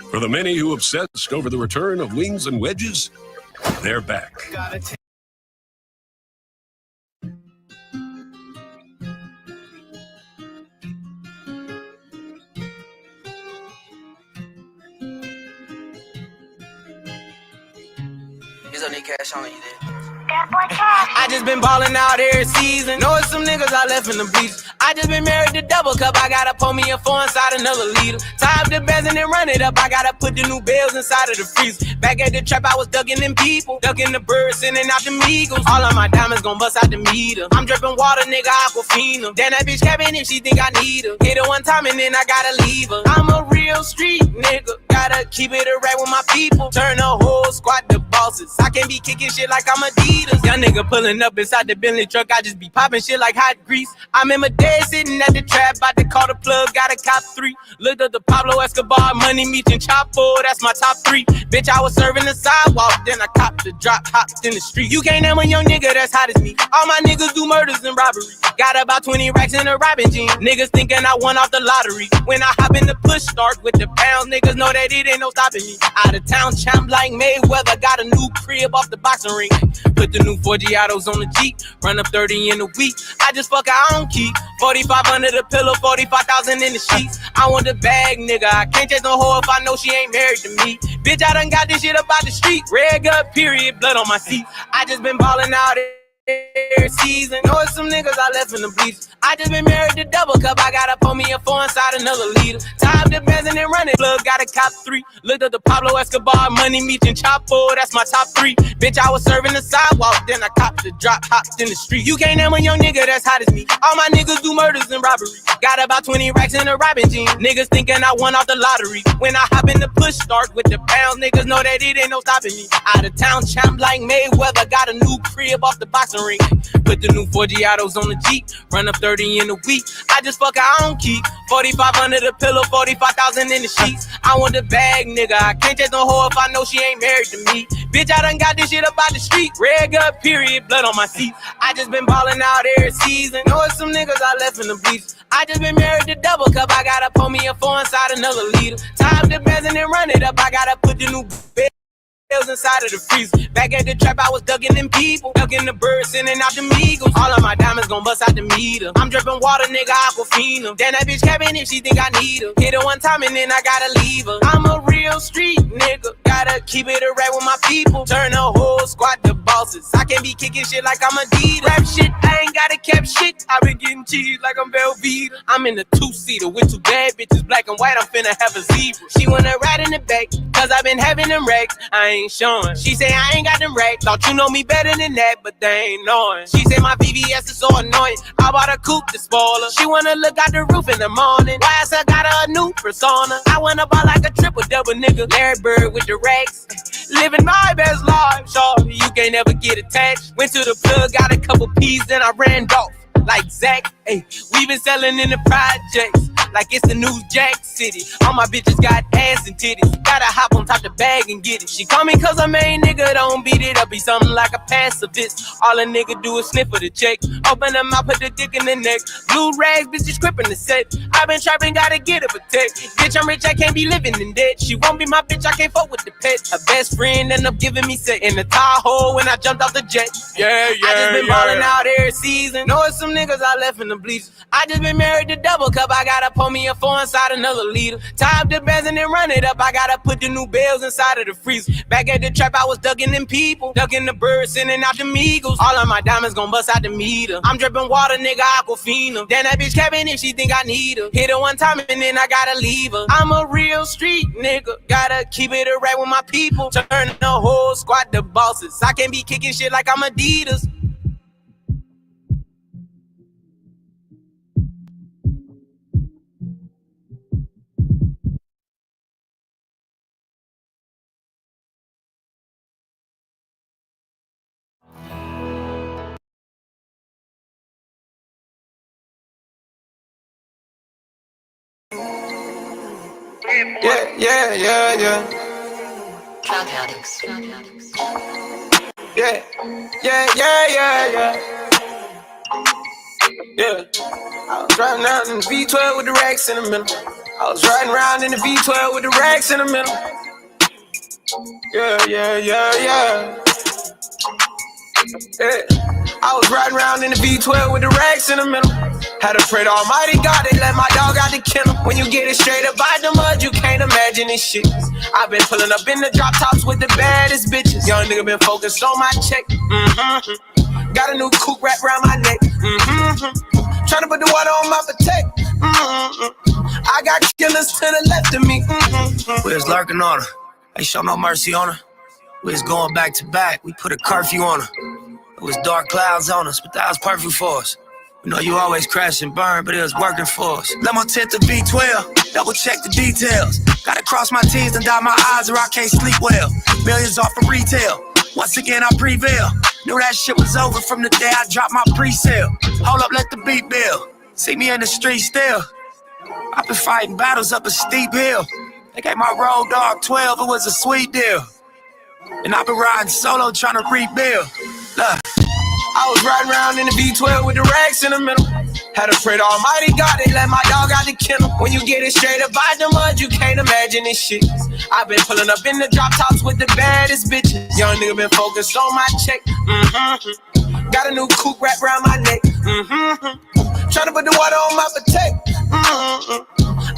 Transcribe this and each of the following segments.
For the many who obsessed over the return of wings and wedges, they're back. Here's on the cash on you there. I just been ballin' out every season. Know it's some niggas I left in the bleachers. I just been married to double cup. I gotta pour me a 4 inside another liter. Tie up the bands and then run it up. I gotta put the new bells inside of the freezer. Back at the trap, I was ducking them people, ducking the birds, sending out the Migos. All of my diamonds gon' bust out the meter. I'm dripping water, nigga, Aquafina. Damn, that bitch cabin if she think I need her. Hit her one time and then I gotta leave her. I'm a real street nigga. Gotta keep it a rap with my people. Turn the whole squad to bosses. I can't be kicking shit like I'm Adidas. Young nigga pulling up inside the Bentley truck. I just be popping shit like hot grease. I remember dead sitting at the trap, about to call the plug, got a cop 3. Looked up the Pablo Escobar, money meeting Chapo, that's my top 3. Bitch, I was serving the sidewalk, then I copped the drop, hopped in the street. You can't name a young nigga that's hot as me. All my niggas do murders and robbery. Got about 20 racks in a robbing jean. Niggas thinking I won off the lottery. When I hop in the push start with the pounds, niggas know that it ain't no stopping me. Out of town champ like Mayweather, got a new crib off the boxing ring. Put the new 4 Giottos on the Jeep, run up 30 in a week. I just fuck, I don't keep 4500 a pillow, 45,000 in the sheets. I want the bag, nigga. I can't chase no hoe if I know she ain't married to me. Bitch, I done got this shit up out the street. Red gut, period, blood on my seat. I just been ballin' out every season. Know it's some niggas I left in the bleachers. I just been married to double cup. I gotta pour me a 4 inside another liter. Tie up the bands and then run it. Plug got a cop 3. Looked up the Pablo Escobar, money meeting Chapo, that's my top 3. Bitch, I was serving the sidewalk, then I copped the drop, hopped in the street. You can't name a young nigga that's hot as me. All my niggas do murders and robbery. Got about 20 racks in a robbing jean. Niggas thinking I won off the lottery. When I hop in the push start with the pounds, niggas know that it ain't no stopping me. Out of town champ like Mayweather, got a new crib off the boxing ring. Put the new 4 Giottos on the Jeep, run up 30 in a week. I just fuck, I don't keep 4500 a pillow, 45,000 in the sheets. I want the bag, nigga. I can't chase no hoe if I know she ain't married to me. Bitch, I done got this shit up out the street. Red gut, period, blood on my seat. I just been ballin' out every season. Know it's some niggas I left in the bleachers. I just been married to double cup. I gotta pour me a 4 inside another liter. Tie up the bands and then run it up. I gotta put the new bells inside of the freezer. Back at the trap, I was ducking them people, ducking the birds, sending out the Migos. All of my diamonds gon' bust out the meter. I'm dripping water, nigga, Aquafina. Damn, that bitch cabin if she think I need her. Hit her one time and then I gotta leave her. I'm a real street nigga. Gotta keep it a rap with my people. Turn the whole squad to bosses. I can't be kicking shit like I'm Adidas. Rap shit, I ain't gotta cap shit. I been getting cheese like I'm Velveeta. I'm in a 2-seater with 2 bad bitches, black and white. I'm finna have a zebra. She wanna ride in the back, cause I been having them racks. I ain't showing. She say I ain't got them racks. Thought you know me better than that, but they ain't knowing. She say my VVS is so annoying. I bought a coupe to spoil her. She wanna look out the roof in the morning. Why I said got her a new persona. I wanna buy like a triple double nigga. Larry Bird with the racks. Living my best life, shorty. You can't ever get attached. Went to the plug, got a couple P's, then I ran off. Like Zach, hey, we been selling in the projects like it's the new Jack City. All my bitches got ass and titties. Gotta hop on top the bag and get it. She call me cause her main nigga don't beat it up. Be something like a pacifist. All a nigga do is sniff for the check. Open them out, put the dick in the neck. Blue rags, bitch, just crippin' the set. I been trapping, gotta get a protect. Bitch, I'm rich, I can't be living in debt. She won't be my bitch, I can't fuck with the pet. Her best friend end up giving me set in the Tahoe when I jumped off the jet. I just been ballin' out every season. Know it's some niggas I left in the bleachers. I just been married to double cup. I gotta pour me a 4 inside another liter. Tie up the bands and then run it up. I gotta put the new bells inside of the freezer. Back at the trap, I was ducking them people, ducking the birds, sending out the Migos. All of my diamonds gon' bust out the meter. I'm dripping water, nigga, Aquafina. Damn, that bitch cabin if she think I need her. Hit her one time and then I gotta leave her. I'm a real street nigga. Gotta keep it a rap with my people. Turn the whole squad to bosses. I can't be kicking shit like I'm Adidas. Yeah. Drug addicts. Yeah. Yeah. I was riding around in the V12 with the racks in the middle. I was riding around in the V12 with the racks in the middle. Yeah. Yeah. I was riding around in the V12 with the racks in the middle. Had to pray to Almighty God, they let my dog out the kennel. When you get it straight up by the mud, you can't imagine this shit. I've been pulling up in the drop tops with the baddest bitches. Young nigga been focused on my check. Got a new coupe wrapped around my neck. Tryna put the water on my potato. I got killers to the left of me. We was lurking on her. Ain't show no mercy on her. We was going back to back. We put a curfew on her. It was dark clouds on us, but that was perfect for us. You know you always crash and burn, but it was working for us. Let my tent to V12, double check the details. Gotta cross my T's and dot my I's or I can't sleep well. Millions off of retail, once again I prevail. Knew that shit was over from the day I dropped my pre-sale. Hold up, let the beat build. See me in the street still. I've been fighting battles up a steep hill. They gave my road dog 12, it was a sweet deal. And I've been riding solo trying to rebuild. Look. I was riding around in the V12 with the racks in the middle. Had to pray to Almighty God, they let my dog out the kennel. When you get it straight up by the mud, you can't imagine this shit. I've been pulling up in the drop tops with the baddest bitches. Young nigga been focused on my check. Got a new coupe wrapped around my neck. Tryna put the water on my potato.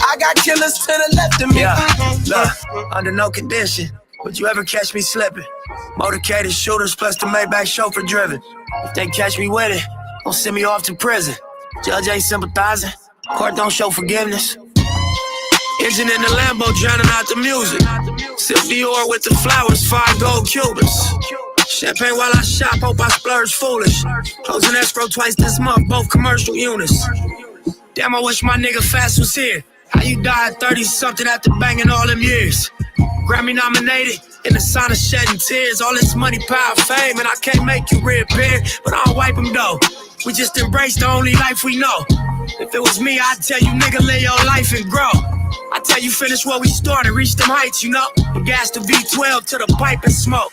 I got killers to the left of me. Yeah, look, under no condition would you ever catch me slipping. Motorcaded shooters plus the Maybach chauffeur driven. If they catch me with it, don't send me off to prison. Judge ain't sympathizing, court don't show forgiveness. Engine in the Lambo drowning out the music. Sip Dior with the flowers, 5 gold Cubans. Champagne while I shop, hope I splurge foolish. Closing escrow twice this month, both commercial units. Damn, I wish my nigga Fast was here. How you died 30-something after banging all them years? Grammy nominated, in the sign of shedding tears. All this money, power, fame, and I can't make you reappear. But I'll wipe them though. We just embrace the only life we know. If it was me, I'd tell you, nigga, live your life and grow. I tell you, finish where we started, reach them heights, you know. And gas the V12 to the pipe and smoke.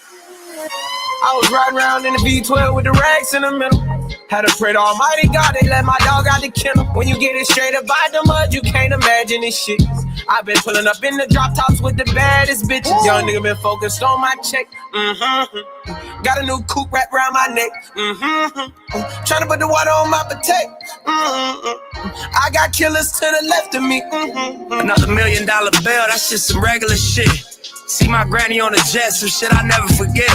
I was riding around in the V12 with the racks in the middle. Had to pray to Almighty God, they let my dog out the kennel. When you get it straight up by the mud, you can't imagine this shit. I've been pulling up in the drop tops with the baddest bitches. Young nigga been focused on my check. Got a new coupe wrapped around my neck. Tryna put the water on my potato. I got killers to the left of me. Another $1 million bill, that's just some regular shit. See my granny on the jet, some shit I never forget.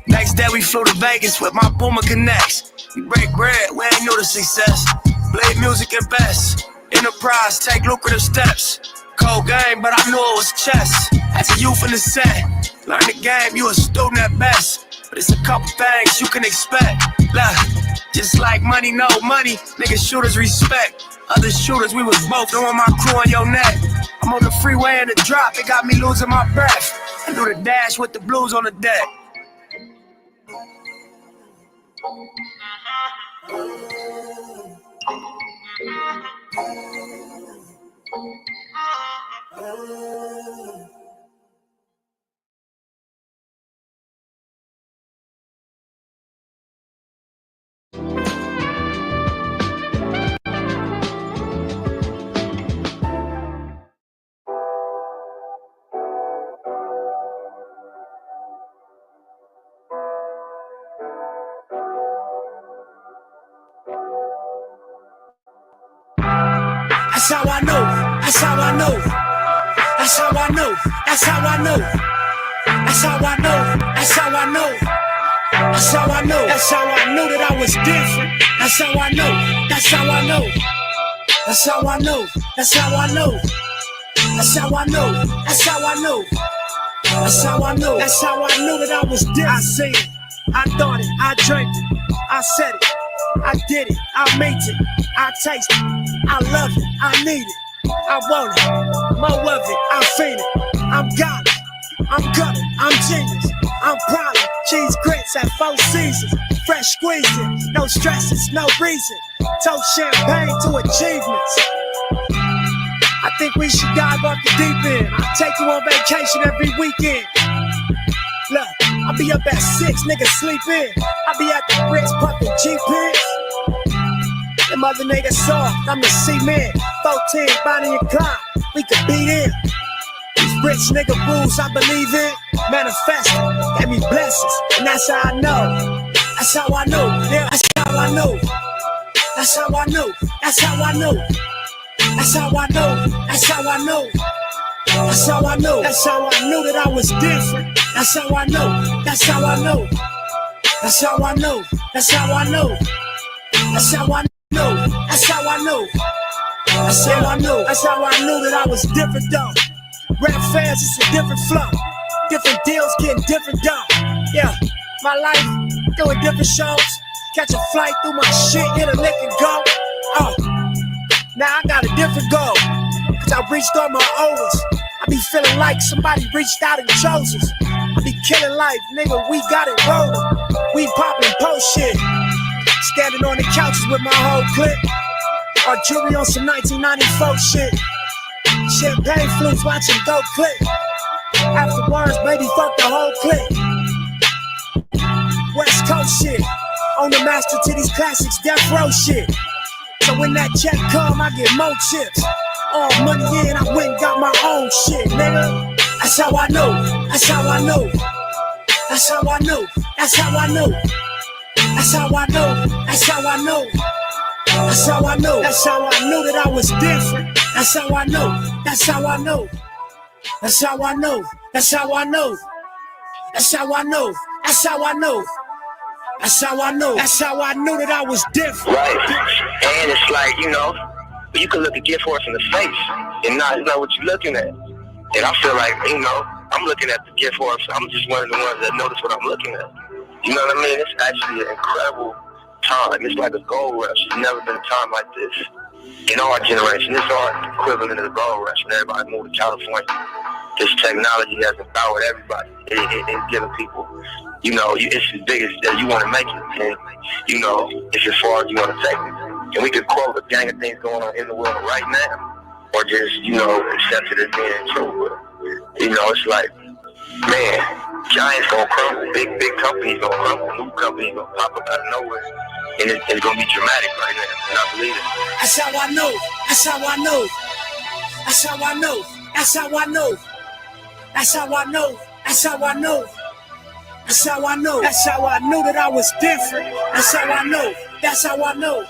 Next day we flew to Vegas with my Boomer Connects. We break bread, we ain't new to success. Blade music at best. Enterprise, take lucrative steps. Cold game, but I knew it was chess. As a youth in the set, learn the game, you a student at best. But it's a couple things you can expect. Look, just like money, no money, niggas shooters respect. Other shooters, we was both throwing my crew on your neck. I'm on the freeway in the drop, it got me losing my breath. I do the dash with the blues on the deck. That's how I know, that's how I know, that's how I know, that's how I know, that's how I know, that's how I know, that's how I know, that's how I knew that I was different. That's how I know, that's how I know, that's how I know, that's how I know, that's how I know, that's how I know, that's how I know, that's how I knew that I was different. I say it, I thought it, I dreamt it, I said it, I did it, I made it, I taste it, I love it, I need it, I want it, more of it, I feel it, I'm got it, I'm gutter, I'm genius, I'm proud of cheese grits at 4 seasons, fresh squeezing, no stresses, no reason, toast champagne to achievements. I think we should dive off the deep end, I'll take you on vacation every weekend. Look, I'll be up at 6, niggas sleep in, I'll be at the bricks pumping G-Pins. Them other niggas soft, I'm the cement. 14, Bonnie and Clyde, we can beat in. These rich nigga rules I believe in, manifesting, gave me blessings, and that's how I know. That's how I know, yeah, that's how I know. That's how I know, that's how I know. That's how I know, that's how I know. That's how I know, that's how I knew that I was different. That's how I know, that's how I know. That's how I know, that's how I know. That's how I know, that's how I know. That's how I know, that's how I knew that I was different though. Rap fans, it's a different flow. Different deals, getting different dough. Yeah, my life, doing different shows. Catch a flight through my shit, hit a lick and go. Now I got a different goal. Cause I reached all my overs. I be feeling like somebody reached out and chose us. I be killing life, nigga, we got it rolling. We popping post shit. Standing on the couches with my whole clique. Our jewelry on some 1994 shit. Champagne flutes watching go click. Afterwards, baby, fuck the whole clique. West Coast shit. On the master to these classics, death row shit. So when that check come, I get more chips. All money in, I went and got my own shit, nigga. That's how I know. That's how I know. That's how I know. That's how I know. That's how I know. That's how I know. That's how I know. That's how I knew that I was different. That's how I know. That's how I know. That's how I know. That's how I know. That's how I know. That's how I know. That's how I know. That's how I knew that I was different. Right. And it's like, you know, you can look a gift horse in the face and not know what you're looking at. And I feel like, you know, I'm looking at the gift horse. I'm just one of the ones that notice what I'm looking at. You know what I mean? It's actually an incredible time. It's like a gold rush. There's never been a time like this in our generation. It's our equivalent of the gold rush when everybody moved to California. This technology has empowered everybody. It's giving people, you know, it's as big as you want to make it. And, you know, it's as far as you want to take it. And we could quote a gang of things going on in the world right now, or just, you know, accept it as being true. But, you know, it's like, man, giants gonna crumble, big companies gonna crumble, new companies gonna pop up out of nowhere, and it's gonna be dramatic right now, and I believe it. That's how I know. That's how I know. That's how I know. That's how I know. That's how I know. That's how I know. That's how I know. That's how I knew that I was different. That's how I know. That's how I know.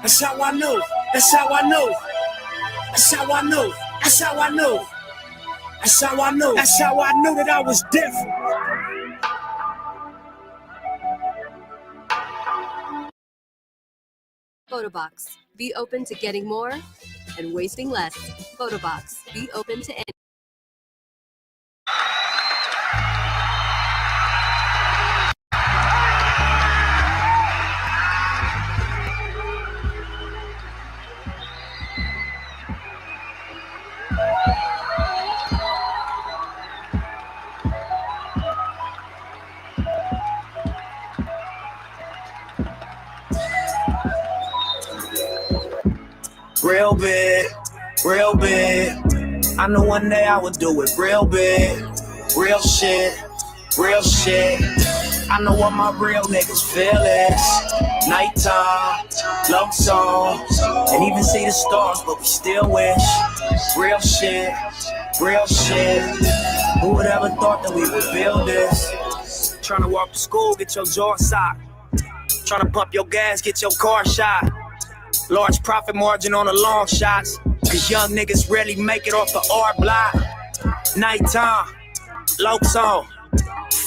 That's how I know. That's how I know. That's how I know. That's how I know. That's how I know. That's how I knew that I was different. Photobox. Be open to getting more and wasting less. Photobox. Be open to any. Real big, real big. I know one day I would do it real big. Real shit, real shit. I know what my real niggas feel is. Nighttime, low song, and even see the stars, but we still wish. Real shit, real shit. Who would ever thought that we would build this? Tryna walk to school, get your jaw socked. Tryna pump your gas, get your car shot. Large profit margin on the long shots. Cause young niggas rarely make it off the R block. Nighttime, low song.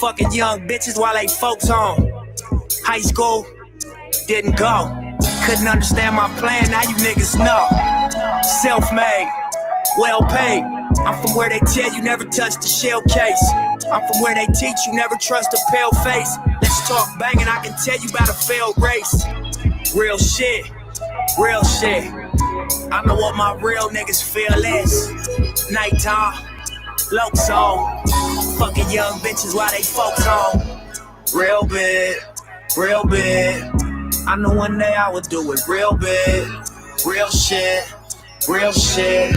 Fucking young bitches while they folks home. High school, didn't go. Couldn't understand my plan, now you niggas know. Self-made, well paid. I'm from where they tell you never touch the shell case. I'm from where they teach you never trust a pale face. Let's talk banging, I can tell you about a failed race. Real shit, real shit. I know what my real niggas feel is. Nighttime, low song. Fucking young bitches while they folks home. Real big, real big. I know one day I would do it real big. Real shit, real shit.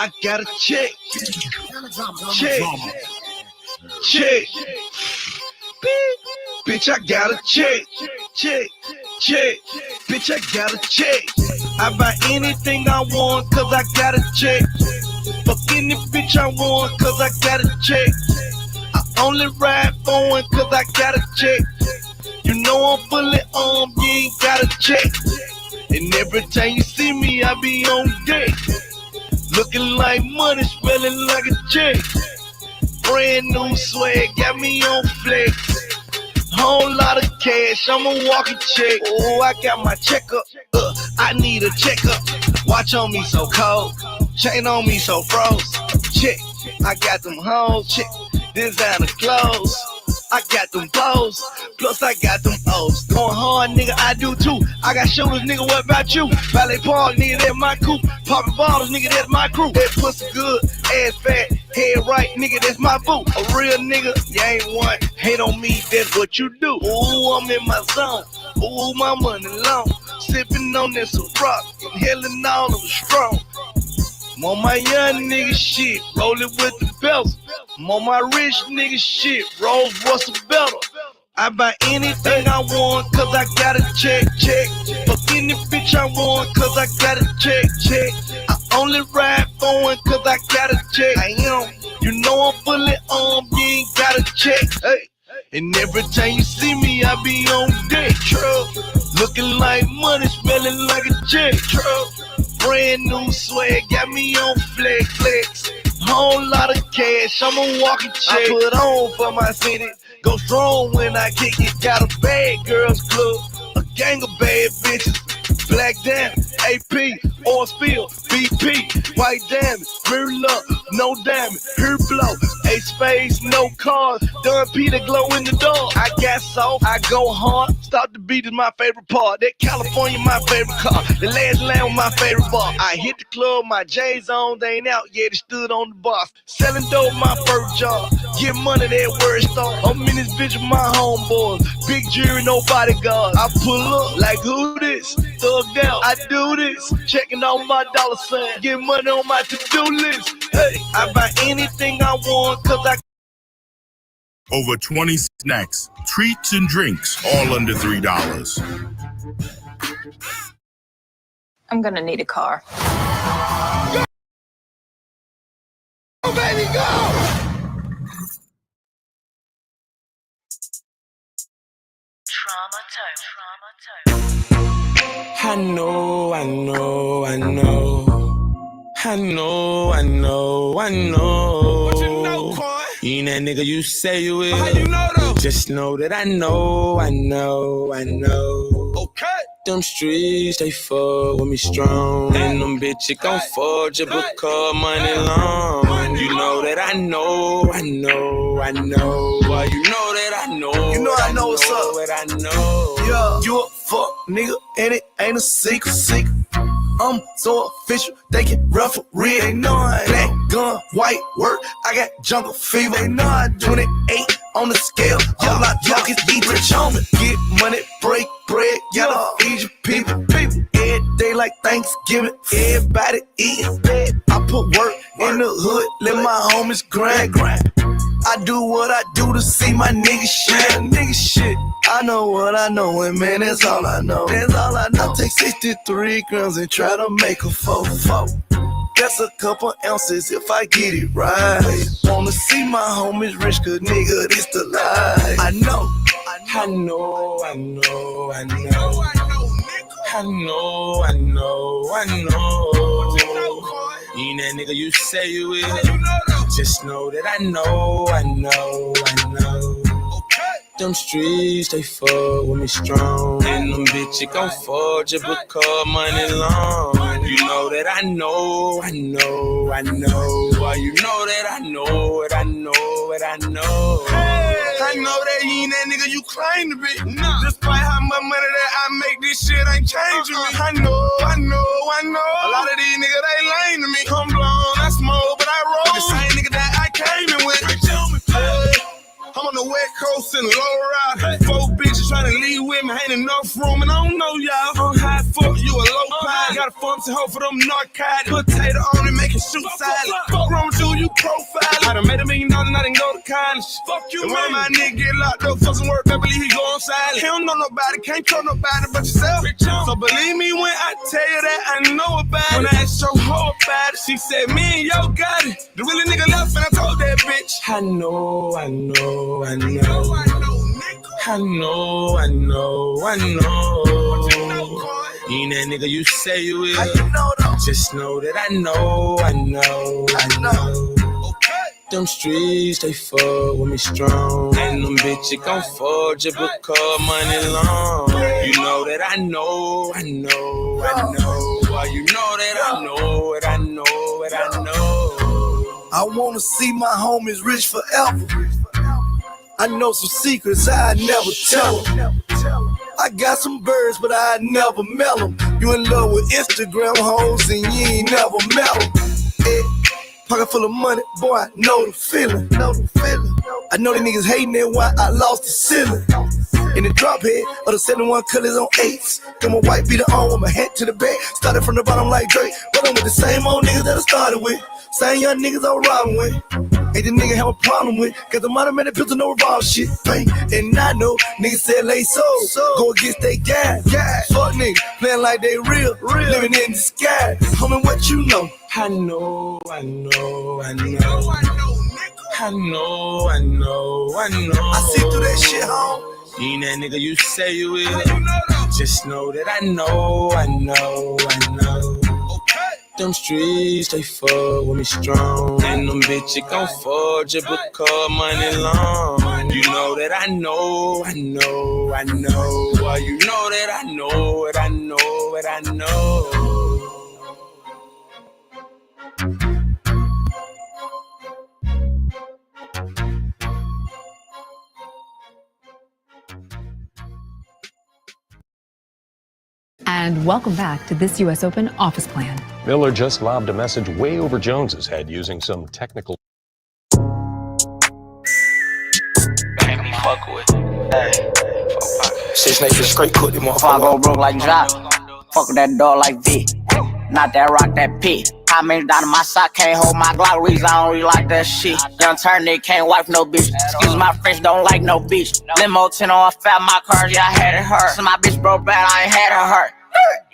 I got a check. Check. Check. Bitch, I got a check. Check. Check. Bitch, I got a check. I buy anything I want cause I got a check. Fuck any bitch I want cause I got a check. I only ride for one cause I got a check. You know I'm fully armed, you ain't got a check. And every time you see me, I be on deck. Looking like money, smelling like a check. Brand new swag, got me on flex. Whole lot of cash, I'm a walking check. Oh, I got my checkup. I need a checkup. Watch on me so cold, chain on me so froze. Check, I got them hoes. Check, designer clothes. I got them blows, plus I got them O's. Going hard, nigga, I do too. I got shooters, nigga, what about you? Ballet Park, nigga, that's my coupe. Poppin' bottles, nigga, that's my crew. That pussy good, ass fat, head right, nigga, that's my boo. A real nigga, you ain't one. Hate on me, that's what you do. Ooh, I'm in my zone. Ooh, my money long. Sippin' on this rock, inhaling all of the strong. I'm on my young nigga shit, rollin' with the bells. I'm on my rich nigga shit, Rolls Royce or better. I buy anything I want cause I got a check, check. Fuck any bitch I want cause I got a check, check. I only ride for one cause I got a check. I am, you know I'm fully armed, you ain't got a check. Hey. And every time you see me, I be on deck, truck. Looking like money, smelling like a check, truck. Brand new swag, got me on flex. Whole lot of cash, I'm a walking check. I put on for my city, go strong when I kick it. Got a bad girls club, a gang of bad bitches. Black diamond, AP, oil spill, BP, white diamond, rear luck, no diamond, here blow, ace spades, no cars, Don Peter glow in the dark. I got soft, I go hard, stop the beat is my favorite part. That California my favorite car, the last land was my favorite bar. I hit the club, my J's on, they ain't out yet, it stood on the box. Selling dope, my first job, get money that word start. I'm in this bitch with my homeboys, big jury, no bodyguard. I pull up like who this? Thugged out, I do this, checking out my dollar sign, get money on my to-do list. Hey, I buy anything I want cause I over 20 snacks, treats, and drinks, all under $3. I'm gonna need a car. Go, baby, go! I know. What you know, Quan? You ain't that nigga you say you is. How you know though? Just know that I know. Okay. Them streets, they fuck with me strong. And them bitches gon' forge you because money long. You know that I know. Well, you know that I know. You know I know what's up. What I know. Yeah, you a fuck nigga, and it ain't a secret. I'm so official, they can referee. They know I ain't black gun, white work. I got jungle fever. They know I 28 on the scale. All I talk is eat rich on me. Get money, break bread. Gotta feed your people. Every day like Thanksgiving. Everybody eating. I put work in the hood, let my homies grind. I do what I do to see my nigga shit. I know what I know, and man, that's all I know. I take 63 grams and try to make a 4-4. That's a couple ounces if I get it right. Wanna see my homies rich, cause nigga, this the life. I know. You ain't that nigga you say you is. Just know that I know. Them streets, they fuck with me strong. And them bitches gon' forge you because money long. You know that I know. Well, you know that I know what I know. I know that you ain't that nigga you claim to be. Despite how much money that I make, this shit ain't changing me. I know. A lot of these niggas, they lame to me. I'm blown, I smoke, but I roll. The same nigga that I came in with. I'm on the west coast in a low ride. 4 bitches trying to leave with me, ain't enough room, and I don't know y'all. I'm high fuck, you a low pilot. Got a pharmacy hoe for them narcotics. Potato on it, making shoot salad. Fuck wrong with you profile. I done made $1 million and I didn't go to college. Fuck you, and man. One of my niggas get locked up for some work, I believe he go on silent. He don't know nobody, can't trust nobody but yourself. So believe me when I tell you that I know about it. When I asked your hoe about it, she said, me and yo got it. The really nigga left and I told that bitch. I know. You ain't that nigga you say you is. How you know though? Just know that I know. Them streets, they fuck with me strong. And them bitches gon' fuck just because money long. You know that I know. Why you know that I know. I wanna see my homies rich forever. I know some secrets I never tell them. I got some birds, but I never mail them. You in love with Instagram hoes and you ain't never met them. Pocket full of money, boy, I know the feeling. I know the niggas hating it why I lost the ceiling. In the drop head of the 71 colors on 8s. Got my white beater on with my head to the back. Started from the bottom like Drake, but I'm with the same old niggas that I started with. Same young niggas I was riding with. Ain't the nigga have a problem with, cause the automatic pills no raw shit, bang. And I know niggas said lay so go against they guys. Fuck niggas, playing like they real, living in the sky. Homie, what you know? I know. I see through that shit, home. You ain't that nigga you say you is. Just know that I know. Them streets, they fuck with me strong. And them bitches gon' fuck just because money long. You know that I know. Why you know that I know. And welcome back to this U.S. Open office plan. Miller just lobbed a message way over Jones's head using some technical. Six niggas straight cook them motherfuckers. I go broke like Jock. Fuck with that dog like V. Not that rock, that P. How many down in my sock can't hold my Glock reason I don't really like that shit. Young turn nigga can't wipe no bitch. Excuse my French, don't like no bitch. Limo 10 on fat my cars, yeah I had it hurt. So my bitch broke bad, I ain't had her hurt.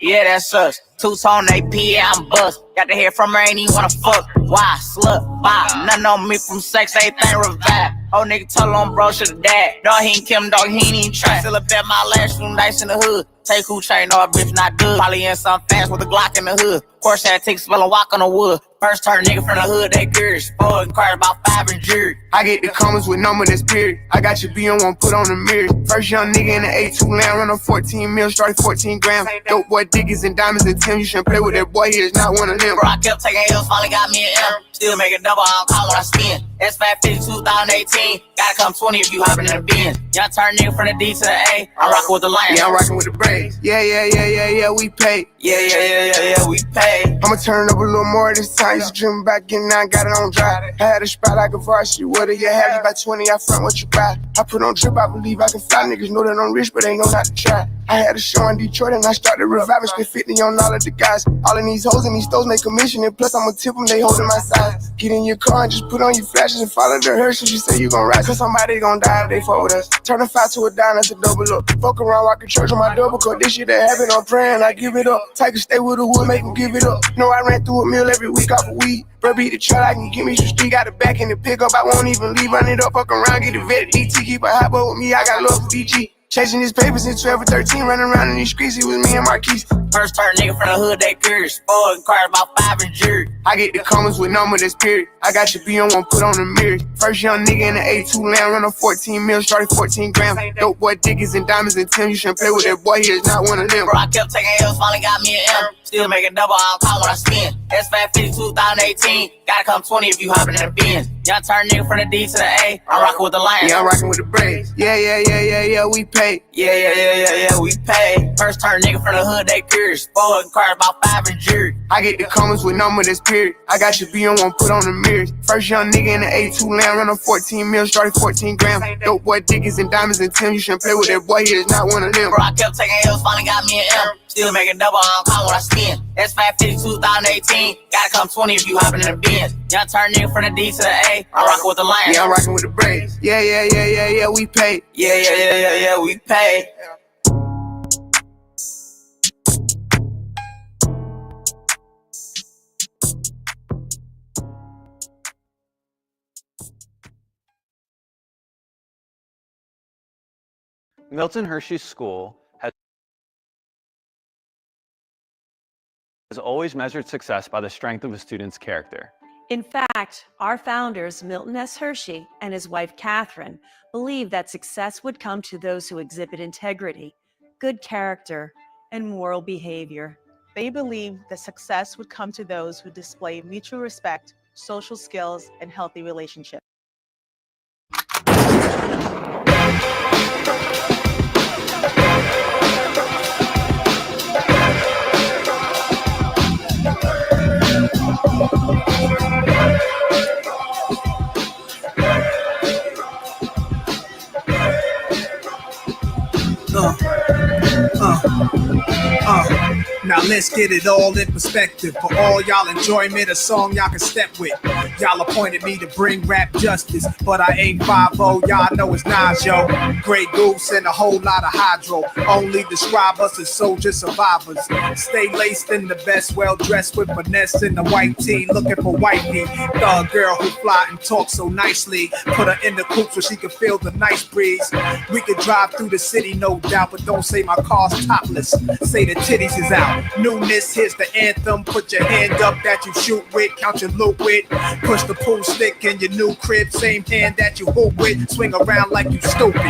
Yeah, that sucks. Two-tone AP, yeah, I'm bust. Got to hear from her, ain't even wanna fuck. Why? Slut, bop. Nothing on me from sex, everything revive. Oh, nigga told on bro, should've died. Dog, he ain't Kim, dog, he ain't even try. Still up at my last room, nice in the hood. Take who chain, no, bitch not good. Probably in some fast with a Glock in the hood. Course had to take a spell and walk on the wood. First turn nigga from the hood, they curious. Spoiled cars about 5 and jury. I get the comments with number that's period. I got your B on one, put on the mirror. First young nigga in the A2 land, run on 14 mil, started 14 grams. Dope boy diggies and diamonds and Tim. You shouldn't play with that boy, he is not one of them. Bro, I kept taking L's, finally got me an M. Still make a double, I don't call when I spin. S550 2018, gotta come 20 if you hopping in the Benz. Young turn nigga from the D to the A, I'm rocking with the Lions. Yeah, I'm rocking with the Braves. Yeah, we pay. Yeah, we pay. I'ma turn up a little more this time. Used to dream about getting out, got it on dry. I had a spot like a varsity. What do you have? You about 20, I front what you buy. I put on drip, I believe I can fly. Niggas know that I'm rich, but they know not to try. I had a show in Detroit and I started reviving. Spent 50 on all of the guys. All of these hoes and these stores make commission. And plus I'ma tip them, they holding my size. Get in your car and just put on your flashes and follow the hearse. You say you gon' ride, cause somebody gon' die if they fuck with us. Turn a 5 to a dime, that's a double up. Fuck around, walk a church on my double cut. This shit that happen, I'm praying, I give it up. Take a stay with the wood, make them give it up. Know I ran through a meal every week off of weed. Bro, beat the truck, I can give me some street. Got the back in the pickup, I won't even leave. Run it up, fuck around, get the vet. DT, keep a hot boy with me, I got love for DG. Chasing his papers in 12 or 13, running around in these streets, it was me and Marquise. First turn nigga from the hood, they curious. Spoiled cars about 5 and jury. I get the comments with number that's period. I got your B on one, put on the mirror. First young nigga in the A2 land, run on 14 mil, started 14 grams. Dope boy diggies and diamonds and Tim. You shouldn't play with that boy, he is not one of them. Bro, I kept taking L's, finally got me an M. Still make a double, I don't call when I spin. S550 2018, gotta come 20 if you hopping in the Benz. Young turn nigga from the D to the A, I'm rocking with the Lions. Yeah, I'm rocking with the Braves. Yeah, we pay. Yeah, we pay. First turn nigga from the hood, they curious. Spoiled cars about 5 and jury. I get the comments with number that's period. I got your B on one, put on the mirrors. First young nigga in the A2 lamb, run on 14 mil, started 14 grams. Dope boy, Dickies and diamonds and Tim. You shouldn't play with that boy, he is not one of them. Bro, I kept taking L's, finally got me an M. Still making double, I don't call when I spin. That's 550 2018. Gotta come 20 if you hopping in the Benz. Young turn nigga from the D to the A. I'm rocking with the Lions. Yeah, I'm rocking with the Braves. Yeah, we paid. Yeah, we paid. Milton Hershey's school has always measured success by the strength of a student's character. In fact, our founders, Milton S. Hershey and his wife, Catherine, believed that success would come to those who exhibit integrity, good character, and moral behavior. They believed that success would come to those who display mutual respect, social skills, and healthy relationships. Now let's get it all in perspective. For all y'all enjoyment, a song y'all can step with. Y'all appointed me to bring rap justice, but I ain't 5-0, y'all know it's Nas, yo. Grey Goose and a whole lot of hydro. Only describe us as soldier survivors. Stay laced in the best, well dressed with finesse in the white tee, looking for whitey. Thug girl who fly and talk so nicely. Put her in the coupe so she can feel the nice breeze. We could drive through the city, no doubt, but don't say my car's topless. Say the titties is out. Newness, here's the anthem. Put your hand up that you shoot with, count your loot with. Push the pool stick in your new crib, same hand that you hoop with. Swing around like you stupid.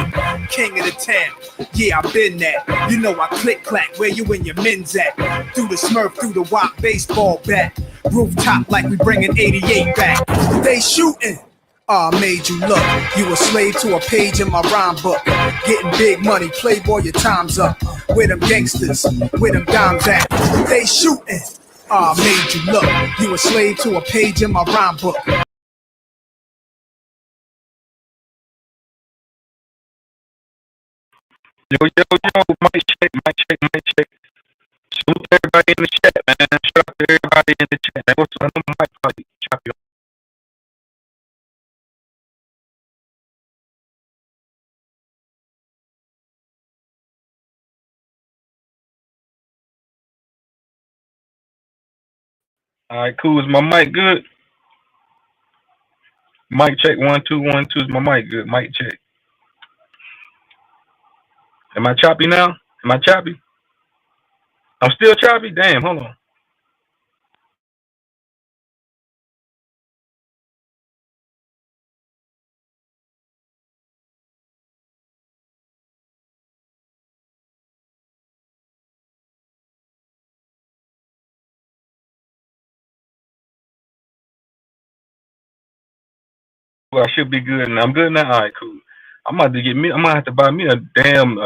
King of the town, yeah, I've been that. You know I click clack, where you and your men's at? Through the Smurf, through the Wop baseball bat. Rooftop like we bringing 88 back. They shooting. Made you look. You a slave to a page in my rhyme book. Getting big money, playboy, your time's up. Where them gangsters, where them dimes at? They shooting. Made you look. You a slave to a page in my rhyme book. Yo, mic check. Salute everybody in the chat, man. Shout out to everybody in the chat. Man, what's up? Mic party. Chop you. All right, cool. Is my mic good? Mic check 1 2 1 2. Is my mic good? Mic check. Am I choppy now? Am I choppy? I'm still choppy? Damn, hold on. Well, I should be good now. I'm good now. All right, cool. I'm about to get me. I'm gonna have to buy me a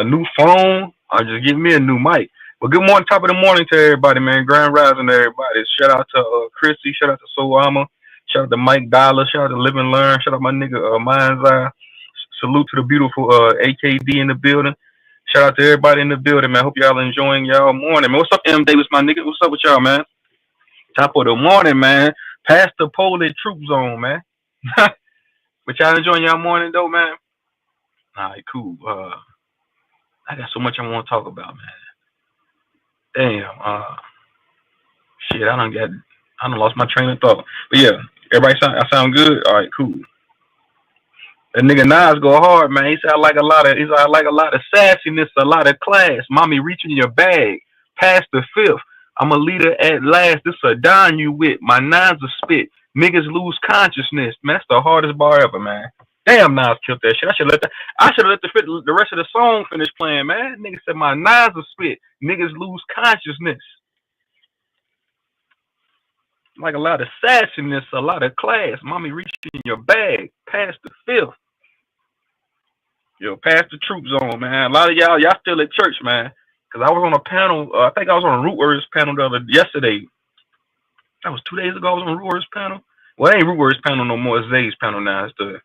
new phone or just get me a new mic. Well, good morning, top of the morning to everybody, man. Grand rising to everybody. Shout out to Chrissy. Shout out to Soul Armor. Shout out to Mike Dollar. Shout out to Live and Learn. Shout out my nigga Mind's Eye. Salute to the beautiful AKD in the building. Shout out to everybody in the building, man. Hope y'all enjoying y'all morning, man. What's up, M Davis, my nigga? What's up with y'all, man? Top of the morning, man. Past the pole at Troop Zone, man. But y'all enjoying y'all morning though, man? All right, cool. I got so much I want to talk about, man. Damn. Shit, I done lost my train of thought. But yeah, everybody sound good. All right, cool. That nigga Nas go hard, man. He sound like a lot of sassiness, a lot of class. Mommy reaching your bag, past the fifth. I'm a leader at last. This a dime you with. My nines are spit. Niggas lose consciousness. Man, that's the hardest bar ever, man. Damn, Nas killed that shit. I should let the rest of the song finish playing, man. Nigga said my nines are spit. Niggas lose consciousness. Like a lot of sassiness, a lot of class. Mommy reaching your bag, past the fifth. Yo, past the Troop Zone, man. A lot of y'all still at church, man. Because I was on a panel, I think I was on a Root Words panel yesterday. That was 2 days ago. I was on Root Words panel. Well, it ain't Root Words panel no more. It's Zay's panel now. It's the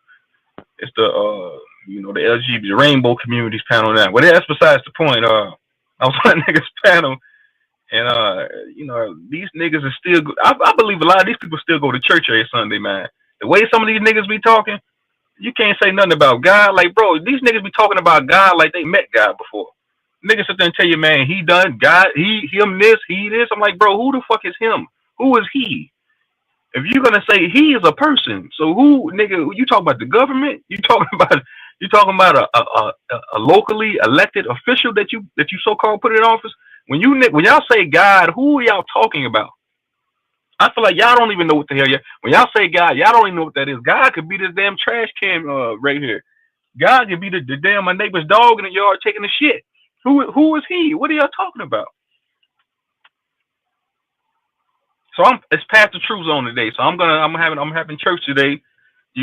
the LGBT Rainbow Communities panel now. Well, that's besides the point. I was on that niggas panel, and these niggas are still. I believe a lot of these people still go to church every Sunday, man. The way some of these niggas be talking, you can't say nothing about God. Like, bro, these niggas be talking about God like they met God before. Niggas sit there and tell you, man, he done God, him this, he this. I'm like, bro, who the fuck is him? Who is he? If you're gonna say he is a person, so who, nigga? You talking about the government? You talking about a locally elected official that you so called put in office? When y'all say God, who are y'all talking about? I feel like y'all don't even know what the hell when y'all say God, y'all don't even know what that is. God could be this damn trash can right here. God could be the damn my neighbor's dog in the yard taking a shit. Who is he? What are y'all talking about? So it's past the truth zone today. So I'm having church today. So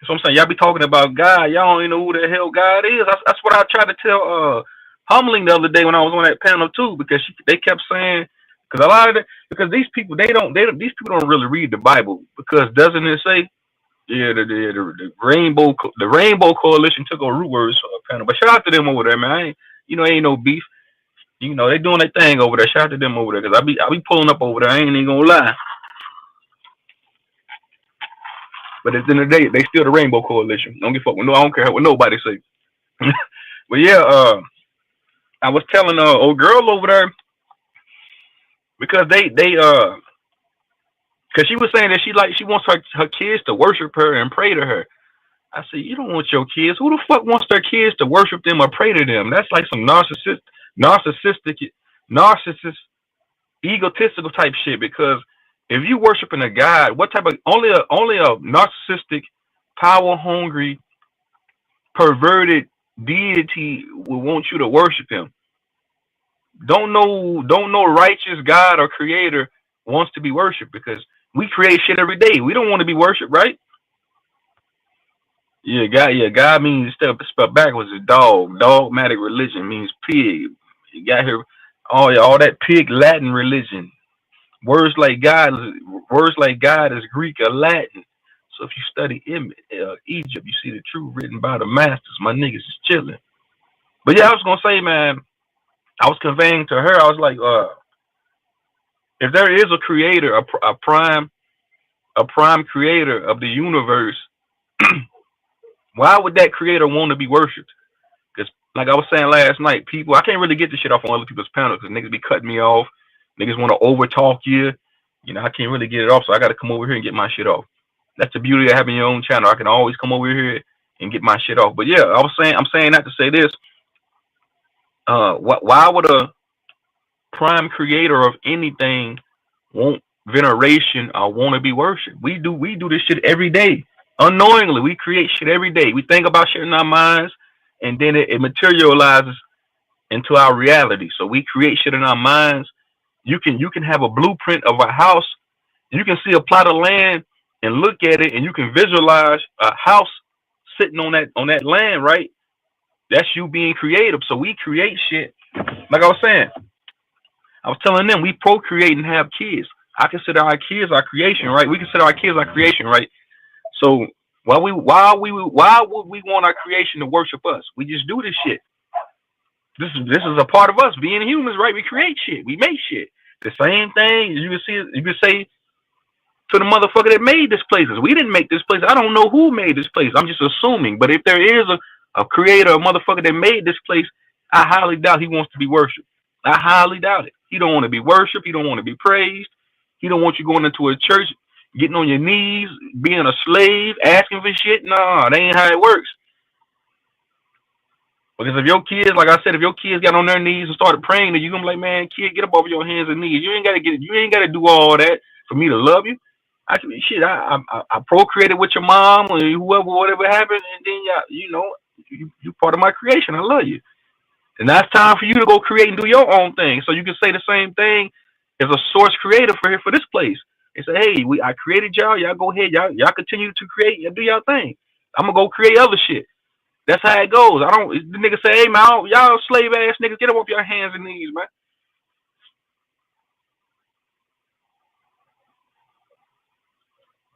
I'm saying y'all be talking about God. Y'all don't even know who the hell God is. That's what I tried to tell Humbling the other day when I was on that panel too, because they kept saying, because these people these people don't really read the Bible, because doesn't it say the Rainbow Coalition took a Root Words panel. But shout out to them over there, man. Ain't no beef. They doing their thing over there. Shout out to them over there, because I be pulling up over there. I ain't even gonna lie. But at the end of the day, they still the Rainbow Coalition. Don't give a fuck. I don't care what nobody say. But yeah, I was telling old girl over there, because because she was saying that she wants her kids to worship her and pray to her. I said, you don't want your kids. Who the fuck wants their kids to worship them or pray to them? That's like some narcissist, egotistical type shit. Because if you worshiping a God, what type of only a narcissistic, power hungry, perverted deity will want you to worship him. Don't know righteous God or creator wants to be worshipped, because we create shit every day. We don't want to be worshipped, right? God means spelled backwards is dog. Dogmatic religion means pig. You got here all that pig Latin religion. Words like God is Greek or Latin. So if you study Egypt, you see the truth written by the masters. My niggas is chilling. But yeah, I was gonna say, man, I was conveying to her, I was like, if there is a creator, a prime creator of the universe, why would that creator want to be worshipped? Because, like I was saying last night, people, I can't really get this shit off on other people's panels because niggas be cutting me off. Niggas want to over talk you. I can't really get it off, so I got to come over here and get my shit off. That's the beauty of having your own channel. I can always come over here and get my shit off. But yeah, I'm saying that to say this. Why would a prime creator of anything want veneration or want to be worshipped? We do this shit every day. Unknowingly, we create shit every day. We think about shit in our minds, and then it materializes into our reality. So we create shit in our minds. You can have a blueprint of a house. You can see a plot of land and look at it, and you can visualize a house sitting on that land, right? That's you being creative. So we create shit. Like I was saying, I was telling them we procreate and have kids. I consider our kids our creation, right? We consider our kids our creation, right? So why would we want our creation to worship us? We just do this shit. This is a part of us being humans, right? We create shit. We make shit. The same thing you can say to the motherfucker that made this place. We didn't make this place. I don't know who made this place. I'm just assuming. But if there is a creator, a motherfucker that made this place, I highly doubt he wants to be worshipped. I highly doubt it. He don't want to be worshipped. He don't want to be praised. He don't want you going into a church, getting on your knees, being a slave, asking for shit. Nah, that ain't how it works. Because if your kids, like I said, if your kids got on their knees and started praying to you, I'm like, man, kid, get up off your hands and knees. You ain't gotta do all that for me to love you. I procreated with your mom or whatever happened, and then you part of my creation. I love you. And now it's time for you to go create and do your own thing. So you can say the same thing as a source creator for this place. They say, hey, I created y'all. Y'all go ahead. Y'all continue to create. Y'all do y'all thing. I'm gonna go create other shit. That's how it goes. The niggas say, hey man, y'all slave ass niggas, get up off your hands and knees, man.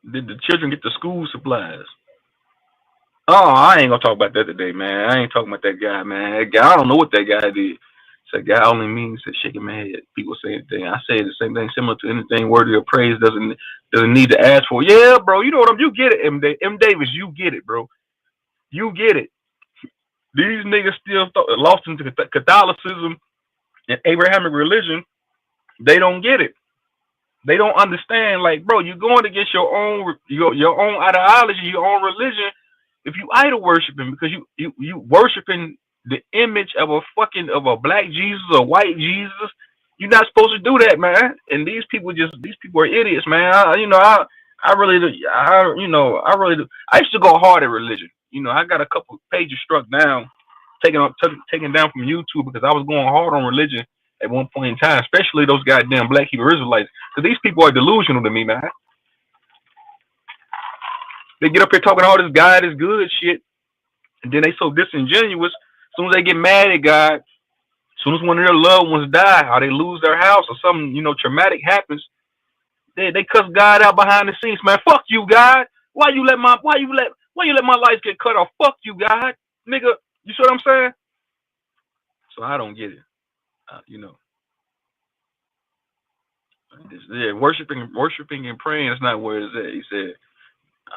Did the children get the school supplies? Oh, I ain't gonna talk about that today, man. I ain't talking about that guy, man. That guy, I don't know what that guy did. That guy only means to shaking my head. People say anything. I say the same thing, similar to anything worthy of praise doesn't need to ask for. Yeah, bro, you know what you get it, M. Davis, you get it, bro. You get it. These niggas still lost into Catholicism and Abrahamic religion. They don't get it. They don't understand. Like, bro, you're going against your own ideology, your own religion. If you idol worshiping, because you worshiping the image of a black Jesus or white Jesus, you're not supposed to do that, man. And these people are idiots, man. I really do. I used to go hard at religion. I got a couple pages struck down, taken down from YouTube because I was going hard on religion at one point in time, especially those goddamn Black Hebrew Israelites. Because these people are delusional to me, man. They get up here talking all this God is good shit, and then they so disingenuous. As soon as they get mad at God, as soon as one of their loved ones die, or they lose their house, or something traumatic happens, they cuss God out behind the scenes. Man, fuck you, God. Why you let my lights get cut off? Fuck you, God, nigga. You see what I'm saying? So I don't get it. Worshiping and praying is not where it's at. He said,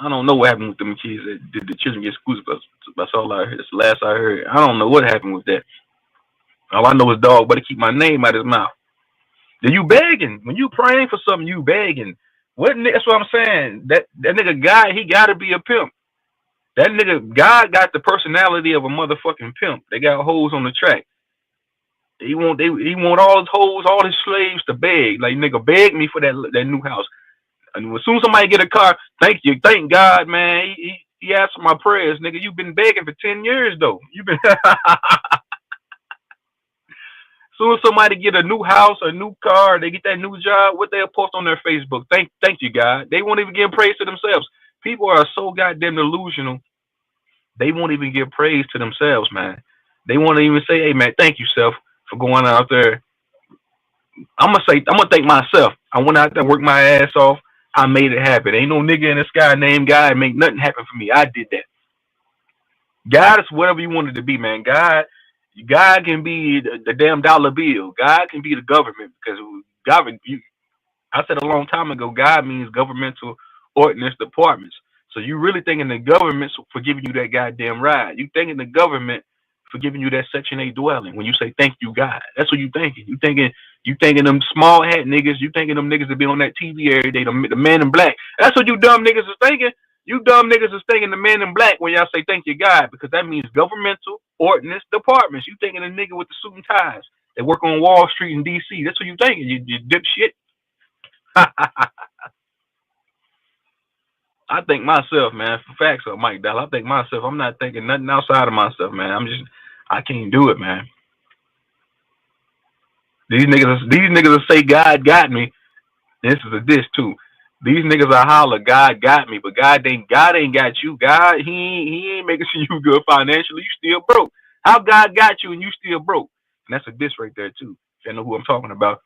I don't know what happened with them kids. Did the children get schools? That's all I heard. That's the last I heard. I don't know what happened with that. All I know is dog better keep my name out his mouth. Then you begging. When you praying for something, you begging. That's what I'm saying. That nigga God, he gotta be a pimp. That nigga God got the personality of a motherfucking pimp. They got hoes on the track. He want all his hoes, all his slaves to beg. Like, nigga, beg me for that new house. And as soon as somebody get a car, thank God, man. He asked for my prayers, nigga. You've been begging for 10 years though. You've been. As soon as somebody get a new house, a new car, they get that new job, what they'll post on their Facebook? Thank you, God. They won't even give praise to themselves. People are so goddamn delusional. They won't even give praise to themselves, man. They won't even say, "Hey, man, thank you, self, for going out there." I'm gonna thank myself. I went out there, worked my ass off. I made it happen. Ain't no nigga in the sky named God and make nothing happen for me. I did that. God is whatever you wanted to be, man. God can be the damn dollar bill. God can be the government, because government. I said a long time ago, God means governmental ordinance departments. So you really thinking the government for giving you that goddamn ride? You thinking the government for giving you that Section 8 dwelling when you say thank you, God? That's what you thinking. You thinking them small hat niggas. You thinking them niggas that be on that TV every day, the man in black. That's what you dumb niggas is thinking. You dumb niggas is thinking the man in black when y'all say thank you, God, because that means governmental ordinance departments. You thinking the nigga with the suit and ties that work on Wall Street in D.C. That's what you thinking. You dipshit. I think myself, man. For facts of Mike Dell, I think myself. I'm not thinking nothing outside of myself, man. I can't do it, man. These niggas will say God got me. This is a diss too. These niggas are holler, God got me, but God ain't got you. God, he ain't making sure you good financially. You still broke. How God got you and you still broke? And that's a diss right there too. If you know who I'm talking about.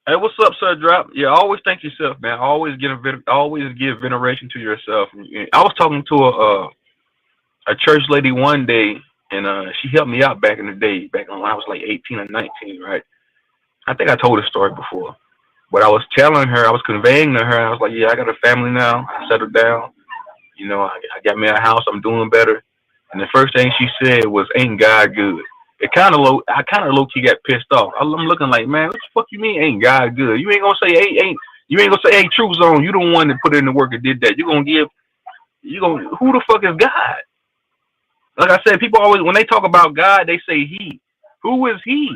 Hey, what's up, Sir Drop? Yeah, always thank yourself, man. Always give veneration to yourself. I was talking to a church lady one day, and she helped me out back in the day, back when I was like 18 or 19, right? I think I told this story before, but I was conveying to her, I was like, yeah, I got a family now. I settled down. I got me a house. I'm doing better. And the first thing she said was, "Ain't God good?" I kind of low key got pissed off. I'm looking like, man, what the fuck you mean ain't God good? You ain't gonna say hey, truth zone. You the one that put in the work and did that. Who the fuck is God? Like I said, people always, when they talk about God, they say he. Who is he?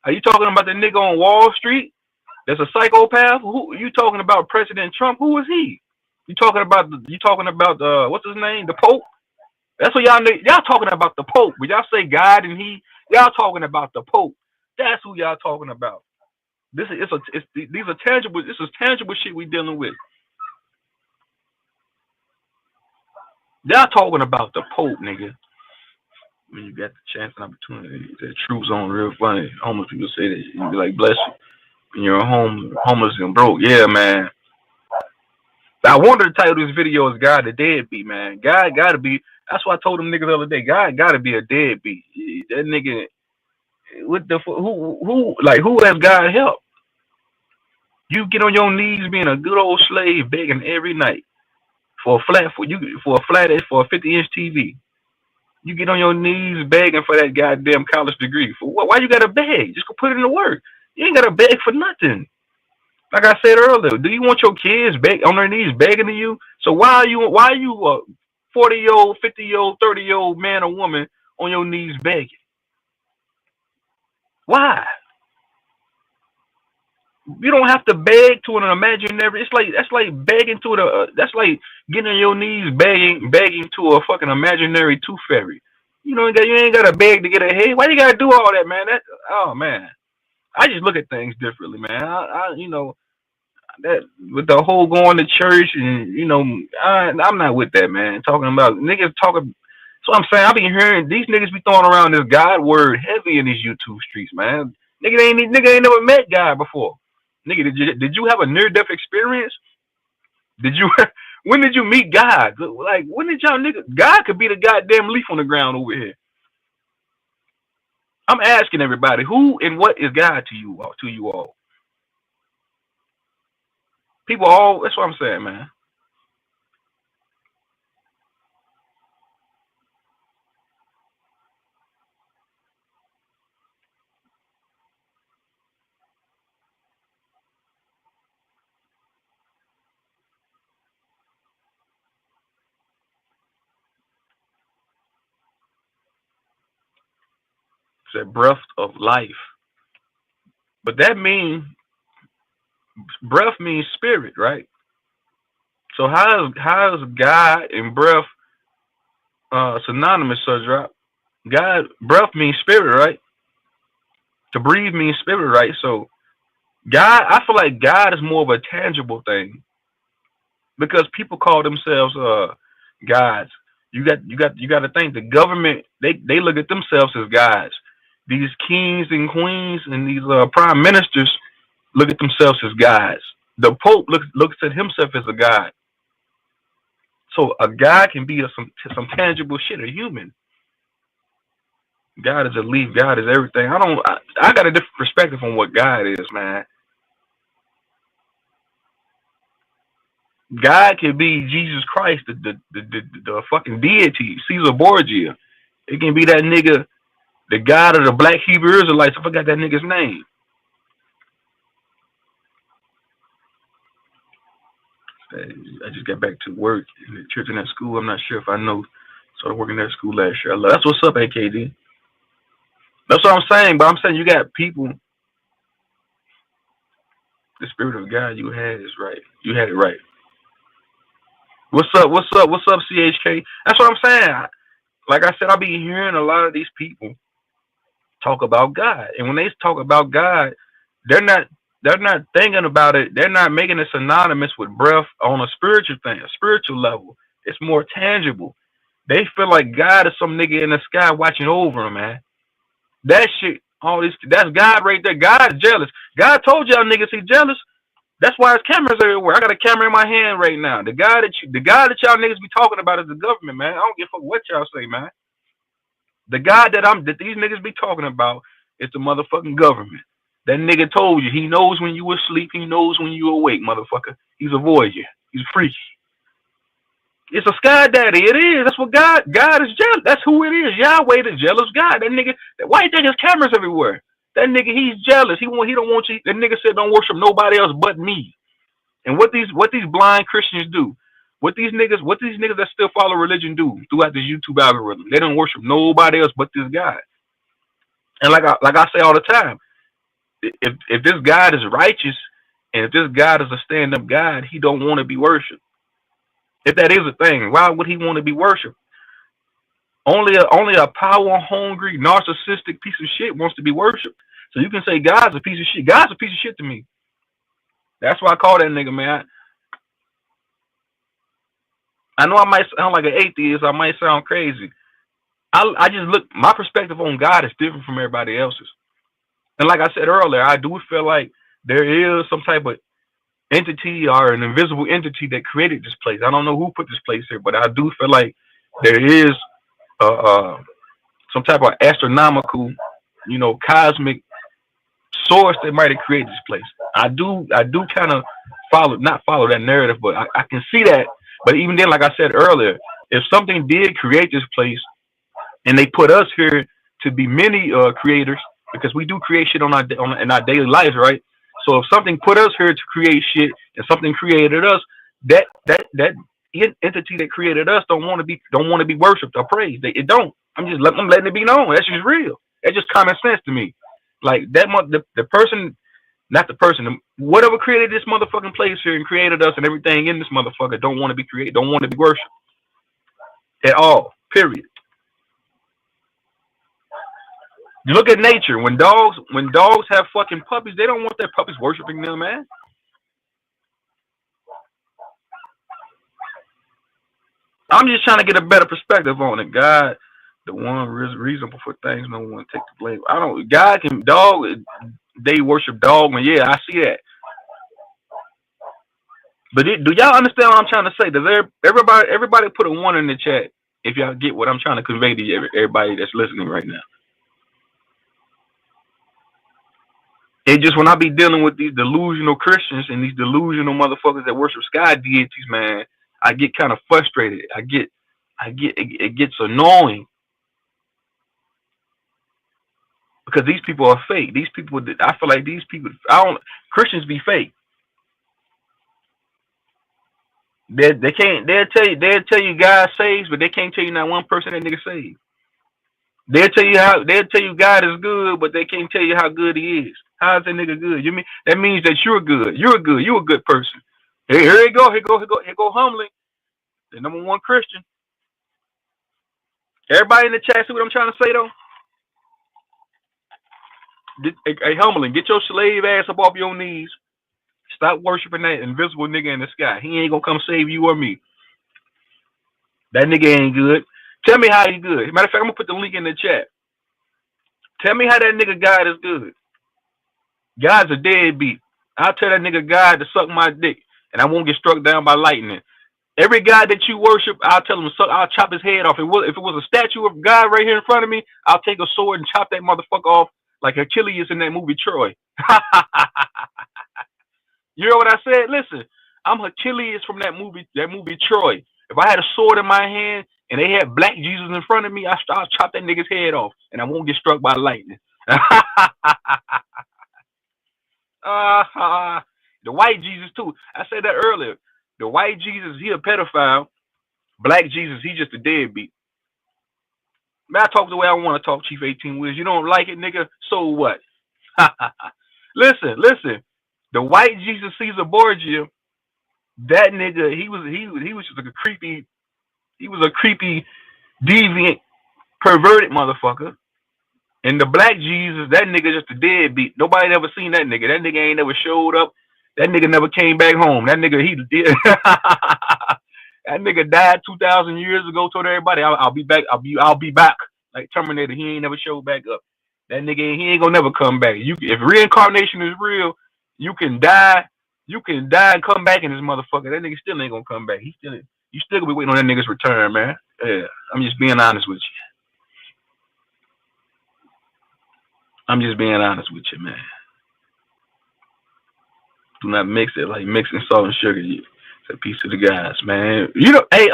Are you talking about the nigga on Wall Street that's a psychopath? Who you talking about? President Trump? Who is he? You talking about what's his name? The Pope? That's what y'all talking about, the Pope. When y'all say God and he, y'all talking about the Pope. That's who y'all talking about. These are tangible. This is tangible shit we dealing with. Y'all talking about the Pope, nigga. When you got the chance and opportunity, that truthzone real funny. Homeless people say that you be like, bless you. When you're homeless and broke. Yeah, man. I wanted to title this video is God the deadbeat, man. God gotta be. That's why I told them niggas the other day. God gotta be a deadbeat. That nigga, what the who has God help? You get on your knees being a good old slave begging every night for a flat for 50-inch TV. You get on your knees begging for that goddamn college degree. For what? Why you gotta beg? Just go put it in the work. You ain't gotta beg for nothing. Like I said earlier, do you want your kids on their knees begging to you? So why are you a 40-year-old, 50-year-old, 30-year-old man or woman on your knees begging? Why? You don't have to beg to an imaginary. That's like begging to that's like getting on your knees begging to a fucking imaginary tooth fairy. You ain't gotta beg to get ahead. Why you gotta do all that, man? Oh man, I just look at things differently, man. That with the whole going to church and I'm not with that, man. Talking about niggas talking. So I'm saying I be hearing these niggas be throwing around this God word heavy in these YouTube streets, man. Nigga ain't never met God before. Nigga, did you have a near death experience? Did you? When did you meet God? Like when did y'all niggas? God could be the goddamn leaf on the ground over here. I'm asking everybody, who and what is God to you all? People all. That's what I'm saying, man. It's a breath of life. But that means breath means spirit, right? So how is God and breath synonymous, Sir Drop? God breath means spirit, right? To breathe means spirit, right? So God, I feel like God is more of a tangible thing because people call themselves gods. You got to think the government they look at themselves as gods. These kings and queens and these prime ministers look at themselves as gods. The Pope looks at himself as a god. So a god can be some tangible shit, a human. God is a leaf. God is everything. I got a different perspective on what God is, man. God can be Jesus Christ, the fucking deity, Caesar Borgia. It can be that nigga, the God of the Black Hebrew Israelites. I forgot that nigga's name. I just got back to work in the church in that school. I'm not sure if I know. Started working at that school last year. That's what's up, AKD. That's what I'm saying. But I'm saying you got people. The spirit of God you had is right. You had it right. What's up? What's up? What's up, CHK? That's what I'm saying. Like I said, I be hearing a lot of these people talk about God, and when they talk about God, they're not thinking about it. They're not making it synonymous with breath on a spiritual thing, a spiritual level. It's more tangible. They feel like God is some nigga in the sky watching over them, man. That shit, that's God right there. God's jealous. God told y'all niggas he jealous. That's why there's cameras everywhere. I got a camera in my hand right now. The guy that y'all niggas be talking about is the government, man. I don't give a fuck what y'all say, man. The guy that these niggas be talking about is the motherfucking government. That nigga told you he knows when you asleep, he knows when you awake, motherfucker. He's a voyeur. He's freaky. It's a sky daddy. It is. That's what God is jealous. That's who it is. Yahweh, the jealous God. That nigga. Why you think there's cameras everywhere? That nigga, he's jealous. He don't want you. That nigga said, don't worship nobody else but me. And what these blind Christians do, what these niggas that still follow religion do throughout this YouTube algorithm, they don't worship nobody else but this God. And like I say all the time, if this God is righteous and if this God is a stand-up God, he don't want to be worshipped. If that is a thing, why would he want to be worshipped? Only a power hungry, narcissistic piece of shit wants to be worshipped. So you can say God's a piece of shit. God's a piece of shit to me. That's why I call that nigga, man. I know I might sound like an atheist. I might sound crazy. I just look, my perspective on God is different from everybody else's. And like I said earlier, I do feel like there is some type of entity or an invisible entity that created this place. I don't know who put this place here, but I do feel like there is some type of astronomical, cosmic source that might have created this place. I do kind of not follow that narrative, but I can see that. But even then, like I said earlier, if something did create this place and they put us here to be many creators, because we do create shit in our daily lives, right? So if something put us here to create shit and something created us, that entity that created us don't want to be worshipped or praised. It don't. I'm letting it be known. That's just real. That's just common sense to me. Like that, the person, not the person, whatever created this motherfucking place here and created us and everything in this motherfucker don't want to be created, don't want to be worshipped at all. Period. You look at nature. When dogs have fucking puppies, they don't want their puppies worshiping them, man. I'm just trying to get a better perspective on it. God, the one reasonable for things, no one take the blame. They worship dog, and yeah, I see that. But do y'all understand what I'm trying to say? Does everybody put a 1 in the chat if y'all get what I'm trying to convey to everybody that's listening right now? It just when I be dealing with these delusional Christians and these delusional motherfuckers that worship sky deities, man, I get kind of frustrated. It gets annoying because these people are fake. These people, I feel like these people, Christians be fake. They'll tell you God saves, but they can't tell you not one person that nigga saved. They'll tell you God is good, but they can't tell you how good he is. How is that nigga good? You mean that means that you're good. You're a good person. Hey, here you go. Here go humbling. The #1 Christian. Everybody in the chat see what I'm trying to say though? Hey, humbling, get your slave ass up off your knees. Stop worshiping that invisible nigga in the sky. He ain't gonna come save you or me. That nigga ain't good. Tell me how he good. Matter of fact, I'm gonna put the link in the chat. Tell me how that nigga God is good. God's a deadbeat. I'll tell that nigga God to suck my dick, and I won't get struck down by lightning. Every God that you worship, I'll tell him to suck. I'll chop his head off. If it was a statue of God right here in front of me, I'll take a sword and chop that motherfucker off like Achilles in that movie Troy. You know what I said? Listen, I'm Achilles from that movie Troy. If I had a sword in my hand and they had black Jesus in front of me, I'll chop that nigga's head off, and I won't get struck by lightning. The white Jesus too. I said that earlier. The white Jesus, he a pedophile. Black Jesus, he just a deadbeat. Man, I talk the way I want to talk, Chief 18 Wheels. You don't like it, nigga? So what? Listen. The white Jesus Caesar Borgia, that nigga, he was just like a creepy, deviant, perverted motherfucker. And the black Jesus, that nigga just a deadbeat. Nobody never seen that nigga. That nigga ain't never showed up. That nigga never came back home. That nigga, he did. That nigga died 2,000 years ago. Told everybody, I'll be back. I'll be back. Like Terminator, he ain't never showed back up. That nigga, he ain't gonna never come back. If reincarnation is real, you can die and come back in this motherfucker. That nigga still ain't gonna come back. You still gonna be waiting on that nigga's return, man. Yeah, I'm just being honest with you. I'm just being honest with you, man. Do not mix it like mixing salt and sugar. It's a piece of the guys, man. You know, hey,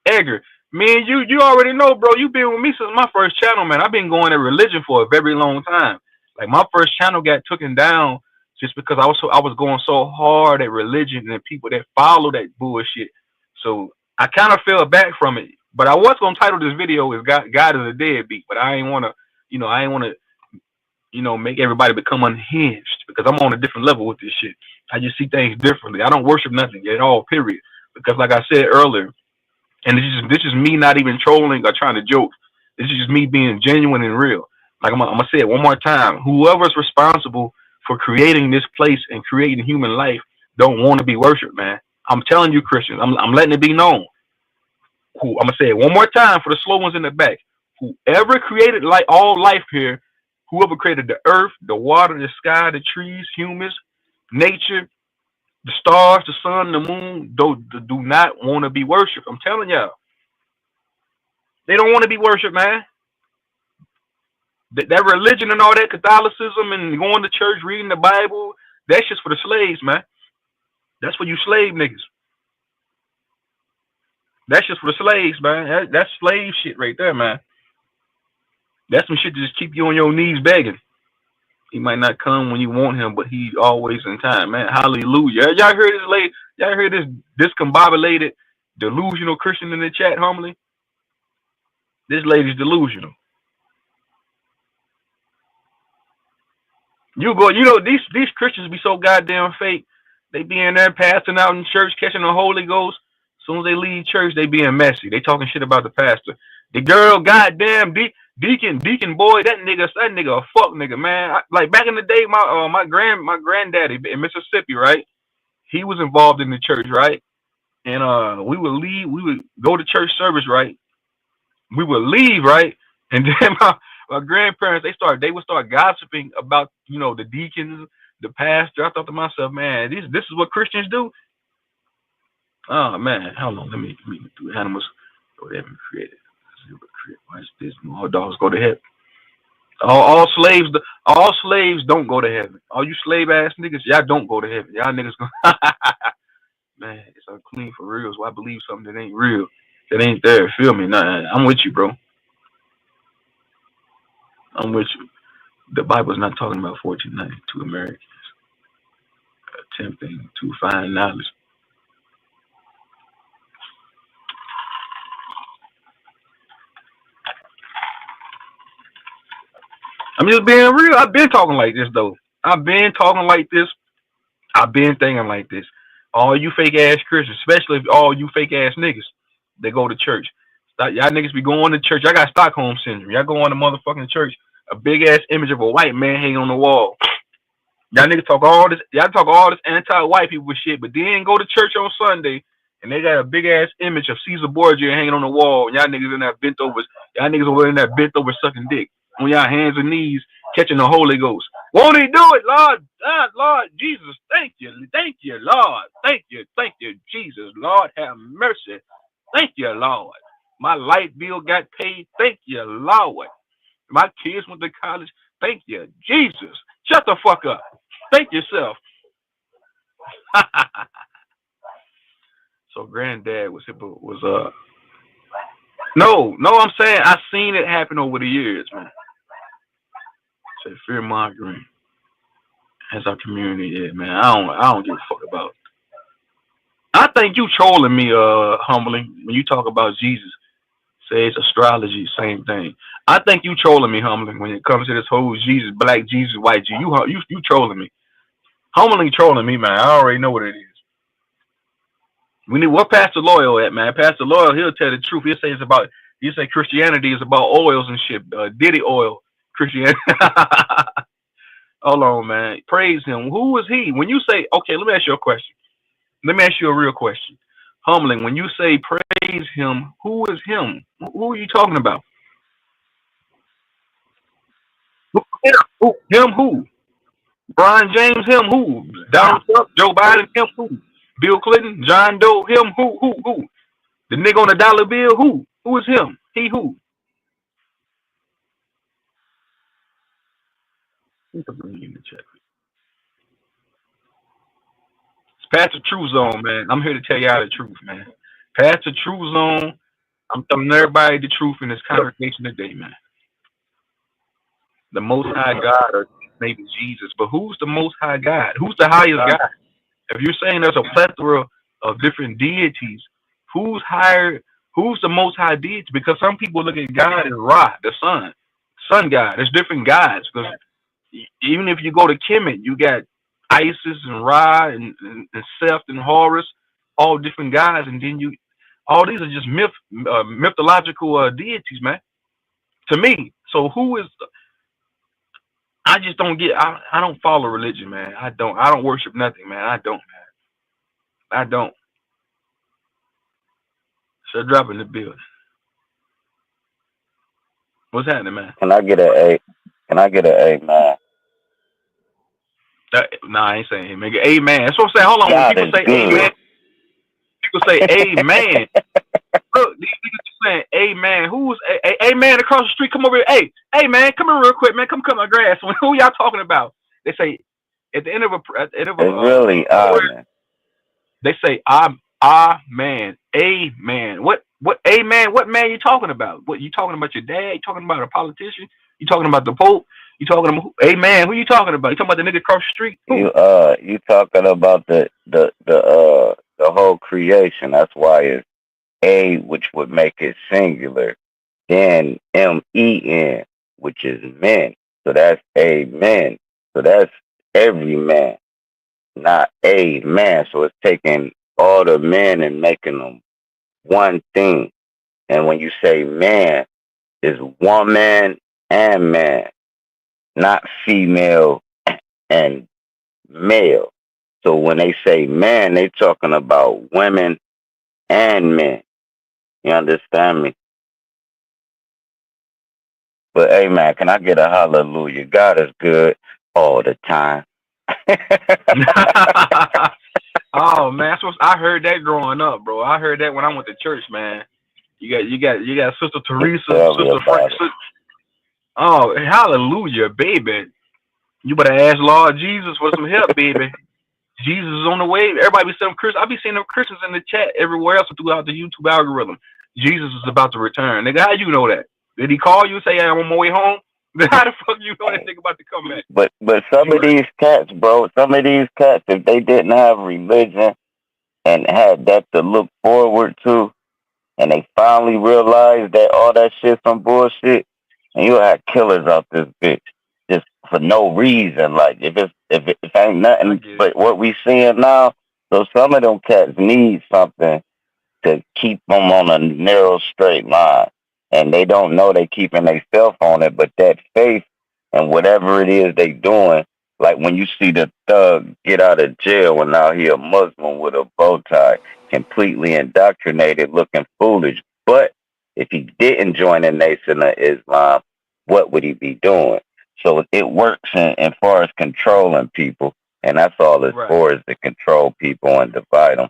Edgar, man, you already know, bro. You been with me since my first channel, man. I've been going to religion for a very long time. Like my first channel got taken down just because I was going so hard at religion and people that follow that bullshit. So I kind of fell back from it. But I was gonna title this video as God is a deadbeat, but I ain't wanna make everybody become unhinged because I'm on a different level with this shit. I just see things differently. I don't worship nothing at all, period. Because like I said earlier, and this is me not even trolling or trying to joke. This is just me being genuine and real. Like I'm gonna say it one more time. Whoever's responsible for creating this place and creating human life don't want to be worshipped, man. I'm telling you, Christians. I'm letting it be known. I'm gonna say it one more time for the slow ones in the back. Whoever created like all life here, whoever created the earth, the water, the sky, the trees, humans, nature, the stars, the sun, the moon, do not want to be worshipped. I'm telling y'all, they don't want to be worshipped, man. That religion and all that Catholicism and going to church, reading the Bible, that's just for the slaves, man. That's for you slave niggas. That's just for the slaves, man. That's slave shit right there, man. That's some shit to just keep you on your knees begging. He might not come when you want him, but he's always in time, man. Hallelujah. Y'all heard this lady? Y'all heard this discombobulated, delusional Christian in the chat, humbly? This lady's delusional. You know, these Christians be so goddamn fake. They be in there passing out in church, catching the Holy Ghost. As soon as they leave church, they being messy. They talking shit about the pastor. The girl, goddamn deacon boy, that nigga a fuck nigga, man. Like back in the day, my granddaddy in Mississippi, right? He was involved in the church, right? And we would go to church service, right? We would leave, right? And then my grandparents, they would start gossiping about, you know, the deacons, the pastor. I thought to myself, man, this is what Christians do. Oh man, hold on, let me do animals go to heaven created. Watch this, all dogs go to heaven. All slaves don't go to heaven. All you slave ass niggas, y'all don't go to heaven. Y'all niggas go. Man, it's unclean for real. So I believe something that ain't real, that ain't there. Feel me? Nah, I'm with you, bro. I'm with you. The Bible's not talking about 1492 Americans attempting to find knowledge. I'm just being real. I've been talking like this, though. I've been talking like this. I've been thinking like this. All you fake ass Christians, especially if all you fake ass niggas that go to church. Y'all niggas be going to church. I got Stockholm syndrome. Y'all go on to motherfucking church, a big ass image of a white man hanging on the wall. Y'all niggas talk all this. Y'all talk all this anti-white people shit, but then go to church on Sunday and they got a big ass image of Caesar Borgia hanging on the wall. And y'all niggas in there bent over. Y'all niggas over in there bent over sucking dick on y'all hands and knees, catching the Holy Ghost. Won't he do it, Lord? Lord Jesus, thank you, Lord, thank you, Jesus, Lord, have mercy, thank you, Lord. My light bill got paid, thank you, Lord. My kids went to college, thank you, Jesus. Shut the fuck up. Thank yourself. So granddad was no, I'm saying I seen it happen over the years, man. Say fear mongering as our community, yeah, man. I don't give a fuck about it. I think you trolling me, humbly, when you talk about Jesus. Say it's astrology, same thing. I think you trolling me, humbly, when it comes to this whole Jesus, black Jesus, white Jesus. You trolling me. Humbly trolling me, man. I already know what it is. We need what Pastor Loyal at, man. Pastor Loyal, he'll tell the truth. He'll say Christianity is about oils and shit. Diddy oil, Christianity. Hold on, man. Praise him. Who is he? When you say, okay, let me ask you a question. Let me ask you a real question. Humbling, when you say praise him, who is him? Who are you talking about? Him who? Brian James, him who? Donald Trump, Joe Biden, him who? Bill Clinton, John Doe, him who? The nigga on the dollar bill, who? Who is him? He who? It's Pastor Truthzone, man. I'm here to tell y'all the truth, man. Pastor Truthzone, I'm telling everybody the truth in this congregation today, man. The Most High God, or maybe Jesus, but who's the Most High God? Who's the highest God? If you're saying there's a plethora of different deities, who's higher? Who's the Most High deity? Because some people look at God as Ra, the sun God. There's different gods. Because even if you go to Kemet, you got Isis and Ra and Seth and Horus, all different gods, and then all these are just mythological deities, man. To me, so who is I just don't get. I don't follow religion, man. I don't worship nothing, man. I don't, man. I don't. So dropping the bill. What's happening, man? Can I get an A? Can I get an amen? Nah, I ain't saying him, nigga. Amen. That's what I'm saying. Hold on. When God people is say good. amen, people say amen. Look, these niggas saying amen. Who's amen across the street? Come over here. Hey, man, come here real quick, man. Come cut my grass. Who y'all talking about? They say at the end of a It's really prayer, they say amen, amen. What amen? What man you talking about? What you talking about? Your dad? You talking about a politician? You talking about the Pope? You talking about amen? Who you talking about? You talking about the nigga across the street? Who? You talking about the whole creation. That's why it's A, which would make it singular. Then men, which is men. So that's amen. So that's every man, not a man. So it's taking all the men and making them one thing. And when you say man, it's woman and man, not female and male. So when they say man, they talking about women and men. You understand me? But hey man, can I get a hallelujah? God is good all the time. Oh man, I heard that growing up, bro. I heard that when I went to church, man. You got Sister Teresa, Sister Frank. Oh, hallelujah, baby. You better ask Lord Jesus for some help, baby. Jesus is on the way. Everybody be saying Christians. I be seeing them Christians in the chat everywhere else throughout the YouTube algorithm. Jesus is about to return. Nigga, how you know that? Did he call you and say, hey, I'm on my way home? How the fuck you know that nigga about to come back? But some of these cats, bro, if they didn't have religion and had that to look forward to, and they finally realized that all that shit some bullshit, and you'll have killers out this bitch just for no reason. Like if it ain't nothing but what we seeing now, so some of them cats need something to keep them on a narrow straight line, and they don't know they keeping themselves on it. But that faith and whatever it is they doing, like when you see the thug get out of jail and now he a Muslim with a bow tie, completely indoctrinated, looking foolish. But if he didn't join the Nation of Islam, what would he be doing? So it works in far as controlling people, and that's all it's for, is to control people and divide them.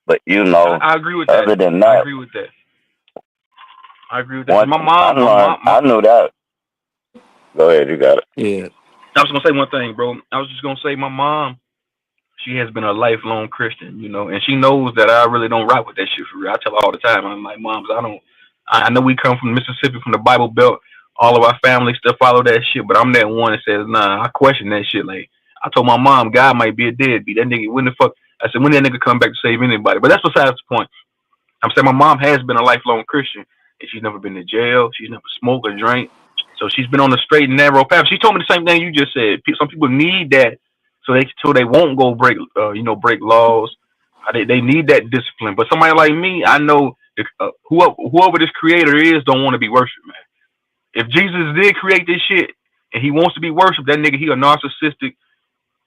But you know, I agree with other that. than that, I agree with that. I agree with that. My mom, I knew that. Go ahead, you got it. Yeah. I was gonna say one thing, bro. I was just gonna say my mom, she has been a lifelong Christian, you know, and she knows that I really don't rock with that shit for real. I tell her all the time, I'm like, Moms, I know we come from Mississippi, from the Bible Belt, all of our family still follow that shit, but I'm that one that says, nah, I question that shit. Like, I told my mom, God might be a deadbeat. That nigga, when the fuck? I said, when that nigga come back to save anybody? But that's besides the point. I'm saying my mom has been a lifelong Christian, and she's never been to jail. She's never smoked or drank. So she's been on the straight and narrow path. She told me the same thing you just said. Some people need that so they won't go break laws. They need that discipline. But somebody like me, I know whoever this creator is don't want to be worshipped, man. If Jesus did create this shit and he wants to be worshipped, that nigga, he a narcissistic,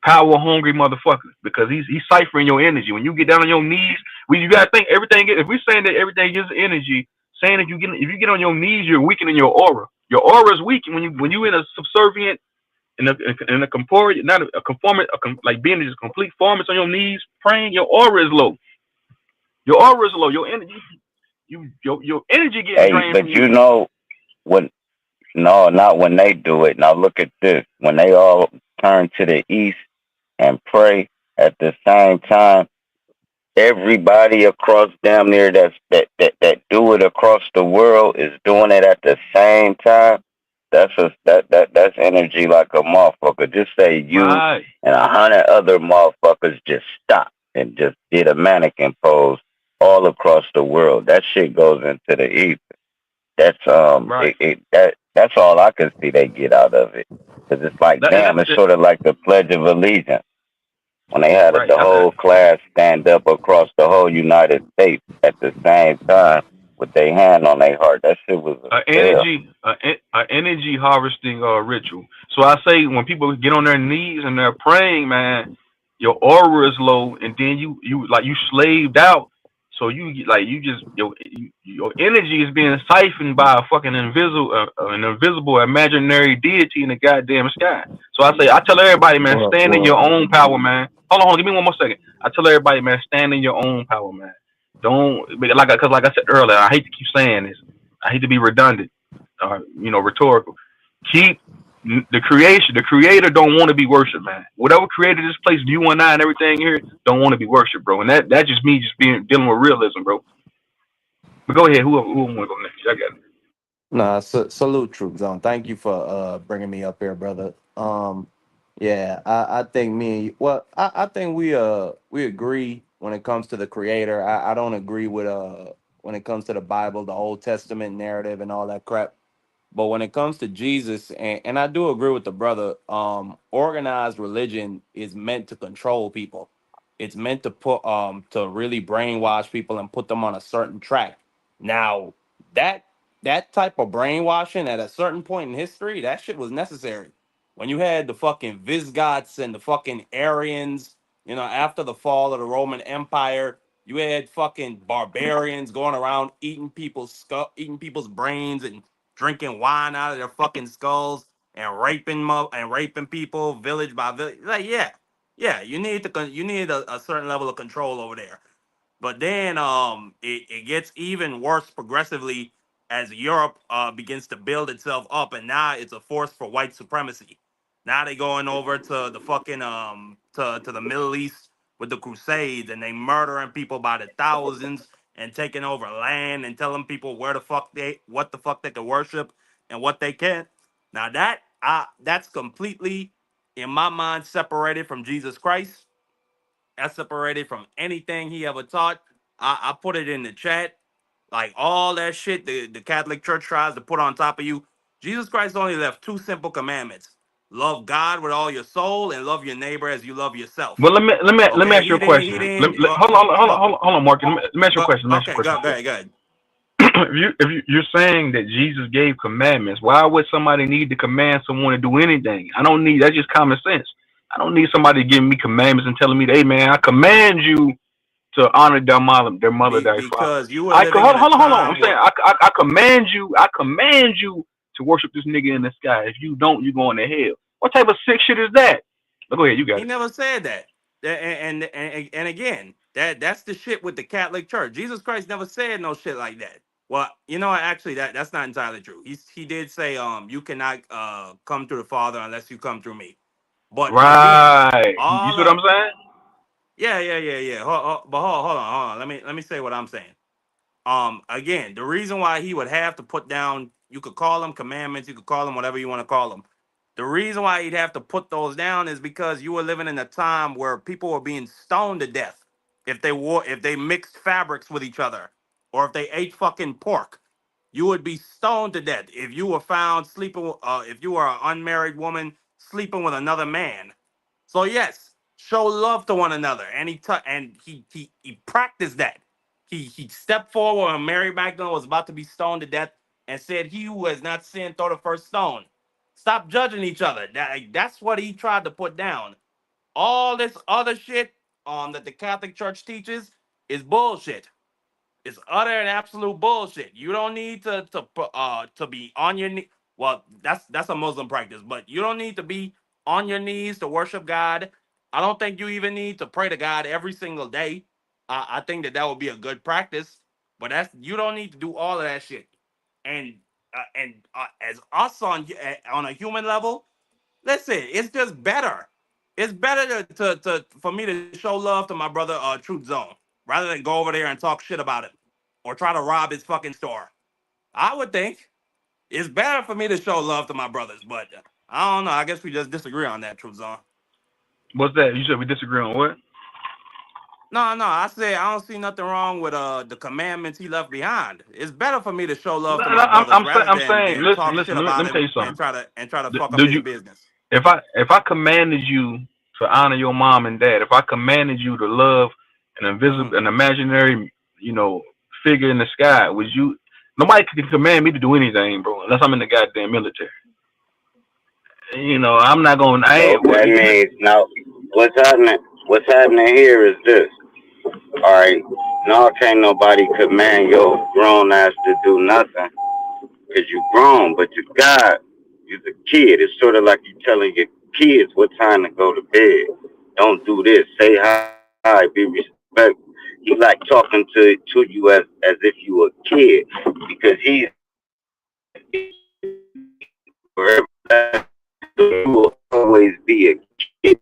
power hungry motherfucker, because he's ciphering your energy. When you get down on your knees, you gotta think everything. If we're saying that everything is energy, saying that if you get on your knees, you're weakening your aura. Your aura is weak when you in a subservient, in a conformity, not a conformant, like being just complete formance on your knees praying. Your aura is low. Your aura is low. Your energy, your energy getting drained But from you you. know when? No, not when they do it. Now look at this. When they all turn to the east and pray at the same time, everybody across damn near that do it across the world is doing it at the same time. That's energy like a motherfucker. Just say you Right. and 100 other motherfuckers just stop and just did a mannequin pose all across the world. That shit goes into the ether. That's Right. that's all I can see they get out of it. Cause it's like, damn, it's sort of like the Pledge of Allegiance when they had Right. the whole class stand up across the whole United States at the same time with their hand on their heart. That shit was a spell. Energy harvesting ritual. So I say when people get on their knees and they're praying, man, your aura is low, and then you like you slaved out. So your energy is being siphoned by a fucking an invisible imaginary deity in the goddamn sky. So I tell everybody, man, stand in your own power, man. Hold on, give me one more second. I tell everybody, man, stand in your own power, man. Don't because like I said earlier, I hate to keep saying this. I hate to be redundant, rhetorical. Keep the creation. The creator don't want to be worshipped, man. Whatever created this place, you and I and everything here, don't want to be worshipped, bro. And that just me just dealing with realism, bro. But go ahead. Who want to go next? I got it. Nah, salute, Truth Zone. Thank you for bringing me up here, brother. Yeah, I think I think we agree when it comes to the creator. I don't agree with when it comes to the Bible, the Old Testament narrative and all that crap. But when it comes to Jesus, and I do agree with the brother, organized religion is meant to control people. It's meant to put to really brainwash people and put them on a certain track. Now, that that type of brainwashing at a certain point in history, that shit was necessary. When you had the fucking Visigoths and the fucking Aryans, after the fall of the Roman Empire, you had fucking barbarians going around eating people's brains and drinking wine out of their fucking skulls and raping people village by village. Like, yeah, you need a certain level of control over there. But then it gets even worse progressively as Europe begins to build itself up, and now it's a force for white supremacy. Now they going over to the fucking to the Middle East with the Crusades, and they murdering people by the thousands and taking over land and telling people what the fuck they can worship and what they can't. Now that's completely in my mind separated from Jesus Christ. That's separated from anything he ever taught. I put it in the chat. Like all that shit the Catholic Church tries to put on top of you. Jesus Christ only left two simple commandments. Love God with all your soul and love your neighbor as you love yourself. Well, let me Okay, ask you a question. Hold on, Mark. Let me ask you a question. Okay, go ahead. You're saying that Jesus gave commandments, why would somebody need to command someone to do anything? I don't need that's just common sense. I don't need somebody giving me commandments and telling me, "Hey, man, I command you to honor their mother, their father." Because you were living in a Hold on. I'm time saying where I command you to worship this nigga in the sky. If you don't, you're going to hell. What type of sick shit is that? But go ahead, you got he it. never said that. And again, that's the shit with the Catholic Church. Jesus Christ never said no shit like that. Well, actually that's not entirely true. He did say you cannot come to the Father unless you come through me. But again, Right. You see all what I'm saying? yeah. But hold on. Let me say what I'm saying. Again, the reason why he would have to put down, you could call them commandments, you could call them whatever you want to call them. The reason why he'd have to put those down is because you were living in a time where people were being stoned to death if they mixed fabrics with each other, or if they ate fucking pork. You would be stoned to death if you were found sleeping if you were an unmarried woman sleeping with another man. So yes, show love to one another, and he practiced that. He stepped forward when Mary Magdalene was about to be stoned to death and said, "He who has not sinned, throw the first stone." Stop judging each other. That's what he tried to put down. All this other shit that the Catholic Church teaches is bullshit. It's utter and absolute bullshit. You don't need to be on your knee. Well, that's a Muslim practice, but you don't need to be on your knees to worship God. I don't think you even need to pray to God every single day. I think that would be a good practice, but you don't need to do all of that shit. And as us on a human level, listen, it's just better. It's better to for me to show love to my brother Truth Zone rather than go over there and talk shit about him or try to rob his fucking store. I would think it's better for me to show love to my brothers, but I don't know. I guess we just disagree on that, Truth Zone. What's that? You said we disagree on what? No. I said I don't see nothing wrong with the commandments he left behind. It's better for me to show love No, to my brothers rather I'm saying, than talk listen. shit Let about me tell him you and something. try to fuck up Do his you? business. If I commanded you to honor your mom and dad, if I commanded you to love an Mm-hmm. invisible, an imaginary, you know, figure in the sky. Would you? Nobody can command me to do anything, bro, unless I'm in the goddamn military. You know, I'm not going. I So ain't. that means now what's happening? What's happening here is this. All right, no, can't nobody command your grown ass to do nothing because you grown, but you got you're a kid. It's sort of like you telling your kids what time to go to bed. Don't do this. Say hi. Be respectful. He like talking to you as if you a kid because he's forever. You will always be a kid.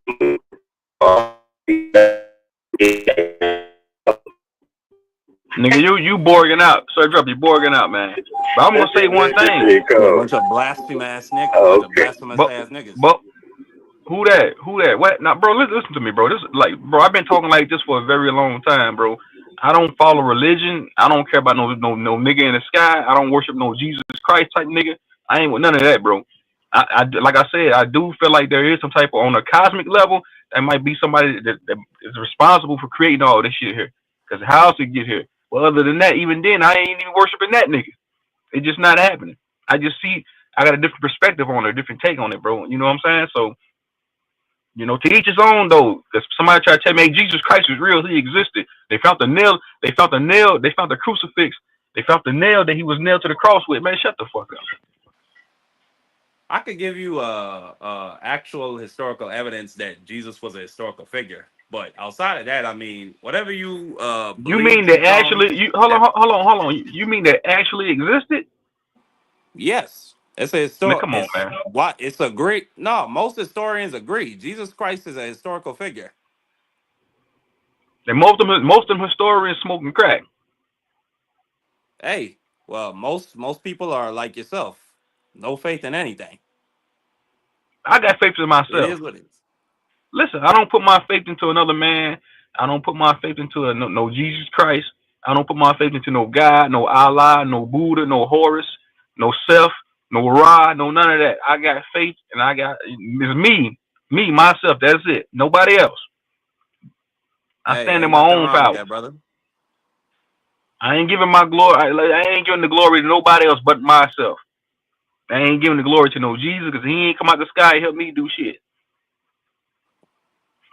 Nigga, you borging out. Sorry, drop you borging out, man. But I'm gonna say one thing. Yeah, a bunch of blasphemous ass niggas. But who that? Who that? What? Now, bro, listen to me, bro. This like, bro, I've been talking like this for a very long time, bro. I don't follow religion. I don't care about no nigga in the sky. I don't worship no Jesus Christ type nigga. I ain't with none of that, bro. I like I said, I do feel like there is some type of on a cosmic level that might be somebody that is responsible for creating all this shit here. Cause how else it get here? Well, other than that, even then, I ain't even worshiping that nigga. It's just not happening. I just see I got a different perspective on it, a different take on it, bro. You know what I'm saying? So, you know, to each his own though. Because somebody tried to tell me, hey, Jesus Christ was real, he existed. They found the nail, they found the crucifix, they found the nail that he was nailed to the cross with. Man, shut the fuck up. I could give you actual historical evidence that Jesus was a historical figure, but outside of that, I mean, whatever you You believe, mean that Zone, actually? You hold on. You mean that actually existed? yes, it's a Man, historic. come on, man. It's a great. No, most historians agree. Jesus Christ is a historical figure. And most of them historians smoking crack. Hey, well, most people are like yourself, no faith in anything. I got faith in It myself. is what it is. Listen, I don't put my faith into another man. I don't put my faith into no Jesus Christ. I don't put my faith into no God, no Allah, no Buddha, no Horus, no Seth, no Ra, no none of that. I got faith, and it's me, myself. That's it. Nobody else. I Hey, stand in ain't my nothing own wrong with power. that, brother. I ain't giving my glory. I ain't giving the glory to nobody else but myself. I ain't giving the glory to no Jesus because he ain't come out the sky and help me do shit.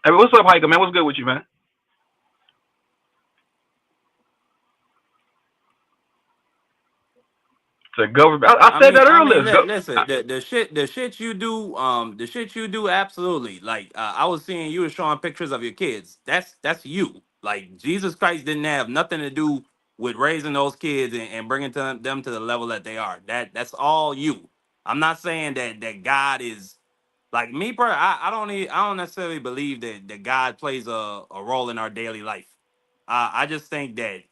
Hey, what's up, Hiker, man? What's good with you, man? The government. I said that I mean, earlier. listen, the shit you do, absolutely. Like, I was seeing you were showing pictures of your kids. That's you. Like, Jesus Christ didn't have nothing to do with raising those kids and bringing them to the level that they are. That's all you. I'm not saying that God is like me. I don't necessarily believe that God plays a role in our daily life. I just think that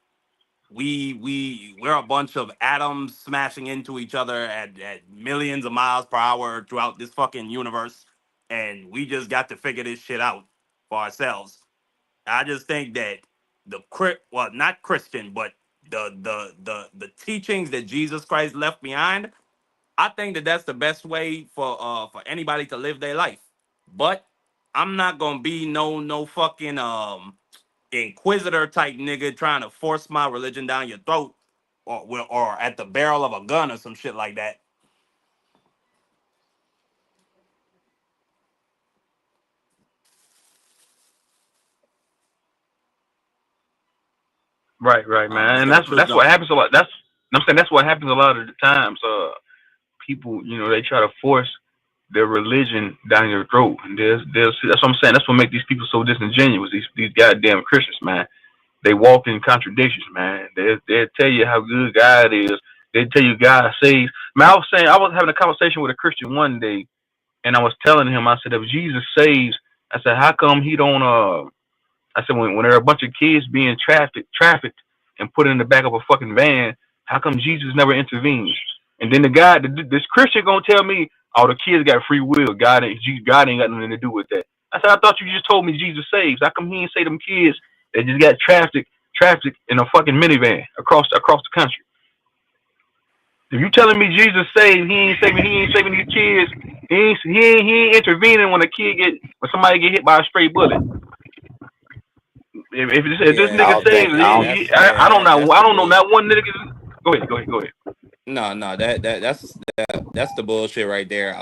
we're a bunch of atoms smashing into each other at millions of miles per hour throughout this fucking universe, and we just got to figure this shit out for ourselves. I just think that not Christian, but the teachings that Jesus Christ left behind, I think that that's the best way for anybody to live their life. But I'm not gonna be no fucking inquisitor type nigga trying to force my religion down your throat or at the barrel of a gun or some shit like that. Right, man. And Mr. that's what Truthzone. happens a lot. I'm saying that's what happens a lot of the times. People, you know, they try to force their religion down your throat, and that's what I'm saying. That's what makes these people so disingenuous. These goddamn Christians, man. They walk in contradictions, man. They'll tell you how good God is. They tell you God saves. Man, I was having a conversation with a Christian one day, and I was telling him, I said, if Jesus saves, I said, how come he don't I said, when there are a bunch of kids being trafficked and put in the back of a fucking van, how come Jesus never intervenes? And then this Christian gonna tell me, oh, the kids got free will. God ain't got nothing to do with that. I said, I thought you just told me Jesus saves. How come he ain't say them kids that just got trafficked in a fucking minivan across the country? If you telling me Jesus saves, he ain't saving these kids. He ain't intervening when somebody get hit by a stray bullet. If this Yeah, nigga says, I don't know. that's I the don't know bullshit. not one nigga. Go ahead. No, that's the bullshit right there.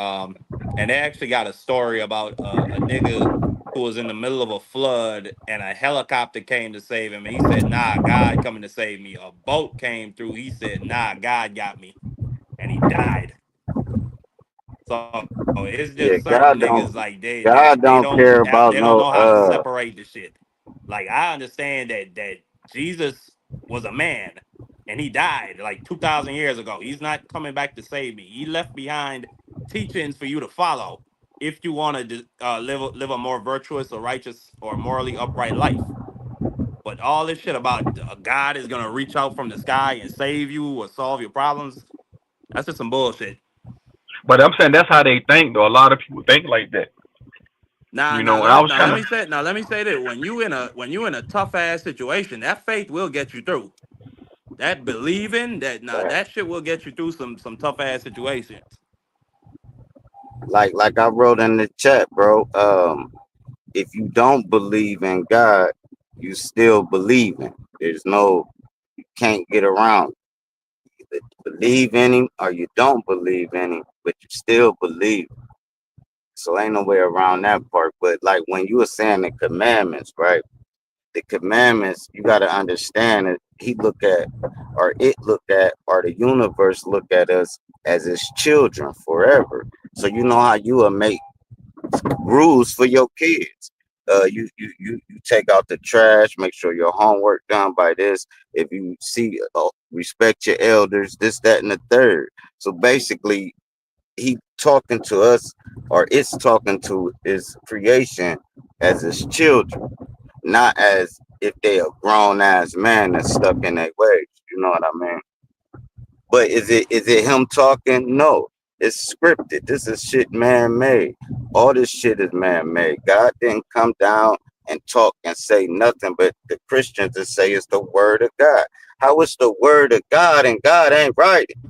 And they actually got a story about a nigga who was in the middle of a flood and a helicopter came to save him, and he said, "Nah, God coming to save me." A boat came through. He said, "Nah, God got me," and he died. So it's Yeah, just certain niggas like God don't care about they don't no know how to separate the shit. Like I understand that Jesus was a man and he died like 2,000 years ago. He's not coming back to save me. He left behind teachings for you to follow if you want to live a more virtuous or righteous or morally upright life. But all this shit about God is gonna reach out from the sky and save you or solve your problems, that's just some bullshit. But I'm saying that's how they think though. A lot of people think like that. Nah, You nah. know, and I was Now kind let of me say. Now let me say that when you in a tough ass situation, that faith will get you through. That believing that shit will get you through some tough ass situations. like I wrote in the chat, bro. If you don't believe in God, you still believing. There's no, you can't get around. Either you believe in him or you don't believe in him, but you still believe. So ain't no way around that part. But like when you were saying the commandments, right? The commandments, you got to understand that he look at, or it look at, or the universe look at us as his children forever. So you know how you will make rules for your kids. You take out the trash, make sure your homework done by this. If you see, respect your elders, this, that, and the third. So basically, he talking to us, or it's talking to his creation as his children, not as if they a grown ass man that's stuck in their ways. You know what I mean? But is it him talking? No. It's scripted. This is shit man made. All this shit is man made. God didn't come down and talk and say nothing, but the Christians that say it's the word of God. How is the word of God and God ain't writing?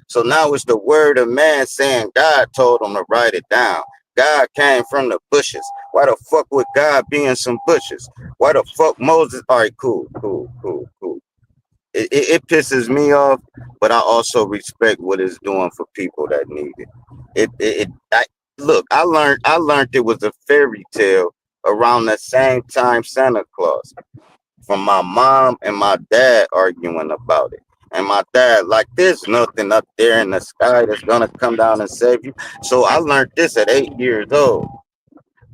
So now it's the word of man saying God told him to write it down. God came from the bushes. Why the fuck would God be in some bushes? Why the fuck Moses? All right, cool. It pisses me off, but I also respect what it's doing for people that need it. Look, I learned it was a fairy tale around the same time Santa Claus, from my mom and my dad arguing about it. And my dad, like, there's nothing up there in the sky that's gonna come down and save you. So I learned this at 8 years old.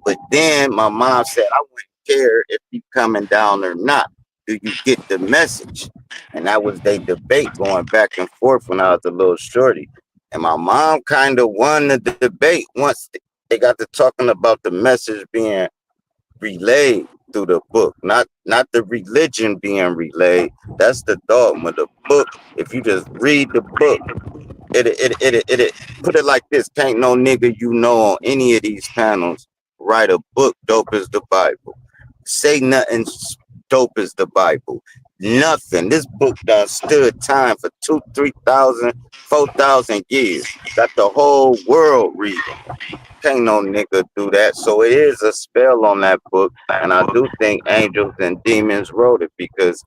But then my mom said, I wouldn't care if you coming down or not. Do you get the message? And that was they debate going back and forth when I was a little shorty. And my mom kind of won the debate once they got to talking about the message being relayed through the book, not the religion being relayed. That's the dogma. The book, if you just read the book, it put it like this: can't no nigga you know on any of these panels write a book dope as the Bible. Say nothing dope as the Bible. Nothing. This book done stood time for 2, 3,000, 4,000 years. Got the whole world reading. Can't no nigga do that. So it is a spell on that book. And I do think angels and demons wrote it, because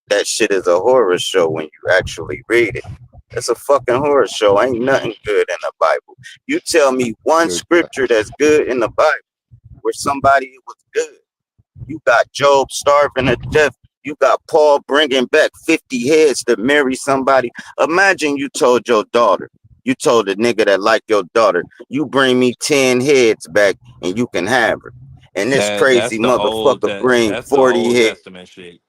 that shit is a horror show when you actually read it. It's a fucking horror show. Ain't nothing good in the Bible. You tell me one scripture that's good in the Bible where somebody was good. You got Job starving to death. You got Paul bringing back 50 heads to marry somebody. Imagine you told your daughter, you told the nigga that like your daughter, you bring me 10 heads back and you can have her. And this That's crazy the motherfucker bring that's the 40 Old heads. Testament shit.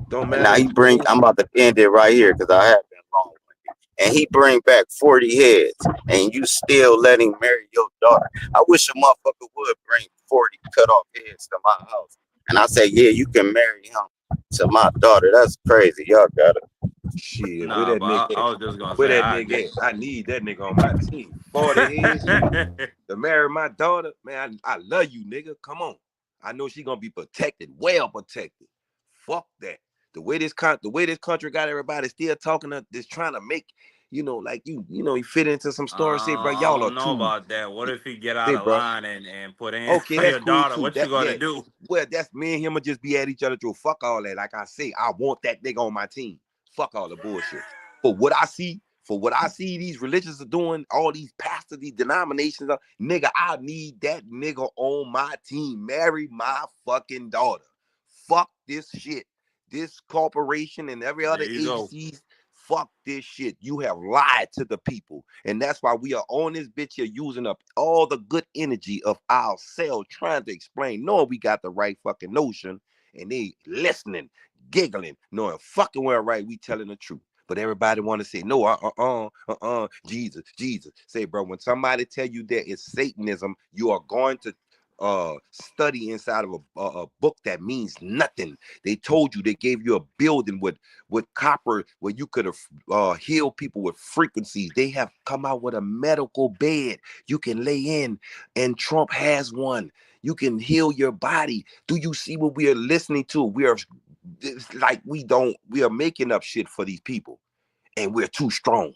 Don't And now matter. he bring, I'm about to end it right here because I have been long. And he bring back 40 heads and you still let him marry your daughter. I wish a motherfucker would bring 40 cut off heads to my house. And I say, yeah, you can marry him to my daughter. That's crazy. Y'all got it. Shit, where Nah, that but nigga I at? was just gonna Where say that I nigga agree. at? I need that nigga on my team. 40 heads to marry my daughter. Man, I love you, nigga. Come on. I know she gonna be protected, well protected. Fuck that. The way this country got everybody still talking, just trying to make you know, like you know, he fit into some story. Say, bro, I y'all are don't know too. about that. What if he get out Say, of bro. line and put in Okay, for that's your cool daughter? too. What you gonna Yeah. do? Well, that's me and him will just be at each other through. Fuck all that. Like I say, I want that nigga on my team. Fuck all the bullshit. For what I see, these religions are doing, all these pastors, these denominations, nigga, I need that nigga on my team. Marry my fucking daughter. Fuck this shit. This corporation and every There other you go. agencies. Fuck this shit. You have lied to the people. And that's why we are on this bitch here using up all the good energy of ourselves trying to explain, knowing we got the right fucking notion, and they listening, giggling, knowing fucking well right we telling the truth. But everybody want to say, no, Jesus. Say, bro, when somebody tell you that it's Satanism, you are going to study inside of a book that means nothing. They told you, they gave you a building with copper where you could have healed people with frequencies. They have come out with a medical bed you can lay in, and Trump has one. You can heal your body. Do you see what we are listening to? It's like we are making up shit for these people, and we're too strong,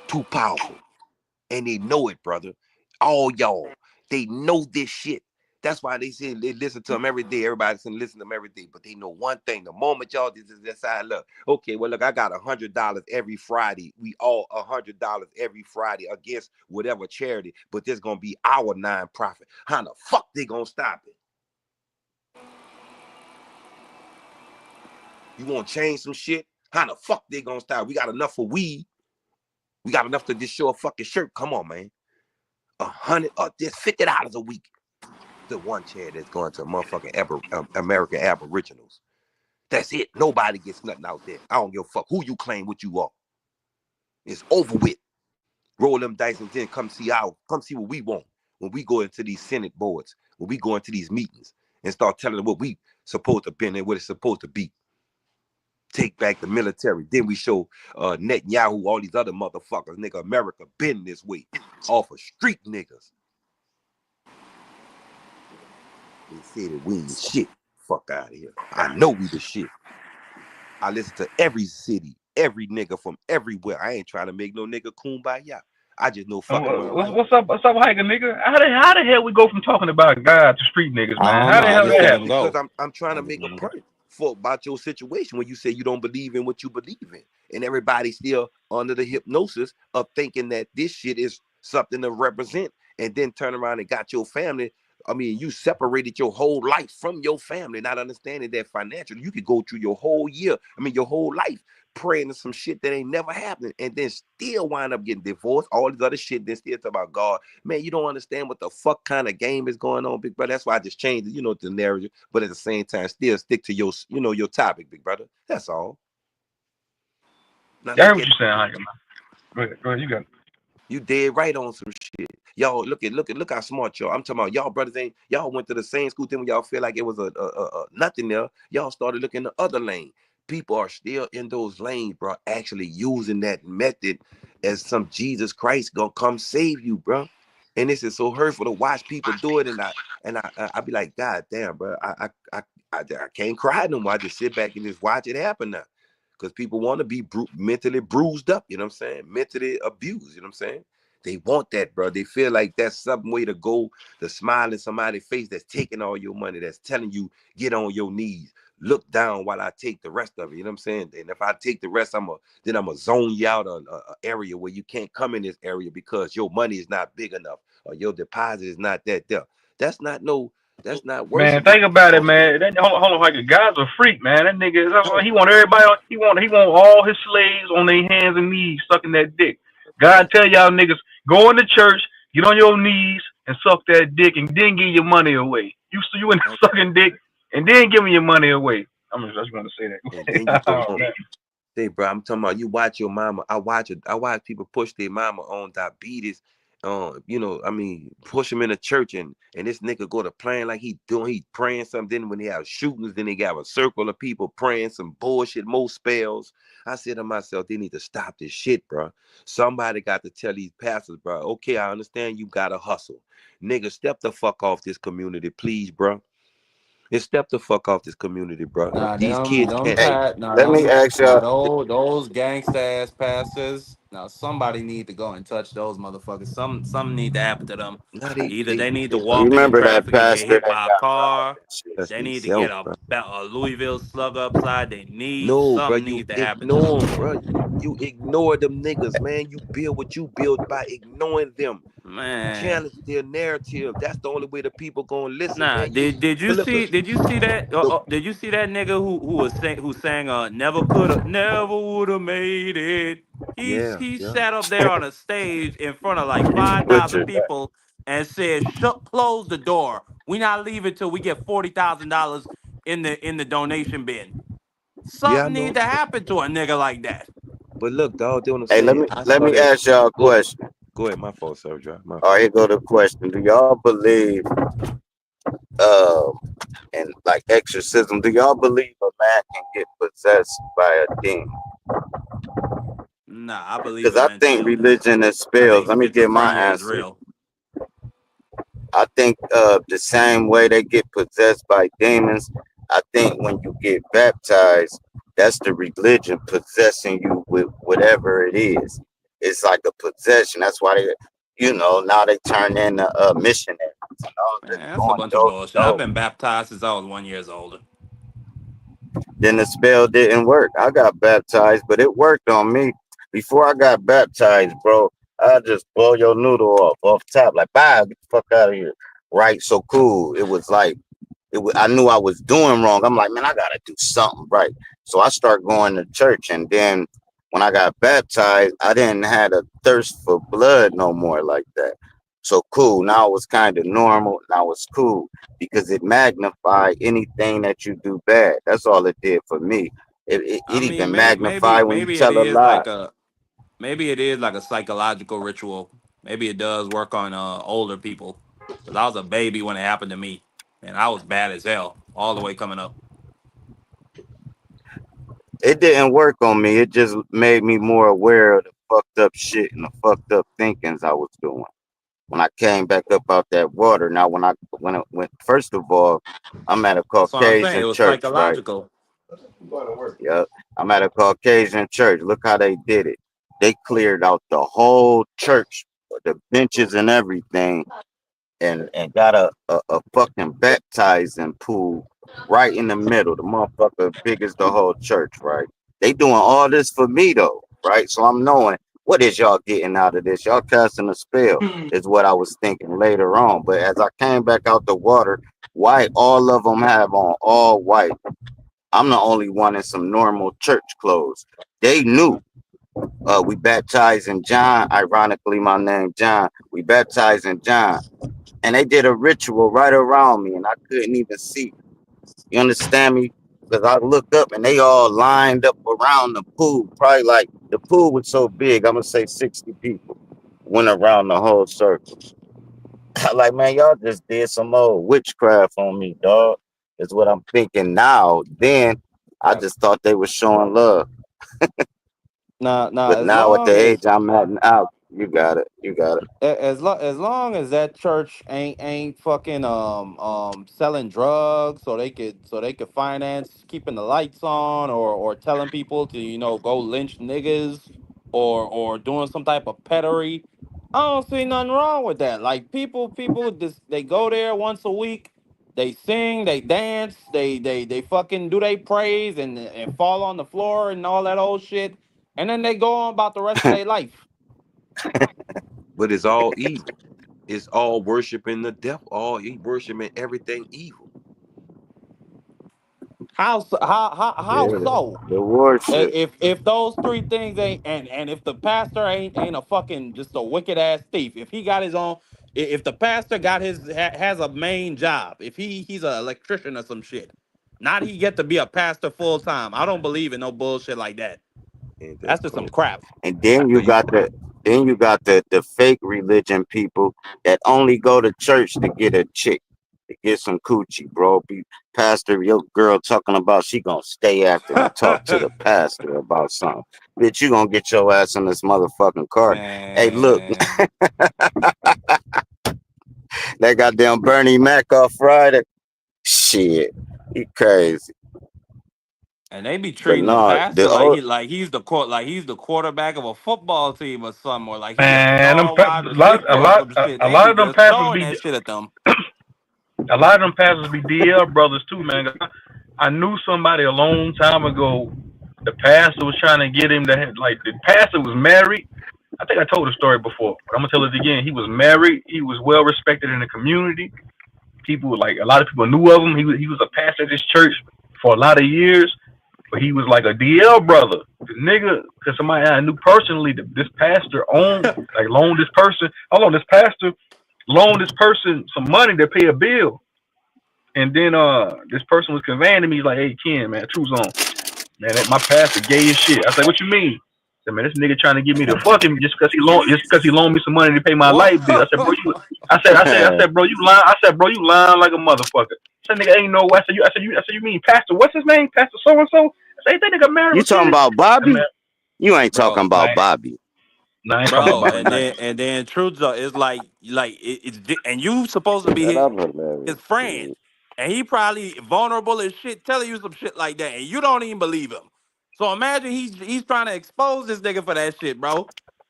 too powerful, and they know it, brother. All y'all, they know this shit. That's why they say they listen to them every day. Everybody's gonna listen to them every day, but they know one thing: the moment y'all decide, look, okay, well, look, I got $100 every Friday. We all $100 every Friday against whatever charity, but there's gonna be our nonprofit. How the fuck they gonna stop it? You want to change some shit? How the fuck they gonna stop? We got enough for weed. We got enough to just show a fucking shirt. Come on, man. $100 or just $50 a week. The one chair that's going to motherfucking American Aboriginals. That's it. Nobody gets nothing out there. I don't give a fuck who you claim what you are. It's over with. Roll them dice and then come see what we want when we go into these Senate boards, when we go into these meetings and start telling them what we supposed to be and what it's supposed to be. Take back the military. Then we show Netanyahu, all these other motherfuckers, nigga, America been this way. Off of street niggas. They say that we ain't shit. Fuck out of here. I know we the shit. I listen to every city, every nigga from everywhere. I ain't trying to make no nigga kumbaya. I just know fucking well. What's up, hiker nigga? How the hell we go from talking about God to street niggas, I man? don't How know. the I hell just that let happen? him Because go. I'm trying to make a point about your situation when you say you don't believe in what you believe in, and everybody's still under the hypnosis of thinking that this shit is something to represent, and then turn around and got your family. I mean, you separated your whole life from your family, not understanding that financially you could go through your whole year, your whole life praying to some shit that ain't never happened, and then still wind up getting divorced, all this other shit, then still talk about God. Man, you don't understand what the fuck kind of game is going on, big brother. That's why I just changed, the narrative, but at the same time, still stick to your, your topic, big brother. That's all. Now I heard look what at you saying, hiker, man. Go ahead, you got it. you dead right on some shit. Y'all look how smart y'all. I'm talking about y'all brothers y'all went to the same school thing when y'all feel like it was a nothing there. Y'all started looking the other lane. People are still in those lanes, bro, actually using that method as some Jesus Christ gonna come save you, bro. And this is so hurtful to watch people do it. And I be like, God damn, bro, I can't cry no more. I just sit back and just watch it happen now. Because people want to be mentally bruised up, you know what I'm saying? Mentally abused, you know what I'm saying? They want that, bro. They feel like that's some way to go to smile in somebody's face that's taking all your money, that's telling you, get on your knees, look down while I take the rest of it, you know what I'm saying? And if I take the rest, I'm gonna zone you out an area where you can't come in this area because your money is not big enough or your deposit is not that there. That's not Man, worship. think about it, man. Hold on, hiker. God's a freak, man. That nigga, he want everybody. He want all his slaves on their hands and knees sucking that dick. God tell y'all niggas, go into church, get on your knees and suck that dick, and then give your money away. You in sucking dick, and then giving your money away. I just want to say And then you that. go Oh, on. man. Say, bro, I'm talking about you watch your mama. I watch people push their mama on diabetes. Push him in the church and this nigga go to praying like he praying something. Then when they have shootings, then they got a circle of people praying some bullshit, most spells. I said to myself, they need to stop this shit, bro. Somebody got to tell these pastors, bro. Okay, I understand you gotta hustle, nigga. Step the fuck off this community, please, bro. And step the fuck off this community, bro. Nah, These kids can't. those gangsta ass pastors. Now somebody need to go and touch those motherfuckers. Some need to happen to them. Now Either they need to You walk into remember that traffic and get pastor hit that by a got robbed car. and shit? that's They need to get themselves, bro. a Louisville slug upside their knee. No, bro, Something you needs to happen to ignore them. them, bro. You ignore them niggas, man. You build what you build by ignoring them. Man. Challenge their narrative. That's the only way the people gonna listen, Nah, man. You did you but look, see that look, did you see that nigga who sang never coulda never woulda made it. yeah, He yeah, sat up there on a stage in front of like You 5,000 butchered that. people and said, "Shut, close the door. We not leaving till we get $40,000 in the donation bin." yeah, I Something need know. to happen to a nigga like that. But look, dog, do what I'm Hey, let saying. me I let saw me that. ask y'all a Go, question. go ahead. My fault, sir. Dry. My All right, fault. here go the question. Do y'all believe uh in like exorcism? Do y'all believe a man can get possessed by a demon? Nah, I believe Because in I mental think illness. religion is I spells. think Let me get my schizophrenia is answer. real. I think the same way they get possessed by demons, I think when you get baptized, that's the religion possessing you with whatever it is. It's like a possession. That's why now they turn in missionaries and all Man, this that's a going bunch of door to bullshit. I've door. been baptized since I was 1 years old. Then the spell didn't work. I got baptized, but it worked on me. Before I got baptized, bro, I just blow your noodle off top, like, bye, get the fuck out of here. Right? So cool. It was like, I knew I was doing wrong. I'm like, man, I gotta do something right. So I start going to church, and then when I got baptized, I didn't have a thirst for blood no more like that. So cool. Now it was kind of normal. Now it's cool because it magnified anything that you do bad. That's all it did for me. I It mean, even magnified when you tell a lie. maybe it is like a psychological ritual. Maybe it does work on older people. Cause I was a baby when it happened to me, and I was bad as hell all the way coming up. It didn't work on me. It just made me more aware of the fucked up shit and the fucked up thinkings I was doing. When I came back up out that water. Now, when first of all, I'm at a That's what I'm saying. It Caucasian was church, right? psychological. Yep. I'm at a Caucasian church. Look how they did it. They cleared out the whole church, the benches and everything, and got a fucking baptizing pool right in the middle. The motherfucker big as the whole church, right? They doing all this for me though, right? So I'm knowing what is y'all getting out of this? Y'all casting a spell is what I was thinking later on. But as I came back out the water, white, all of them have on all white. I'm the only one in some normal church clothes. They knew. We baptized in John. Ironically, my name John. We baptized in John, and they did a ritual right around me, and I couldn't even see. You understand me? Because I looked up, and they all lined up around the pool. Probably like the pool was so big, I'm gonna say 60 people went around the whole circle. Like, man, y'all just did some old witchcraft on me, dog. Is what I'm thinking now. Then I Yeah. just thought they were showing love. Nah. But now at the age I'm at now, you got it. You got it. As long as that church ain't fucking selling drugs so they could finance keeping the lights on or telling people to go lynch niggas or doing some type of pedory. I don't see nothing wrong with that. Like people just they go there once a week, they sing, they dance, they fucking do they praise and fall on the floor and all that old shit, and then they go on about the rest of their life. But it's all evil. It's all worshiping the devil. All worshiping everything evil. How Yeah, so? the worship. If those three things ain't and if the pastor ain't a fucking just a wicked ass thief, if he got his own, if the pastor got has a main job, if he's an electrician or some shit, not he get to be a pastor full time. I don't believe in no bullshit like that. Ain't That's that just some cold? crap. And then So you you got the fake religion people that only go to church to get a chick, to get some coochie, bro. Be pastor, your girl talking about she gonna stay after and talk to the pastor about something. Bitch, you gonna get your ass in this motherfucking car. Hey, look, Man, that goddamn Bernie Mac off Friday. Shit, you crazy. And they be But treating the no, pastor like he's the he's the quarterback of a football team or something, or like he a Man, star wide receiver or some shit. a They lot be of them just pastors throwing be that shit at them. a lot of them pastors be DL brothers too, man. I knew somebody a long time ago. The pastor was trying to get him to like the pastor was married. I think I told the story before, but I'm gonna tell it again. He was married. He was well respected in the community. People like a lot of people knew of him. He was a pastor at this church for a lot of years, but he was like a DL brother. The nigga, because somebody I knew personally, this pastor owned like loaned this person. Hold on, this pastor loaned this person some money to pay a bill. And then this person was conveying to me, he's like, hey Ken, man, truthzone. Man, my pastor gay as shit. I said, what you mean? I said, man, this nigga trying to get me to fuck him just because he loaned me some money to pay my What? light bill. I said, bro, I said, bro, you lying. I said, bro, you lying like a motherfucker. I said, nigga, ain't no way. I said, you mean Pastor? What's his name? Pastor so and so. I said, ain't that nigga married You with talking kids? about And man, Bobby? You ain't talking Bro. about Bobby. nah, I ain't talking about Bro, Bobby and Knight. then truth is and you supposed to be Shut up, his hilarious. friend, and he probably vulnerable as shit, telling you some shit like that, and you don't even believe him. So imagine he's trying to expose this nigga for that shit, bro.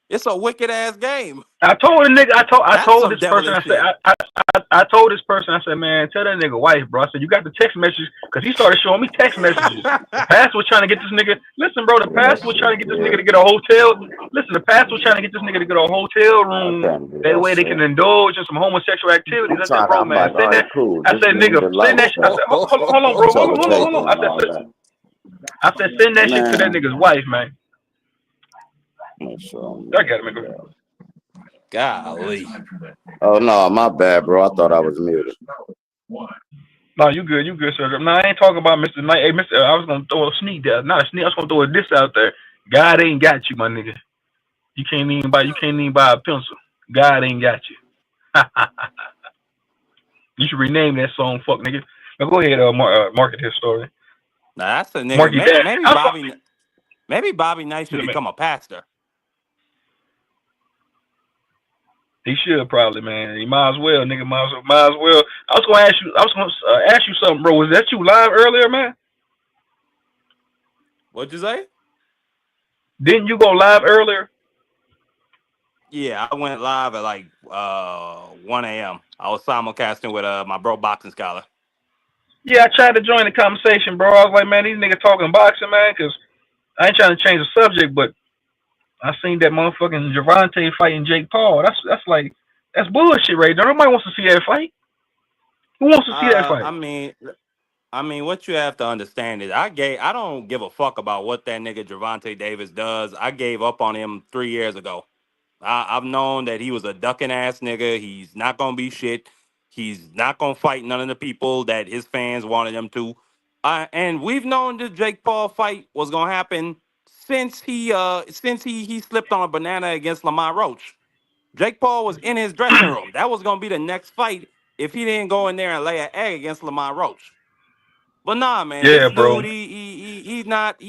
It's a wicked ass game. I told the nigga, I That's told some this person, devilish I said, shit. I told this person, I said, man, tell that nigga wife, bro. I said, you got the text messages, because he started showing me text messages. The pastor was trying to get this nigga, listen, bro, the Yeah, that pastor was trying to shit get this nigga good. to get a hotel. Listen, the pastor was trying to get this nigga to get a hotel I'm room. trying to do That that way they shit. can indulge in some homosexual activities. I said, bro, I'm man, like, all send right, that. cool. I Just said, give me nigga, the send light that. I stuff. said, hold on, bro, hold on, hold Telepaper on. and all that. I said, send that shit to that Man, nigga's wife, man. make sure I'm I got it, muted. man. Golly. Oh no, my bad, bro. I thought I was muted. No, you good, sir. No, I ain't talking about Mr. Knight. Hey, Mr. I was gonna throw a sneak there, not a sneak. I was gonna throw a diss out there. God ain't got you, my nigga. You can't even buy a pencil. God ain't got you. You should rename that song, fuck nigga. Now go ahead, market his story. Now that's a nigga. Marky Dad. Maybe Bobby Knight should become a pastor. He should probably, man. He might as well, nigga. Might as well. I was gonna ask you something, bro. Was that you live earlier, man? What'd you say? Didn't you go live earlier? Yeah, I went live at like 1 a.m. I was simulcasting with my bro Boxing Scholar. Yeah, I tried to join the conversation, bro. I was like, man, these niggas talking boxing, man, because I ain't trying to change the subject, but I seen that motherfucking Javante fighting Jake Paul. That's bullshit right there. Nobody wants to see that fight. Who wants to see that Uh, fight? I mean, what you have to understand is I don't give a fuck about what that nigga Javante Davis does. I gave up on him 3 years ago. I've known that he was a ducking ass nigga. He's not gonna be shit. He's not gonna fight none of the people that his fans wanted him to. And we've known the Jake Paul fight was gonna happen since he slipped on a banana against Lamar Roach. Jake Paul was in his dressing room. That was gonna be the next fight if he didn't go in there and lay an egg against Lamar Roach. But nah, man, Yeah, this bro. dude, he's not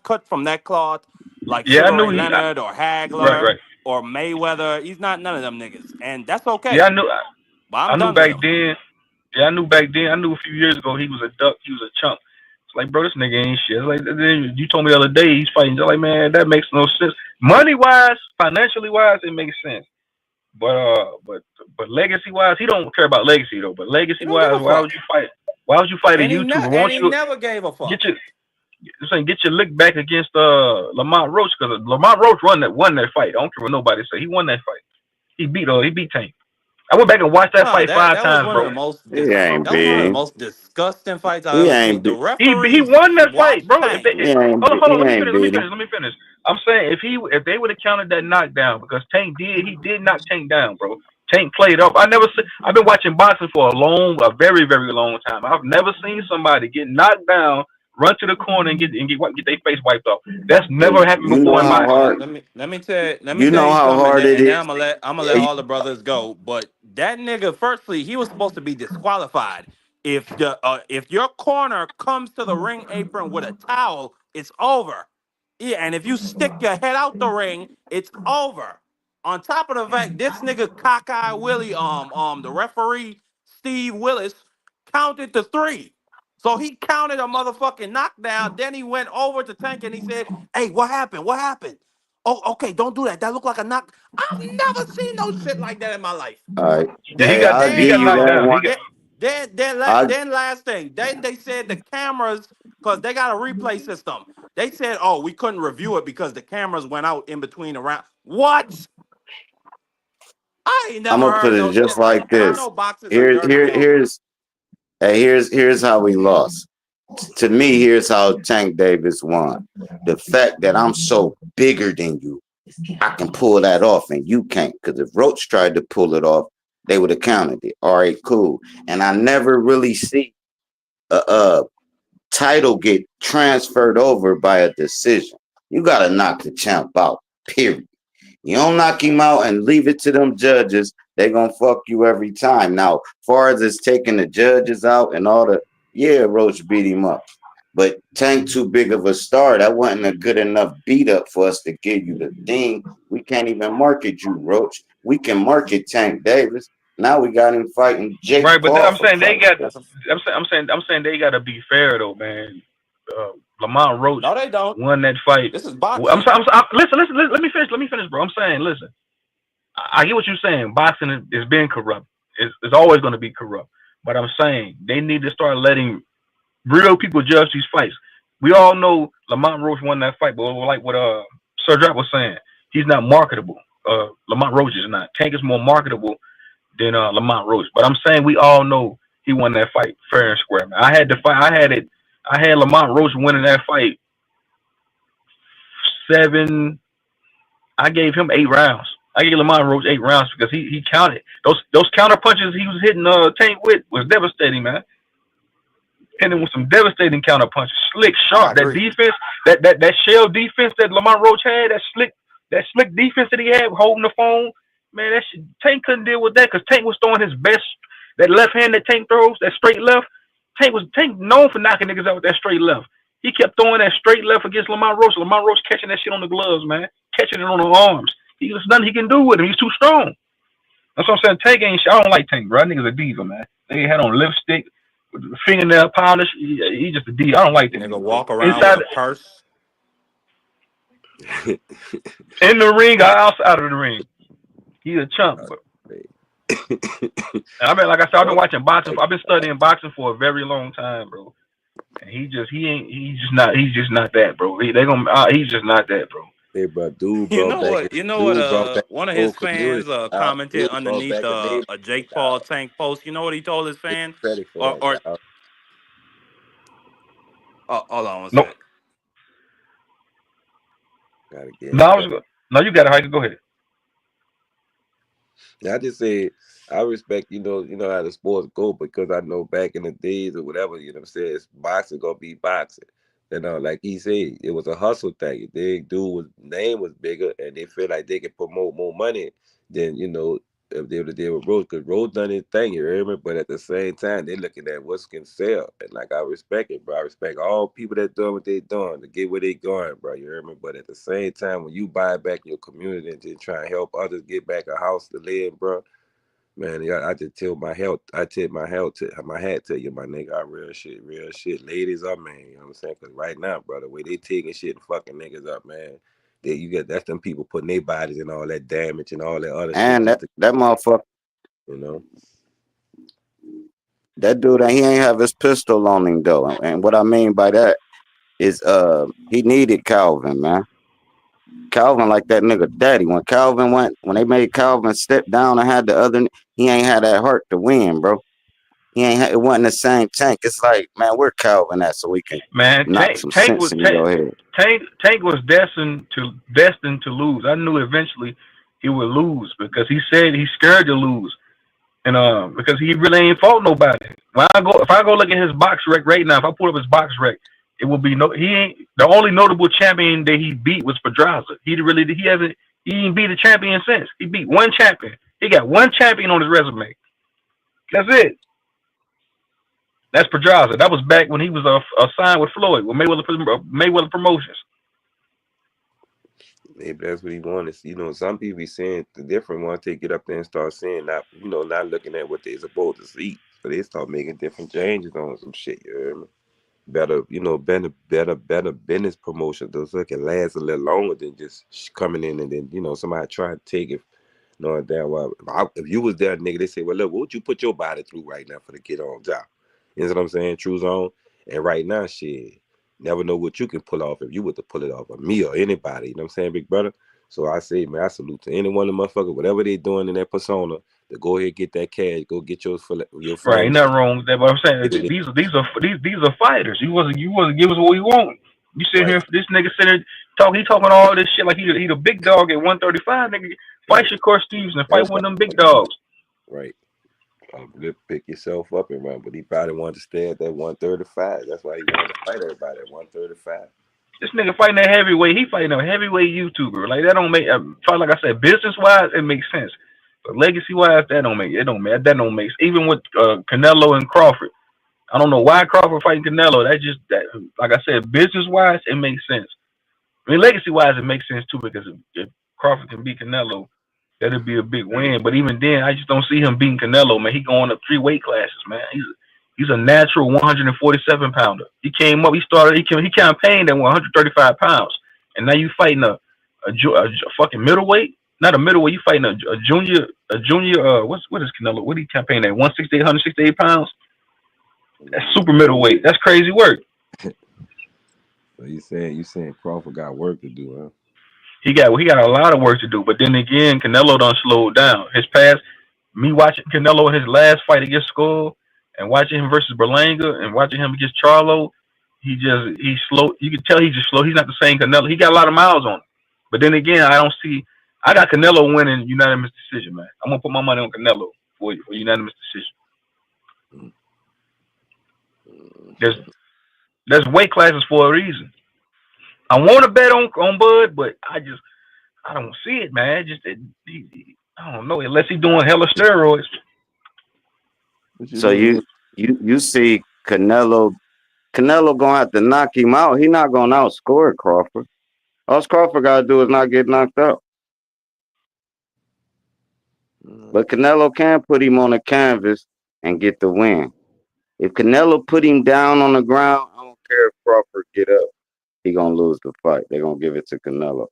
cut from that cloth like Yeah, I Sugar knew Ray he. Leonard or Right, Hagler right. or Mayweather. He's not none of them niggas, and that's Yeah, okay. But I I'm knew done with back him. then. Yeah, I knew back then. I knew a few years ago he was a duck. He was a chump. It's like, bro, this nigga ain't shit. It's like, then you told me the other day he's fighting. You're like, man, that makes no sense. Money wise, financially wise, it makes sense. But legacy wise, he don't care about legacy though. But He legacy don't give wise, a fuck, why would you fight a and YouTuber? Why don't he you never gave a get fuck. your lick back against Lamont Roach, because Lamont Roach won that fight. I don't care what nobody say. He won that fight. He beat Tank. I went back and watched that Nah, fight that five that was times, one of bro. the most He ain't that was one of the big. most disgusting fights I've He ever ain't seen. The big. He referees won that fight, watched bro. Tank. Hold on, He let me ain't finish. Let me big. finish. Let me finish. I'm saying if they would have counted that knockdown, because he did knock Tank down, bro. Tank played up. I've been watching boxing for a very, very long time. I've never seen somebody get knocked down, run to the corner and get their face wiped off. That's But never happened you know before in how boxing. Man, hard. let me tell You know you how something, hard it and then is. I'm gonna let all the brothers go. But that nigga, firstly, he was supposed to be disqualified. If your corner comes to the ring apron with a towel, it's over. Yeah, and if you stick your head out the ring, it's over. On top of the fact, this nigga cockeye Willie, the referee Steve Willis counted to three. So he counted a motherfucking knockdown. Then he went over to Tank and he said, "Hey, what happened? What happened? Oh, okay, don't do that. That looked like a knock. I've never seen no shit like that in my life." All right. Yeah, Hey, I'll he give got you knocked that down. one. I Then last thing, then they said the cameras, because they got a replay system. They said, "Oh, we couldn't review it because the cameras went out in between the round." What? I ain't I'm never gonna put heard it no just shit like like that. I this. know boxing's a dirty game. Here's how we lost. To me, here's how Tank Davis won. The fact that I'm so bigger than you, I can pull that off and you can't. Because if Roach tried to pull it off, they would have counted it. All right, cool. And I never really see a title get transferred over by a decision. You gotta knock the champ out. Period. You don't knock him out and leave it to them judges, they gonna fuck you every time. Now, far as it's taking the judges out and all the, yeah, Roach beat him up. But Tank too big of a star. That wasn't a good enough beat up for us to give you the thing. We can't even market you, Roach. We can market Tank Davis. Now we got him fighting Jake Right, but Paul I'm for saying they Christ's got. sake. I'm saying they got to be fair though, man. Lamont Roach No, they don't. won that fight. This is boxing. Listen. Let me finish, bro. I'm saying, listen. I get what you're saying. Boxing is being corrupt. It's always going to be corrupt. But I'm saying they need to start letting real people judge these fights. We all know Lamont Roach won that fight, but like what Sir Drop was saying, he's not marketable. Lamont Roach is not. Tank is more marketable than Lamont Roach. But I'm saying we all know he won that fight fair and square. Man. I had the fight. I had Lamont Roach winning that fight 7. I gave him 8 rounds. I gave Lamont Roach 8 rounds because he counted those counter punches he was hitting Tank with was devastating, man. And it was some devastating counter punches, slick, I sharp. That agree. defense, that shell defense that Lamont Roach had, that slick defense that he had holding the phone, man. That shit, Tank couldn't deal with that because Tank was throwing his best. That left hand that Tank throws, that straight left. Tank known for knocking niggas out with that straight left. He kept throwing that straight left against Lamont Roach. Lamont Roach catching that shit on the gloves, man, catching it on the arms. There's nothing he can do with him. He's too strong. That's what I'm saying. Tank ain't. I don't like Tank, bro. That nigga's a diva, man. They had on lipstick, with the fingernail polish. He just a diva. I don't like that Nigga nigga, bro. walk around with Inside, a purse. in the ring, or outside of the ring, he's a chump. Bro. I mean, like I said, I've been watching boxing. I've been studying boxing for a very long time, bro. And he's just not that, bro. He's just not that, bro. Hey, bro, dude You brought know back what? You know what? dude brought back One of the whole his fans community. commented Dude brought underneath back a name. a Jake Paul Tank post. You know what he told his Get fan? credit for Or, that, or dog. oh, hold on one No, sec. Gotta give him no, credit. no. You got it. How you go ahead. I just say I respect, you know how the sports go because I know back in the days or whatever, you know what I'm saying, it's boxing gonna be boxing. Like he said, it was a hustle thing. They dude name was bigger and they feel like they can promote more money than, if they would have did with Rose, because Rose done his thing, you hear me? But at the same time, they looking at what's can sell. And like I respect it, bro. I respect all people that doing what they doing to get where they going, bro. You hear me? But at the same time, when you buy back your community and just try and help others get back a house to live, bro, man, yeah, I just tell my health. I tip my hat to you, my nigga. I real shit. Ladies up, man. You know what I'm saying? Because right now, brother, the way they taking shit and fucking niggas up, man. That's them people putting their bodies in all that damage and all that other shit And just that to, motherfucker, you know. that dude, he ain't have his pistol on him though. And what I mean by that is, he needed Calvin, man. Calvin like that nigga daddy. When they made Calvin step down and had the other, he ain't had that heart to win, bro. It wasn't the same Tank. It's like, man, where Calvin at so we can Man, knock some sense in your head. Tank was destined to lose. I knew eventually he would lose because he said he's scared to lose, and because he really ain't fought nobody. If I go look at his box rec right now, if I pull up his box rec, it will be he ain't the only notable champion that he beat was Pedraza. He ain't beat a champion since. He beat one champion. He got one champion on his resume. That's it. That's Pedraza. That was back when he was signed with Floyd, with Mayweather Promotions. Maybe that's what he wanted. Some people be saying the different ones they get up there and start saying not looking at what they're supposed to see. But they start making different changes on some shit. You hear me? Better, better business promotion. Those so it can last a little longer than just coming in and then somebody trying to take it. Knowing damn well, if you was there, nigga, they say, well, look, what would you put your body through right now for the get on job? You know what I'm saying? True zone. And right now, shit, never know what you can pull off if you were to pull it off of me or anybody. You know what I'm saying, big brother? So I say, man, I salute to any one of the motherfuckers, whatever they doing in that persona, to go ahead and get that cash, go get your Right, ain't flash. nothing wrong with that. But I'm saying these are fighters. You wasn't give us what we want. You sit Right, here, this nigga sitting there he talking all this shit like he the big dog at 135. Nigga, fight right. Shakur Stevenson, fight That's one what of them big dogs. right. Pick yourself up and run, but he probably wanted to stay at that 135. That's why he wanted to fight everybody at 135. This nigga fighting that heavyweight. He fighting a heavyweight YouTuber. Like that don't make. Like I said, business wise, it makes sense. But legacy wise, that don't make. It don't make. That don't make. Even with Canelo and Crawford, I don't know why Crawford fighting Canelo. That. Like I said, business wise, it makes sense. I mean, legacy wise, it makes sense too because if Crawford can beat Canelo, that'd be a big win. But even then, I just don't see him beating Canelo, man. He going up 3 weight classes, man. He's a natural 147 pounder. He came up, he campaigned at 135 pounds, and now you fighting a fucking middleweight, not a middleweight. You fighting a junior. What is Canelo? What he campaign at 168, 168 pounds? That's super middleweight. That's crazy work. So you saying Crawford got work to do, huh? He got a lot of work to do. But then again, Canelo done slowed down. Me watching Canelo in his last fight against Skull and watching him versus Berlanga and watching him against Charlo, he's slow. You can tell he's just slow. He's not the same Canelo. He got a lot of miles on him. But then again, I got Canelo winning unanimous decision, man. I'm gonna put my money on Canelo for unanimous decision. There's weight classes for a reason. I want to bet on Bud, but I don't see it, man. I don't know unless he's doing hella steroids. So you see Canelo gonna have to knock him out. He not gonna outscore Crawford. All Crawford gotta do is not get knocked out. But Canelo can put him on the canvas and get the win. If Canelo put him down on the ground, I don't care if Crawford get up. He gonna lose the fight. They're gonna give it to Canelo.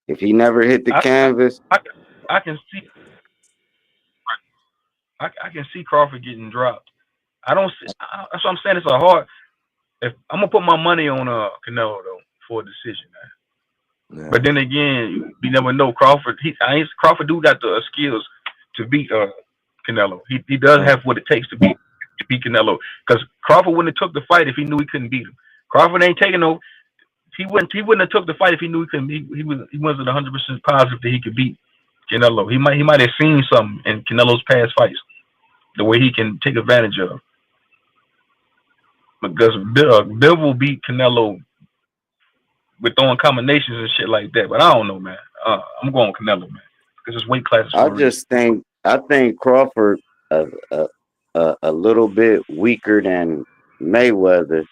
If he never hit the canvas, I can see I can see Crawford getting dropped. I don't see. That's what I'm saying. It's a hard. If I'm gonna put my money on Canelo though for a decision, man. Yeah. But then again, you never know. Crawford do got the skills to beat Canelo. He does have what it takes to beat Canelo. Because Crawford wouldn't have took the fight if he knew he couldn't beat him. Crawford ain't taking no. He wouldn't have took the fight if he knew he couldn't. He wasn't 100% positive that he could beat Canelo. He might have seen something in Canelo's past fights, the way he can take advantage of. Because Bill will beat Canelo with throwing combinations and shit like that. But I don't know, man. I'm going Canelo, man, because it's weight classes for a reason. I think Crawford a little bit weaker than Mayweather,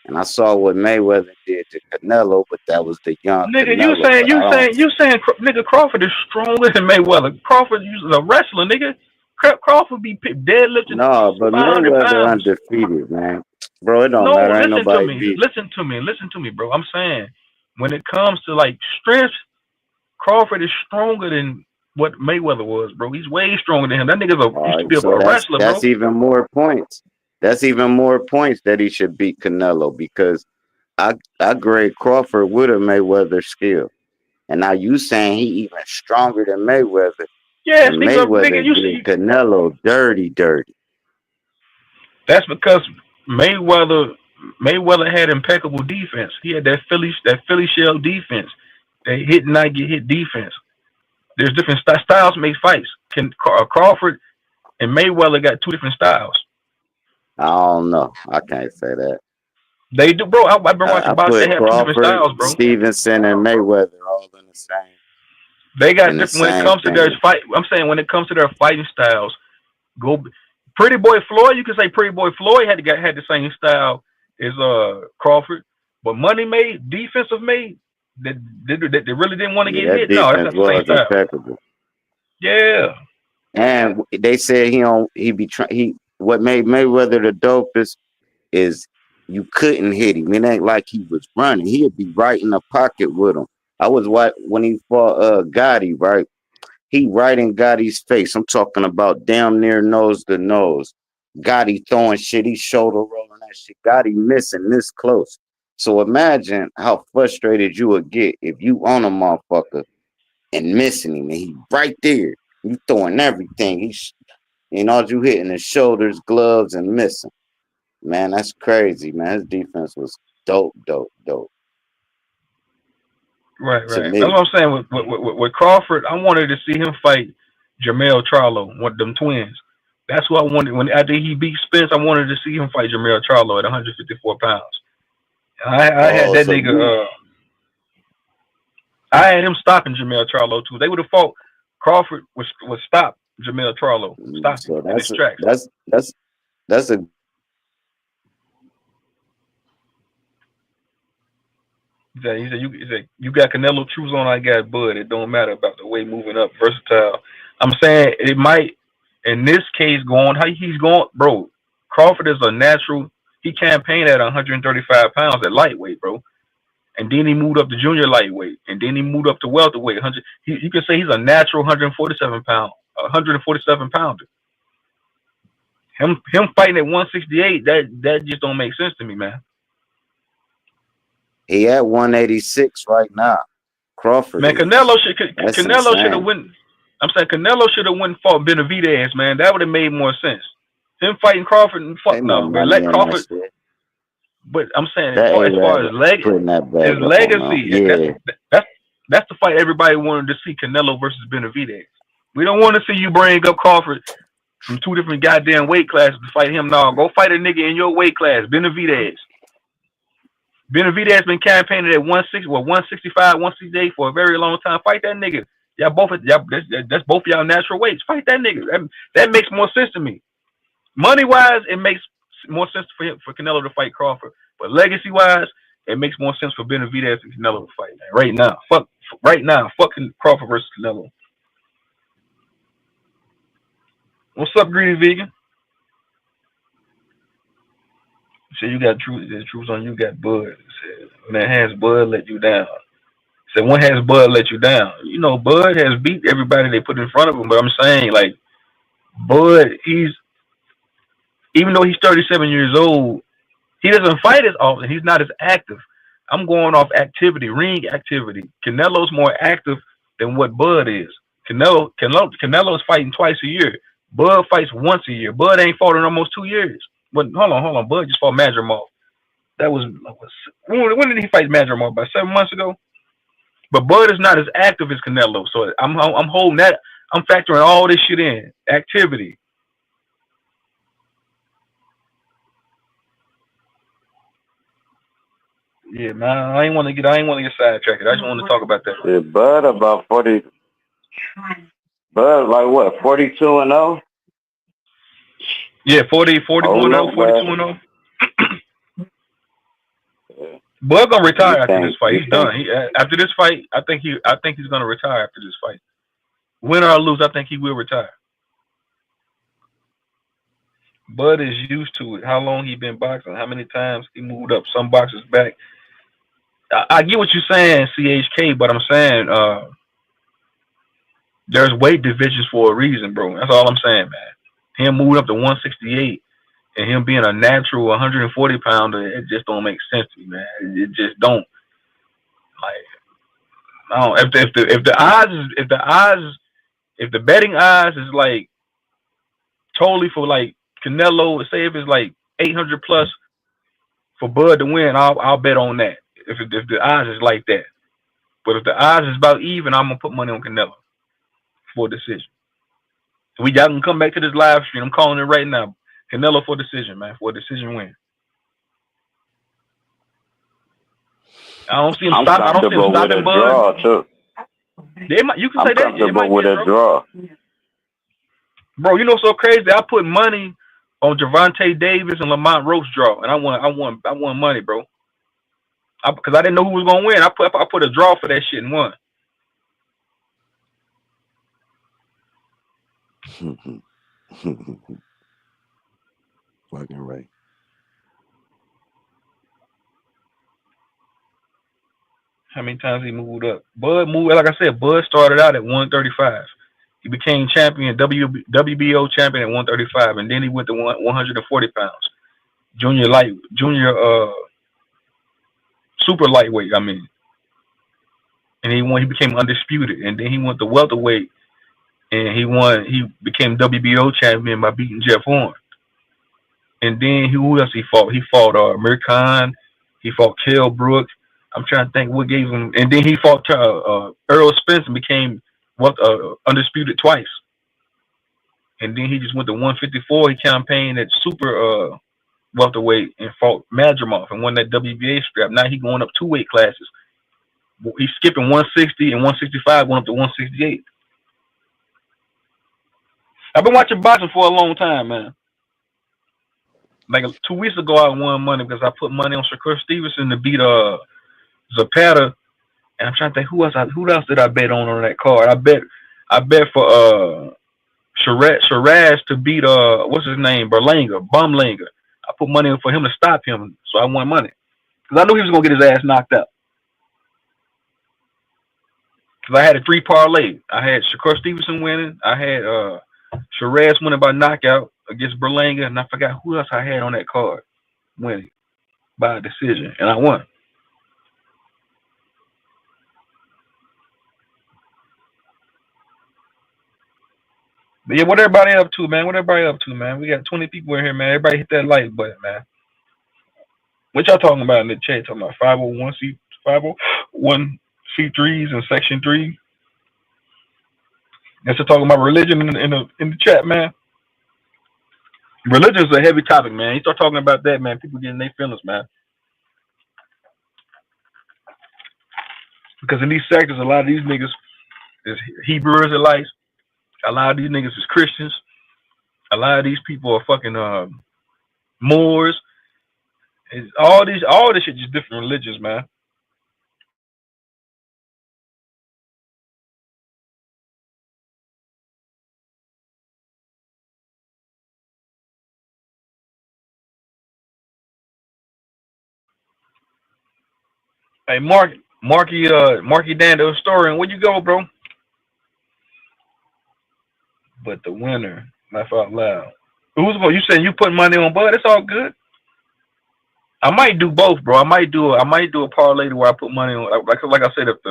and I saw what Mayweather did to Canelo, but that was the young Nigga, Canelo. you saying, nigga, Crawford is stronger than Mayweather. Crawford is a wrestler, nigga. Crawford be deadlifting No, but 500 Mayweather pounds. undefeated, man. Bro, it don't No, matter. Ain't listen to nobody me. beat. Listen to me, bro. I'm saying when it comes to like strength, Crawford is stronger than what Mayweather was, bro. He's way stronger than him. That nigga's used to be So a wrestler, bro. that's even more points. That's even more points that he should beat Canelo because I grade Crawford with a Mayweather skill. And now you saying he even stronger than Mayweather. Yes, And nigga, Mayweather you did see, Canelo dirty. that's because Mayweather had impeccable defense. He had that Philly shell defense. They hit and not get hit defense. There's different styles make fights. Crawford and Mayweather got two different styles. I don't know. I can't say that. They do, bro. I've been watching I boxing. They put have two different Crawford, styles, bro. Stevenson, and Mayweather all in the same. They got different when it comes to their fight. I'm saying when it comes to their fighting styles, Pretty Boy Floyd. You can say Pretty Boy Floyd had the same style as Crawford, but Money Made, defensive made, that they really didn't want to get That hit. No, that's defense not the same was style. impeccable. Yeah. And they said he what made Mayweather the dopest is you couldn't hit him. It ain't like he was running. He'd be right in the pocket with him. I was when he fought Gotti, right? He right in Gotti's face. I'm talking about damn near nose to nose. Gotti throwing shit, he shoulder rolling that shit. Gotti missing this close. So imagine how frustrated you would get if you on a motherfucker and missing him, and he right there. You throwing everything. And all you hitting his shoulders, gloves, and missing. Man, that's crazy, man. His defense was dope. Right. To That's me. what I'm saying. With Crawford, I wanted to see him fight Jermell Charlo, one of them twins. That's what I wanted. When after he beat Spence, I wanted to see him fight Jermell Charlo at 154 pounds. I had Oh, that so nigga. I had him stopping Jermell Charlo too. They would have fought. Crawford would stop Jermell Charlo, stop him so in his that's tracks. that's a He said you got Canelo Truzone, I got Bud. It don't matter about the way moving up, versatile. I'm saying it might in this case going how he's going, bro. Crawford is a natural. He campaigned at 135 pounds at lightweight, bro, and then he moved up to junior lightweight, and then he moved up to welterweight. You can say he's a natural 147 pounder. Him fighting at 168, that just don't make sense to me, man. he at 186 right now. Crawford Man, is. That's Canelo should have insane. went. I'm saying Canelo should have went and fought Benavidez, man. That would have made more sense. Him fighting Crawford, and fuck Ain't no no, man. money Let in that Crawford. shit. But I'm saying That as far A-Rab as putting that his bag up on him. legacy, Yeah. that's the fight everybody wanted to see, Canelo versus Benavidez. We don't want to see you bring up Crawford from two different goddamn weight classes to fight him. No, go fight a nigga in your weight class, Benavidez. Benavidez has been campaigning at 165, 168 for a very long time. Fight that nigga. That's both y'all natural weights. Fight that nigga. That makes more sense to me. Money wise, it makes more sense for Canelo to fight Crawford. But legacy wise, it makes more sense for Benavidez and Canelo to fight, man. Right now, fucking Crawford versus Canelo. What's up, Greedy Vegan? So you got truth on you got Bud. When that has Bud let you down. So when has Bud let you down? You know, Bud has beat everybody they put in front of him. But I'm saying, like, Bud, even though he's 37 years old, he doesn't fight as often. He's not as active. I'm going off activity, ring activity. Canelo's more active than what Bud is. Canelo's fighting twice a year. Bud fights once a year. Bud ain't fought in almost 2 years. But hold on. Bud just fought Madrimov. That was when did he fight Madrimov? About 7 months ago. But Bud is not as active as Canelo, so I'm holding that. I'm factoring all this shit in. Activity. Yeah, man. I ain't want to get sidetracked. I just want to talk about that. Yeah, Bud about 40. Bud like what? 42-0. Yeah, 41-0, 42-0. Bud gonna retire after this fight. He's done. After this fight, I think he's gonna retire after this fight. Win or lose, I think he will retire. Bud is used to it. How long he been boxing? How many times he moved up some boxers back? I get what you're saying, CHK, but I'm saying there's weight divisions for a reason, bro. That's all I'm saying, man. Him moving up to 168 and him being a natural 140 pounder, it just don't make sense to me, man. It just don't. Like, I don't. If the betting odds is like totally for like Canelo, say if it's like 800 plus for Bud to win, I'll bet on that. If the odds is like that, but if the odds is about even, I'm gonna put money on Canelo for a decision. Y'all can come back to this live stream. I'm calling it right now. Canelo for decision, man, for a decision win. I don't see him stop. I don't see him stopping Bud. Draw too. You can say that. I'm comfortable with a draw. Bro, you know so crazy. I put money on Gervonta Davis and Lamont Roach draw, and I won money, bro. Because I didn't know who was gonna win. I put a draw for that shit and won. fucking right. How many times he moved up? Bud moved, like I said, Bud started out at 135. He became champion, WBO champion at 135, and then he went to 140 pounds. Junior super lightweight, I mean. And he became undisputed. And then he went to welterweight and he became WBO champion by beating Jeff Horn. And then who else he fought? He fought Amir Khan, he fought Kell Brook. I'm trying to think what gave him, and then he fought Earl Spence and became undisputed twice. And then he just went to 154. He campaigned at super welterweight and fought Madrimov and won that WBA strap. Now he going up 2 weight classes. He's skipping 160 and 165, going up to 168. I've been watching boxing for a long time, man. Like 2 weeks ago, I won money because I put money on Shakur Stevenson to beat Zapata. And I'm trying to think who else did I bet on that card? I bet for Shiraz to beat what's his name, Bumlanger. I put money for him to stop him, so I won money because I knew he was gonna get his ass knocked out. Because I had a 3 parlay. I had Shakur Stevenson winning. I had Shiraz winning by knockout against Berlanga, and I forgot who else I had on that card winning by a decision, and I won. But yeah, what everybody up to, man? What everybody up to, man? We got 20 people in here, man. Everybody hit that like button, man. What y'all talking about in the chat? Talking about 501c3s and Section 3. That's talking about religion in the chat, man. Religion is a heavy topic, man. You start talking about that, man, people getting their feelings, man. Because in these sectors, a lot of these niggas is Hebrew Israelites. A lot of these niggas is Christians. A lot of these people are fucking Moors. All this shit just different religions, man. Hey, Marky Dan, the historian, where you go, bro? But the winner, laugh out loud. You saying you put money on Bud? It's all good. I might do both, bro. I might do a parlay where I put money on. Like I said, if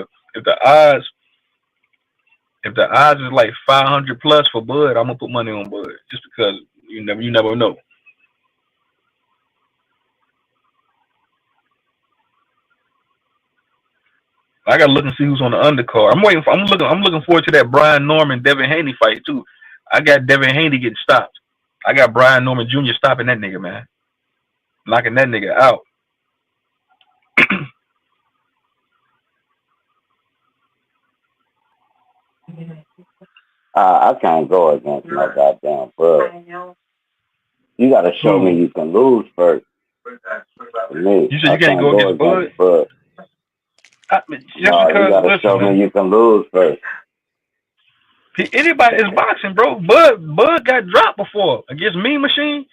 the odds is like 500 plus for Bud, I'm gonna put money on Bud just because you never know. I gotta look and see who's on the undercard. I'm looking forward to that Brian Norman Devin Haney fight too. I got Devin Haney getting stopped. I got Brian Norman Jr. stopping that nigga, man, knocking that nigga out. I can't go against no goddamn Bud. You gotta show me you can lose first. Me, you said you can't go against Bud? No, you gotta show me you can lose first. Anybody is boxing, bro. Bud got dropped before against Mean Machine.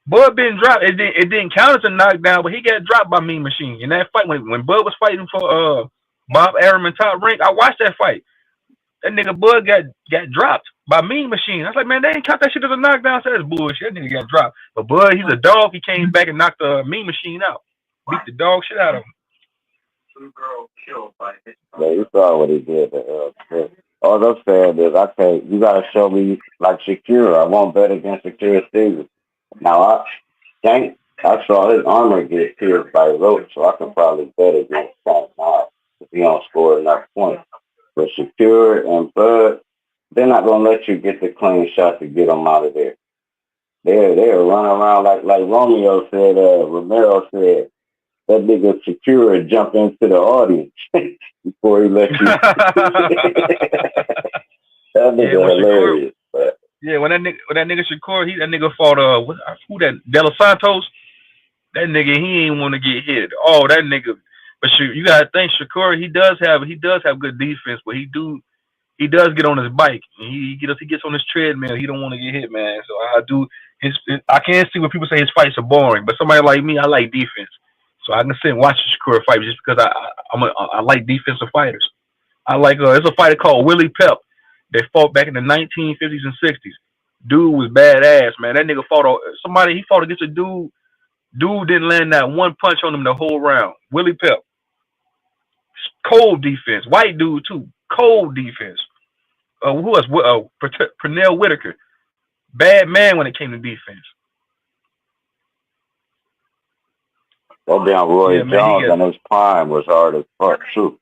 Bud been dropped. It didn't count as a knockdown, but he got dropped by Mean Machine in that fight when Bud was fighting for Bob Arum Top Rank. I watched that fight. That nigga Bud got dropped by Mean Machine. I was like, man, they ain't count that shit as a knockdown. So that's bullshit. That nigga got dropped. But Bud, he's a dog. He came back and knocked the Mean Machine out. Beat the dog shit out of him. Yeah, you saw what he did to all I'm saying is, you gotta show me like Shakira. I won't bet against Shakira Stevens. Now I saw his armor get pierced by Roach, so I can probably bet against Tank now if he don't score enough points. But Shakira and Bud, they're not gonna let you get the clean shot to get them out of there. They're running around like Romeo said. Romero said that nigga Shakira jump into the audience before he let you. That nigga hilarious. When that nigga Shakur, that nigga fought who that De Los Santos. That nigga, he ain't want to get hit. Oh, that nigga. But you gotta think Shakur, he does have good defense, but he does get on his bike and he gets on his treadmill. He don't want to get hit, man. So I can't see when people say his fights are boring, but somebody like me, I like defense, so I can sit and watch the Shakur fight just because I like defensive fighters. I like there's a fighter called Willie Pep that fought back in the 1950s and 60s. Dude was badass, man. That nigga fought somebody. He fought against a dude. Dude didn't land that one punch on him the whole round. Willie Pep, cold defense. White dude too, cold defense. Who else? Pernell Whitaker, bad man when it came to defense. That damn Roy Yeah, man, Jones in his prime was hard as fuck too.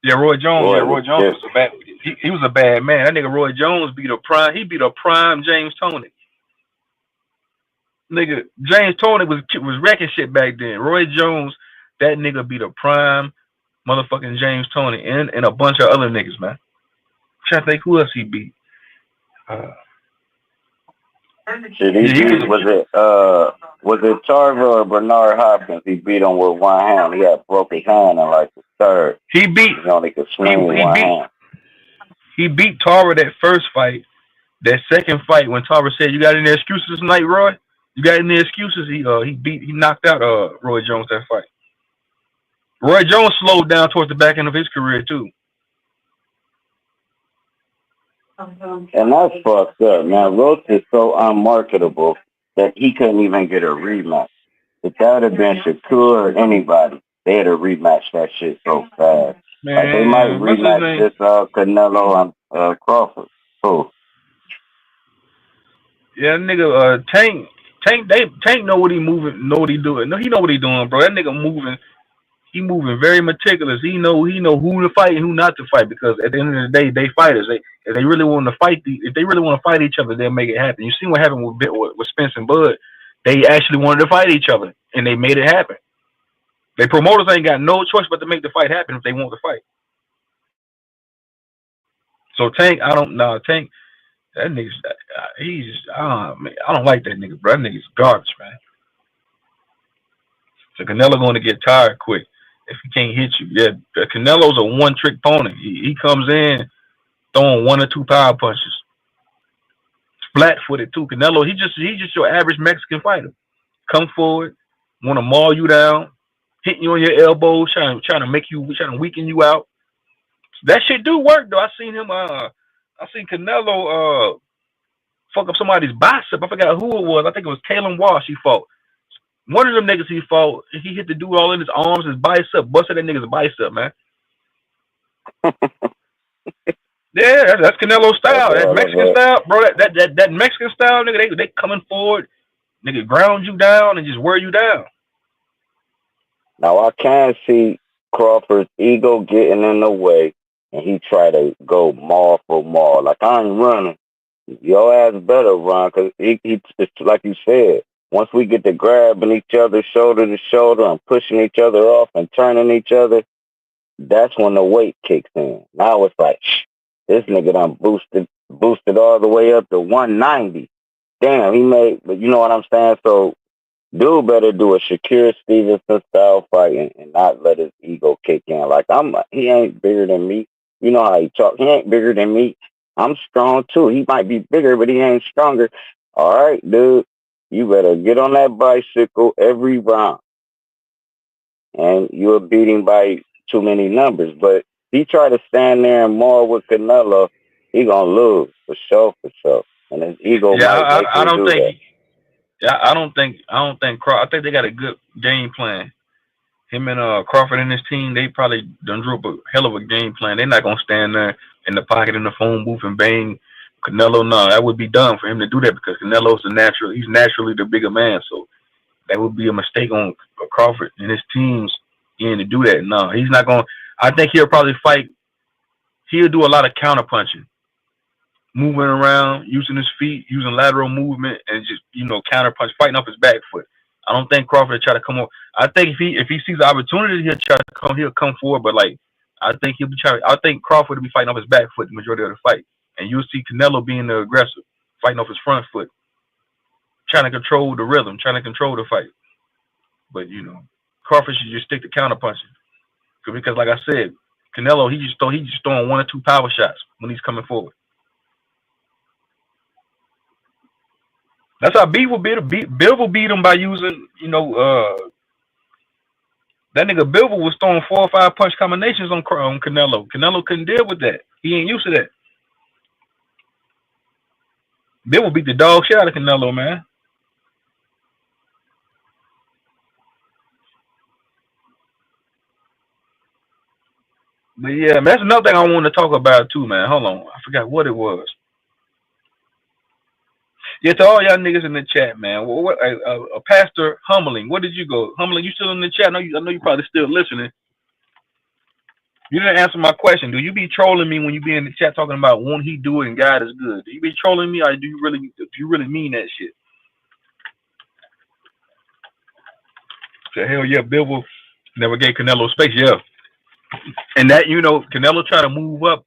Yeah, Roy Jones. Roy Yeah, Roy was Jones was a bad. He was a bad man. That nigga Roy Jones beat a prime. He beat a prime James Toney. Nigga, James Toney was wrecking shit back then. Roy Jones, that nigga beat a prime motherfucking James Toney and a bunch of other niggas, man. I'm trying to think who else he beat. Shit, he beat, was it Tarver or Bernard Hopkins? He beat him with one hand. He had broke his hand in like the third. He only could swing one hand. He beat Tarver that first fight. That second fight when Tarver said, "You got any excuses tonight, Roy? You got any excuses?" He knocked out Roy Jones that fight. Roy Jones slowed down towards the back end of his career too. And that's fucked up, man. Roach is so unmarketable that he couldn't even get a rematch. If that would have been Shakur or anybody, they'd have rematched that shit so fast. Man, like they might rematch this Canelo and Crawford. Oh. Yeah, nigga, Tank know what he moving, know what he doing. No, he know what he doing, bro. That nigga moving. He moving very meticulous. He know who to fight and who not to fight because at the end of the day, they fighters. If they really want to fight, if they really want to fight each other, they'll make it happen. You see what happened with Spence and Bud? They actually wanted to fight each other and they made it happen. They promoters ain't got no choice but to make the fight happen if they want to fight. So Tank, Tank, that nigga's man, I don't like that nigga, bro. That nigga's garbage, man. So Canelo going to get tired quick if he can't hit you. Yeah, Canelo's a one-trick pony. He comes in throwing one or two power punches, flat-footed too. Canelo, he's just your average Mexican fighter. Come forward, want to maul you down, hitting you on your elbows, trying to weaken you out. That shit do work though. I seen Canelo fuck up somebody's bicep. I forgot who it was. I think it was Kalen Walsh he fought. One of them niggas he fought, he hit the dude all in his arms, his bicep, busted that nigga's bicep, man. Yeah, that's Canelo style. That Mexican style, bro. That Mexican style, nigga. They coming forward, nigga, ground you down and just wear you down. Now I can see Crawford's ego getting in the way, and he try to go maul for maul. Like I ain't running. Your ass better run, cause it's like you said. Once we get to grabbing each other shoulder to shoulder and pushing each other off and turning each other, that's when the weight kicks in. Now it's like, this nigga done boosted all the way up to 190. Damn, but you know what I'm saying? So, dude better do a Shakur Stevenson style fight and not let his ego kick in. Like, he ain't bigger than me. You know how he talk. He ain't bigger than me. I'm strong too. He might be bigger, but he ain't stronger. All right, dude. You better get on that bicycle every round. And you'll beat him by too many numbers. But he try to stand there and maul with Canelo, he gonna lose for sure. And his ego might make him do that. Yeah, I don't think I think they got a good game plan. Him and Crawford and his team, they probably done drew up a hell of a game plan. They're not gonna stand there in the pocket in the phone booth and bang Canelo. No, that would be dumb for him to do that because Canelo's he's naturally the bigger man. So that would be a mistake on Crawford and his teams to do that. No, he's not going. I think he'll probably fight. He'll do a lot of counter punching, moving around, using his feet, using lateral movement, and just counter punch, fighting off his back foot. I don't think Crawford will try to come on. I think if he sees the opportunity, he'll come forward. But I think Crawford will be fighting off his back foot the majority of the fight, and you'll see Canelo being the aggressor, fighting off his front foot, trying to control the rhythm, trying to control the fight. But Crawford should just stick to counter punching because, like I said, Canelo he's just throwing one or two power shots when he's coming forward. That's how Bivol beat him by using, that nigga Bivol was throwing 4 or 5 punch combinations on Canelo. Canelo couldn't deal with that. He ain't used to that. Bivol beat the dog shit out of Canelo, man. But yeah, man, that's another thing I want to talk about too, man. Hold on, I forgot what it was. Yeah, to all y'all niggas in the chat, man. What Pastor Humbling, where did you go? Humbling, you still in the chat? I know you probably still listening. You didn't answer my question. Do you be trolling me when you be in the chat talking about won't he do it and God is good? Do you be trolling me, or do you really mean that shit? So hell yeah, Bivol never gave Canelo space, yeah. And that Canelo tried to move up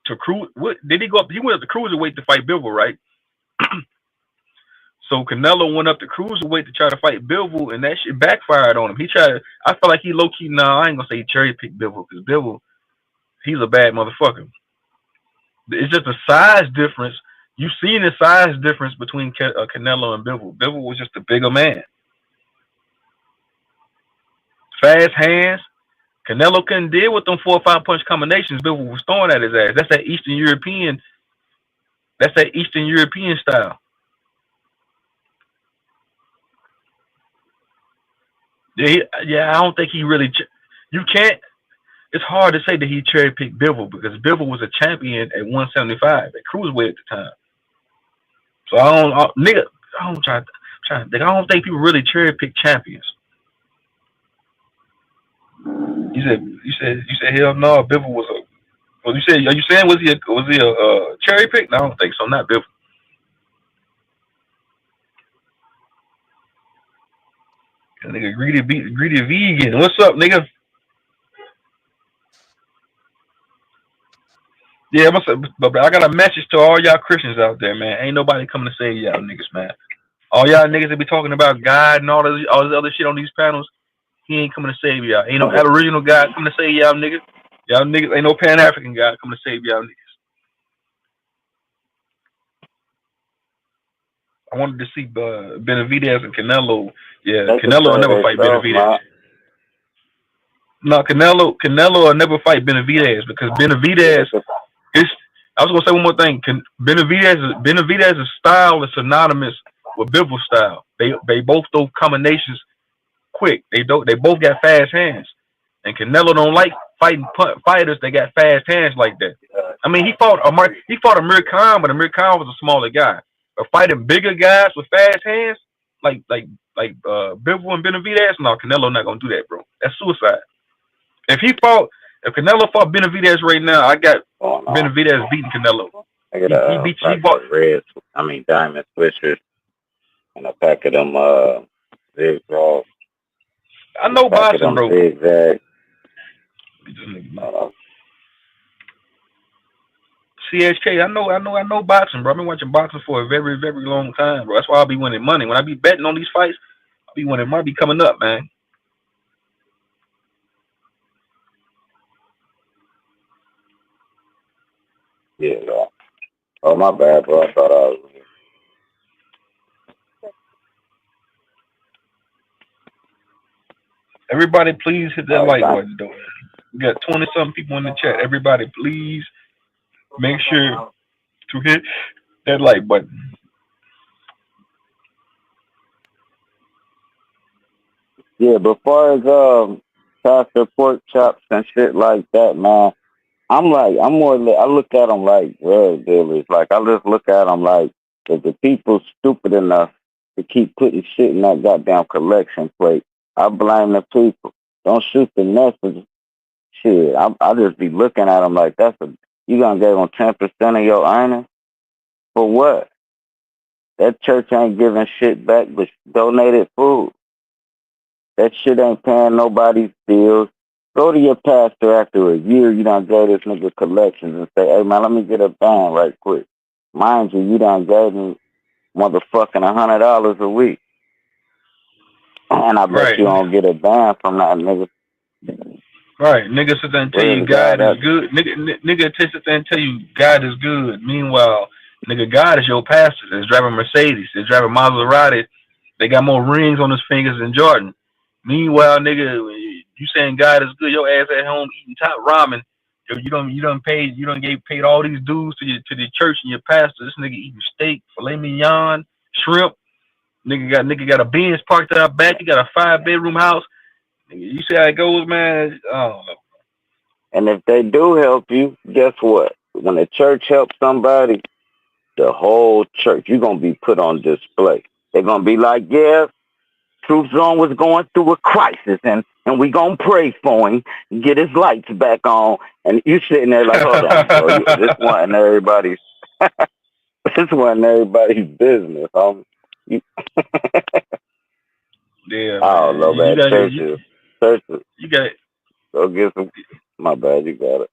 to cruise. What did he go up? He went up to cruiserweight to fight Bivol, right? So Canelo went up to cruiserweight to try to fight Bivol, and that shit backfired on him. He tried to. I feel like he low key. Nah, I ain't gonna say he cherry picked Bivol because Bivol, he's a bad motherfucker. It's just a size difference. You've seen the size difference between Canelo and Bivol. Bivol was just a bigger man. Fast hands. Canelo couldn't deal with them 4 or 5 punch combinations Bivol was throwing at his ass. That's that Eastern European. That's that Eastern European style. Yeah, I don't think he really. You can't. It's hard to say that he cherry picked Bivol because Bivol was a champion at 175 at cruiserweight at the time. So I don't try to think. I don't think people really cherry pick champions. You said hell no. Bivol was a. Well, are you saying was he a cherry pick? No, I don't think so. Not Bivol. That nigga greedy vegan. What's up, nigga? Yeah, but I got a message to all y'all Christians out there, man. Ain't nobody coming to save y'all niggas, man. All y'all niggas that be talking about God and all this other shit on these panels, he ain't coming to save y'all. Ain't no Aboriginal God coming to save y'all niggas. Y'all niggas ain't no Pan African God coming to save y'all niggas. I wanted to see Benavidez and Canelo. Yeah, Canelo will never fight Benavidez. No, Canelo will never fight Benavidez because Benavidez is. I was gonna say one more thing. Benavidez's style is synonymous with Bivol style. They both throw combinations quick. They both got fast hands, and Canelo don't like fighting fighters that got fast hands like that. I mean, he fought Amir Khan, but Amir Khan was a smaller guy. But fighting bigger guys with fast hands, like Bivol and Benavidez, no, Canelo not gonna do that, bro. That's suicide. If Canelo fought Benavidez right now, I got Benavidez beating Canelo. I got diamond swishers and a pack of them zigzags. I know boxing, bro. CHK, I know boxing, bro. I've been watching boxing for a very, very long time, bro. That's why I'll be winning money. When I be betting on these fights, I'll be winning money coming up, man. Yeah. Oh, my bad, bro. I thought I was. Everybody, please hit that like button, though. We got 20-something people in the chat. Everybody, please make sure to hit that like button. Yeah, but far as Pastor Pork Chops and shit like that, man, I look at them like drug dealers. Like, I just look at them like, if the people stupid enough to keep putting shit in that goddamn collection plate, I blame the people. Don't shoot the message. Shit, I just be looking at them like, you gonna give them 10% of your earnings? For what? That church ain't giving shit back but donated food. That shit ain't paying nobody's bills. Go to your pastor after a year, you done gave this nigga collections and say, hey, man, let me get a band right quick. Mind you done gave me motherfucking $100 a week. And I bet you don't get a band from that nigga. Right. Nigga sit there and tell you God is good. Nigga sit there and tell you God is good. Meanwhile, Nigga, God is your pastor. That's driving Mercedes. That's driving Maserati. They got more rings on his fingers than Jordan. Meanwhile, nigga, you saying God is good, your ass at home eating top ramen. You don't get paid all these dues to the church and your pastor. This nigga eating steak, filet mignon, shrimp. Nigga got a Benz parked out back. He got a 5-bedroom house. Nigga, you see how it goes, man? I don't know. And if they do help you, guess what? When the church helps somebody, the whole church, you're gonna be put on display. They're gonna be like, yeah, Truth Zone was going through a crisis, and we gonna pray for him, get his lights back on, and you sitting there like, hold on, bro, this wasn't everybody's, this wasn't everybody's business, you, Yeah, I don't know, man. man. Churches, You got it. go get some. My bad, you got it.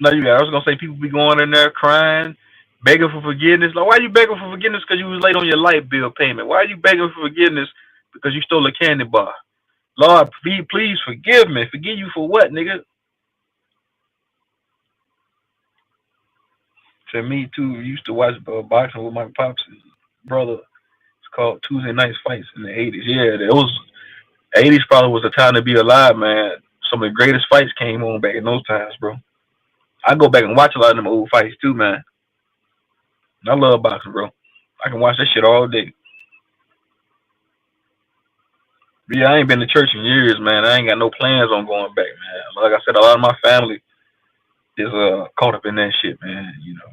No, you got it. I was gonna say people be going in there crying, begging for forgiveness. Like, why are you begging for forgiveness? Because you was late on your light bill payment. Why are you begging for forgiveness? Because you stole a candy bar. Lord, please forgive me. Forgive you for what, nigga? To me too. We used to watch boxing with my pops and brother. It's called Tuesday Night Fights in the '80s. Yeah, those '80s probably was the time to be alive, man. Some of the greatest fights came on back in those times, bro. I go back and watch a lot of them old fights too, man. I love boxing, bro. I can watch that shit all day. But yeah, I ain't been to church in years, man. I ain't got no plans on going back, man. Like I said, a lot of my family is caught up in that shit, man. You know,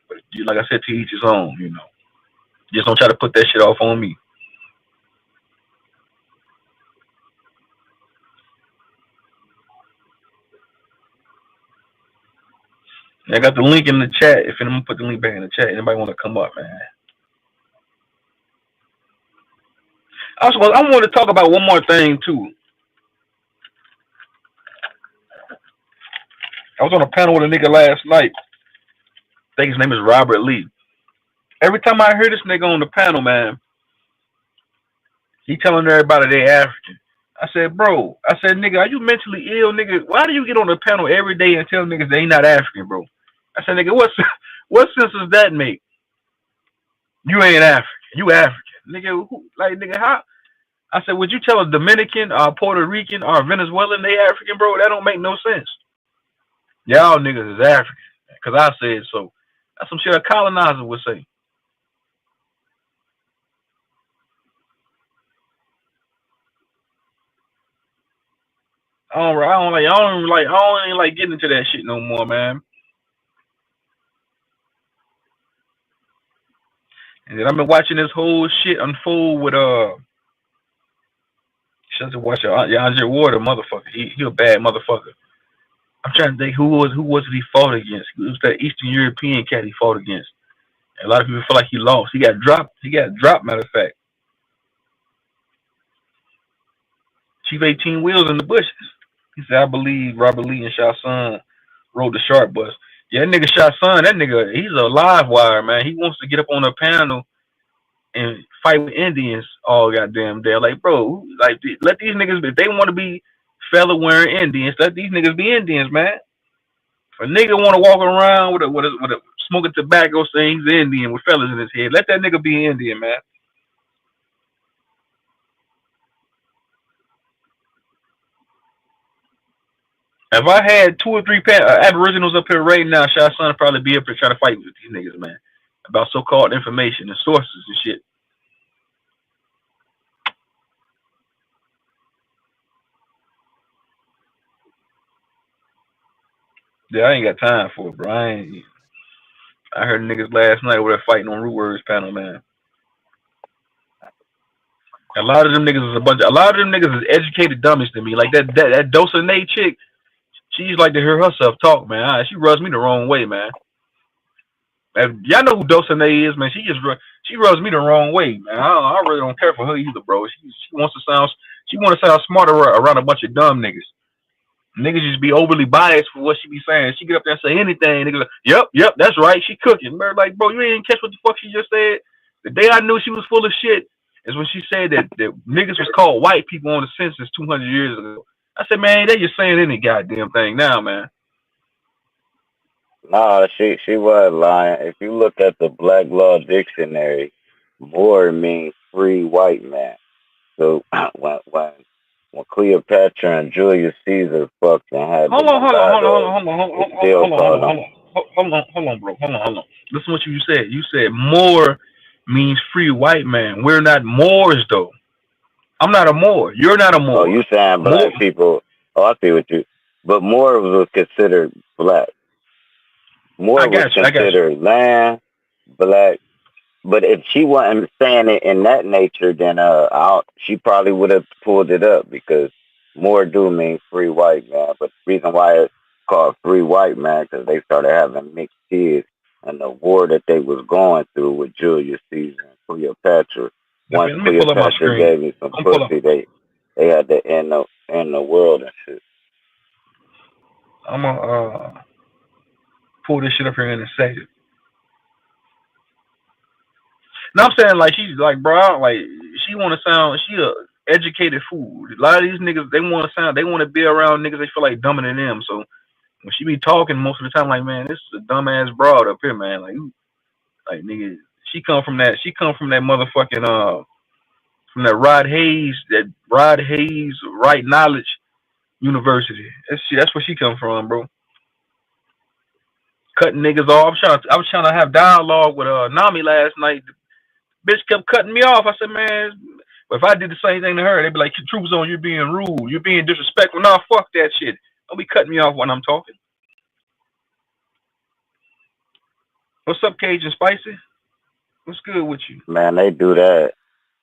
but like I said, to each his own. You know, just don't try to put that shit off on me. I got the link in the chat. If I'm gonna put the link back in the chat, anybody want to come up, man? I want to talk about one more thing too. I was on a panel with a nigga last night. I think his name is Robert Lee. Every time I hear this nigga on the panel, man, he telling everybody they African. I said, bro, nigga, are you mentally ill, nigga? Why do you get on the panel every day and tell niggas they not African, bro? I said, nigga, what sense does that make? You ain't African. You African. Nigga, nigga, how? I said, would you tell a Dominican or Puerto Rican or Venezuelan they African, bro? That don't make no sense. Y'all niggas is African. Because I said so. That's some shit a colonizer would say. I don't even like getting into that shit no more, man. And then I've been watching this whole shit unfold with should have watched Andre Ward, a motherfucker. He a bad motherfucker. I'm trying to think who was it he fought against. It was that Eastern European cat he fought against. And a lot of people feel like he lost. He got dropped. Matter of fact. Chief 18 Wheels in the bushes. He said, I believe Robert Lee and Shah Sun rode the sharp bus. Yeah, that nigga Shah Sun, that nigga, he's a live wire, man. He wants to get up on a panel and fight with Indians all goddamn day. Like, bro, like, let these niggas, if they want to be fella wearing Indians, let these niggas be Indians, man. If a nigga want to walk around with a smoking tobacco saying he's Indian with fellas in his head, let that nigga be Indian, man. If I had 2 or 3 aboriginals up here right now, Shah Sun would probably be up here trying to fight with these niggas, man, about so-called information and sources and shit. Yeah, I ain't got time for it, bro. I heard niggas last night were fighting on Root Words panel, man. A lot of them niggas is educated dummies to me. Like that Dosa Nate chick, she's like to hear herself talk, man. She rubs me the wrong way, man. Y'all know who Dosa Nate is, man. She rubs me the wrong way, man. I really don't care for her either, bro. She wants to sound smarter around a bunch of dumb niggas. Niggas just be overly biased for what she be saying. She get up there and say anything. Niggas like, yep, that's right. She cooking. Man, like, bro, you ain't catch what the fuck she just said. The day I knew she was full of shit is when she said that niggas was called white people on the census 200 years ago. I said, man, they just saying any goddamn thing now, man. No, she was lying. If you look at the Black Law Dictionary, Moor means free white man. So when Cleopatra and Julius Caesar fucked and had the Hold on, hold on, hold on, mulattoes, hold on, hold they on, hold still on, hold on, hold called on, them. hold on, hold on, bro. Hold on, hold on. Listen to what you said. You said Moor means free white man. We're not Moors though. I'm not a Moor. You're not a Oh, Moor. you saying Moor. black people? Oh, I see what you. But Moor was considered black. I Moor was got you. I got you. considered land, black. But if she wasn't saying it in that nature, then she probably would have pulled it up because more do mean free white man. But the reason why it's called free white man because they started having mixed kids, and the war that they was going through with Julius Caesar and Cleopatra. Once Let me pull up my Cleopatra screen. gave me some I'm pull up. pussy, they had to end the world and shit. I'm gonna pull this shit up here in a second. Now I'm saying like she's like bro, like she want to sound she a educated fool. A lot of these niggas they want to sound they want to be around niggas they feel like dumber than them. So when she be talking most of the time, like man, this is a dumbass broad up here, man. Like nigga, she come from that motherfucking from that Rod Hayes Right Knowledge University. That's where she come from, bro. Cutting niggas off. I was trying to have dialogue with Nami last night. Bitch kept cutting me off. I said, man, if I did the same thing to her, they'd be like, Truth Zone, you're being rude. You're being disrespectful. Nah, fuck that shit. Don't be cutting me off when I'm talking. What's up, Cajun Spicy? What's good with you? Man, they do that.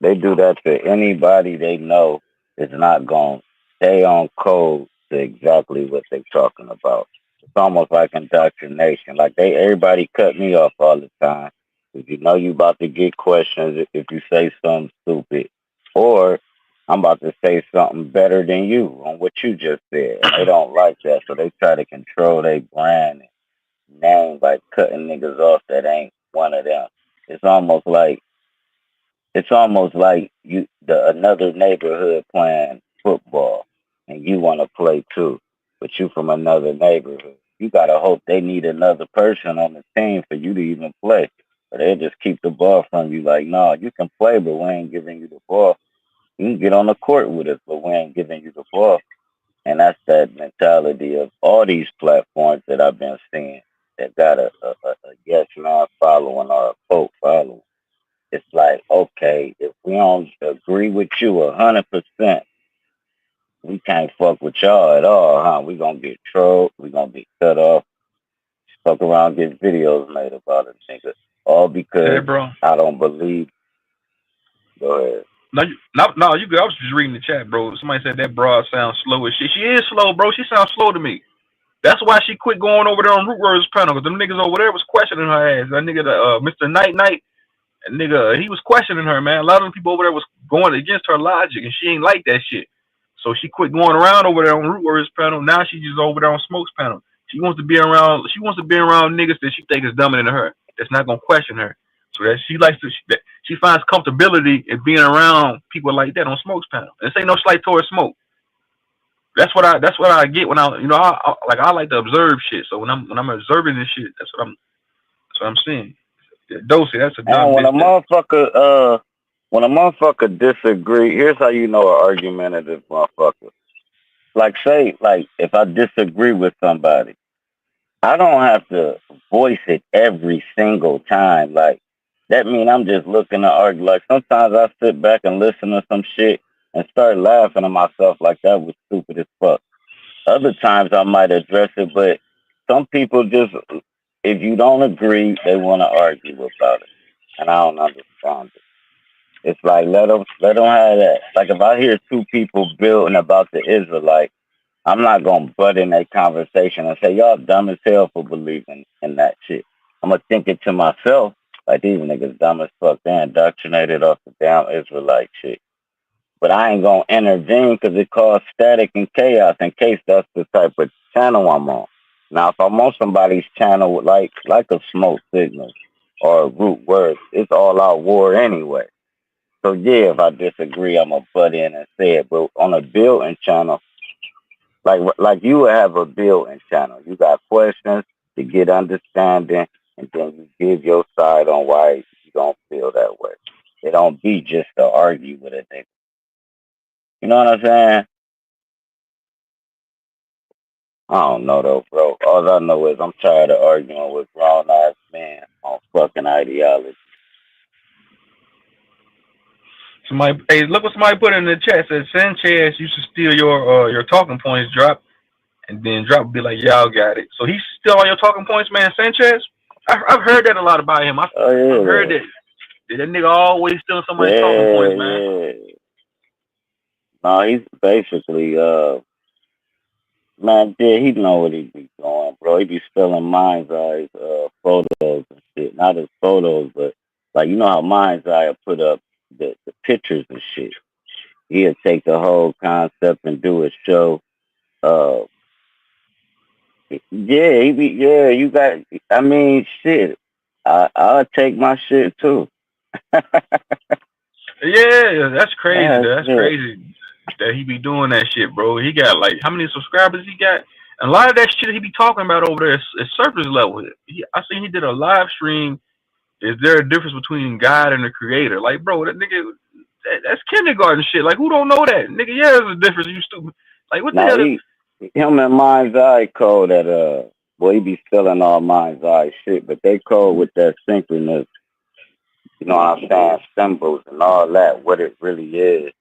They do that to anybody they know is not going to stay on code to exactly what they're talking about. It's almost like indoctrination. Like everybody cut me off all the time. If you know you about to get questions, if you say something stupid, or I'm about to say something better than you on what you just said, and they don't like that, so they try to control their brand and name by cutting niggas off that ain't one of them. It's almost like it's almost like the another neighborhood playing football and you want to play too, but you from another neighborhood. You gotta hope they need another person on the team for you to even play. Or they'll just keep the ball from you like, no, you can play, but we ain't giving you the ball. You can get on the court with us, but we ain't giving you the ball. And that's that mentality of all these platforms that I've been seeing that got a yes man following or a quote following. It's like, okay, if we don't agree with you 100%, we can't fuck with y'all at all, huh? We gonna get trolled, we gonna be cut off, fuck around, get videos made about it, nigga. All Hey, because bro. I don't believe. Go ahead. No, you good. I was just reading the chat, bro. Somebody said that broad sounds slow as shit. She is slow, bro. She sounds slow to me. That's why she quit going over there on Root Words panel, because them niggas over there was questioning her ass. That nigga, Mr. Night Night, and nigga, he was questioning her, man. A lot of them people over there was going against her logic, and she ain't like that shit. So she quit going around over there on Root Words panel. Now she's just over there on Smokes panel. She wants to be around. She wants to be around niggas that she think is dumber than her. That's not gonna question her. So that she likes to. She finds comfortability in being around people like that on Smokes panel. And this ain't no slight towards Smoke. That's what I get when I like to observe shit. So when I'm observing this shit, that's what I'm seeing. Yeah, Dosey, that's a And dumb bitch. when a motherfucker disagree, here's how you know an argumentative motherfucker. Like say, like if I disagree with somebody, I don't have to voice it every single time. Like that mean I'm just looking to argue. Like sometimes I sit back and listen to some shit and start laughing at myself like that was stupid as fuck. Other times I might address it, but some people just if you don't agree, they want to argue about it, and I don't understand it. It's like let them have that. Like if I hear two people building about the Israelites. I'm not gonna butt in that conversation and say y'all dumb as hell for believing in that shit. I'm gonna think it to myself like these niggas dumb as fuck. They indoctrinated off the damn Israelite shit. But I ain't gonna intervene because it caused static and chaos in case that's the type of channel I'm on. Now, if I'm on somebody's channel like a smoke signal or a root words, it's all out war anyway. So yeah, if I disagree, I'm gonna butt in and say it. But on a building channel, like you would have a building channel. You got questions. to get understanding, and then you give your side on why you don't feel that way. It don't be just to argue with a nigga. You know what I'm saying? I don't know though, bro. All I know is I'm tired of arguing with grown ass men on fucking ideology. Somebody, hey, look what somebody put in the chat. Said Sanchez used to steal your talking points, drop, and then drop would be like, y'all got it. So he's still on your talking points, man. Sanchez. I've heard that a lot about him. Oh I've heard yeah, that nigga always stealing somebody's talking yeah, points, man. yeah. No, he's basically man, yeah, he know what he be doing, bro. He be stealing Mind's Eye's photos and shit. Not his photos, but like you know how Mind's Eye will put up the pictures and shit. He'll take the whole concept and do a show. Uh, yeah, he be yeah. You got. I mean, shit. I'll take my shit too. Yeah, that's crazy. That's That's it. crazy that he be doing that shit, bro. He got like how many subscribers he got? And a lot of that shit he be talking about over there is surface level. I seen he did a live stream. Is there a difference between God and the creator? Like, bro, that nigga, that's kindergarten shit. Like, who don't know that? Nigga, yeah, there's a difference. You stupid. Like, what the Now hell? him and Mind's Eye code that boy, he be stealing all Mind's Eye shit, but they code with that synchronous, you know what I'm saying, symbols and all that, what it really is.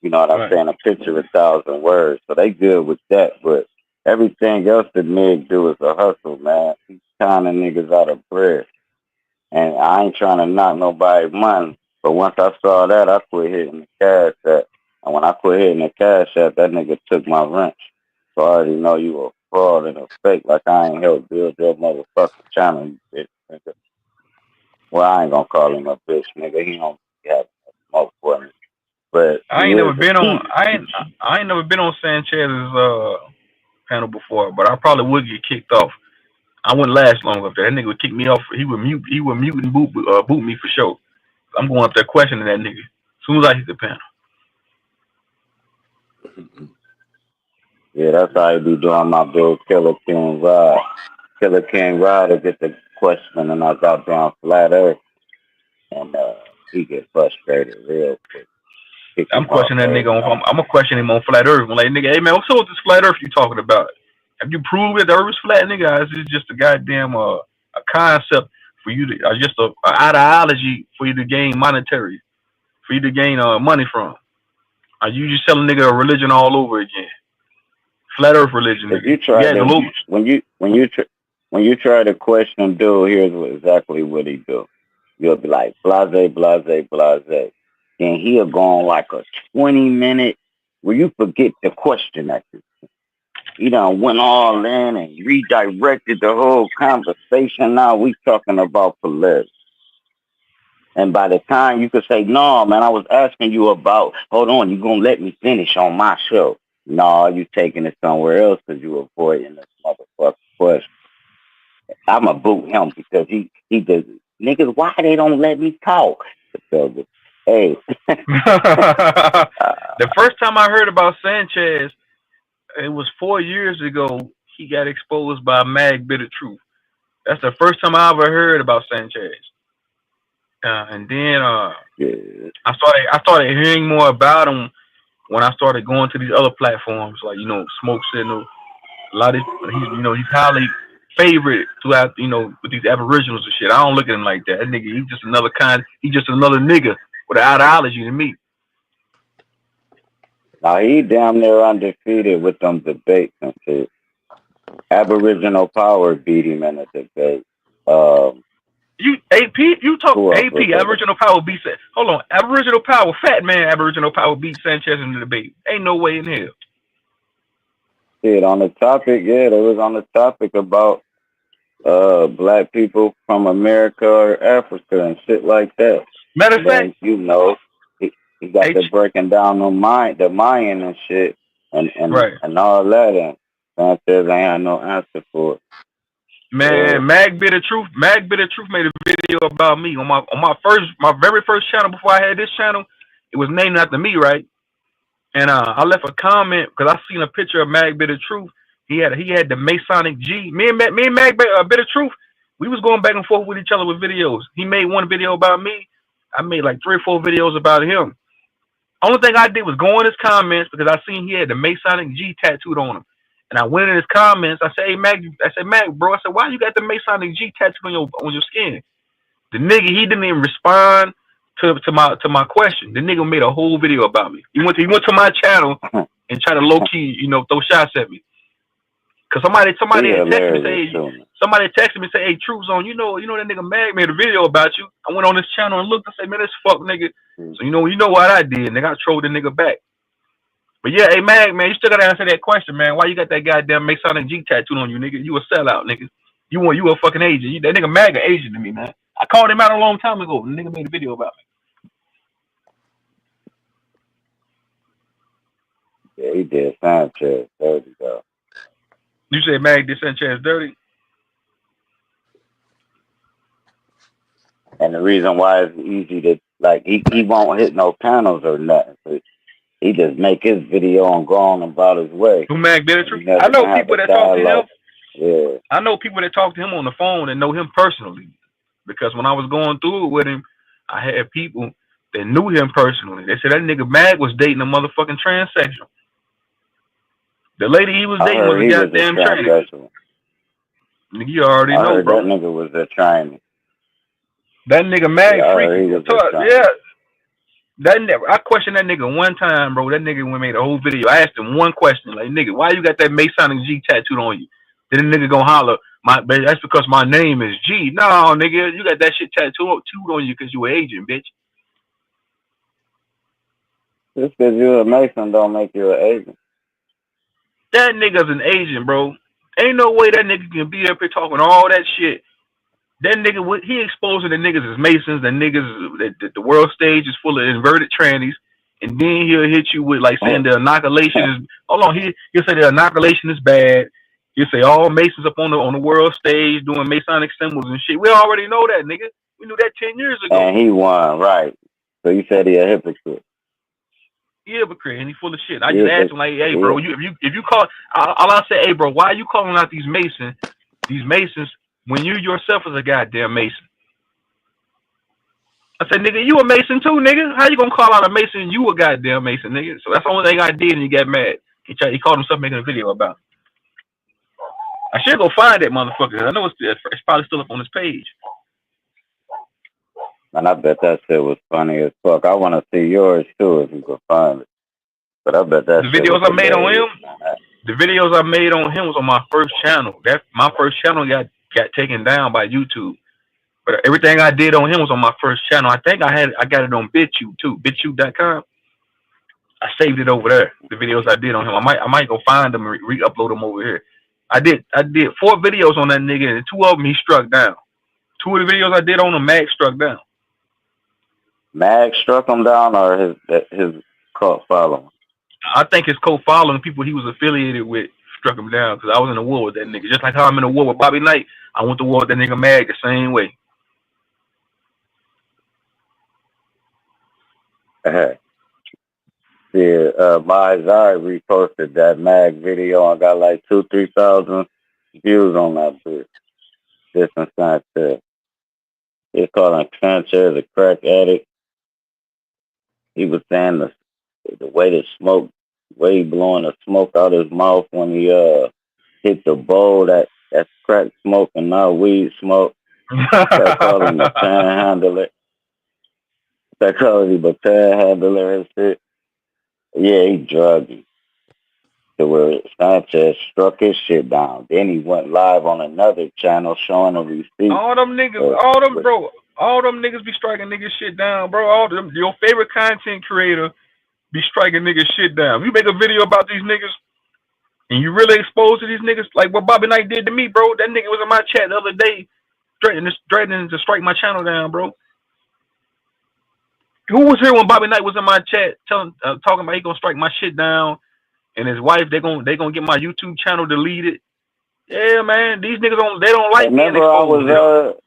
You know what I'm Right. saying? A picture, 1,000 words. So they good with that, but everything else that Mig do is a hustle, man. He's conning niggas out of bread. And I ain't trying to knock nobody money. But once I saw that, I quit hitting the cash app. And when I quit hitting the cash app, that nigga took my wrench. So I already know you a fraud and a fake. Like I ain't helped build your motherfucking channel, you bitch nigga. Well, I ain't gonna call him a bitch nigga. He don't have no smoke for me. But I he ain't never is a been on. thief. I ain't never been on Sanchez's panel before, but I probably would get kicked off. I wouldn't last long up there. That nigga would kick me off. He would mute. He would mute and boot me for sure. I'm going up there questioning that nigga as soon as I hit the panel. Yeah, that's how he be doing my dude Killer King Rod. Killer King Rod will get the question and I got down flat earth and he get frustrated real quick. Kick I'm him off questioning that every nigga on. time. I'm gonna question him on flat Earth. I'm like, nigga, hey man, what's up with this flat Earth you talking about? Have you proved that the Earth is flat, nigga? This is just a goddamn a concept for you to just a ideology for you to gain monetary, for you to gain money from. Are you just telling nigga a religion all over again? Flat Earth religion, If nigga. you You try had to global. when you try to question dude, here's exactly what he do. You'll be like blase, blase, blase. Then he'll go on like a 20 minute where you forget the question at you. He done went all in and redirected the whole conversation. Now we talking about polarity. And by the time you could say, no, man, I was asking you about, hold on, you going to let me finish on my show. No, you taking it somewhere else because you avoiding this motherfucking question. I'm going to boot him because he does, niggas, why they don't let me talk? Because, hey. The first time I heard about Sanchez, it was 4 years ago. He got exposed by Mag Bitter Truth. That's the first time I ever heard about Sanchez. And then I started hearing more about him when I started going to these other platforms like Smoke Signal. A lot of he's highly favorite throughout with these Aboriginals and shit. I don't look at him like that. That nigga, he's just another kind. He's just another nigga with an ideology to me. Now he damn near undefeated with them debates and shit. Aboriginal Power beat him in a debate. You AP, you talk Who else was AP. that? Aboriginal Power beat. Hold on, Aboriginal Power, Fat Man. Aboriginal Power beat Sanchez in the debate. Ain't no way in hell. Shit, on the topic, yeah, they was on the topic about black people from America or Africa and shit like that. Matter of And fact, then he got the breaking down the Mayan and shit right. and all that and Sanchez ain't had no answer for it. Man, Mag Bitter Truth. Mag Bitter Truth made a video about me on my very first channel before I had this channel. It was named after me, right? And I left a comment because I seen a picture of Mag Bitter Truth, He had the Masonic G. Me and Mag, Bit of Truth. We was going back and forth with each other with videos. He made one video about me. I made like 3 or 4 videos about him. Only thing I did was go in his comments because I seen he had the Masonic G tattooed on him. And I went in his comments. I said, "Hey Mag," bro. I said, "Why you got the Masonic G tattooed on your skin?" The nigga, he didn't even respond to my question. The nigga made a whole video about me. He went to my channel and tried to low key, throw shots at me. Cause somebody had texted me say, "Hey, truthzone, you know that nigga Mag made a video about you." I went on his channel and looked. I said, "Man, this fuck nigga." So you know what I did, nigga. I trolled the nigga back. But yeah, hey Mag, man, you still gotta answer that question, man. Why you got that goddamn Masonic G tattooed on you, nigga? You a sellout, nigga. You a fucking agent. That nigga Mag an agent to me, man. I called him out a long time ago. The nigga made a video about Yeah, he did Sanchez dirty though. me. You said Mag did Sanchez dirty? And the reason why it's easy to like he won't hit no panels or nothing. So he just make his video and go on about his way. Who Mag did it? I know people that talk to him. Yeah. I know people that talk to him on the phone and know him personally. Because when I was going through it with him, I had people that knew him personally. They said that nigga Mag was dating a motherfucking transsexual. The lady he was dating was a goddamn tranny. Nigga, you already know, bro. That nigga was a tranny. That nigga Mag freaky. Yeah. I questioned that nigga one time, bro. That nigga made a whole video. I asked him one question, like, nigga, why you got that Masonic G tattooed on you? Then the nigga gonna holler, that's because my name is G. No, nigga, you got that shit tattooed on you because you an agent, bitch. Just because you're a Mason don't make you an agent. That nigga's an agent, bro. Ain't no way that nigga can be up here talking all that shit. That nigga, he exposing the niggas as Masons, the niggas, the world stage is full of inverted trannies, and then he'll hit you with like saying the inoculation is, hold on, he'll say the inoculation is bad. He'll say all Masons up on the world stage doing Masonic symbols and shit. We already know that, nigga. We knew that 10 years ago. And he won, right. So you said he a hypocrite. He a hypocrite and he full of shit. I just asked him like, hey, bro, if you call, all I say, hey, bro, why are you calling out these Masons, when you yourself is a goddamn Mason? I said, nigga, you a Mason too, nigga. How you gonna call out a Mason? You a goddamn Mason, nigga. So that's the only thing I did, and he got mad. He called himself making a video about it. I should go find that motherfucker. I know it's probably still up on his page. And I bet that shit was funny as fuck. I want to see yours too if you can find it. But I bet that the videos I made on him. The videos I made on him was on my first channel. My first channel got taken down by YouTube. But everything I did on him was on my first channel. I think I got it on BitChute too, BitChute.com. I saved it over there. The videos I did on him. I might go find them and re-upload them over here. I did 4 videos on that nigga, and 2 of them he struck down. 2 of the videos I did on him, Mag struck down. Mag struck him down, or his cult following? I think his co-following, people he was affiliated with, struck him down because I was in a war with that nigga. Just like how I'm in a war with Bobby Knight, I went to war with that nigga Mag the same way. Yeah, Zari reposted that Mag video and got like 2,000-3,000 views on that bitch. This and Sanchez. He's calling Sanchez a crack addict. He was saying the way the way he blowing the smoke out his mouth when he hit the bowl, that's crack smoke and not weed smoke. They call him a panhandler. They call him a panhandler and shit. Yeah, he drugged him. To where Sanchez struck his shit down. Then he went live on another channel showing a receipt. All them niggas, all them niggas be striking niggas shit down, bro. All them, your favorite content creator be striking niggas shit down. You make a video about these niggas and you really expose to these niggas, like what Bobby Knight did to me, bro. That nigga was in my chat the other day threatening to strike my channel down, bro. Who was here when Bobby Knight was in my chat talking about he gonna strike my shit down, and his wife they gonna get my YouTube channel deleted? Yeah, man, these niggas they don't like being exposed.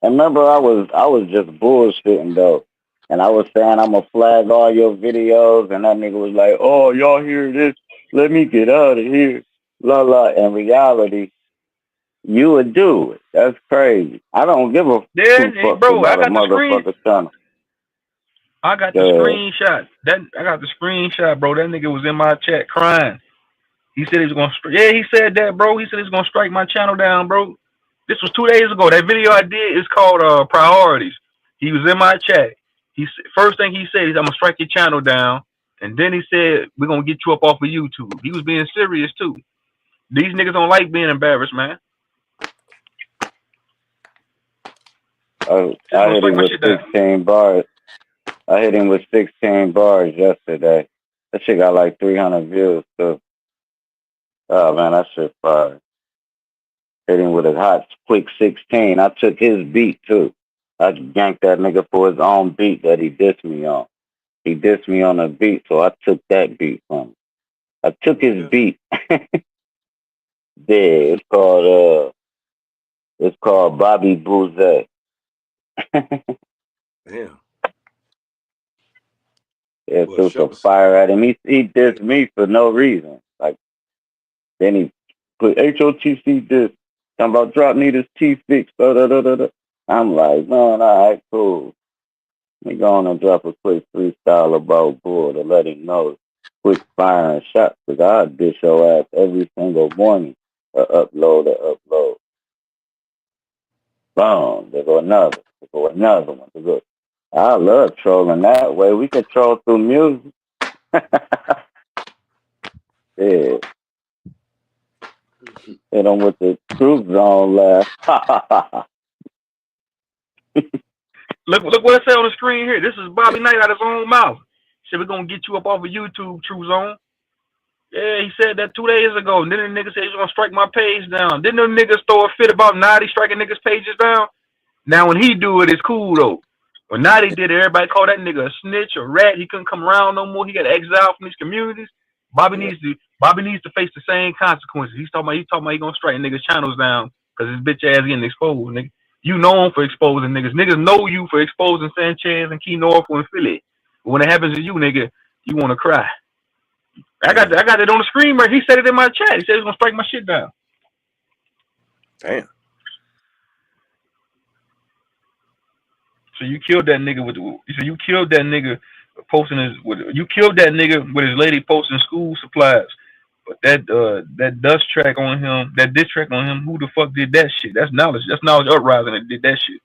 Remember, I was just bullshitting though, and I was saying I'm gonna flag all your videos, and that nigga was like, "Oh, y'all hear this? Let me get out of here." La, in reality, you would do it. That's crazy. I don't give a Yeah, two hey, fucks bro, I about a got the screen. motherfucker channel. I got the Good. screenshot. I got the screenshot, bro. That nigga was in my chat crying. He said he was gonna. Yeah, he said that, bro. He said he was gonna strike my channel down, bro. This was 2 days ago. That video I did is called Priorities. He was in my chat. First thing he said is I'm gonna strike your channel down, and then he said we're gonna get you up off of YouTube. He was being serious too. These niggas don't like being embarrassed, man. I hit strike him my with shit down. 16 bars. I hit him with 16 bars yesterday. That shit got like 300 views too. Oh man, that shit fire. Hit him with a hot, quick 16. I took his beat too. I ganked that nigga for his own beat that he dissed me on. He dissed me on a beat, so I took that beat from him. I took his beat. Yeah, it's called Bobby Bouzet. Damn. Yeah, Well, threw show some us. fire at him. He dissed me for no reason. Like then he put HOTC diss. Talking about drop needers T fix. Da, da, da, da, da. I'm like, man, all right, cool. Me go on and drop a quick freestyle about Bull to let him know. Quick firing shots, because I dish your ass every single morning. Upload. Boom. There go another. There go another one. There go. I love trolling that way. We can troll through music. Yeah. Hit them with the truth zone laugh. Look what it say on the screen here. This is Bobby Knight out of his own mouth. Said we're gonna get you up off of YouTube, True Zone. Yeah, he said that 2 days ago. And then the nigga said he's gonna strike my page down. Then the niggas throw a fit about Naughty striking niggas' pages down. Now when he do it, it's cool though. When Naughty did it, everybody called that nigga a snitch, a rat. He couldn't come around no more. He got exiled from these communities. Bobby needs to face the same consequences. He's talking about he gonna strike niggas' channels down because his bitch ass getting exposed, nigga. You known for exposing niggas. Niggas know you for exposing Sanchez and Key Norfolk and Philly. But when it happens to you, nigga, you wanna cry. I got it on the screen, right? He said it in my chat. He said he's gonna strike my shit down. Damn. So you killed that nigga you killed that nigga posting you killed that nigga with his lady posting school supplies. But that dust track on him, that diss track on him, who the fuck did that shit? That's knowledge. That's knowledge uprising that did that shit.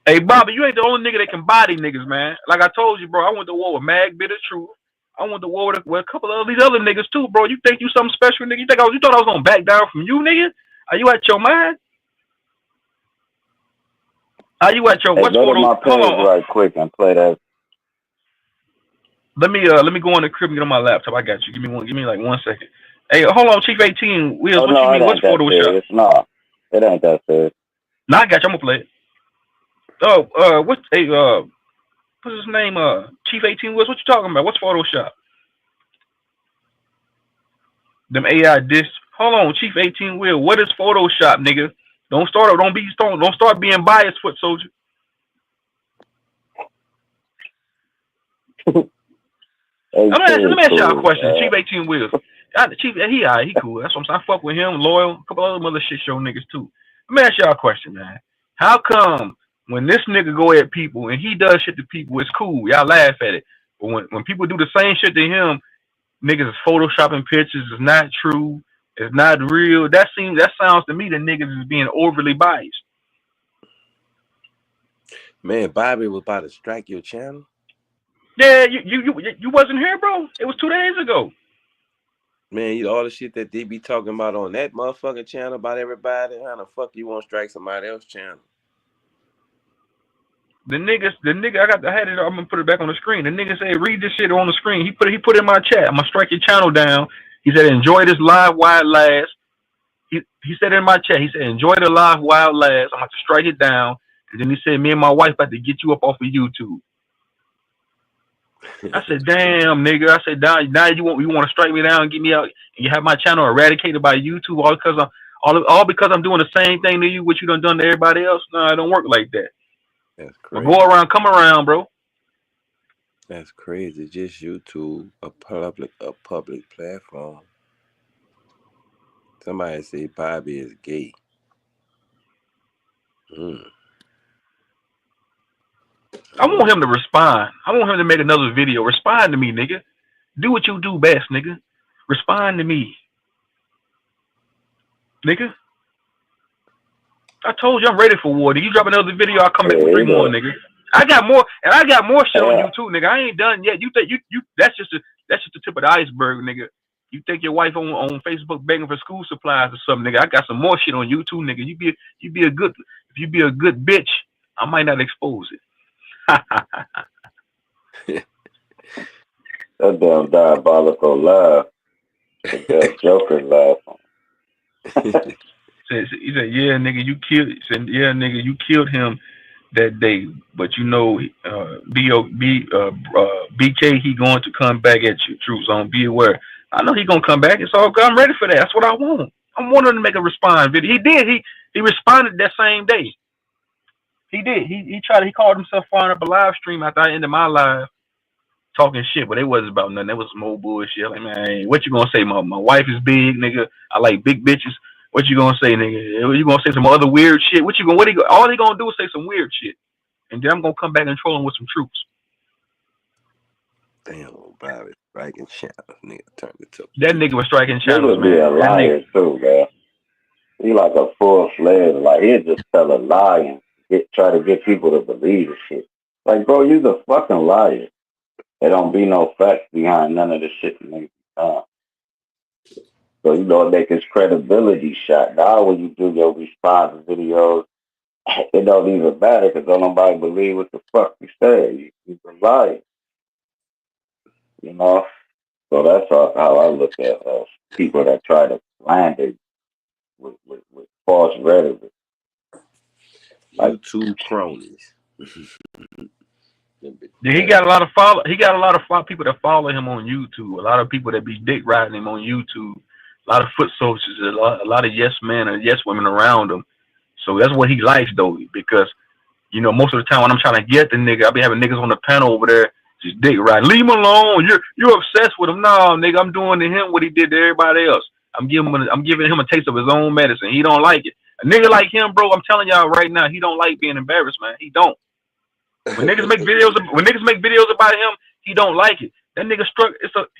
Hey Bobby, you ain't the only nigga that can body niggas, man. Like I told you, bro, I went to war with Mag Bitter Truth. I went to war with a couple of these other niggas too, bro. You think you something special, nigga? You thought I was gonna back down from you, nigga? Are you at your mind? Are you at your Hey, what's go to photo? my Hold page on. right quick and play that. Let me go on the crib and get on my laptop. I got you. Give me like 1 second. Hey, hold on, Chief 18 Wheels. Oh What you no, it mean? What's ain't that Photoshop? serious. No, it ain't that serious. Nah, I got you. I'm gonna play it. Oh, what's his name? Chief 18 Wheels. What you talking about? What's Photoshop? Them AI discs. Hold on, Chief 18 Wheel. What is Photoshop, nigga? Don't start being biased, foot soldier. Let me ask y'all a question. Chief 18 Wheels. Chief, he cool. That's what I'm saying. I fuck with him, loyal. A couple other mother shit show niggas too. Let me ask y'all a question, man. How come when this nigga go at people and he does shit to people, it's cool. Y'all laugh at it. But when people do the same shit to him, niggas is photoshopping pictures. It's not true. It's not real. That sounds to me that niggas is being overly biased. Man, Bobby was about to strike your channel. Yeah, you wasn't here, bro. It was 2 days ago. Man, all the shit that they be talking about on that motherfucking channel about everybody. How the fuck you want to strike somebody else's channel? The nigga, I had it. I'm gonna put it back on the screen. The nigga said, "Read this shit on the screen." He put it in my chat. I'm gonna strike your channel down. He said, "Enjoy this live while it lasts." He said in my chat. He said, "Enjoy the live while it lasts." I'm gonna strike it down. And then he said, "Me and my wife about to get you up off of YouTube." I said, "Damn, nigga." I said, "Now you want to strike me down and get me out? And you have my channel eradicated by YouTube all because I'm doing the same thing to you, what you done to everybody else? No, it don't work like that. That's But crazy. go around, come around, bro." That's crazy. Just YouTube, a public platform. Somebody say Bobby is gay. I want him to respond. I want him to make another video. Respond to me, nigga. Do what you do best, nigga. Respond to me, nigga. I told you I'm ready for war. You drop another video, I'll come back with 3 more, nigga. I got more shit on you too, nigga. I ain't done yet. You think you that's just the tip of the iceberg, nigga. You think your wife on Facebook begging for school supplies or something, nigga? I got some more shit on you too, nigga. You be a good if you be a good bitch, I might not expose it. That damn diabolical laugh. That Joker laugh. He said, "Yeah, nigga, you killed." He said, "Yeah, nigga, you killed him that day, but you know, BK, he going to come back at you. Truth zone, be aware. I know he gonna come back. It's all good. I'm ready for that. That's what I want. I want him to make a response video. He did. He responded that same day. He did. He tried. He called himself firing up a live stream after I ended my live talking shit, but it wasn't about nothing. That was some old bullshit. Like, man, what you gonna say? My wife is big, nigga. I like big bitches. What you gonna say, nigga? You gonna say some other weird shit? All he gonna do is say some weird shit. And then I'm gonna come back and troll him with some troops. Damn, Bobby striking channels, nigga turned it to. That nigga was striking channels, man. He would be a liar too, man. He like a full-fledged, like he'll just tell a lie and try to get people to believe the shit. Like, bro, you's a fucking liar. There don't be no facts behind none of the shit you make. So you know, it make his credibility shot. Now when you do your response videos, it don't even matter because don't nobody believe what the fuck you say. You're a liar. You know? So that's how I look at people that try to slander with false rhetoric. Like YouTube cronies. Yeah, he got a lot of people that follow him on YouTube. A lot of people that be dick riding him on YouTube. A lot of foot soldiers. A lot of yes men and yes women around him. So that's what he likes though, because you know most of the time when I'm trying to get the nigga, I be having niggas on the panel over there just dick riding. Leave him alone. You're obsessed with him. No, nigga, I'm doing to him what he did to everybody else. I'm giving him a taste of his own medicine. He don't like it. A nigga like him, bro, I'm telling y'all right now, he don't like being embarrassed, man. He don't. When niggas make videos about him, he don't like it. That nigga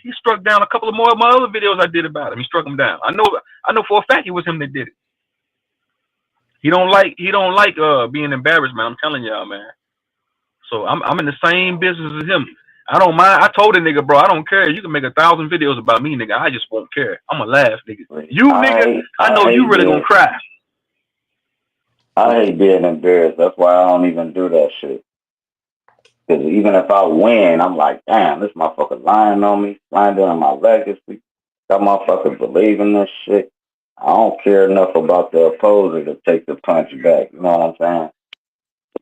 he struck down a couple of more of my other videos I did about him. He struck him down. I know for a fact it was him that did it. He don't like being embarrassed, man. I'm telling y'all, man. So I'm in the same business as him. I don't mind. I told the nigga, bro, I don't care. You can make 1,000 videos about me, nigga. I just won't care. I'ma laugh, nigga. I know you really gonna cry. I hate being embarrassed. That's why I don't even do that shit. Because even if I win, I'm like, damn, this motherfucker lying on me, lying on my legacy. That motherfucker believe in this shit. I don't care enough about the opposer to take the punch back. You know what I'm saying?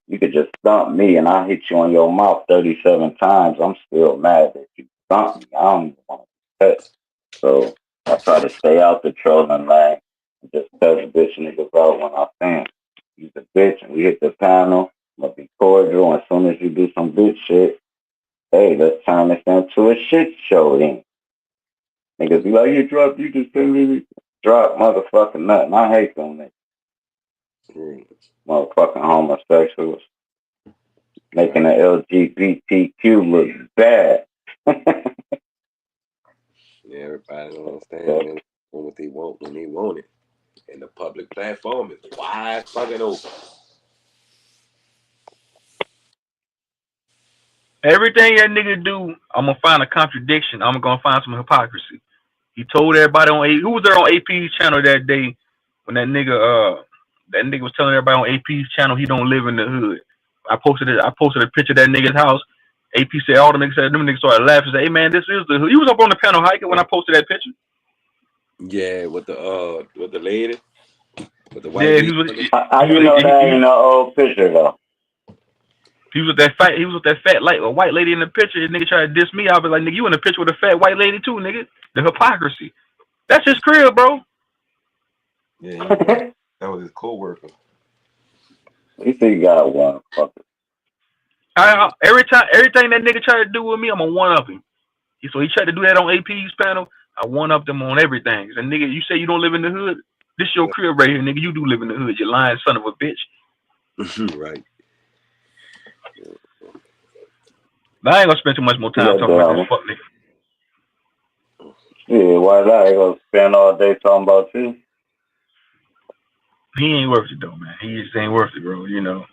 You could just stump me and I hit you on your mouth 37 times. I'm still mad that you stumped me. I don't even want to touch. So I try to stay out the trolling line and just touch bitch niggas out when I can. You's a bitch and we hit the panel. I'm gonna be cordial. And as soon as you do some bitch shit, hey, let's turn this into a shit show then. Niggas be like, you just couldn't really drop motherfucking nothing. I hate them niggas. Motherfucking homosexuals. Making the LGBTQ look bad. Yeah, everybody don't understand what they want when they want it. And the public platform is wide fucking open. Everything that nigga do, I'm gonna find a contradiction. I'm gonna find some hypocrisy. He told everybody who was there on AP's channel that day when that nigga was telling everybody on AP's channel he don't live in the hood. I posted a picture of that nigga's house. AP said all the niggas said them niggas started laughing. Said, hey man, this is the hood. He was up on the panel hiking when I posted that picture. Yeah, with the lady, with the white lady. How you know that ain't no old picture though? He was with that fat white lady in the picture. His nigga tried to diss me. I was like, nigga, you in the picture with a fat white lady too, nigga. The hypocrisy. That's his crib, bro. Yeah, that was his co-worker. He said you got one fucker. Everything that nigga tried to do with me, I'm gonna one up him. So he tried to do that on AP's panel. I one up them on everything. And nigga, you say you don't live in the hood? This your crib right here, nigga. You do live in the hood. You lying son of a bitch. Right. But I ain't gonna spend too much more time talking about this fuck nigga. Yeah, why not? I gonna spend all day talking about you. He ain't worth it though, man. He just ain't worth it, bro. You know.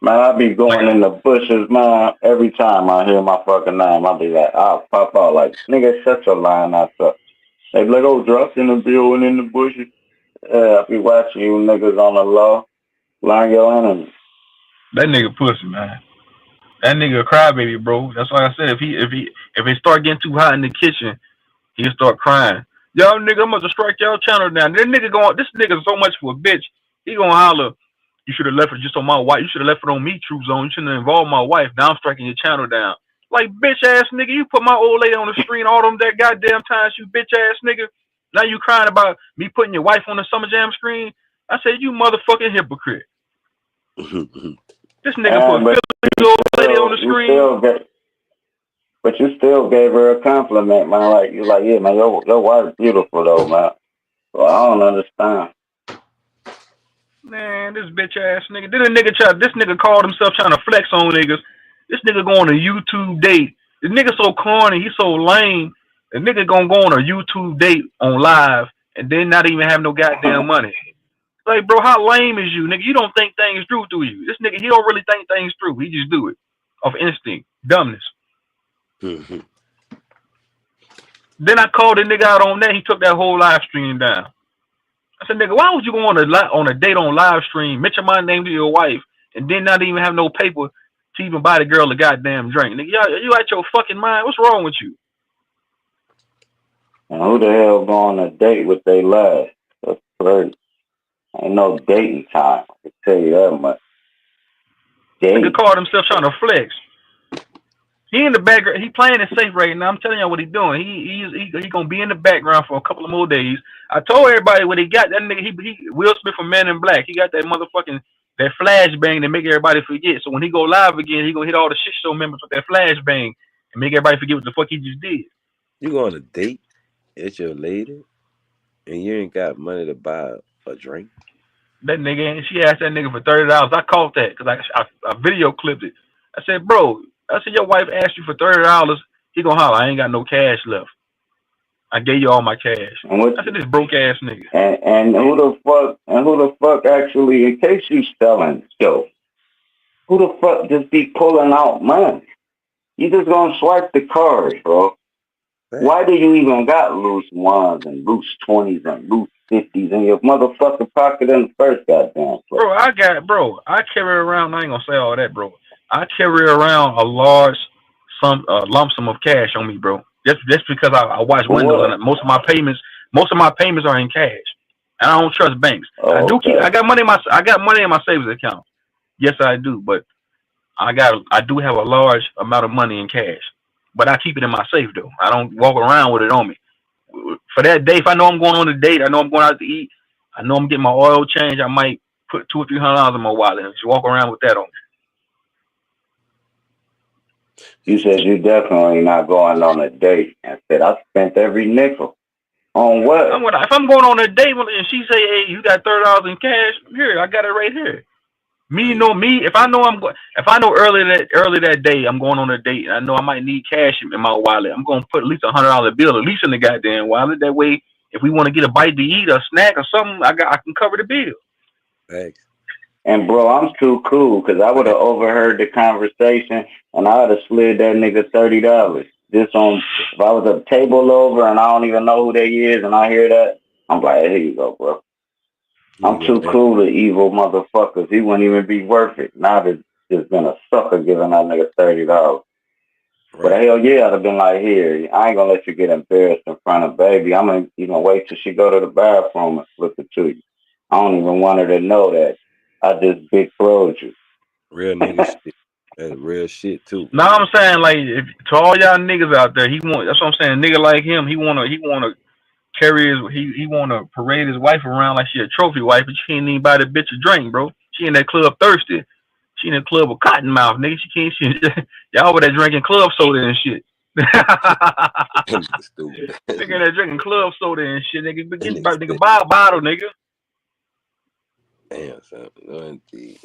Man, I be going in the bushes, man. Every time I hear my fucking name, I be like, I'll pop out like, nigga, shut your line out up. They be like, oh, Drops in the building in the bushes. Yeah, I be watching you niggas on the low. Learn your enemies. That nigga pussy, man. That nigga a crybaby, bro. That's why I said if it start getting too hot in the kitchen, he'll start crying. Y'all nigga, I'm about to strike y'all channel down. This nigga so much for a bitch. He gonna holler, you should have left it just on my wife. You should have left it on me, True Zone. You shouldn't have involved my wife. Now I'm striking your channel down. Like, bitch ass nigga, you put my old lady on the screen all them that goddamn times, you bitch ass nigga. Now you crying about me putting your wife on the Summer Jam screen? I said, you motherfucking hypocrite. This nigga put your old lady on the screen. But you still gave her a compliment, man. Like, you like, yeah, man, your wife's beautiful, though, man. So I don't understand. Man, this bitch ass nigga. This nigga called himself trying to flex on niggas. This nigga go on a YouTube date. This nigga so corny, he so lame. The nigga gonna go on a YouTube date on live and then not even have no goddamn money. Like, bro, how lame is you, nigga? You don't think things through, do you? This nigga, he don't really think things through. He just do it off instinct, dumbness. Then I called the nigga out on that. He took that whole live stream down. I said, nigga, why would you go on a date on live stream, mention my name to your wife, and then not even have no paper to even buy the girl a goddamn drink? Nigga, you out your fucking mind? What's wrong with you? And who the hell go on a date with they last? That's crazy. Ain't no dating time. I can tell you that much. Nigga called himself trying to flex. He in the background. He playing it safe right now. I'm telling y'all what he doing. He gonna be in the background for a couple of more days. I told everybody what he got. That nigga, he Will Smith from Men in Black. He got that motherfucking that flashbang to make everybody forget. So when he go live again, he gonna hit all the shit show members with that flashbang and make everybody forget what the fuck he just did. You go on a date at your lady, and you ain't got money to buy a drink. That nigga, she asked that nigga for $30. I caught that because I video clipped it. I said, bro, your wife asked you for $30. He gonna holler, I ain't got no cash left. I gave you all my cash. I said, this broke ass nigga. And who the fuck actually, in case you selling dope, who the fuck just be pulling out money? You just gonna swipe the cards, bro. Why do you even got loose ones and loose 20s and loose 50s in your motherfucking pocket in the first goddamn place? Bro, I carry around, I ain't gonna say all that, bro. I carry around a large lump sum of cash on me, bro. Just because I watch windows and most of my payments are in cash. And I don't trust banks. I got money in my savings account. Yes, I do, but I do have a large amount of money in cash. But I keep it in my safe though. I don't walk around with it on me. For that day, if I know I'm going on a date, I know I'm going out to eat, I know I'm getting my oil change, I might put $200 or $300 in my wallet and just walk around with that on me. You said you definitely not going on a date. I said I spent every nickel. On what? If I'm going on a date and she say, "Hey, you got $30 in cash? Here, I got it right here." If I know early that day I'm going on a date, I know I might need cash in my wallet. I'm gonna put at least $100 bill at least in the goddamn wallet. That way, if we want to get a bite to eat or a snack or something, I can cover the bill. Thanks. And bro, I'm too cool because I would have overheard the conversation and I would have slid that nigga $30. Just on if I was a table over and I don't even know who they is and I hear that, I'm like, here you go, bro. I'm too cool to evil motherfuckers. He wouldn't even be worth it. Now there's just been a sucker giving that nigga $30. Right. But hell yeah, I'd have been like, here, I ain't gonna let you get embarrassed in front of baby. I'm gonna even wait till she go to the bathroom and flip it to you. I don't even want her to know that I just big throwed you. Real nigga shit. That's real shit too. Now I'm saying, like, to all y'all niggas out there, that's what I'm saying. A nigga like him, he wanna he wanna parade his wife around like she a trophy wife, but she ain't even buy the bitch a drink, bro. She in that club thirsty. She in the club with Cottonmouth, nigga. Y'all over there drinking club soda and shit. Stupid. Nigga that drinking club soda and shit, nigga. Nigga, Nigga, buy a bottle, nigga. damn, son. No, indeed.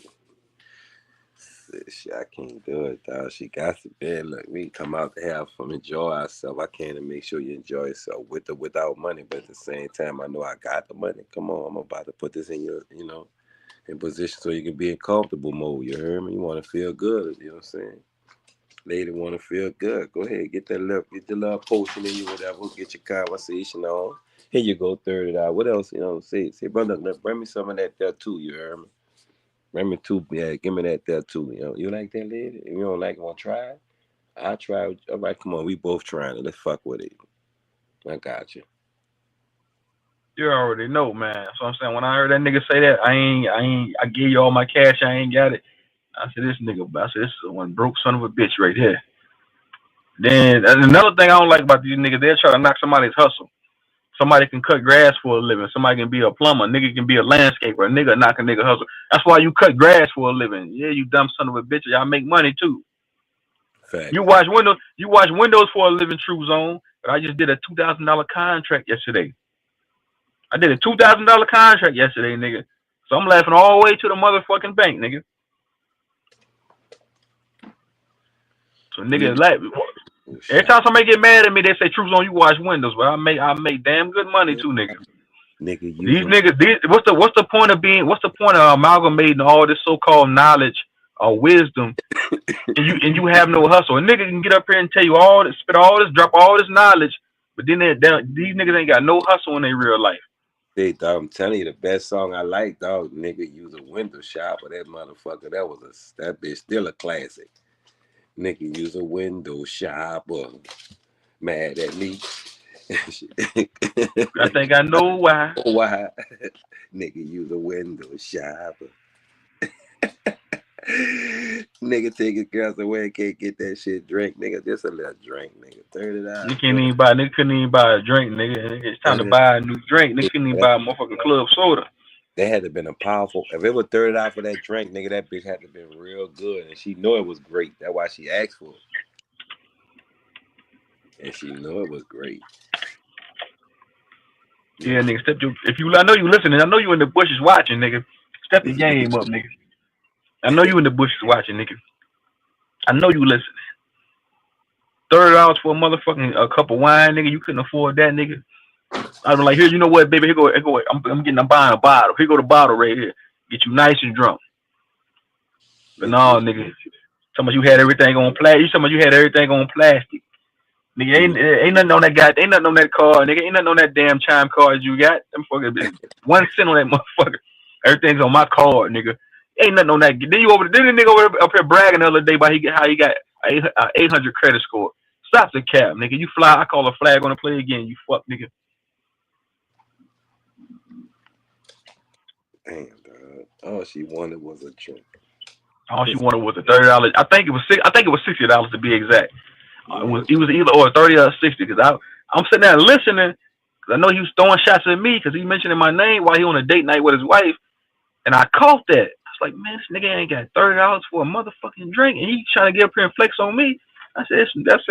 Shit, I can't do it, dog. She got to bed. Look, we come out to have fun, enjoy ourselves. I can to make sure you enjoy yourself with or without money, but at the same time, I know I got the money. Come on, I'm about to put this in your, in position so you can be in comfortable mode. You heard me? You want to feel good. You know what I'm saying? Lady want to feel good. Go ahead, get the little potion in you, whatever. Get your conversation on. Here you go, 30 out. What else? Say, brother, bring me some of that there too. You heard me? Bring me two. Yeah, give me that there too. You like that lady? If you don't like it, want to try it? I try it. All right, come on. We both trying it. Let's fuck with it. I got you. You already know, man. So I'm saying, when I heard that nigga say that, I gave you all my cash, I ain't got it. I said, this is one broke son of a bitch right here. Then another thing I don't like about these niggas, they'll try to knock somebody's hustle. Somebody can cut grass for a living. Somebody can be a plumber. Nigga can be a landscaper. A nigga knock a nigga hustle. That's why you cut grass for a living. Yeah, you dumb son of a bitch. Y'all make money too. Fact. You watch windows. You watch windows for a living, True Zone. But I just did a $2,000 contract yesterday. I did a $2,000 contract yesterday, nigga. So I'm laughing all the way to the motherfucking bank, nigga. So nigga, like, every time somebody get mad at me, they say, "True Zone, you wash windows." But I make damn good money too, nigga. These niggas, what's the point of what's the point of amalgamating all this so-called knowledge or wisdom, and you have no hustle? A nigga can get up here and tell you all this, spit all this, drop all this knowledge, but then these niggas ain't got no hustle in their real life. Hey, dog, I'm telling you, the best song I like, dog, nigga, use a window shopper. That motherfucker, that bitch still a classic. Nigga, use a window shopper. Mad at me. I think I know why. Why? Nigga, use a window shopper. Nigga, take his girls away, can't get that shit drink. Nigga, just a little drink, nigga. $30. Nigga couldn't even buy a drink, nigga. It's time to buy a new drink. Nigga couldn't even buy a motherfucking club soda. That had to been a powerful. If it was $30 for that drink, nigga, that bitch had to been real good, and she know it was great. That's why she asked for it, and she know it was great. Yeah, nigga, I know you listening. I know you in the bushes watching, nigga. Step your game up, nigga. I know you in the bushes watching, nigga. I know you listening. $30 for a motherfucking a cup of wine, nigga. You couldn't afford that, nigga. I was like, here, you know what, baby? Here go. I'm buying a bottle. Here go the bottle right here. Get you nice and drunk. But no, nigga. Some of you had everything on plastic. Some of you had everything on plastic. Nigga, ain't nothing on that guy. Ain't nothing on that car, nigga. Ain't nothing on that damn chime card you got. Them fucking 1 cent on that motherfucker. Everything's on my card, nigga. Ain't nothing on that. Then the nigga up here bragging the other day about how he got 800 credit score. Stop the cap, nigga. You fly. I call a flag on the play again. You fuck, nigga. Damn, dog. All she wanted was a drink. All she wanted was a $30. I think it was $60 to be exact. It was either or 30 or 60. Cause I'm sitting there listening. Cause I know he was throwing shots at me because he mentioning my name while he on a date night with his wife, and I caught that. I was like, man, this nigga ain't got $30 for a motherfucking drink, and he trying to get up here and flex on me. I said, this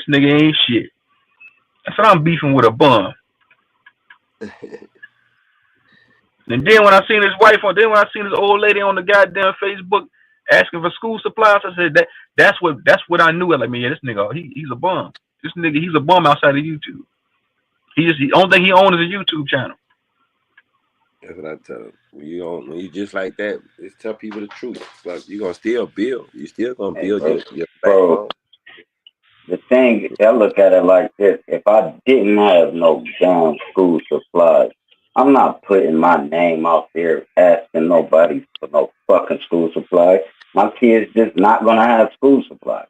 nigga ain't shit. I said, I'm beefing with a bum. And then when I seen his wife when I seen his old lady on the goddamn Facebook asking for school supplies, I said that's what I knew. Like, man, yeah, this nigga, he's a bum. This nigga, he's a bum outside of YouTube. The only thing he owns is a YouTube channel. That's what I tell him. When you just like that, just tell people the truth. But you gonna still build. You still gonna build your backbone. The thing, I look at it like this: if I didn't have no damn school supplies, I'm not putting my name out there asking nobody for no fucking school supplies. My kids just not gonna have school supplies.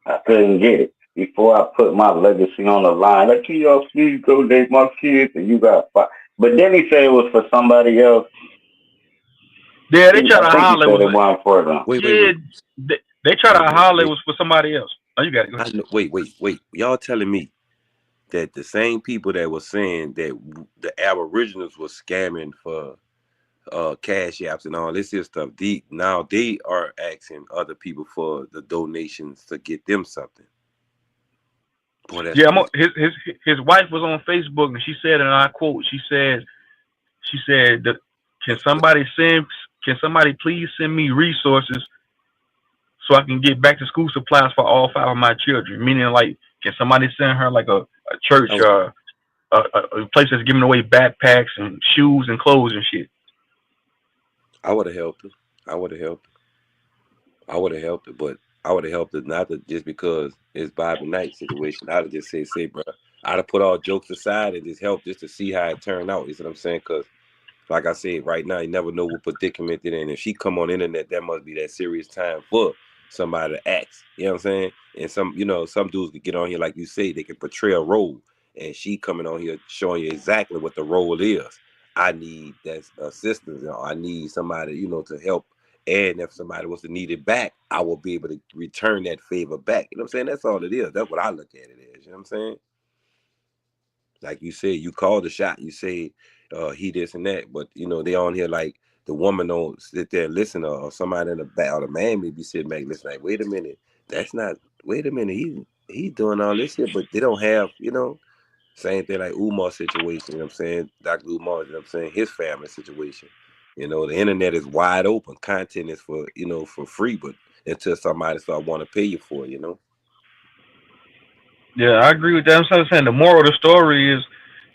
I couldn't get it. Before I put my legacy on the line, like, can y'all please donate my kids? And you got five. But then he said it was for somebody else. Yeah, they try to holler it was for them. They try to holler it was for somebody else. Oh, you got it. Go ahead. Wait. Y'all telling me that the same people that were saying that the Aboriginals were scamming for cash apps and all this stuff, now they are asking other people for the donations to get them something. Boy, that's Yeah, crazy. his wife was on Facebook and she said, and I quote, she said that can somebody please send me resources so I can get back to school supplies for all 5 of my children? Meaning, like, can somebody send her like a church, I, a place that's giving away backpacks and shoes and clothes and shit? I would have helped her. I would have helped. I would have helped her, but I would have helped her not to, just because it's Bobby Knight situation. I'd have just say, bro, I'd have put all jokes aside and just help just to see how it turned out. You see what I'm saying? Because like I said, right now you never know what predicament they're in. If she come on the internet, that must be that serious time for somebody to act. You know what I'm saying? And some dudes could get on here, like you say, they can portray a role. And she coming on here showing you exactly what the role is. I need that assistance. I need somebody, to help. And if somebody was to need it back, I will be able to return that favor back. You know what I'm saying? That's all it is. That's what I look at it as. You know what I'm saying? Like you said, you call the shot. You say he this and that, but they on here like the woman don't sit there and listen, or somebody in the back, or the man may be sitting back listening. Like, wait a minute, that's not. Wait a minute, he doing all this here, but they don't have, same thing like Umar situation. You know what I'm saying? Dr. Umar, you know what I'm saying? His family situation. The internet is wide open. Content is for free, but until somebody start want to pay you for it. Yeah, I agree with that. I'm saying the moral of the story is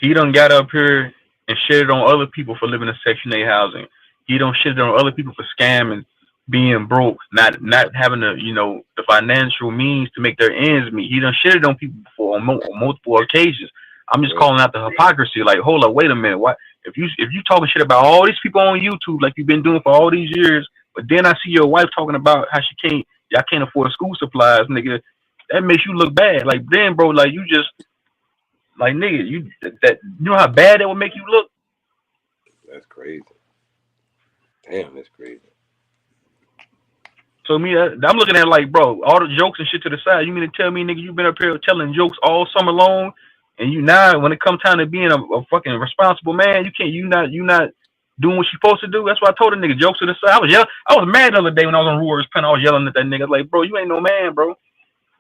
he done got up here and shit it on other people for living in Section 8 housing. He don't shit it on other people for scamming, being broke, not having the financial means to make their ends meet. He done shit it on people before on multiple occasions. I'm just Right. calling out the hypocrisy. Like, hold up, wait a minute. Why if you talking shit about all these people on YouTube like you've been doing for all these years, but then I see your wife talking about how y'all can't afford school supplies, nigga, that makes you look bad. Like then, bro, like you just like nigga, you know how bad that would make you look. That's crazy. Damn, that's crazy. So I'm looking at it like, bro, all the jokes and shit to the side. You mean to tell me, nigga, you've been up here telling jokes all summer long, and you now when it comes time to being a fucking responsible man, you not doing what you supposed to do. That's why I told the nigga jokes to the side. I was mad the other day when I was on Roar's Pen. I was yelling at that nigga like, bro, you ain't no man, bro.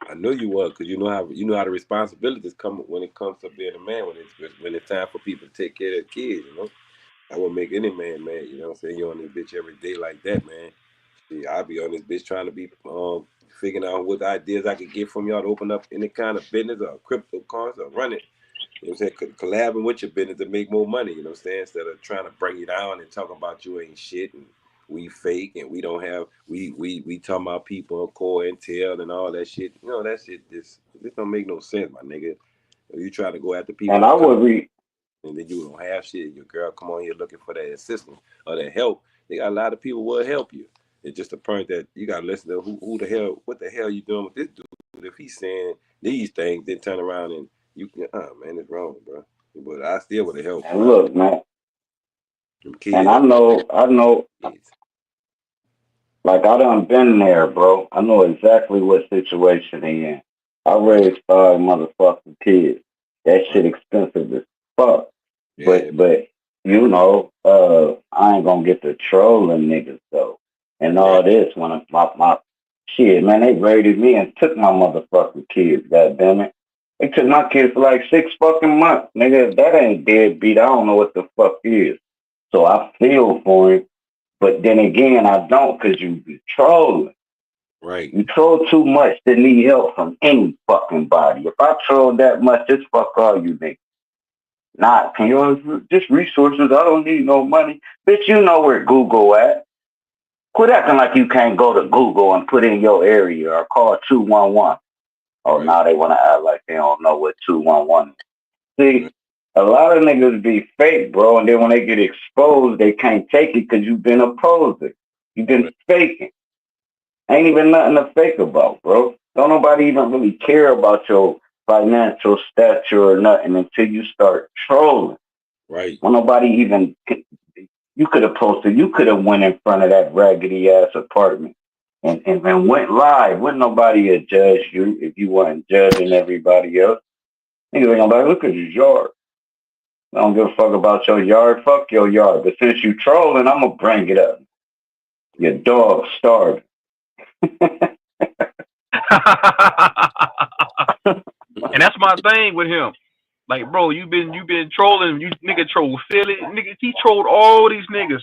I know you was, because you know how the responsibilities come when it comes to being a man, when it's time for people to take care of their kids. I won't make any man mad. You know what I'm saying? You on this bitch every day like that, man. See, I'll be on this bitch trying to be figuring out what ideas I could get from y'all to open up any kind of business or cryptocurrency or run it. You know what I'm saying? Collabing with your business to make more money, you know what I'm saying? Instead of trying to bring you down and talking about you ain't shit and we fake and we don't have we talking about people on core intel and all that shit. That shit this don't make no sense, my nigga. You try to go after people And that's I coming would be and then you don't have shit. Your girl come on here looking for that assistance or that help. They got a lot of people will help you. It's just the point that you got to listen to who the hell, what the hell you doing with this dude? If he's saying these things, then turn around and you can, man, it's wrong, bro. But I still would have helped, and bro. look, man, Them and kids I out there, know, I know, kids. like I done been there, bro. I know exactly what situation they in. I Right, raised 5 motherfucking kids. That right. shit expensive as fuck. Yeah, But I ain't gonna get to trolling niggas though. And right, all this when my shit, man, they raided me and took my motherfucking kids, god damn it. They took my kids for like 6 fucking months. Nigga, if that ain't deadbeat, I don't know what the fuck is. So I feel for him, but then again I don't cause you be trolling. right, You troll too much to need help from any fucking body. If I troll that much, just fuck all you niggas. Nah, can you just resources? I don't need no money. Bitch, you know where Google at. Quit acting like you can't go to Google and put in your area or call 211. Oh, right, now they want to act like they don't know what 211 is. right, See, a lot of niggas be fake, bro, and then when they get exposed, they can't take it because you've been opposing. You've been right, faking. Ain't even nothing to fake about, bro. Don't nobody even really care about your financial stature or nothing until you start trolling. right, When nobody even you could have posted, you could have went in front of that raggedy ass apartment and went live. Wouldn't nobody have judged you if you weren't judging everybody else. Niggas ain't gonna look at your yard. I don't give a fuck about your yard. Fuck your yard. But since you trolling, I'm gonna bring it up. Your dog starving. And that's my thing with him. Like, bro, you been trolling. You nigga troll Philly. Nigga, he trolled all these niggas.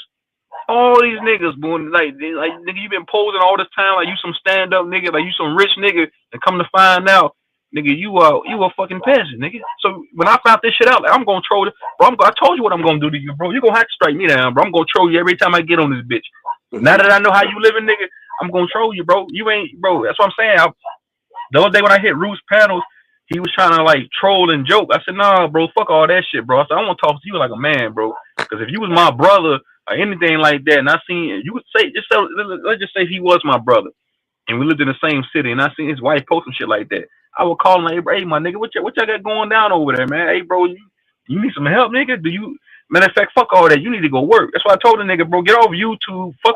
All these niggas, boy, like nigga, you been posing all this time like you some stand up nigga, like you some rich nigga, and come to find out, nigga, you a fucking peasant, nigga. So when I found this shit out, like, I'm gonna troll it, bro. I told you what I'm gonna do to you, bro. You gonna have to strike me down, bro. I'm gonna troll you every time I get on this bitch. Now that I know how you living, nigga, I'm gonna troll you, bro. You ain't, bro. That's what I'm saying. The other day when I hit Root's panels, he was trying to like troll and joke. I said, nah, bro, fuck all that shit, bro. I said, I want to talk to you like a man, bro. Because if you was my brother or anything like that, and I seen you would say, let's just say he was my brother, and we lived in the same city, and I seen his wife post some shit like that, I would call him like, hey, my nigga, what y'all got going down over there, man? Hey, bro, you need some help, nigga? Do you? Matter of fact, fuck all that. You need to go work. That's why I told the nigga, bro, get off YouTube. Fuck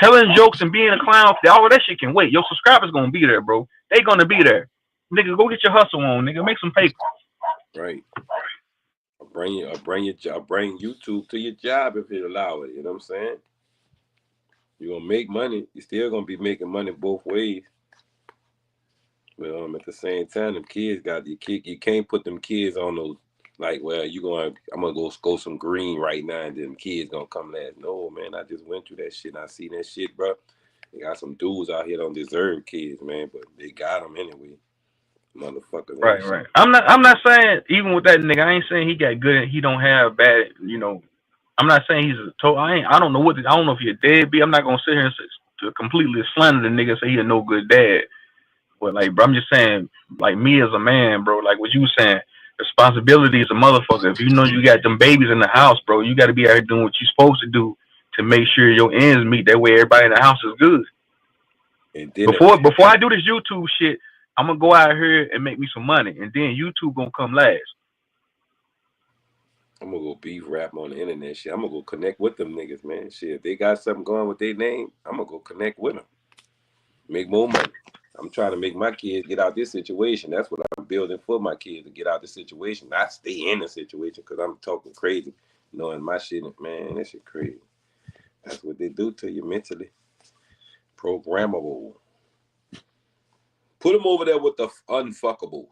telling jokes and being a clown. All of that shit can wait. Your subscribers gonna be there, bro. They gonna be there. Nigga, go get your hustle on, nigga. Make some paper. Right. I'll bring YouTube to your job if it allow it. You know what I'm saying? You're gonna make money. You're still gonna be making money both ways. But at the same time, them kids got the kid. You can't put them kids on those like, well, I'm gonna go some green right now, and then kids gonna come last. No, man, I just went through that shit. And I seen that shit, bro. They got some dudes out here don't deserve kids, man, but they got them anyway. Motherfuckers ain't Right. I'm not saying even with that nigga, I ain't saying he got good. He don't have bad. You know, I'm not saying he's a total. I don't know I don't know if he a deadbeat. I'm not gonna sit here and to completely slander the nigga and say he a no good dad. But like, bro, I'm just saying, like me as a man, bro, like what you saying, responsibility is a motherfucker. If you know you got them babies in the house, bro, you got to be out here doing what you supposed to do to make sure your ends meet. That way, everybody in the house is good. And then Before I do this YouTube shit, I'm gonna go out here and make me some money, and then YouTube gonna come last. I'm gonna go beef rap on the internet shit. I'm gonna go connect with them niggas, man. Shit, if they got something going with their name, I'm gonna go connect with them. Make more money. I'm trying to make my kids get out this situation. That's what I'm building for my kids to get out this situation, not stay in the situation because I'm talking crazy, knowing my shit. Man, that shit crazy. That's what they do to you mentally. Programmable. Put them over there with the unfuckables.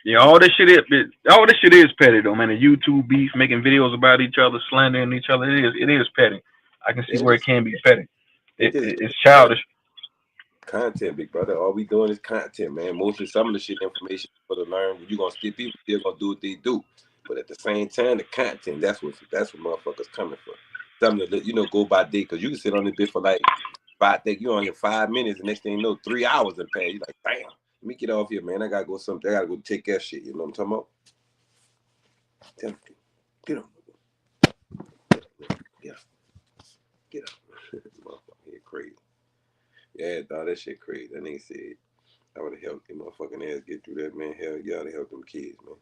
Yeah, all this shit is petty though, man. The YouTube beef, making videos about each other, slandering each other. It is petty. I can see where it can be petty. It's childish. Content, big brother. All we doing is content, man. Mostly some of the shit information for to learn. You gonna still people still gonna do what they do, but at the same time, the content that's what motherfuckers coming for. Something to go by day because you can sit on this bit for like 5. You on here 5 minutes, and next thing you know, 3 hours and pass. You like, damn. Let me get off here, man. I gotta go take that shit. You know what I'm talking about? Tell me, get on. Get up. Get up. Motherfucker, here crazy. Yeah, dog, that shit crazy. That nigga said I would have helped them motherfucking ass get through that, man. Hell, you gotta help them kids, man.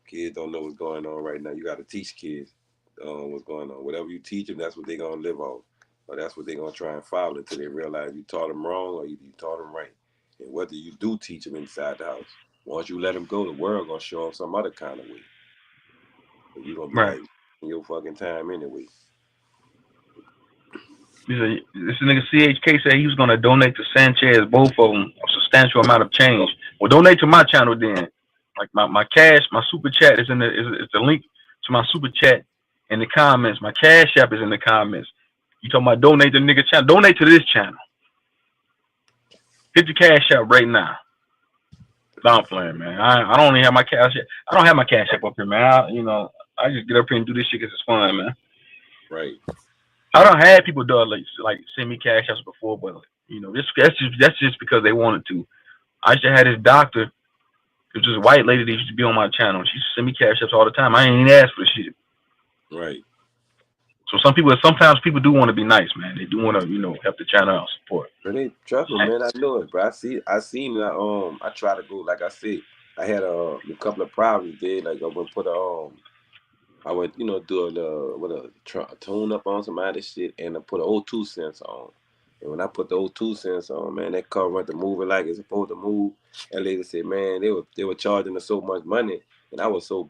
Kids don't know what's going on right now. You gotta teach kids what's going on. Whatever you teach them, that's what they're gonna live off. Or that's what they're gonna try and follow until they realize you taught them wrong or you taught them right. And whether you do teach them inside the house, once you let them go, the world gonna show them some other kind of way. So you're gonna be Right. like your fucking time anyway. This nigga CHK said he was gonna donate to Sanchez, both of them, a substantial amount of change. Well, donate to my channel then. Like my cash, my super chat is is the link to my super chat in the comments. My cash app is in the comments. You talking about donate to the nigga channel? Donate to this channel. Hit the cash app right now. No, I'm playing, man. I don't even have my cash. I don't have my cash app up here, man. I just get up here and do this shit because it's fun, man. Right. I don't have people do like send me cash apps before, but that's just because they wanted to. I used to have this doctor. It was this white lady that used to be on my channel. She used to send me cash apps all the time. I ain't even asked for the shit. Right. So sometimes people do want to be nice, man. They do want to, help the channel out, support. But they trust me, man. I know it, bro. I seen it. I try to go. Like I said, I had a couple of problems there. Like I went put I went, do a tune up on some other shit, and I put a O2 sensor on. And when I put the O2 sensor on, man, that car went to moving like it's supposed to move. That lady said, man, they were charging us so much money, and I was so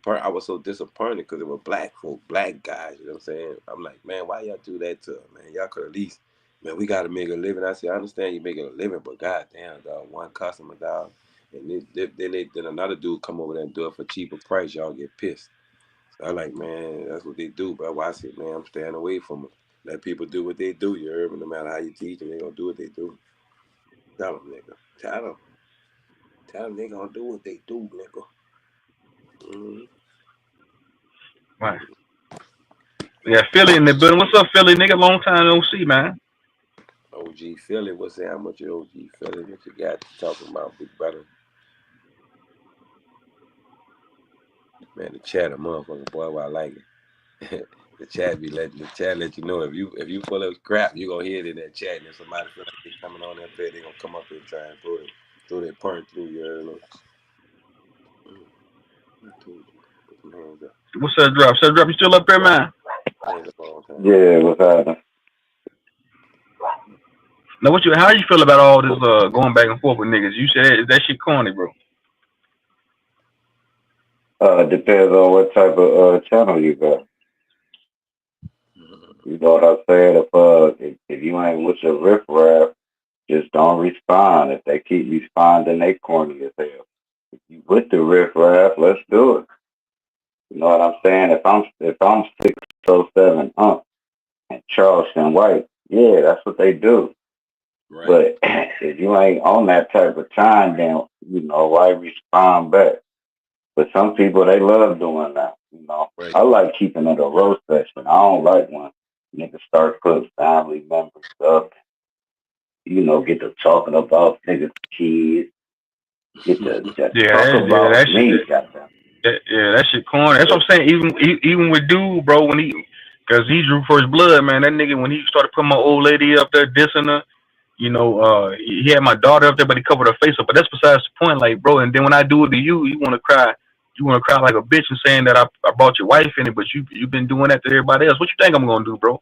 disappointed because it were black folk, black guys. You know what I'm saying? I'm like, man, why y'all do that to us, man? Y'all could at least, man, we got to make a living. I said, I understand you making a living, but goddamn, dog, one customer, dog. And then another dude come over there and do it for cheaper price. Y'all get pissed. So I like, man, that's what they do. But I said, man, I'm staying away from them. Let people do what they do. You heard me? No matter how you teach them, they gonna do what they do. Tell them, nigga. Tell them they gonna do what they do, nigga. Mm-hmm. Right. Yeah, Philly in the building. What's up, Philly, nigga? Long time no see, man. OG Philly, what's that? How much you OG Philly? What you got talking about, big brother? Man, the chat a motherfucker, boy. I like it. The chat let you know if you full of crap, you gonna hear it in that chat. And if somebody feel like they coming on up there, they gonna come up here and try and throw their punch through. You heard me? I told you, put them hands up. What's that drop? What's that drop? You still up there, man? Hands up all the time. Yeah, what's happening? Now, how you feel about all this going back and forth with niggas? You said that shit corny, bro. Depends on what type of channel you got. You know what I'm saying? If you ain't with your riffraff, just don't respond. If they keep responding, they corny as hell. If you with the riffraff, let's do it. You know what I'm saying? If I'm 607 and Charleston White, yeah, that's what they do. Right. But if you ain't on that type of time, then why respond back? But some people they love doing that. Right. I like keeping it a roast session. I don't like when niggas start putting family members up. Get to talking about niggas' kids. Get to talk about me. Goddamn. Yeah, that shit corny. That's what I'm saying. Even with dude, bro, cause he drew first blood, man. That nigga when he started putting my old lady up there dissing her, he had my daughter up there, but he covered her face up. But that's besides the point, like, bro. And then when I do it to you, you want to cry. You want to cry like a bitch and saying that I brought your wife in it, but you've been doing that to everybody else. What you think I'm gonna do, bro?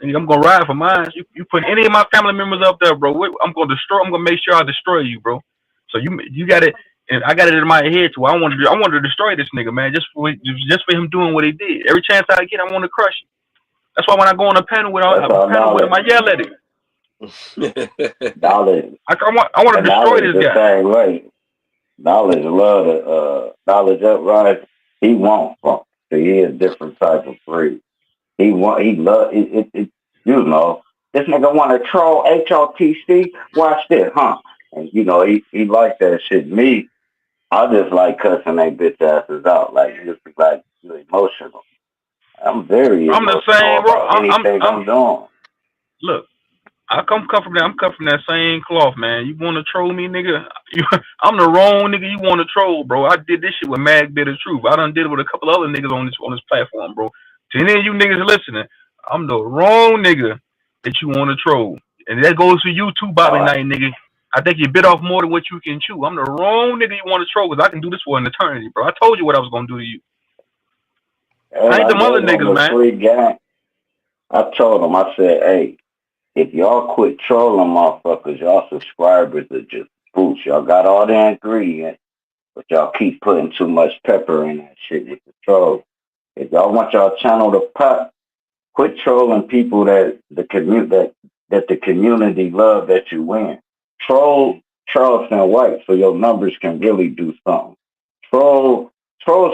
I'm gonna ride for mine. You put any of my family members up there, bro. I'm gonna make sure I destroy you, bro. So you got it, and I got it in my head too. I wanted to destroy this nigga, man, just for him doing what he did. Every chance I get, I want to crush him. That's why when I go on a panel with him, I yell at him. Knowledge. I want to destroy this the guy. Same way. Knowledge love to knowledge uprise. He won't funk. So he is a different type of breed. He love it. This nigga want to troll HOTC. Watch this, huh? And he like that shit. Me, I just like cussing they bitch asses out. Like just like you're emotional. I'm very I'm the emotional same, bro. about anything I'm doing. Look, I'm come from that same cloth, man. You want to troll me, nigga? I'm the wrong nigga you want to troll, bro. I did this shit with Mag Bitter Truth. I done did it with a couple other niggas on this platform, bro. To any of you niggas listening, I'm the wrong nigga that you want to troll, and that goes for you too, Bobby Knight, nigga. I think you bit off more than what you can chew. I'm the wrong nigga you want to troll because I can do this for an eternity, bro. I told you what I was gonna do to you. I ain't the other niggas, man. Free game. I told him, I said, hey, if y'all quit trolling motherfuckers, y'all subscribers are just boost. Y'all got all the ingredients, but y'all keep putting too much pepper in that shit with the trolls. If y'all want y'all channel to pop, quit trolling people that the community love that you win. Troll Charleston White so your numbers can really do something. Troll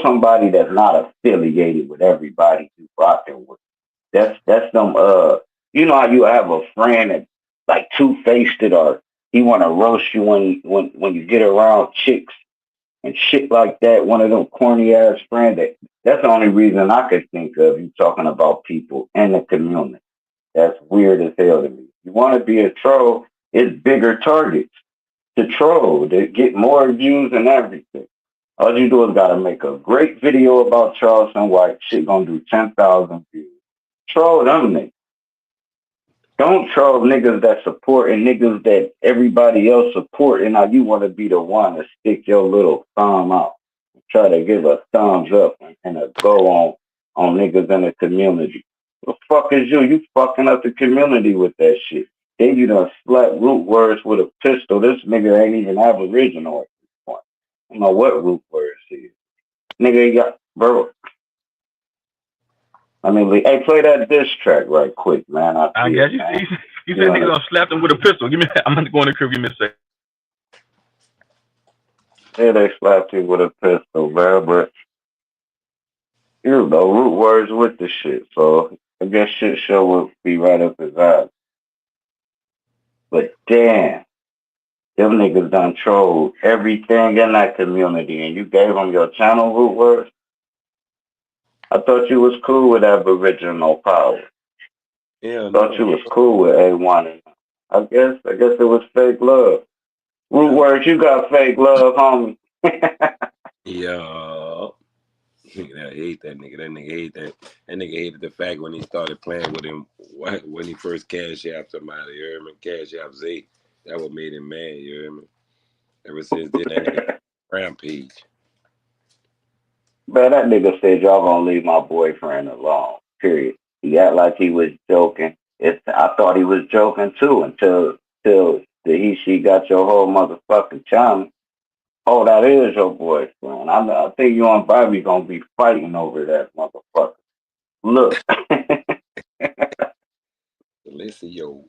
somebody that's not affiliated with everybody you rocking with. That's them how you have a friend that like two-faced it, or he wanna roast you when you get around chicks and shit like that. One of them corny ass friends. That's the only reason I could think of you talking about people in the community. That's weird as hell to me. You want to be a troll, it's bigger targets to troll, to get more views and everything. All you do is gotta make a great video about Charleston White. Shit gonna do 10,000 views. Troll them niggas. Don't troll niggas that support and niggas that everybody else support, and now you want to be the one to stick your little thumb out. Try to give a thumbs up and a go on niggas in the community. The fuck is you? You fucking up the community with that shit. Then you done slap root words with a pistol. This nigga ain't even Aboriginal at this point. I don't know what root words is. Nigga, got, bro. I mean, hey, play that diss track right quick, man. I guess you said nigga gonna slap them with a pistol. I'm gonna go in the crib. Give me a second. Yeah, they slapped him with a pistol, man. But you know, root words with the shit. So I guess shit show would be right up his ass. But damn, them niggas done trolled everything in that community, and you gave them your channel root words. I thought you was cool with Aboriginal power. Yeah, Thought no. you was cool with A1. I guess it was fake love. Root words, you got fake love, homie. Yeah. Nigga, I hate that nigga. That nigga hate that. That nigga hated the fact when he started playing with him when he first cash out somebody, you hear me? Cash out Zay. That what made him mad, you hear me? Ever since then, that nigga rampage. Man, that nigga said y'all gonna leave my boyfriend alone. Period. He act like he was joking. I thought he was joking too until the he she got your whole motherfucking channel. Oh, that is your boyfriend. I think you and Bobby gonna be fighting over that motherfucker. Look. Listen, yo.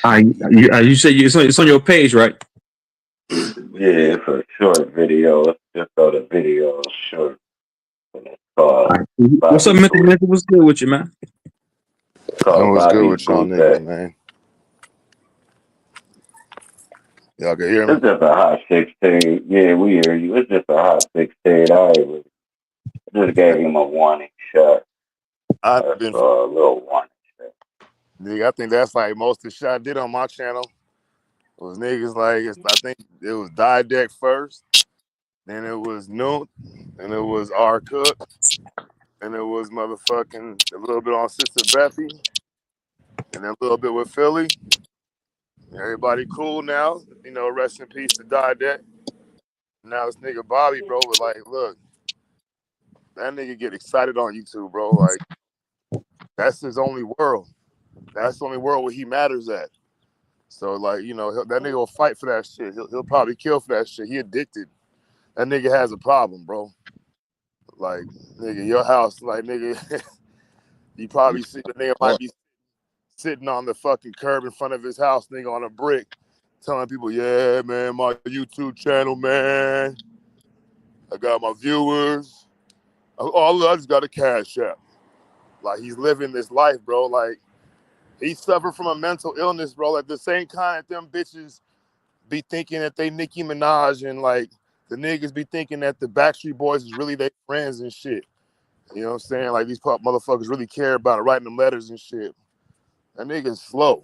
You said it's on your page, right? Yeah, it's a short video. Let's just throw the video short. And it's called What's up, Bobby Mr. Boo. Nigga? What's good with you, man? It's called What's good Bobby with y'all Boo. niggas, man? Y'all can hear me? It's just a hot 16. Yeah, we hear you. It's just a hot 16. I just gave him a warning shot. I've That's been, a little warning shot. nigga, I think that's like most of the shit I did on my channel was niggas like, I think it was Die Deck first, then it was Noot, and it was R Cook, and it was motherfucking a little bit on Sister Bethy, and then a little bit with Philly. Everybody cool now. You know, rest in peace to Die Deck. Now this nigga Bobby, bro, was like, look, that nigga get excited on YouTube, bro. Like, that's his only world. That's the only world where he matters at. So, like, you know, that nigga will fight for that shit. He'll probably kill for that shit. He addicted. That nigga has a problem, bro. Like, nigga, your house, like, nigga, you probably see the nigga might be sitting on the fucking curb in front of his house, nigga, on a brick, telling people, yeah, man, my YouTube channel, man. I got my viewers. All I just got a cash app. Like, he's living this life, bro. Like, he suffered from a mental illness, bro. At the same kind, them bitches be thinking that they Nicki Minaj and like the niggas be thinking that the Backstreet Boys is really their friends and shit. You know what I'm saying? Like these motherfuckers really care about it, writing them letters and shit. That nigga's slow.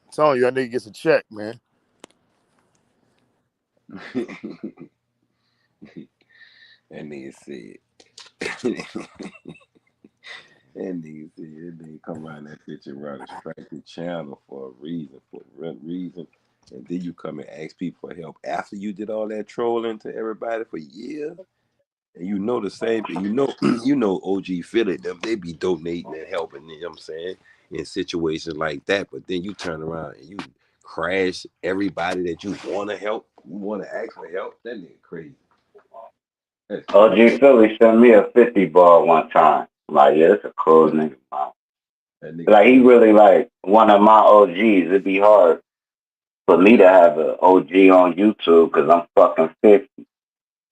I'm telling you, that nigga gets a check, man. That nigga said. That nigga come around that bitch and run a distracted channel for a reason, and then you come and ask people for help after you did all that trolling to everybody for years, and you know the same thing. You know OG Philly them they be donating and helping. You know what I'm saying in situations like that, but then you turn around and you crash everybody that you want to help. You want to ask for help. That nigga crazy. That's crazy. OG Philly sent me a 50 ball one time. I'm like, yeah, it's a cool nigga, man. That nigga Like, he crazy. really like one of my OGs. It'd be hard for me to have an OG on YouTube because I'm fucking 50.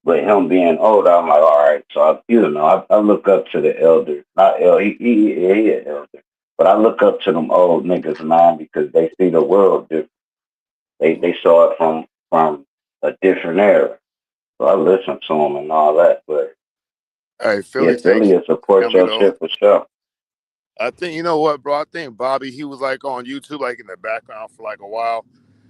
But him being older, I'm like, all right. So I look up to the elders. Not elder, he an elder. But I look up to them old niggas, man, because they see the world different. They saw it from a different era. So I listen to them and all that. But Hey, yeah, Philly Philly takes will support family your though. shit for sure. I think you know what, bro. I think Bobby, he was like on YouTube, like in the background for like a while,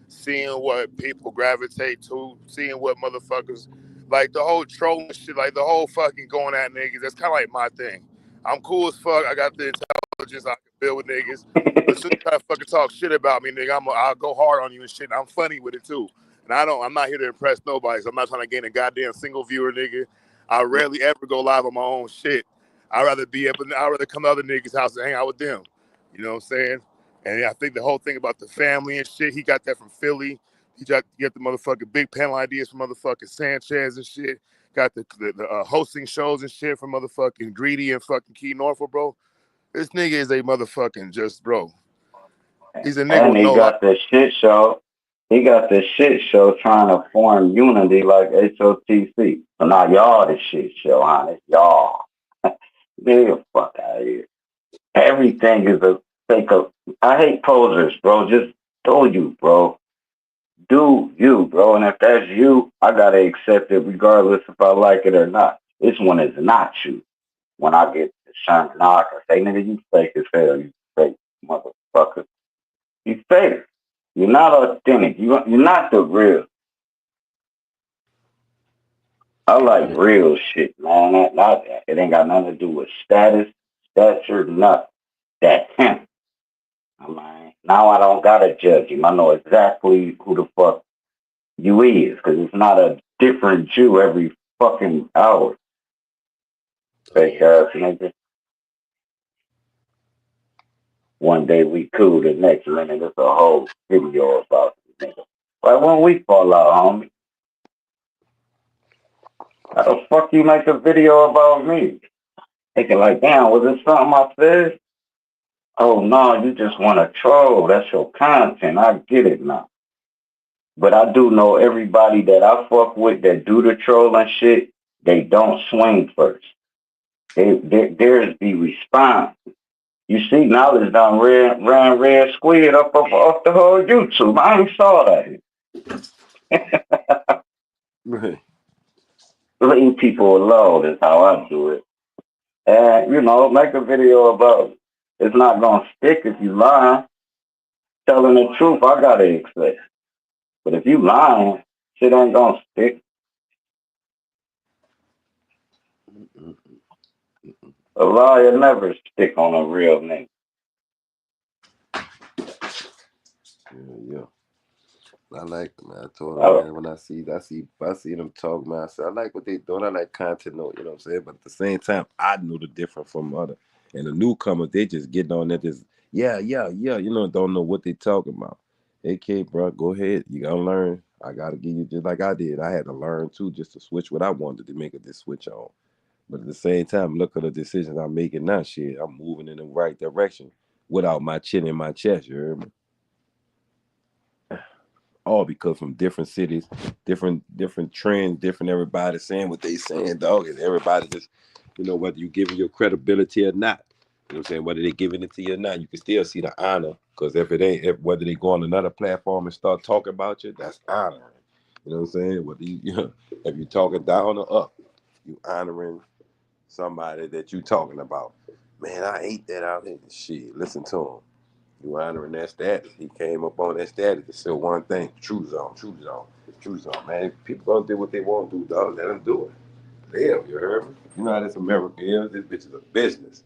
seeing what people gravitate to, seeing what motherfuckers like the whole trolling shit, like the whole fucking going at niggas. That's kind of like my thing. I'm cool as fuck. I got the intelligence. I can build with niggas. But as soon as you try to fucking talk shit about me, nigga, I'll go hard on you and shit. And I'm funny with it too. And I'm not here to impress nobody. So I'm not trying to gain a goddamn single viewer, nigga. I rarely ever go live on my own shit. I'd rather I'd rather come to other niggas' house and hang out with them. You know what I'm saying? And I think the whole thing about the family and shit, he got that from Philly. He got to get the motherfucking big panel ideas from motherfucking Sanchez and shit. Got the hosting shows and shit from motherfucking Greedy and fucking Key Norfolk, bro. This nigga is a motherfucking just, bro. He's a nigga And with he no life. got the shit show. He got this shit show trying to form unity like HOTC. So now y'all the shit show, huh? It's y'all. Get the fuck out of here. Everything is a fake of. I hate posers, bro. Just do you, bro. Do you, bro. And if that's you, I gotta accept it regardless if I like it or not. This one is not you. When I get the shine, now I can say, nigga, you fake as hell. You fake motherfucker. You fake. You're not authentic. You're not the real. I like real shit, man. It ain't got nothing to do with status, stature, nothing. That's him. I mean, now I don't gotta judge him. I know exactly who the fuck you is, because it's not a different Jew every fucking hour. Fake ass nigga. One day we cool, the next minute it's a whole video about the nigga. Like when we fall out, homie. How the fuck you make a video about me? Thinking like, damn, was it something I said? Oh no, you just want to troll. That's your content. I get it now. But I do know everybody that I fuck with that do the trolling shit, they don't swing first. Theirs be response. You see, knowledge done ran red squid up off the whole YouTube. I ain't saw that. Right. Leave people alone is how I do it. And, make a video about it. It's not going to stick if you lying. Telling the truth, I got to accept. But if you lying, shit ain't going to stick. A liar never stick on a real nigga. Yeah. I like them, man. I told them, man, when I see them talk, man, I say, I like what they doing. I like content, you know what I'm saying? But at the same time, I know the difference from other. And the newcomers, they just getting on there, just, don't know what they talking about. AK, bro, go ahead. You got to learn. I got to give you just like I did. I had to learn, too, just to switch what I wanted to make this switch on. But at the same time, look at the decisions I'm making now, shit. I'm moving in the right direction without my chin in my chest, you heard me? All because from different cities, different trends, different everybody saying what they saying, dog, and everybody just, whether you giving your credibility or not, you know what I'm saying, whether they giving it to you or not, you can still see the honor, because whether they go on another platform and start talking about you, that's honoring, you know what I'm saying, whether if you talking down or up, you honoring somebody that you talking about. Man, I hate that out here. Shit, listen to him. You honoring that status. He came up on that status to say one thing: truth zone, man. People gonna do what they want to do, dog. Let them do it. Damn, you heard me? You know how this America is. This bitch is a business,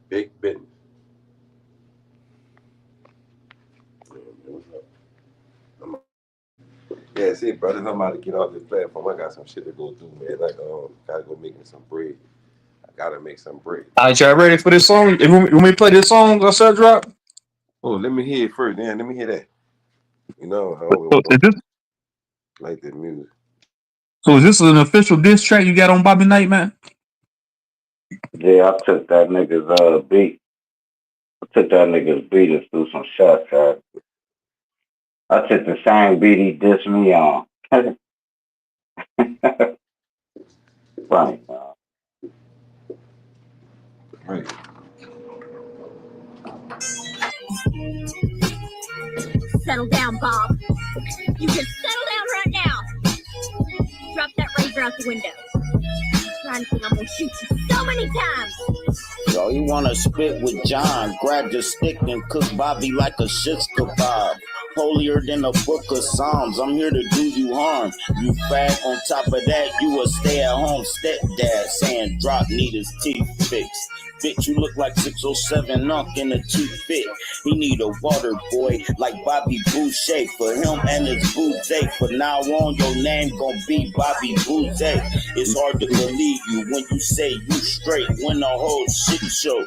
big business. Yeah, see, brother, I'm about to get off this platform. I got some shit to go do, man. Like, gotta go make me some bread. I gotta make some bread. All right, y'all ready for this song? You want me to play this song I said drop? Oh, let me hear it first. Then let me hear that. So is this Like the music. so is this an official diss track you got on Bobby Knight, man? Yeah, I took that nigga's beat. I took that nigga's beat and threw some shots at. I took the same beat he dissed me on. Funny, man. Right. Settle down, Bob. You just settle down right now. Drop that razor out the window. Trying to think I'm gonna shoot you so many times. Yo, you wanna spit with John? Grab your stick and cook Bobby like a shish kebab. Holier than a book of Psalms. I'm here to do you harm. You fag. On top of that, you a stay-at-home stepdad saying drop need his teeth fixed. Bitch, you look like 607 Unk in a cheap fit. He need a water boy like Bobby Boucher for him and his boutique. From now on, your name gon' be Bobby Boucher. It's hard to believe you when you say you straight when the whole shit show.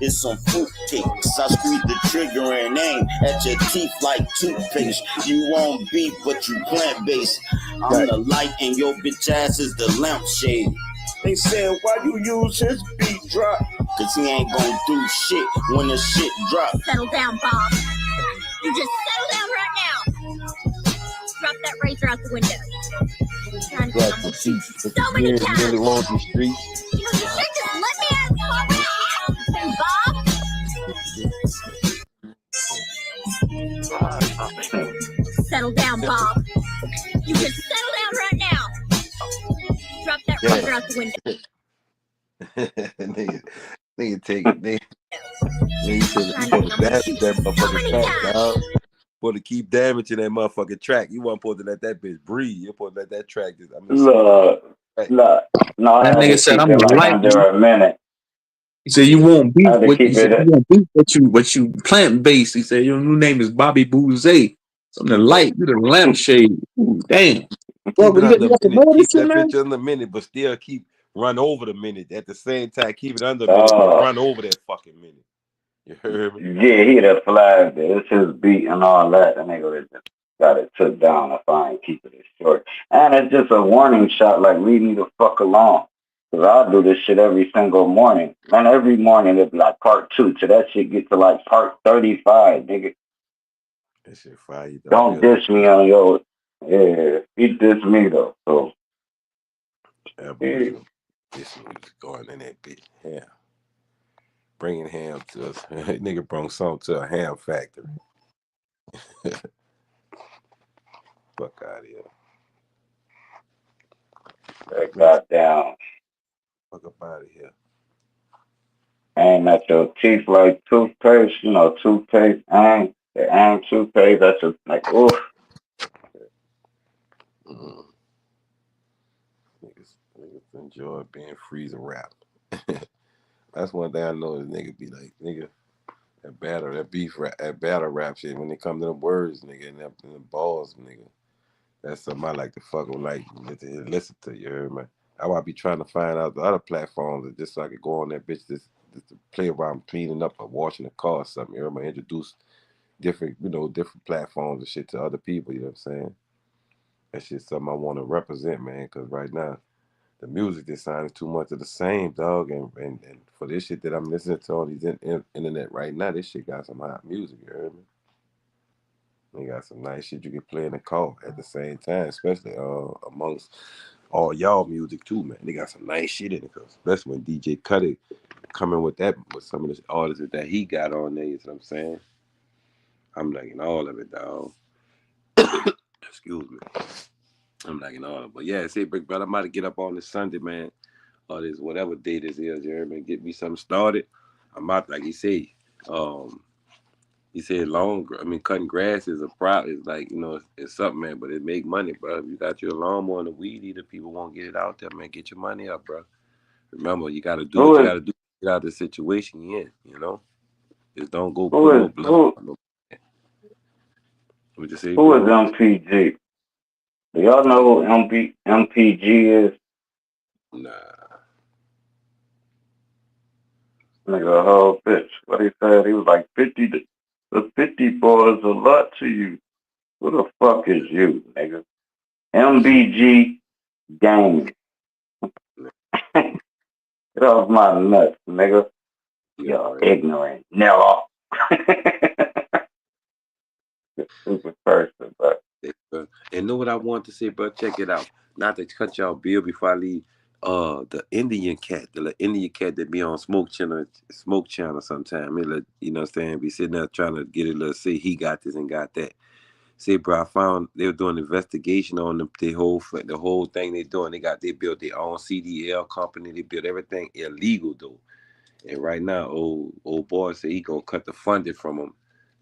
It's some fruit cakes. I squeeze the trigger and aim at your teeth like toothpaste. You won't beef, but you plant-based. I'm the light and your bitch ass is the lampshade. They said, why you use his beat drop? Cause he ain't gon' do shit when the shit drop. Settle down, Bob. You just settle down right now. Drop that razor out the window. I'm Right, gonna you shoot you see, so you many really times. want the streets. You know, you should just let me out of the Bob. Settle down, Bob. You just settle down right now. Drop that Yeah. razor out the window. nigga take it. You supposed to damage that motherfucking track, dog. Supposed to keep damaging that motherfucking track. You weren't supposed to let that bitch breathe. You're supposed to let that track just, Look, look. No, I That had to nigga said, keep "I'm it the like light." under a minute. He said, "You won't I beat had to what you keep said. You it. won't beat what you plant based." He said, "Your new name is Bobby Bouze. Something the light, you the lampshade." Ooh, damn, bro, keep but it you under a got to minute. know this Keep shit, that man. bitch under a minute, but still keep run over the minute. At the same time, keep it under a minute, but Oh, run over that fucking minute. You heard me? yeah, he'd have flagged it. It's his beat and all that. The nigga would have just got it took down if I ain't keep it short. And it's just a warning shot, like, leave me the fuck alone. Cause I do this shit every single morning. Man, every morning it'd be like part 2. To that shit get to like part 35, nigga. That shit fire. Don't diss me on your, yeah, he diss me though. So, yeah. This was going in that bitch. Yeah. Bringing ham to us. Nigga brought something to a ham factory. Fuck out of here. That goddamn Fuck up out of here. aim at your teeth like toothpaste, you know, toothpaste, aim toothpaste, that's just like, oof. Niggas enjoy being freezer wrapped. That's one thing I know is nigga be like, nigga, that battle rap shit, when it come to the words, nigga, and the balls, nigga. That's something I like to fuck with, like, listen to, you heard me? I would be trying to find out the other platforms just so I could go on that bitch just to play around cleaning up or washing the car or something, you heard me? Introduce different platforms and shit to other people, you know what I'm saying? That shit's something I want to represent, man, because right now, the music just sounds too much of the same, dog. And for this shit that I'm listening to on these internet right now, this shit got some hot music, you heard me? They got some nice shit you can play in the car at the same time, especially amongst all y'all music too, man. They got some nice shit in it, especially when DJ Cudi coming with some of the artists that he got on there, you know what I'm saying? I'm liking all of it, dog. Excuse me. I'm liking all of it. But yeah, say, Big Brother, I'm about to get up on this Sunday, man. Or this whatever day this is, you heard me? Get me something started. I'm about, like um, he said cutting grass is a problem. It's like, it's something, man, but it make money, bro. If you got your lawnmower and the weed eater, people won't get it out there, man. Get your money up, bro. Remember, you got to do what Who you is, got to do to get out of the situation you in, you know? Just don't go who put no is, blood who, on no. What you say, who bro? is MPG? Do y'all know who MPG is? Nah. Nigga, a whole bitch. What he said, he was like, the 50 boy is a lot to you. Who the fuck is you, nigga? MBG gang. Get off my nuts, nigga. Yeah, You're right. ignorant. Never. Stupid person, but And know what I want to say, bro? Check it out. Not to cut y'all bill before I leave. The Indian cat, the little Indian cat that be on Smoke Channel sometime. You know what I'm saying? Be sitting there trying to get it, say he got this and got that. Say, bro, I found they were doing an investigation on the whole thing they doing. They built their own CDL company. They built everything illegal though. And right now, old boy said he gonna cut the funding from them.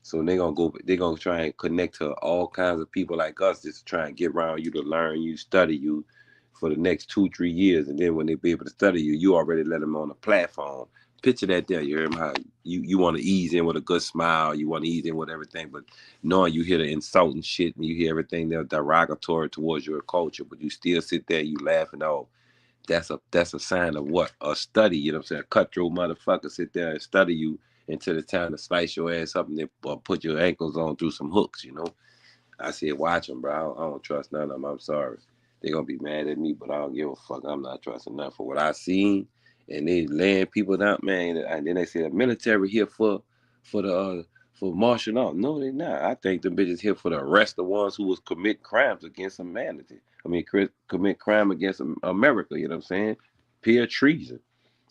So they gonna try and connect to all kinds of people like us just to try and get around you to learn you, study you for the next 2-3 years. And then when they be able to study you, you already let them on the platform. Picture that there. You hear me? How you want to ease in with a good smile. You want to ease in with everything, but knowing you hear the insulting shit and you hear everything that's derogatory towards your culture, but you still sit there, you laughing off. That's a sign of what? A study, you know what I'm saying? A cutthroat motherfucker sit there and study you until it's time to slice your ass up and then put your ankles on through some hooks, you know? I said, watch them, bro. I don't trust none of them. I'm sorry. They're going to be mad at me, but I don't give a fuck. I'm not trusting nothing for what I seen. And they laying people down, man. And then they say the military here for the for martial art. No, they not. I think the bitches here for the arrest the ones who was commit crimes against humanity. I mean, commit crime against America. You know what I'm saying? Pure treason.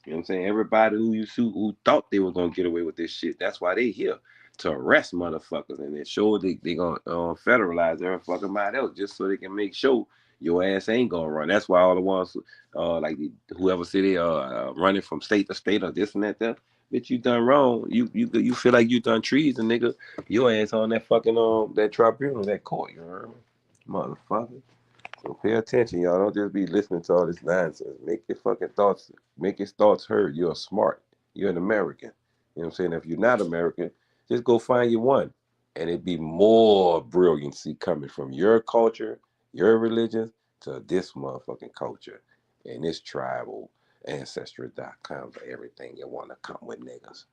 You know what I'm saying? Everybody who you sue who thought they were gonna get away with this shit. That's why they here to arrest motherfuckers and then show they gonna federalize every fucking body else just so they can make sure your ass ain't gonna run. That's why all the ones like whoever said they running from state to state or this and that. Bitch, you done wrong. You feel like you done treason, nigga. Your ass on that fucking that tribunal, that court. You heard me, motherfucker. So pay attention, y'all. Don't just be listening to all this nonsense. Make your thoughts heard. You're smart. You're an American. You know what I'm saying? If you're not American, just go find you one. And it'd be more brilliancy coming from your culture, your religion, to this motherfucking culture. And this tribal ancestry.com for everything you want to come with niggas.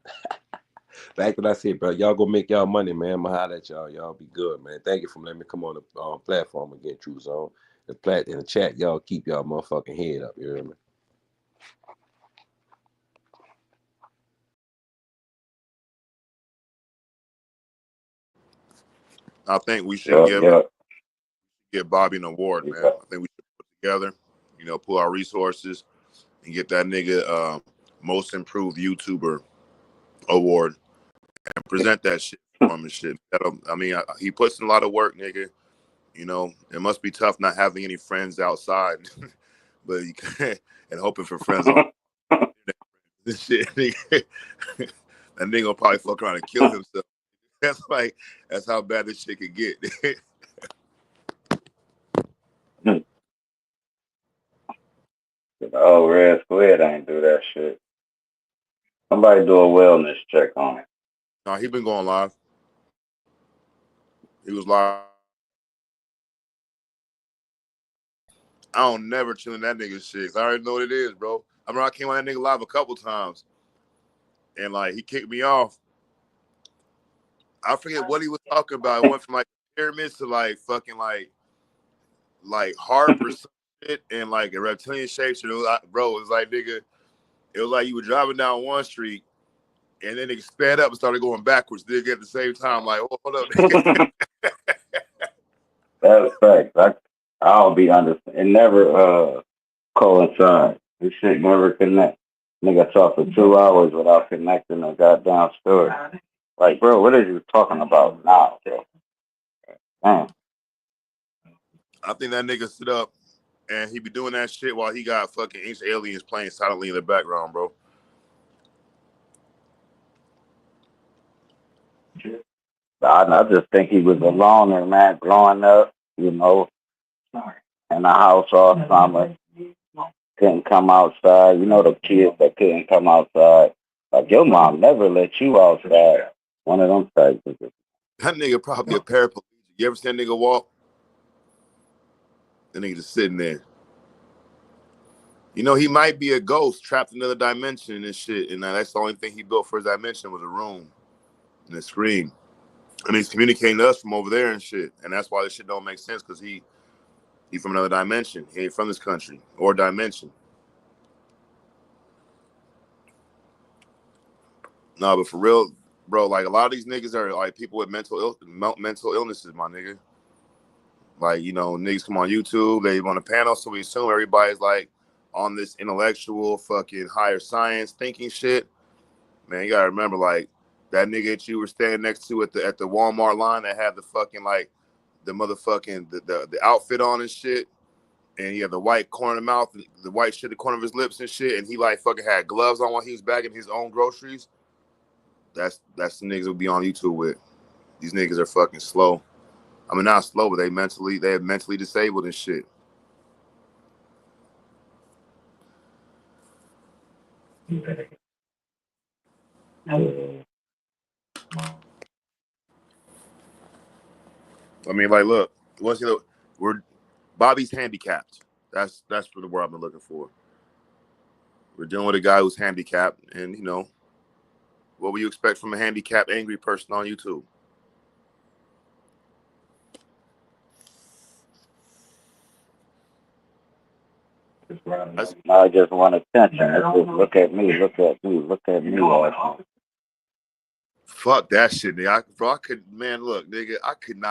Like what I said, bro. Y'all go make y'all money, man. I'ma holler at y'all. Y'all be good, man. Thank you for letting me come on the platform again, True Zone. In the chat, y'all keep y'all motherfucking head up. You hear me? I think we should give Bobby an award, man. I think we should put together, pull our resources and get that nigga most improved YouTuber award and present that shit for him and shit. He puts in a lot of work, nigga. It must be tough not having any friends outside, but you can't, and hoping for friends on this shit. Nigga. That nigga gonna probably fuck around and kill himself. That's how bad this shit could get. Oh, Red Squid ain't do that shit. Somebody do a wellness check on it. No, he been going live. He was live. I don't never chill in that nigga shit. 'Cause I already know what it is, bro. I remember I came on that nigga live a couple times, and he kicked me off. I forget what he was talking about. It went from pyramids to fucking harp or some shit and a reptilian shape. So bro, it was nigga. It was like you were driving down one street and then it sped up and started going backwards. Nigga at the same time, hold up, nigga. That's fact. I'll be honest. It never coincide. This shit never connect. Nigga talk for 2 hours without connecting a goddamn story. Like, bro, what are you talking about now, bro? Damn. I think that nigga stood up and he be doing that shit while he got fucking ancient aliens playing silently in the background, bro. I just think he was a loner, man, growing up, in the house all summer. Couldn't come outside. The kids that couldn't come outside. Like, your mom never let you outside. One of them types. That nigga probably a paraplegic. You ever seen that nigga walk? That nigga just sitting there. He might be a ghost trapped in another dimension and shit. And that's the only thing he built for his dimension was a room and a screen. And he's communicating to us from over there and shit. And that's why this shit don't make sense because he from another dimension. He ain't from this country or dimension. No, but for real, bro, a lot of these niggas are people with mental illnesses, my nigga. Niggas come on YouTube, they on a panel, so we assume everybody's on this intellectual fucking higher science thinking shit. Man, you gotta remember that nigga that you were standing next to at the Walmart line that had the fucking the motherfucking the outfit on and shit. And he had the white corner of the mouth, the white shit at the corner of his lips and shit, and he fucking had gloves on while he was bagging his own groceries. That's the niggas will be on YouTube with. These niggas are fucking slow. I mean, not slow, but they are mentally disabled and shit. I mean, look, we're Bobby's handicapped. That's for the word I've been looking for. We're dealing with a guy who's handicapped, and what would you expect from a handicapped, angry person on YouTube? I just want attention. Look at me. Fuck that shit, nigga. I could, man, look, nigga, I couldn't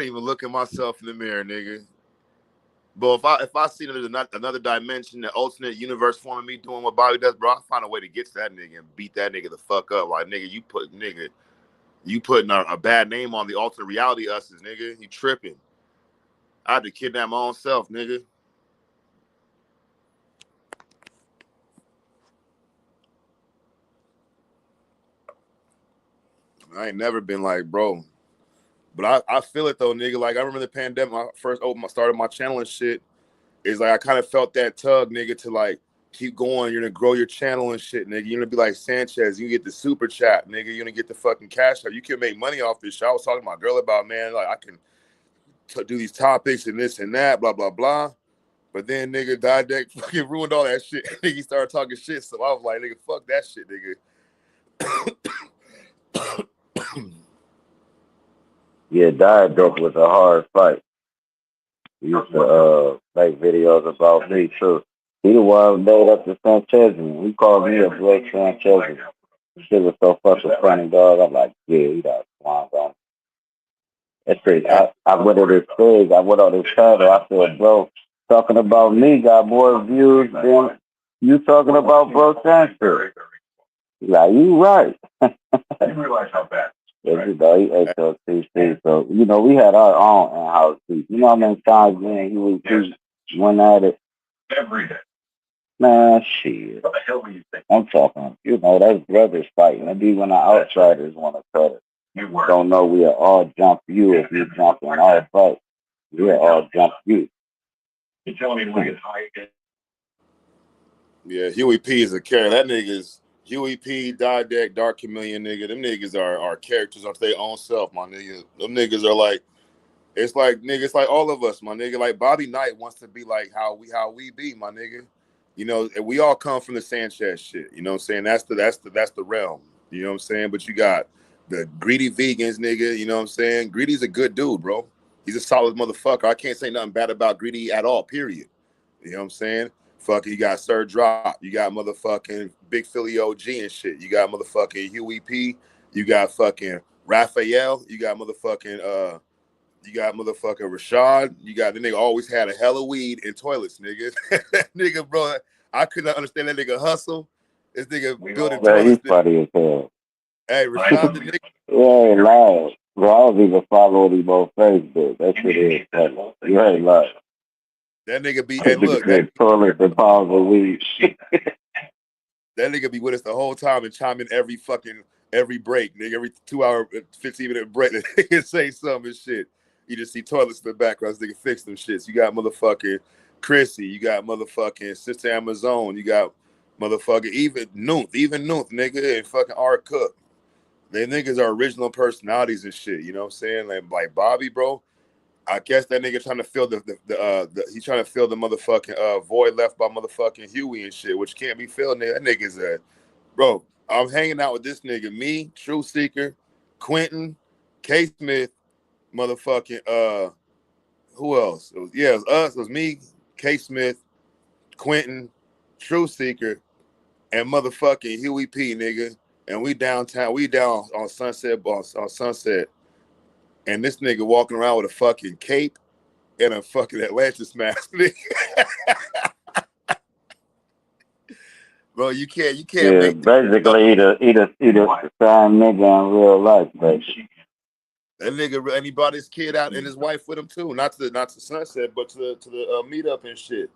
even look at myself in the mirror, nigga. But if I see another dimension, an alternate universe forming me doing what Bobby does, bro, I find a way to get to that nigga and beat that nigga the fuck up. Like, nigga, you putting a bad name on the alternate reality us's, nigga. You tripping. I had to kidnap my own self, nigga. I ain't never been like, bro. But I feel it though, nigga. Like I remember the pandemic, when I first started my channel and shit. Is like I kind of felt that tug, nigga, to like keep going. You're gonna grow your channel and shit, nigga. You're gonna be like Sanchez. You get the super chat, nigga. You're gonna get the fucking cash out. You can make money off this shit. I was talking to my girl about, man, like I can do these topics and this and that, blah blah blah. But then nigga died that fucking ruined all that shit. Nigga started talking shit. So I was like, nigga, fuck that shit, nigga. Yeah, Diadeck was a hard fight. He used to make videos about me too. He the one made up the Sanchez. He called me a Blake Sanchez. Shit was so fucking funny, dog. I'm like, yeah, he got swans on. That's crazy. I went on his stage. I went on his channel. I said, bro, talking about me got more views than you talking about Bro Sanchez. He's like, you right. You realize how bad. Yeah, you know, he ate those TC. So, you know, we had our own in-house beef. You know how many times me and Huey went at it? Every day. Man, shit. What the hell were you thinking? I'm talking, you know, that's brothers fighting. It be when the outsiders want to cut it. You don't know we'll all jump you if you jump in our fight. We'll all jump you. You telling me when it's high again? Yeah, Huey P is a character. That nigga's Huey P, Didact, Dark Chameleon, nigga. Them niggas are characters unto their own self, my nigga. Them niggas are like, it's like nigga, it's like all of us, my nigga. Like Bobby Knight wants to be like how we be, my nigga. You know, and we all come from the Sanchez shit. You know what I'm saying? That's the realm. You know what I'm saying? But you got the greedy vegans, nigga. You know what I'm saying? Greedy's a good dude, bro. He's a solid motherfucker. I can't say nothing bad about Greedy at all, period. You know what I'm saying? Fucking, you got Sir Drop. You got motherfucking Big Philly OG and shit. You got motherfucking Huey P. You got fucking Raphael. You got motherfucking Rashad. You got the nigga always had a hella weed in toilets, nigga. That nigga, bro, I could not understand that nigga hustle. This nigga building toilets. He's funny as hell. Hey, Rashad, the nigga. Yeah, he lied. Bro, I was even following him on Facebook. That shit is funny. You ain't lying. That nigga be, and look, that toilet and pounds of weed. That nigga be with us the whole time and chime in every break, nigga, every 2 hour, 15-minute break. That nigga say something and shit. You just see toilets in the background. This nigga fix them shits. You got motherfucking Chrissy. You got motherfucking Sister Amazon. You got motherfucking even Nooth, nigga, and fucking R Cook. They niggas are original personalities and shit. You know what I'm saying? Like Bobby, bro. I guess that nigga trying to fill he's trying to fill the motherfucking void left by motherfucking Huey and shit, which can't be filled. Nigga. That nigga's bro. I'm hanging out with this nigga, me, Truth Seeker, Quentin, K Smith, motherfucking who else? It was us. It was me, K Smith, Quentin, Truth Seeker, and motherfucking Huey P, nigga. And we downtown. We down on Sunset, on Sunset, and this nigga walking around with a fucking cape and a fucking Atlantis mask. Bro, you can't Yeah, make that. basically, he the same nigga in real life, basically. That nigga, and he brought his kid out and his wife with him too. Not to Sunset, but to the meetup and shit.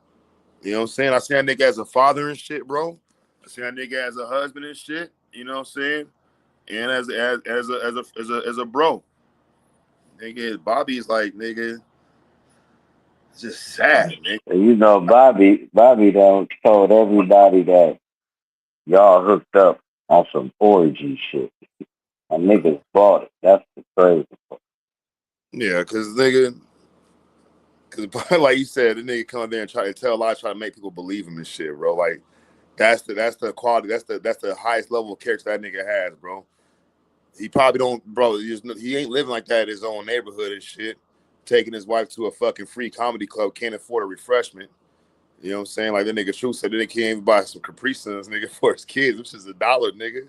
You know what I'm saying? I see that nigga as a father and shit, bro. I see that nigga as a husband and shit. You know what I'm saying? And as a bro. Nigga, Bobby's like, nigga, it's just sad, nigga. You know, Bobby done told everybody that y'all hooked up on some orgy shit. And niggas bought it. That's the crazy part. Yeah, cause like you said, the nigga come there and try to tell lies, try to make people believe him and shit, bro. Like that's the quality, that's the highest level of character that nigga has, bro. He probably don't, bro. He ain't living like that in his own neighborhood and shit. Taking his wife to a fucking free comedy club, can't afford a refreshment. You know what I'm saying? Like that nigga True said, they can't even buy some Capri Suns, nigga, for his kids, which is $1, nigga.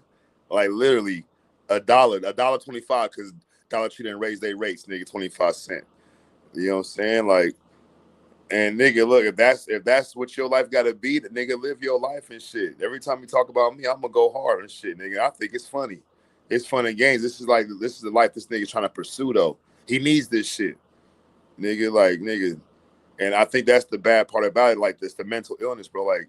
Like literally, $1.25 because Dollar Tree didn't raise their rates, nigga, 25 cents. You know what I'm saying? Like, and nigga, look, if that's what your life gotta be, the nigga live your life and shit. Every time you talk about me, I'm gonna go hard and shit, nigga. I think it's funny. It's fun and games. This is the life this nigga's trying to pursue though. He needs this shit. Nigga. And I think that's the bad part about it. Like this, the mental illness, bro. Like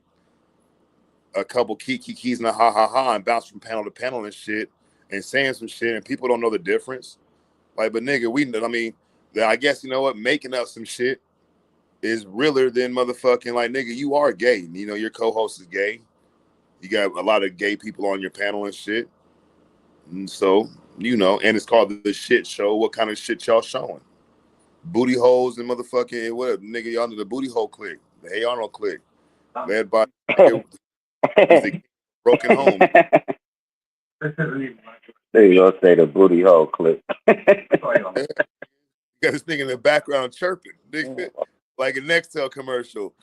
a couple keys and a ha ha ha and bounce from panel to panel and shit and saying some shit and people don't know the difference. Like, but nigga, I guess you know what, making up some shit is realer than motherfucking like nigga, you are gay. You know, your co-host is gay. You got a lot of gay people on your panel and shit. And so, you know, and it's called the shit show. What kind of shit y'all showing? Booty holes and motherfucking what nigga, y'all under the booty hole clique, the Hey Arnold clique, led by nigga, who's the broken home. There you go, say the booty hole clip. You got this nigga in the background chirping, nigga, like a Nextel commercial.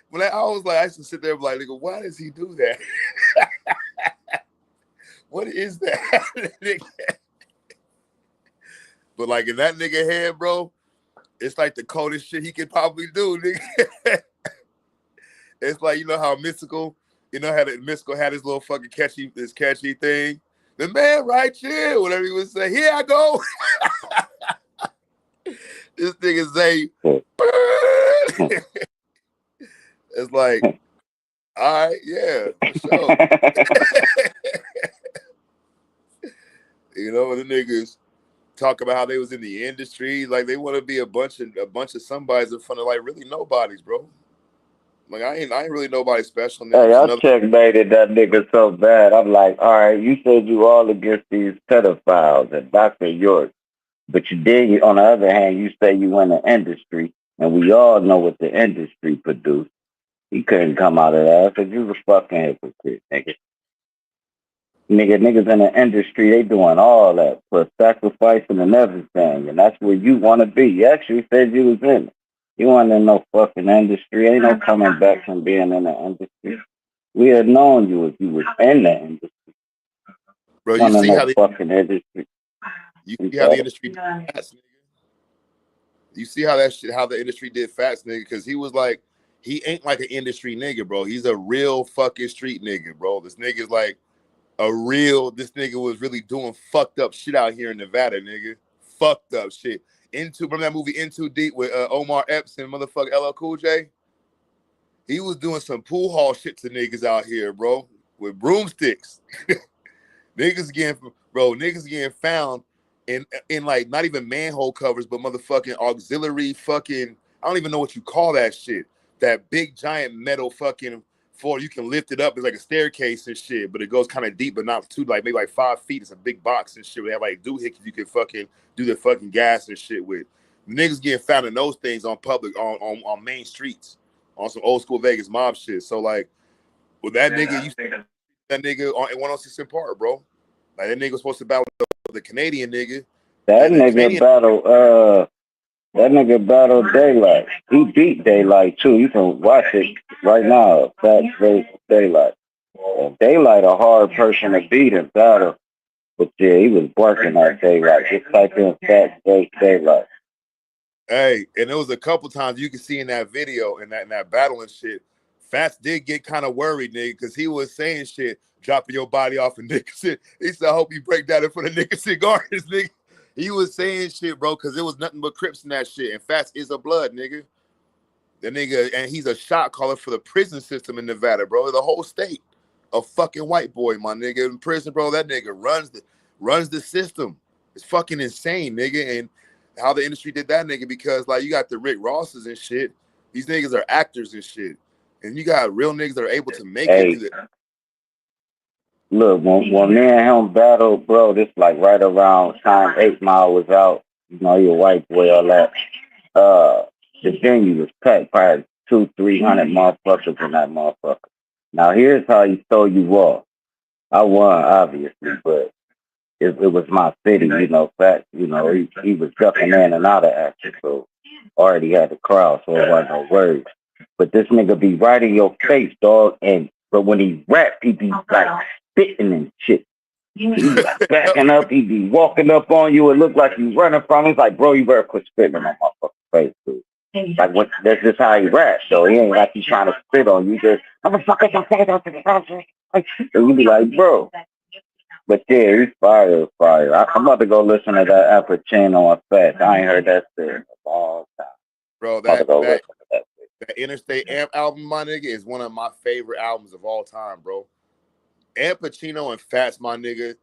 When I was like, I used to sit there and be like, nigga, why does he do that? What is that? But like in that nigga head, bro, it's like the coldest shit he could probably do, nigga. It's like, you know how Mystical, you know how Mystical had his little fucking catchy thing. The man right here, whatever he would say, here I go. This nigga say, it's like, all right, yeah, for sure. You know, the niggas talk about how they was in the industry, like they want to be a bunch of somebodies in front of like really nobodies, bro. Like I ain't really nobody special. Hey, I checkmated that nigga so bad. I'm like, all right, you said you all against these pedophiles and Dr. York, but you on the other hand, you say you in the industry, and we all know what the industry produced. He couldn't come out of that because you was fucking hypocrite, nigga. Niggas in the industry, they doing all that for sacrificing and everything, and that's where you want to be. You actually said you was in it. You weren't in no fucking industry. Ain't no coming back from being in the industry. We had known you if you was in the industry. Bro, you see how the fucking industry. You see how the industry did fast, nigga. You see how the industry did fast, nigga, because he was like, he ain't like an industry nigga, bro. He's a real fucking street nigga, bro. This nigga's like this nigga was really doing fucked up shit out here in Nevada, nigga. Fucked up shit. Remember that movie Into Deep with Omar Epps and motherfucker LL Cool J? He was doing some pool hall shit to niggas out here, bro, with broomsticks. Niggas getting found in like not even manhole covers, but motherfucking auxiliary fucking, I don't even know what you call that shit. That big giant metal fucking floor, you can lift it up. It's like a staircase and shit, but it goes kind of deep, but not too, like maybe like 5 feet. It's a big box and shit. We have like doohickeys you can fucking do the fucking gas and shit with. Niggas getting found in those things on public, on main streets, on some old school Vegas mob shit. So like, with that nigga, you that nigga in 106 and Park, bro. Like that nigga was supposed to battle the Canadian nigga. That nigga battled Daylight. He beat Daylight too. You can watch it right now. Facts versus Daylight. Daylight a hard person to beat in battle. But yeah, he was working on Daylight. Just type in Facts versus Daylight. Hey, and there was a couple times you can see in that video in that battle and shit. Fats did get kind of worried, nigga, because he was saying shit, dropping your body off in Nickerson. He said, I hope you break that in front of Nickerson Gardens, nigga. He was saying shit, bro, because it was nothing but Crips in that shit. And Fats is a blood, nigga. The nigga, and he's a shot caller for the prison system in Nevada, bro. The whole state. A fucking white boy, my nigga. In prison, bro, that nigga runs the system. It's fucking insane, nigga. And how the industry did that, nigga, because like you got the Rick Rosses and shit. These niggas are actors and shit. And you got real niggas that are able to make it. Look, when me and him battled, bro, this like right around time 8 Mile was out. You know, he a white boy, all that. The venue was packed, probably 200-300 motherfuckers in that motherfucker. Now here's how he throw you off. I won, obviously, but it was my city, you know. Fact, you know, he was ducking in and out of action, so already had the crowd, so it wasn't no worries. But this nigga be right in your face, dog. But when he rap, he be like spitting and shit. He be like backing up. He be walking up on you. It look like you running from him. He's like, bro, you better quit spitting in my motherfucking face, dude. Like, what? That's just how he raps. So he ain't like he's trying to spit on you. Just, motherfucker, and you be like, bro. But yeah, he's fire. I'm about to go listen to that Al Pacino on Fat. I ain't heard that shit in a long time. Bro, I'm about to go listen to that. that Interstate Amp album, my nigga, is one of my favorite albums of all time, bro. Al Pacino and Fats, my nigga,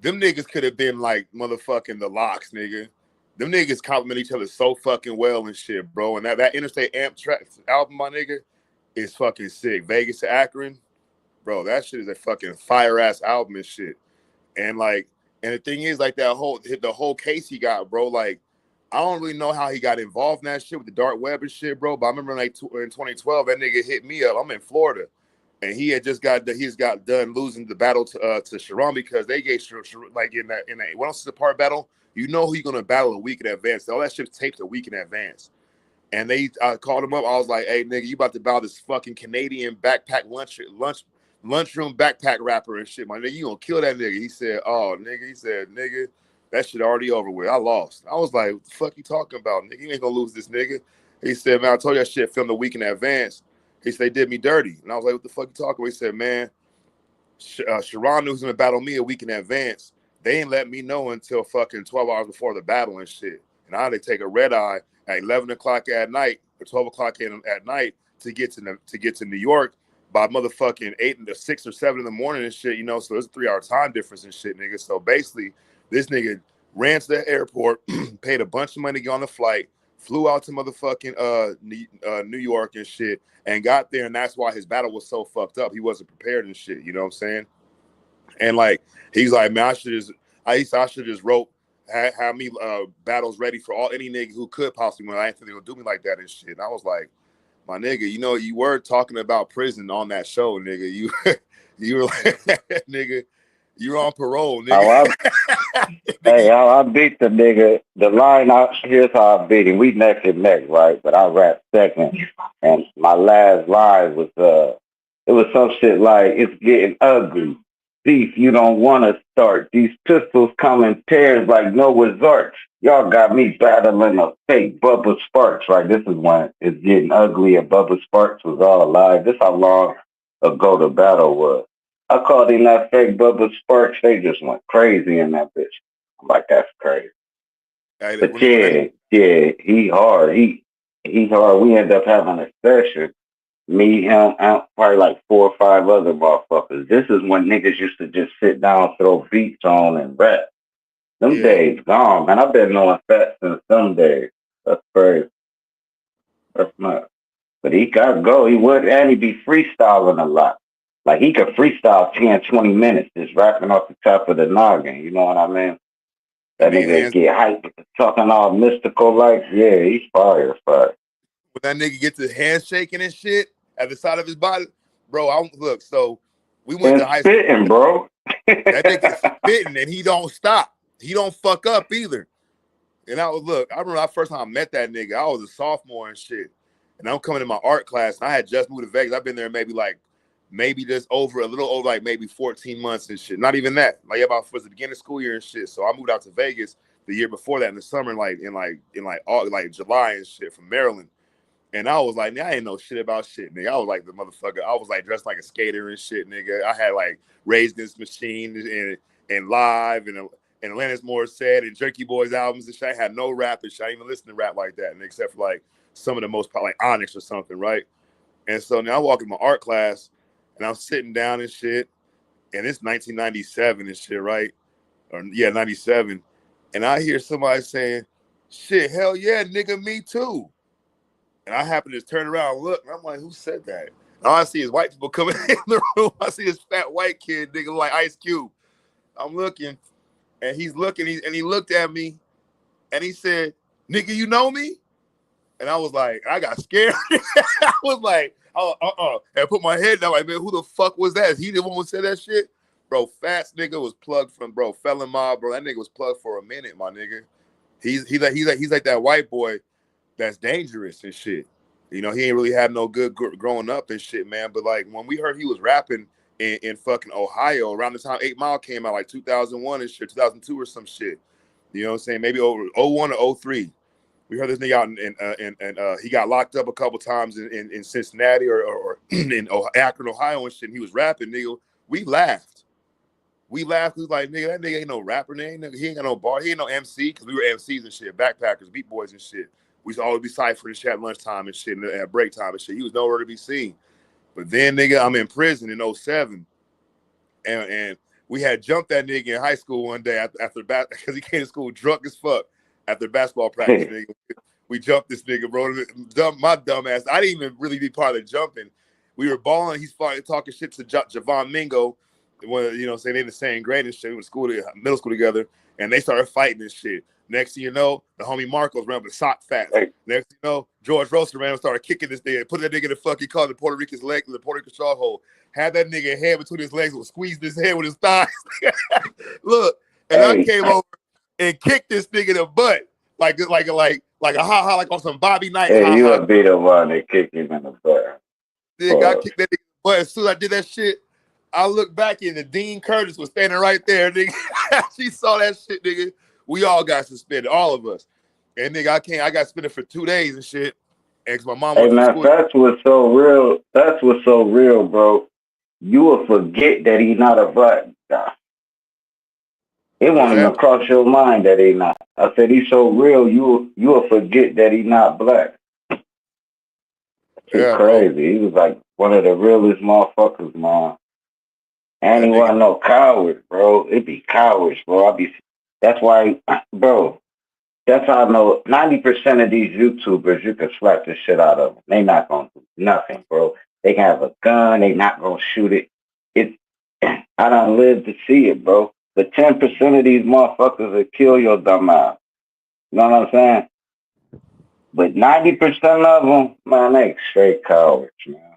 them niggas could have been like motherfucking the Locks, nigga. Them niggas compliment each other so fucking well and shit, bro. And that Interstate Amp track album, my nigga, is fucking sick. Vegas to Akron, bro, that shit is a fucking fire ass album and shit. And like, and the thing is, like, the whole case he got, bro, like, I don't really know how he got involved in that shit with the dark web and shit, bro. But I remember like in 2012, that nigga hit me up. I'm in Florida, and he's got done losing the battle to Sharon because they gave like in that once it's a part battle, you know who you're gonna battle a week in advance. All that shit's taped a week in advance. And they called him up. I was like, "Hey, nigga, you about to battle this fucking Canadian backpack lunchroom backpack rapper and shit, my nigga. You gonna kill that nigga?" He said, "Oh, nigga," he said, "Nigga, that shit already over with. I lost." I was like, "What the fuck you talking about, nigga? You ain't gonna lose this nigga." He said, "Man, I told you that shit filmed a week in advance." He said, "They did me dirty." And I was like, "What the fuck you talking about?" He said, "Man, Sharon knew he was gonna battle me a week in advance. They ain't let me know until fucking 12 hours before the battle and shit. And I had to take a red eye at 11 o'clock at night or 12 o'clock at night to get to New York by motherfucking 6 or 7 in the morning and shit, you know. So there's a 3-hour time difference and shit, nigga. So basically, this nigga ran to the airport, paid a bunch of money to get on the flight, flew out to motherfucking New York and shit, and got there, and that's why his battle was so fucked up. He wasn't prepared and shit, you know what I'm saying? And like, he's like, man, I should just wrote have me battles ready for any nigga who could possibly win. I ain't think they gonna do me like that and shit. And I was like, my nigga, you know, you were talking about prison on that show, nigga. You were like, nigga, you're on parole, nigga. I beat the nigga. The line out here's how I beat him. We neck and neck, right? But I rap second. And my last line was it was some shit like, it's getting ugly. Beef, you don't wanna start. These pistols come in pairs like Noah's Ark. Y'all got me battling a fake Bubba Sparks, right? This is when it's getting ugly and Bubba Sparks was all alive. This how long ago the battle was. I called him that fake Bubba Sparks. They just went crazy in that bitch. I'm like, that's crazy. But he hard. He hard. We end up having a session. Me, him, and probably like 4 or 5 other motherfuckers. This is when niggas used to just sit down, throw beats on, and rap. Them days gone, man. I've been knowing Fat since them days. That's crazy. That's nuts. But he got to go. He would, and he be freestyling a lot. Like, he could freestyle 10, 20 minutes just rapping off the top of the noggin. You know what I mean? That nigga get hyped, talking all mystical like, yeah, he's fire. When that nigga gets his hands shaking and shit at the side of his body, bro, look, so we went to high school. Spitting, bro. That nigga's spitting and he don't stop. He don't fuck up either. And I remember the first time I met that nigga, I was a sophomore and shit. And I'm coming to my art class, and I had just moved to Vegas. I've been there maybe just over a little over like maybe 14 months and shit. Not even that. Like about was the beginning of school year and shit. So I moved out to Vegas the year before that in the summer, in July and shit from Maryland. And I was like, I ain't know shit about shit, nigga. I was like the motherfucker. I was like dressed like a skater and shit, nigga. I had like Raised This Machine and Live and Alanis Morissette and Jerky Boys albums and shit. I had no rap and shit. I didn't even listen to rap like that, nigga, except for like some of the most like Onyx or something, right? And so now I walk in my art class and I'm sitting down and shit, and it's 1997 and shit, right? 97. And I hear somebody saying, shit, hell yeah, nigga, me too. And I happen to just turn around and look, and I'm like, who said that? And all I see is white people coming in the room. I see this fat white kid, nigga, like Ice Cube. I'm looking, and he's looking, and he looked at me, and he said, nigga, you know me? And I was like, I got scared. I was like, oh, and I put my head down, like, man, who the fuck was that? Is he the one who said that shit? Bro, Fats nigga was plugged from, bro, Felon Mob, bro. That nigga was plugged for a minute, my nigga. He's like that white boy that's dangerous and shit. You know, he ain't really had no good growing up and shit, man. But like when we heard he was rapping in fucking Ohio around the time 8 Mile came out, like 2001 and shit, 2002 or some shit. You know what I'm saying? Maybe over 01 or 03. We heard this nigga out and he got locked up a couple times in Cincinnati or in Akron, Ohio and shit. And he was rapping, nigga. We laughed. We laughed. We was like, nigga, that nigga ain't no rapper. He ain't got no bar. He ain't no MC because we were MCs and shit, backpackers, beat boys and shit. We used to always be ciphering and shit at lunchtime and shit and at break time and shit. He was nowhere to be seen. But then, nigga, I'm in prison in 07. And we had jumped that nigga in high school one day after because he came to school drunk as fuck after basketball practice, nigga. We jumped this nigga, bro. My dumb ass. I didn't even really be part of the jumping. We were balling. He's talking shit to Javon Mingo. When, you know, saying they in the same grade and shit. We went to middle school together, and they started fighting and shit. Next thing you know, the homie Marcos ran up with sock fast. Next thing you know, George Roaster ran and started kicking this nigga, put that nigga in the fucking car, the Puerto Rican's leg, the Puerto Rican stronghold. Had that nigga head between his legs, was squeezing his head with his thighs. Look, and I came over and kicked this nigga in the butt, like a ha like on some Bobby Knight. Hey, you would be the one that kicked him in the butt. Nigga, I kicked that nigga in the butt. As soon as I did that shit, I looked back and the Dean Curtis was standing right there, nigga. She saw that shit, nigga. We all got suspended, all of us. And nigga, I got suspended for 2 days and shit. And my mom Hey went to man, school. that's what's so real. That's what's so real, bro. You will forget that he's not a black guy. It won't even cross your mind that he not. I said he's so real. You will forget that he's not black. It's crazy. Bro. He was like one of the realest motherfuckers, man. And he wasn't no coward, bro. It be cowards, bro. That's why, bro. That's how I know 90% of these YouTubers, you can slap the shit out of them. They not gonna do nothing, bro. They can have a gun. They not gonna shoot it. I don't live to see it, bro. But 10% of these motherfuckers will kill your dumb ass. You know what I'm saying? But 90% of them, man, they straight cowards, man.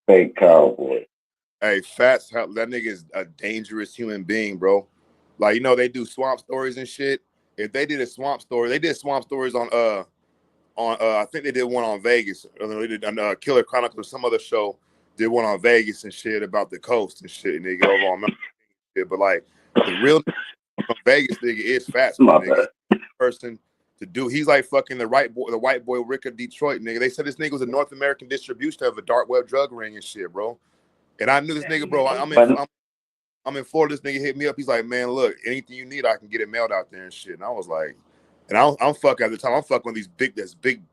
Straight cowboys. Hey, Fats, that nigga is a dangerous human being, bro. Like, you know, they do swamp stories and shit. If they did a swamp story, they did swamp stories on I think they did one on Vegas. They did Killer Chronicles or some other show. Did one on Vegas and shit about the coast and shit. And they go over on shit. But like the real from Vegas nigga is Fats, my nigga. Person to do. He's like fucking the white boy Rick of Detroit, nigga. They said this nigga was a North American distribution of a dark web drug ring and shit, bro. And I knew this nigga, bro. I'm in Florida. This nigga hit me up. He's like, man, look, anything you need, I can get it mailed out there and shit. And I was like, and I'm fucking at the time. I'm fucking with these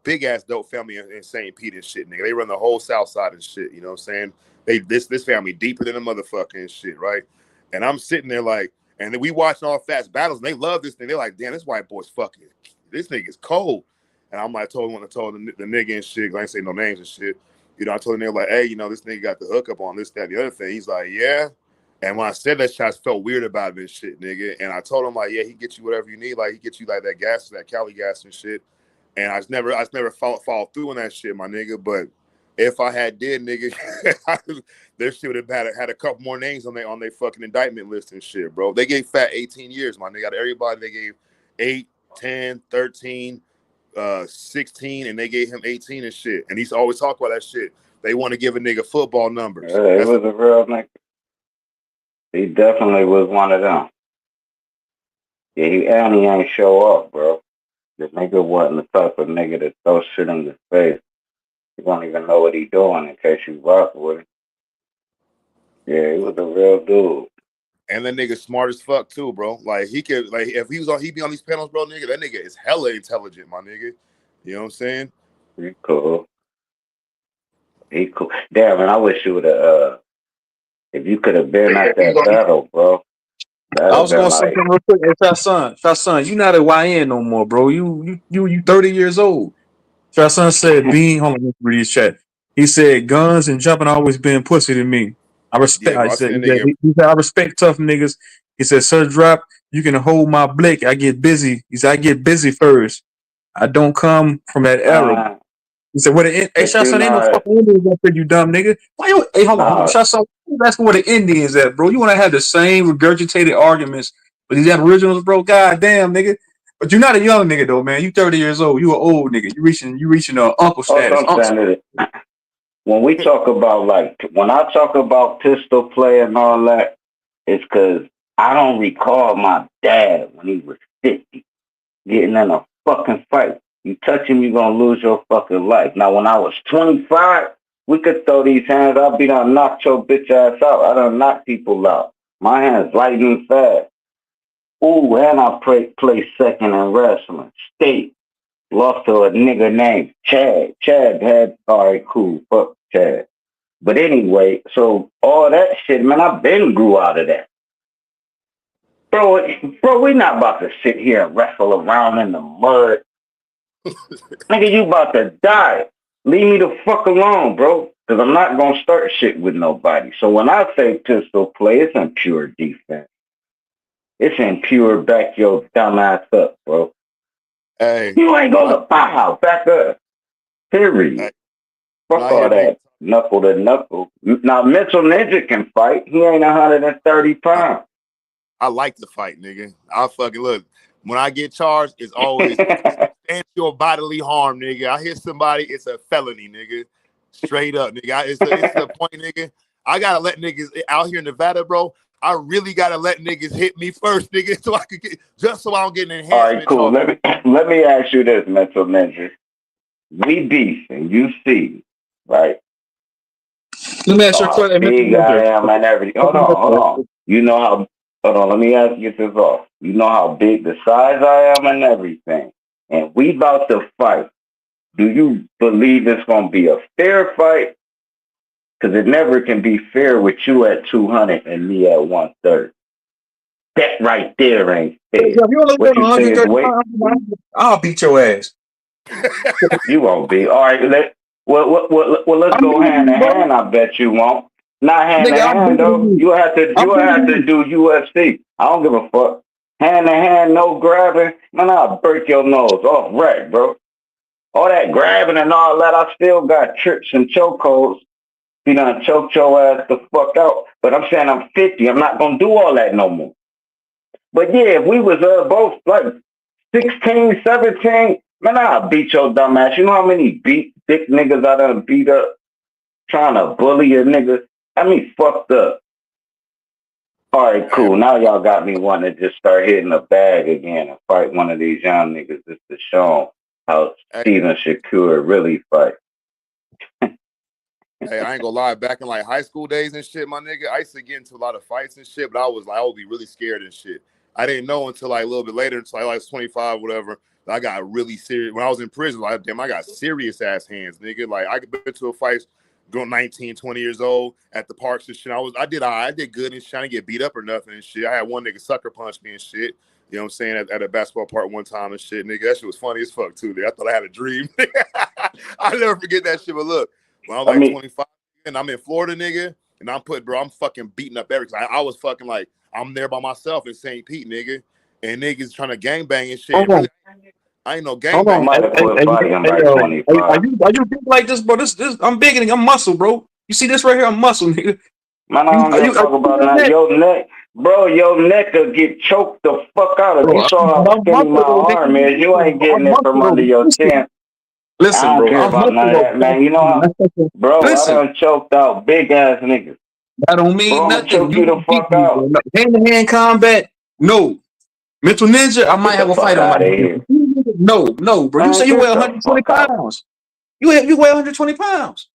big ass dope family in St. Pete and shit, nigga. They run the whole South Side and shit. You know what I'm saying? This family deeper than a motherfucker and shit, right? And I'm sitting there like, and then we watching all Fats battles, and they love this thing. They're like, damn, this white boy's fucking. This nigga's cold. And I'm like, I told the nigga and shit. I ain't say no names and shit. You know, I told him, they were like, hey, you know, this nigga got the hookup on this, that, and the other thing. He's like, yeah. And when I said that shit, I felt weird about this shit, nigga. And I told him, like, yeah, he gets you whatever you need. Like, he gets you, like, that gas, that Cali gas and shit. And I just never followed through on that shit, my nigga. But if I had did, nigga, their shit would have had a couple more names on their fucking indictment list and shit, bro. They gave Fat 18 years, my nigga. Out of everybody, they gave 8, 10, 13, 16, and they gave him 18 and shit. And he's always talk about that shit. They want to give a nigga football numbers. Yeah, it was a real nigga. He definitely was one of them. Yeah, he ain't show up, bro. The nigga wasn't the type of nigga to throw shit in his face. You don't even know what he doing in case you rock with him. Yeah, he was a real dude. And that nigga smart as fuck too, bro. Like he could, like if he'd be on these panels, bro, nigga. That nigga is hella intelligent, my nigga. You know what I'm saying? He cool. Damn, man, I wish you would have. If you could have been at that battle, bro. I was gonna say something real quick. Hey, Fat son, you not a YN no more, bro. You 30 years old. Fat son said, "Bean, hold on, let me read his chat." He said, "Guns and jumping always been pussy to me. I respect." Yeah, bro, he said, "I respect tough niggas." He said, "Sir, drop. You can hold my blick. I get busy." He said, "I get busy first. I don't come from that era." He said, "What the hey, Shot Son, ain't no fucking Indians up there, you dumb nigga. Why you hold on, Shot Son, that's where the Indians at, bro. You wanna have the same regurgitated arguments with these aboriginals, bro? God damn, nigga. But you're not a young nigga though, man. You 30 years old. You an old nigga. You reaching uncle status. when we talk about when I talk about pistol play and all that, it's because I don't recall my dad when he was 50 getting in a fucking fight. You touch him, you're gonna lose your fucking life. Now, when I was 25, we could throw these hands. I'll be done knock your bitch ass out. I done knock people out. My hands lightning fast. Ooh, and I play second in wrestling. State. Lost to a nigga named Chad. Chad had, all right, cool, fuck Chad. But anyway, so all that shit, man, I been grew out of that. Bro, we not about to sit here and wrestle around in the mud. Nigga, you about to die. Leave me the fuck alone, bro. Because I'm not going to start shit with nobody. So when I say pistol play, it's in pure defense. It's in pure back your dumb ass up, bro. Hey. You ain't going to pow, back up. Period. Hey. Fuck all that knuckle to knuckle. Now, Mitchell Ninja can fight. He ain't 130 pounds. I like to fight, nigga. I fucking look. When I get charged, it's always substantial bodily harm, nigga. I hit somebody, it's a felony, nigga. Straight up, nigga. It's the point, nigga. I gotta let niggas out here in Nevada, bro. I really gotta let niggas hit me first, nigga, so I could get just so I don't get an enhancement. All right, cool. Let me ask you this, Mitchell Ninja. We beef and you see, right? Let me ask you a question. Big I am and everything. Hold on. You know how? Hold on. Let me ask you this off. You know how big the size I am and everything, and we about to fight. Do you believe it's gonna be a fair fight? Because it never can be fair with you at 200 and me at 130. That right there ain't fair. If you only What go you say is 130 wait. pounds, I'll beat your ass. You won't be. All right. Let's go hand in hand. I bet you won't. Not hand in hand though. You have to do UFC. I don't give a fuck. Hand in hand, no grabbing. Man, I'll break your nose off right, bro. All that grabbing and all that, I still got trips and chokeholds. You done choked your ass the fuck out. But I'm saying I'm 50. I'm not gonna do all that no more. But yeah, if we was both like 16, 17, man, I'll beat your dumb ass. You know how many thick niggas I done beat up trying to bully a nigga? I mean, fucked up. All right, cool. Now y'all got me wanting to just start hitting the bag again and fight one of these young niggas just to show 'em how Steven Shakur really fight. Hey, I ain't gonna lie. Back in like high school days and shit, my nigga, I used to get into a lot of fights and shit, but I would be really scared and shit. I didn't know until like a little bit later, until I was 25, whatever. I got really serious. When I was in prison, like, damn, I got serious ass hands, nigga. Like I could get to a fight going 19, 20 years old at the parks and shit. I did good and shit. I didn't get beat up or nothing and shit. I had one nigga sucker punch me and shit. You know what I'm saying? At a basketball park one time and shit, nigga. That shit was funny as fuck too, nigga. I thought I had a dream. I'll never forget that shit. But look, when I was like 25 and I'm in Florida, nigga, and I'm fucking beating up everything. I was fucking like, I'm there by myself in St. Pete, nigga, and niggas trying to gangbang and shit. And really, I ain't no gangbang. Are you big like this, bro? This I'm big and I'm muscle, bro. You see this right here? I'm muscle, nigga. Man, I don't give a fuck about that. Your neck, bro, your neck will get choked the fuck out. If you saw how skinny my arm is, you ain't getting it from under your chin. Listen, I don't bro. care about none of that, man. You know how, bro, I done choked out big ass niggas. That don't mean bro, nothing. Choke you the fuck out. Hand to hand combat, no. Mental Ninja, I might have a fight on my hands. No, bro. You say you weigh 120 pounds. You weigh 120 pounds.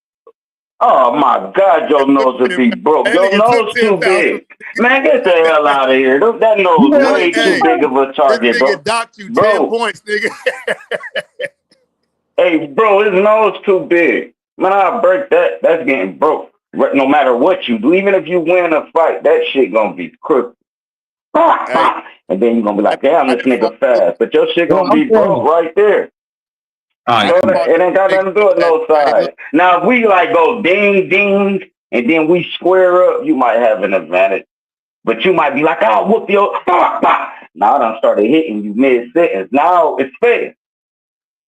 Oh my God, your nose would be broke. Your nose too big. Man, get the hell out of here. That nose way too big of a target, bro. This nigga docked you 10 points, nigga. Hey, bro, his nose too big. Man, I'll break that. That's getting broke. No matter what you do, even if you win a fight, that shit gonna be crooked. And then you're gonna be like, damn, this nigga fast. But your shit gonna be broke right there. It ain't got nothing to do with no size. Now, if we like go ding, ding, and then we square up, you might have an advantage. But you might be like, I'll whoop your... Now I done started hitting you mid-sentence. Now it's fair.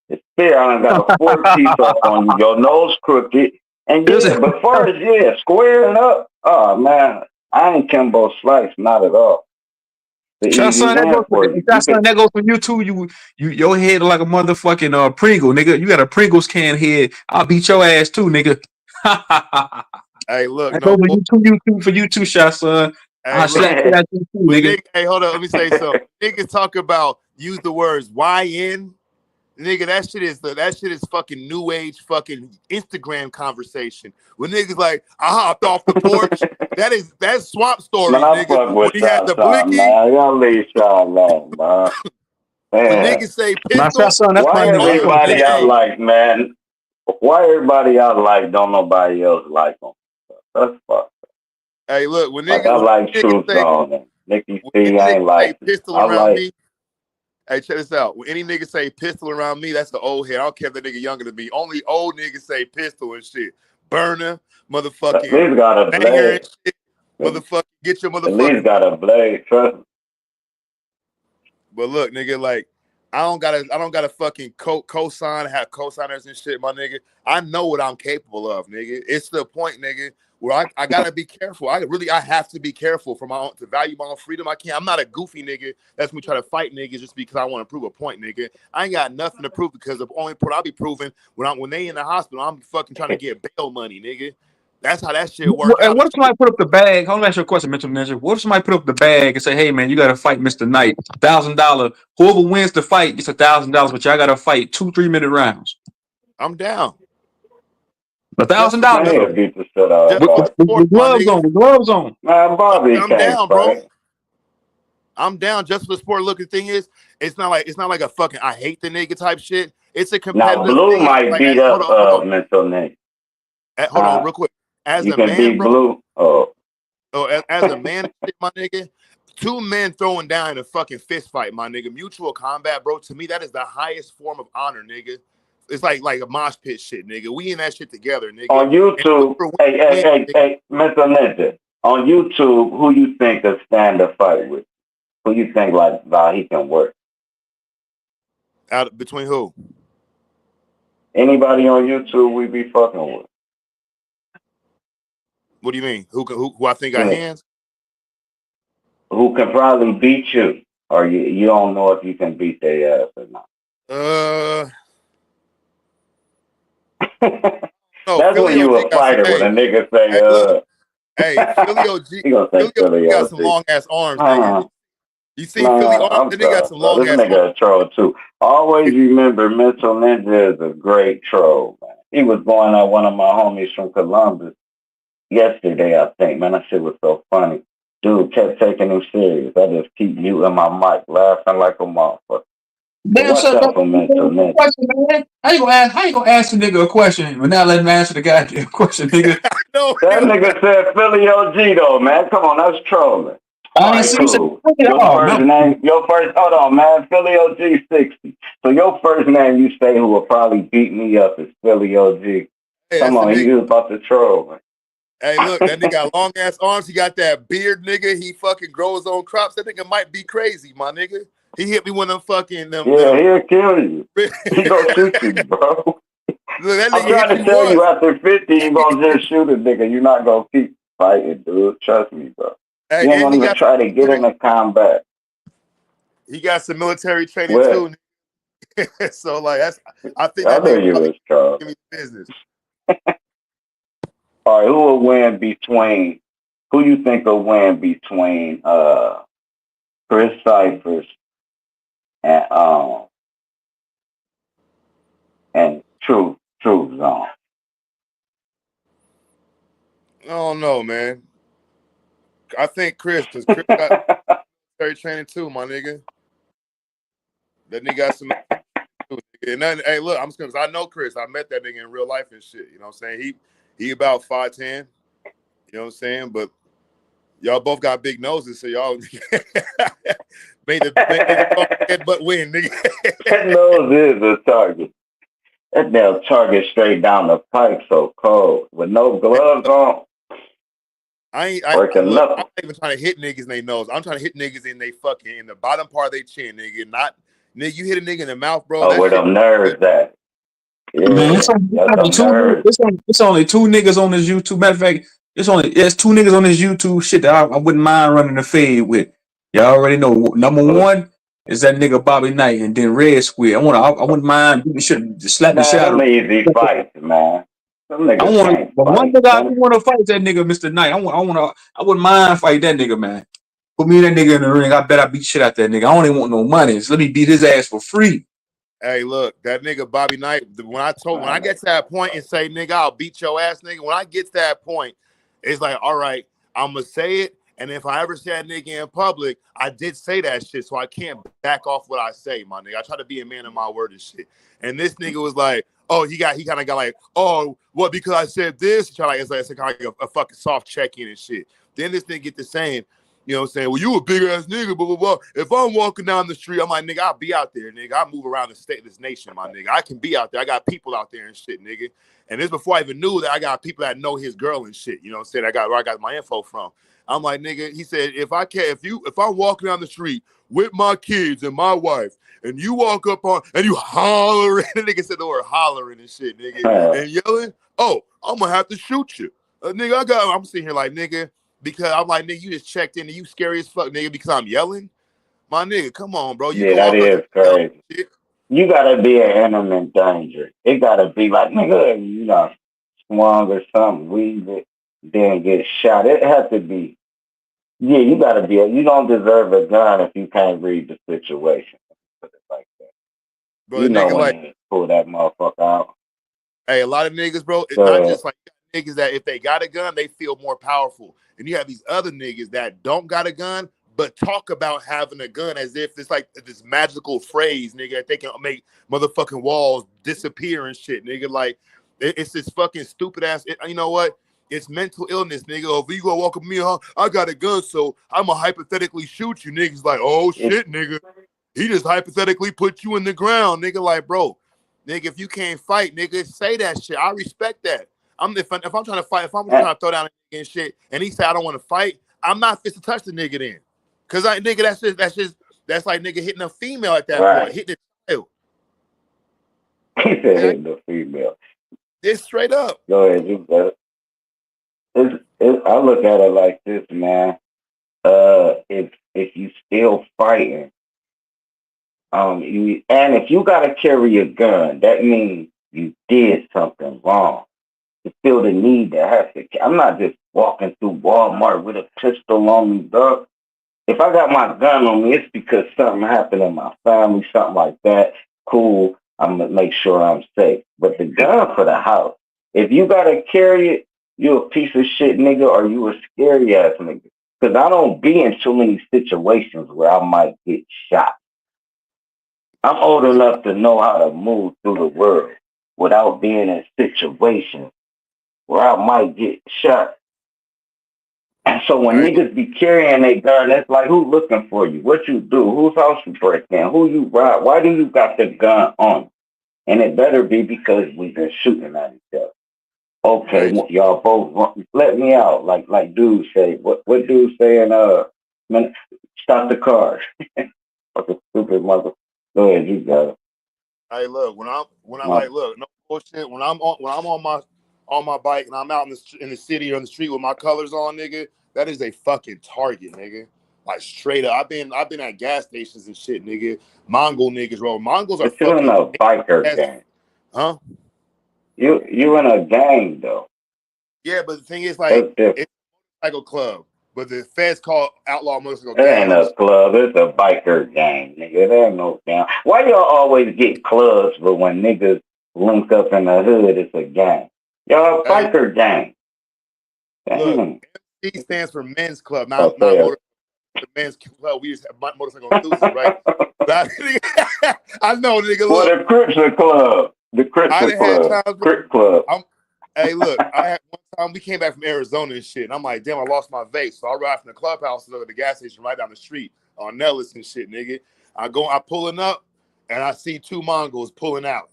It's fair. I done got a 4 teeth off on you. Your nose crooked. And yeah, but far as, squaring up, oh, man, I ain't Kimbo Slice, not at all. That goes for you too. Your head like a motherfucking Pringle, nigga. You got a Pringles can head. I'll beat your ass too, nigga. Hey, look, I no go bull. for you two shots, son. Hey, I look. slap that you too, When nigga. hey, hold on. Let me say something. Niggas talk about use the words YN. Nigga, that shit is fucking new age fucking Instagram conversation. When niggas like, I hopped off the porch. That's swamp Man, stories, I nigga. fuck When with he had y'all, the son, blicky. man. Y'all leave y'all alone, man. When Man, niggas say My shot, pistol, son. That's why my it's nigga. old, everybody nigga. I Hey, like, man? Why everybody I like don't nobody else like them? That's fuck. hey, look, when Like niggas I when like any niggas Truth say Zone and Nikki when C. any I niggas ain't say like them. pistol I around like me, hey, check this out. When any nigga say pistol around me, that's the old head. I don't care if that nigga younger than me. Only old niggas say pistol and shit. Burner, at motherfucking least got a banger and blade. shit. Motherfucker, get your At least motherfucking. got a blade. Trust me. But look, nigga, like I don't gotta fucking co-sign, have co-signers and shit, my nigga. I know what I'm capable of, nigga. It's the point, nigga, where I gotta be careful. I have to be careful for my own to value my own freedom. I can't. I'm not a goofy nigga that's me try to fight niggas just because I want to prove a point, nigga. I ain't got nothing to prove because the only point I'll be proving when they in the hospital, I'm fucking trying to get bail money, nigga. That's how that shit work And out. what if somebody put up the bag? Hold on, ask you a question, Mental Ninja. What if somebody put up the bag and say, "Hey, man, you got to fight Mr. Knight, $1,000. Whoever wins the fight gets $1,000, but y'all got to fight 2 3-minute rounds. I'm down. $1,000 Man, Just he'll though, beat the shit out of just for Bobby. sport, with my gloves on, nigga. with gloves on. Man, Bobby I'm can't down, bro. fight. I'm down just for the sport. Look, the thing is, it's not like a fucking I hate the nigga type shit. It's a Now, competitive Blue thing. might Like, beat hold up on, hold on, Mental Nick. hold on, real quick. As You a can man, beat bro, Blue. Oh. as a man, shit, my nigga, two men throwing down in a fucking fist fight, my nigga, mutual combat, bro. To me, that is the highest form of honor, nigga. It's like a mosh pit shit, nigga. We in that shit together, nigga. On And YouTube, whoever hey, wins, Mental Ninja. On YouTube, who you think a stand a fight with? Who you think like he can work? out between who? Anybody on YouTube we be fucking with? What do you mean? Who I think got Yeah. hands? Who can probably beat you? Or you don't know if you can beat their ass or not. No, That's when Philly you OG a got some. fighter when a Hey, nigga say, hey, look. Hey, Philly OG, he gonna say Philly OG Philly got some OG. long ass arms, nigga. You see Philly arms? I'm Then he got sorry, some bro. long This ass arms. nigga a troll too. Always remember, Mental Ninja is a great troll, man. He was going at one of my homies from Columbus yesterday, I think. Man, that shit was so funny. Dude kept taking him serious. I just keep muting my mic, laughing like a motherfucker. But Damn, watch son, out for Mental Ninja. question, man. How you gonna ask a nigga a question but not let him answer the goddamn question, nigga? No, That nigga said Philly OG though, man. Come on, that's trolling. All I ain't right, see you say, cool. oh no. Hold on, man. Philly OG 60. So your first name you say who will probably beat me up is Philly OG. hey, Come that's the on, he nigga. was about to troll, man. Hey, look, that nigga got long ass arms. He got that beard, nigga. He fucking grows his own crops. That nigga might be crazy, my nigga. He hit me with them fucking them. Yeah, he'll kill you. He gonna shoot you, bro. Look, that I'm nigga hit trying to you tell you, once. after 50, you gonna just shoot a nigga. You're not gonna keep fighting, dude. Trust me, bro. Hey, You ain't and gonna even try to get in a combat. he got some military training What? too. So like I think I that know nigga you probably was Charles. give me business. All right, who will win between? Who you think will win between Chris Cyphers and Truth Zone? I don't know, man. I think Chris, because Chris got military training too, my nigga. That nigga got some. And then, hey, look, I'm just gonna. I know Chris. I met that nigga in real life and shit. You know what I'm saying? He about 5'10". You know what I'm saying? But y'all both got big noses, so y'all made the headbutt win, nigga. That nose is a target. That damn target straight down the pipe so cold with no gloves on. I Working look. I'm knuckle. not even trying to hit niggas in their nose. I'm trying to hit niggas in they fucking in the bottom part of their chin, nigga. Not nigga. You hit a nigga in the mouth, bro. Oh, That where shit. them nerves at? Man, Yeah, that's them nerves. it's only two niggas on this YouTube. Matter of fact, it's two niggas on this YouTube shit that I wouldn't mind running the fade with. Y'all already know. Number one is that nigga Bobby Knight, and then Red Square. I wouldn't mind beating the shit, slapping the shit Man, out them of easy fights, man. Some niggas can't but one fight. nigga I do want to fight is that nigga, Mr. Knight. I wouldn't mind fight that nigga, man. Put me and that nigga in the ring. I bet I beat shit out that nigga. I don't even want no money. Just let me beat his ass for free. Hey, look, that nigga Bobby Knight. When I get to that point and say, nigga, I'll beat your ass, nigga. When I get to that point, it's like, all right, I'm gonna say it. And if I ever say that nigga in public, I did say that shit, so I can't back off what I say, my nigga. I try to be a man of my word and shit. And this nigga was like, oh, he kind of got like, oh, what? Because I said this, try like it's kind of like a fucking soft check in and shit. Then this nigga get the saying. You know what I'm saying? Well, you a big ass nigga, blah, blah, blah. If I'm walking down the street, I'm like, nigga, I'll be out there, nigga. I move around the state, this nation, my nigga. I can be out there. I got people out there and shit, nigga. And this before I even knew that I got people that know his girl and shit. You know what I'm saying? Where I got my info from. I'm like, nigga, he said, if I'm walking down the street with my kids and my wife, and you walk up on and you hollering, the nigga said the word hollering and shit, nigga, and yelling, oh, I'm gonna have to shoot you. Nigga, I'm sitting here like, nigga. Because I'm like, nigga, you just checked in and you scary as fuck, nigga, because I'm yelling. My nigga, come on, bro. You Yeah, go that off like is crazy. You gotta be an imminent danger. It gotta be like, nigga, you know, swung or something, weave it, then get shot. It has to be. Yeah, you gotta be. You don't deserve a gun if you can't read the situation. Put it like that. Bro, You the know nigga when like, they pull that motherfucker out. hey, a lot of niggas, bro, it's Go not ahead. just like niggas that if they got a gun, they feel more powerful. And you have these other niggas that don't got a gun, but talk about having a gun as if it's like this magical phrase, nigga, that they can make motherfucking walls disappear and shit, nigga. Like, it's this fucking stupid ass, you know what? It's mental illness, nigga. Oh, if you go walk up with me, huh? I got a gun, so I'ma hypothetically shoot you, niggas. Like, oh shit, nigga. He just hypothetically put you in the ground, nigga. Like, bro, nigga, if you can't fight, nigga, say that shit. I respect that. If I'm trying to fight, if I'm trying to throw down and shit, and he said I don't want to fight, I'm not fit to touch the nigga then, cause nigga, that's like nigga hitting a female at that point, Right. hitting a child. He said hitting the female. It's straight up. Go ahead, you got it. I look at it like this, man. If you still fighting, and if you gotta carry a gun, that means you did something wrong. To feel the need to have to. I'm not just walking through Walmart with a pistol on me, dog. If I got my gun on me, it's because something happened in my family, something like that. Cool. I'm gonna make sure I'm safe. But the gun for the house. If you gotta carry it, you a piece of shit nigga or you a scary ass nigga. Because I don't be in too many situations where I might get shot. I'm old enough to know how to move through the world without being in situations where I might get shot. And so when niggas be carrying a gun, it's like, who looking for you? What you do? Whose house you break in? Who you rob? Why do you got the gun on? And it better be because we've been shooting at each other. Okay, y'all both let me out. Like dude say, what dude saying? Man, stop the car. Fucking stupid mother. Go ahead, you got it. Hey, look, when I like, look, no bullshit. When I'm on my bike and I'm out in the city or in the street with my colors on, nigga, that is a fucking target, nigga. Like straight up. I've been at gas stations and shit, nigga. Mongol niggas, bro. Mongols are But you in fucking a biker gang. huh? You in a gang though. Yeah, but the thing is, like, That's different. it's a motorcycle club, but the feds call outlaw motorcycle It ain't gangs. a club. It's a biker gang, nigga. There ain't no gang. Why y'all always get clubs, but when niggas link up in the hood, it's a gang? Y'all a biker gang. Look, Damn. MC stands for men's club, I'll not say motor. The men's club. We just have motorcycle enthusiasts, right? But I know, nigga. Well, Look, the Crips are club. The Crips I are done had club. times. Crip club. Hey, look, I had one time we came back from Arizona and shit. And I'm like, damn, I lost my vape. So I ride from the clubhouse to the gas station right down the street on Nellis and shit, nigga. I pulling up, and I see two Mongols pulling out.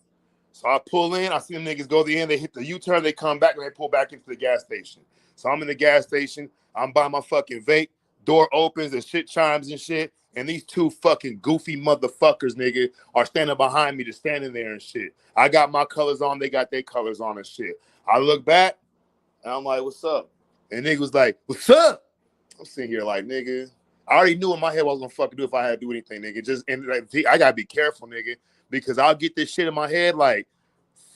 So I pull in, I see them niggas go to the end, they hit the U-turn, they come back, and they pull back into the gas station. So I'm in the gas station, I'm buying my fucking vape, door opens, and shit chimes and shit, and these two fucking goofy motherfuckers, nigga, are standing behind me, just standing there and shit. I got my colors on, they got their colors on and shit. I look back, and I'm like, what's up? And nigga was like, what's up? I'm sitting here like, nigga, I already knew in my head what I was gonna fucking do if I had to do anything, nigga. Just and like, I gotta be careful, nigga, because I'll get this shit in my head like,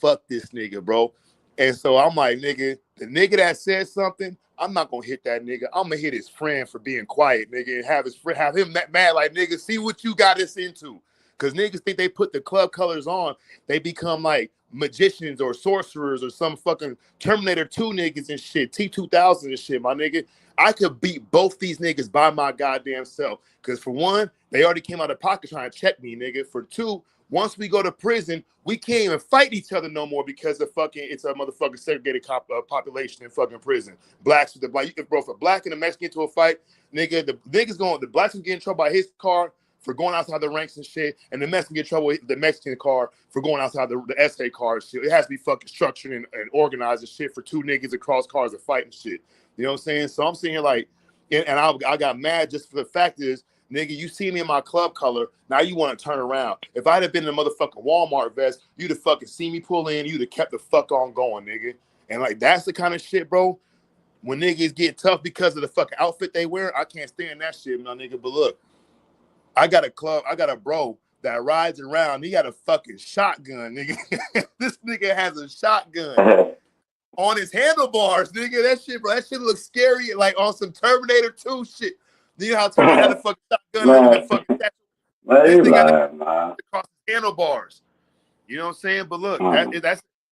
fuck this nigga, bro. And so I'm like, nigga, the nigga that said something, I'm not gonna hit that nigga. I'm gonna hit his friend for being quiet, nigga, and have his friend have him mad like, nigga, see what you got us into. Cause niggas think they put the club colors on, they become like magicians or sorcerers or some fucking Terminator 2 niggas and shit, T2000 and shit, my nigga. I could beat both these niggas by my goddamn self. Cause for one, they already came out of pocket trying to check me, nigga. For two, once we go to prison, we can't even fight each other no more because of fucking it's a motherfucking segregated population in fucking prison. Blacks with the black, bro, for black and the Mexican into a fight, nigga, the blacks can get in trouble by his car for going outside the ranks and shit, and the Mexican get in trouble with the Mexican car for going outside the SA car and shit. It has to be fucking structured and organized and shit for two niggas across cars to fight and shit. You know what I'm saying? So I'm sitting here like, and I got mad just for the fact is, nigga, you see me in my club color, now you want to turn around. If I'd have been in a motherfucking Walmart vest, you'd have fucking seen me pull in, you'd have kept the fuck on going, nigga. And like, that's the kind of shit, bro. When niggas get tough because of the fucking outfit they wear, I can't stand that shit, no nigga. But look, I got a bro that rides around. He got a fucking shotgun, nigga. This nigga has a shotgun on his handlebars, nigga. That shit, bro. That shit looks scary, like on some Terminator 2 shit. You know how Terminator had a fucking shotgun and the fucking statue? This nigga got across his handlebars. You know what I'm saying? But look,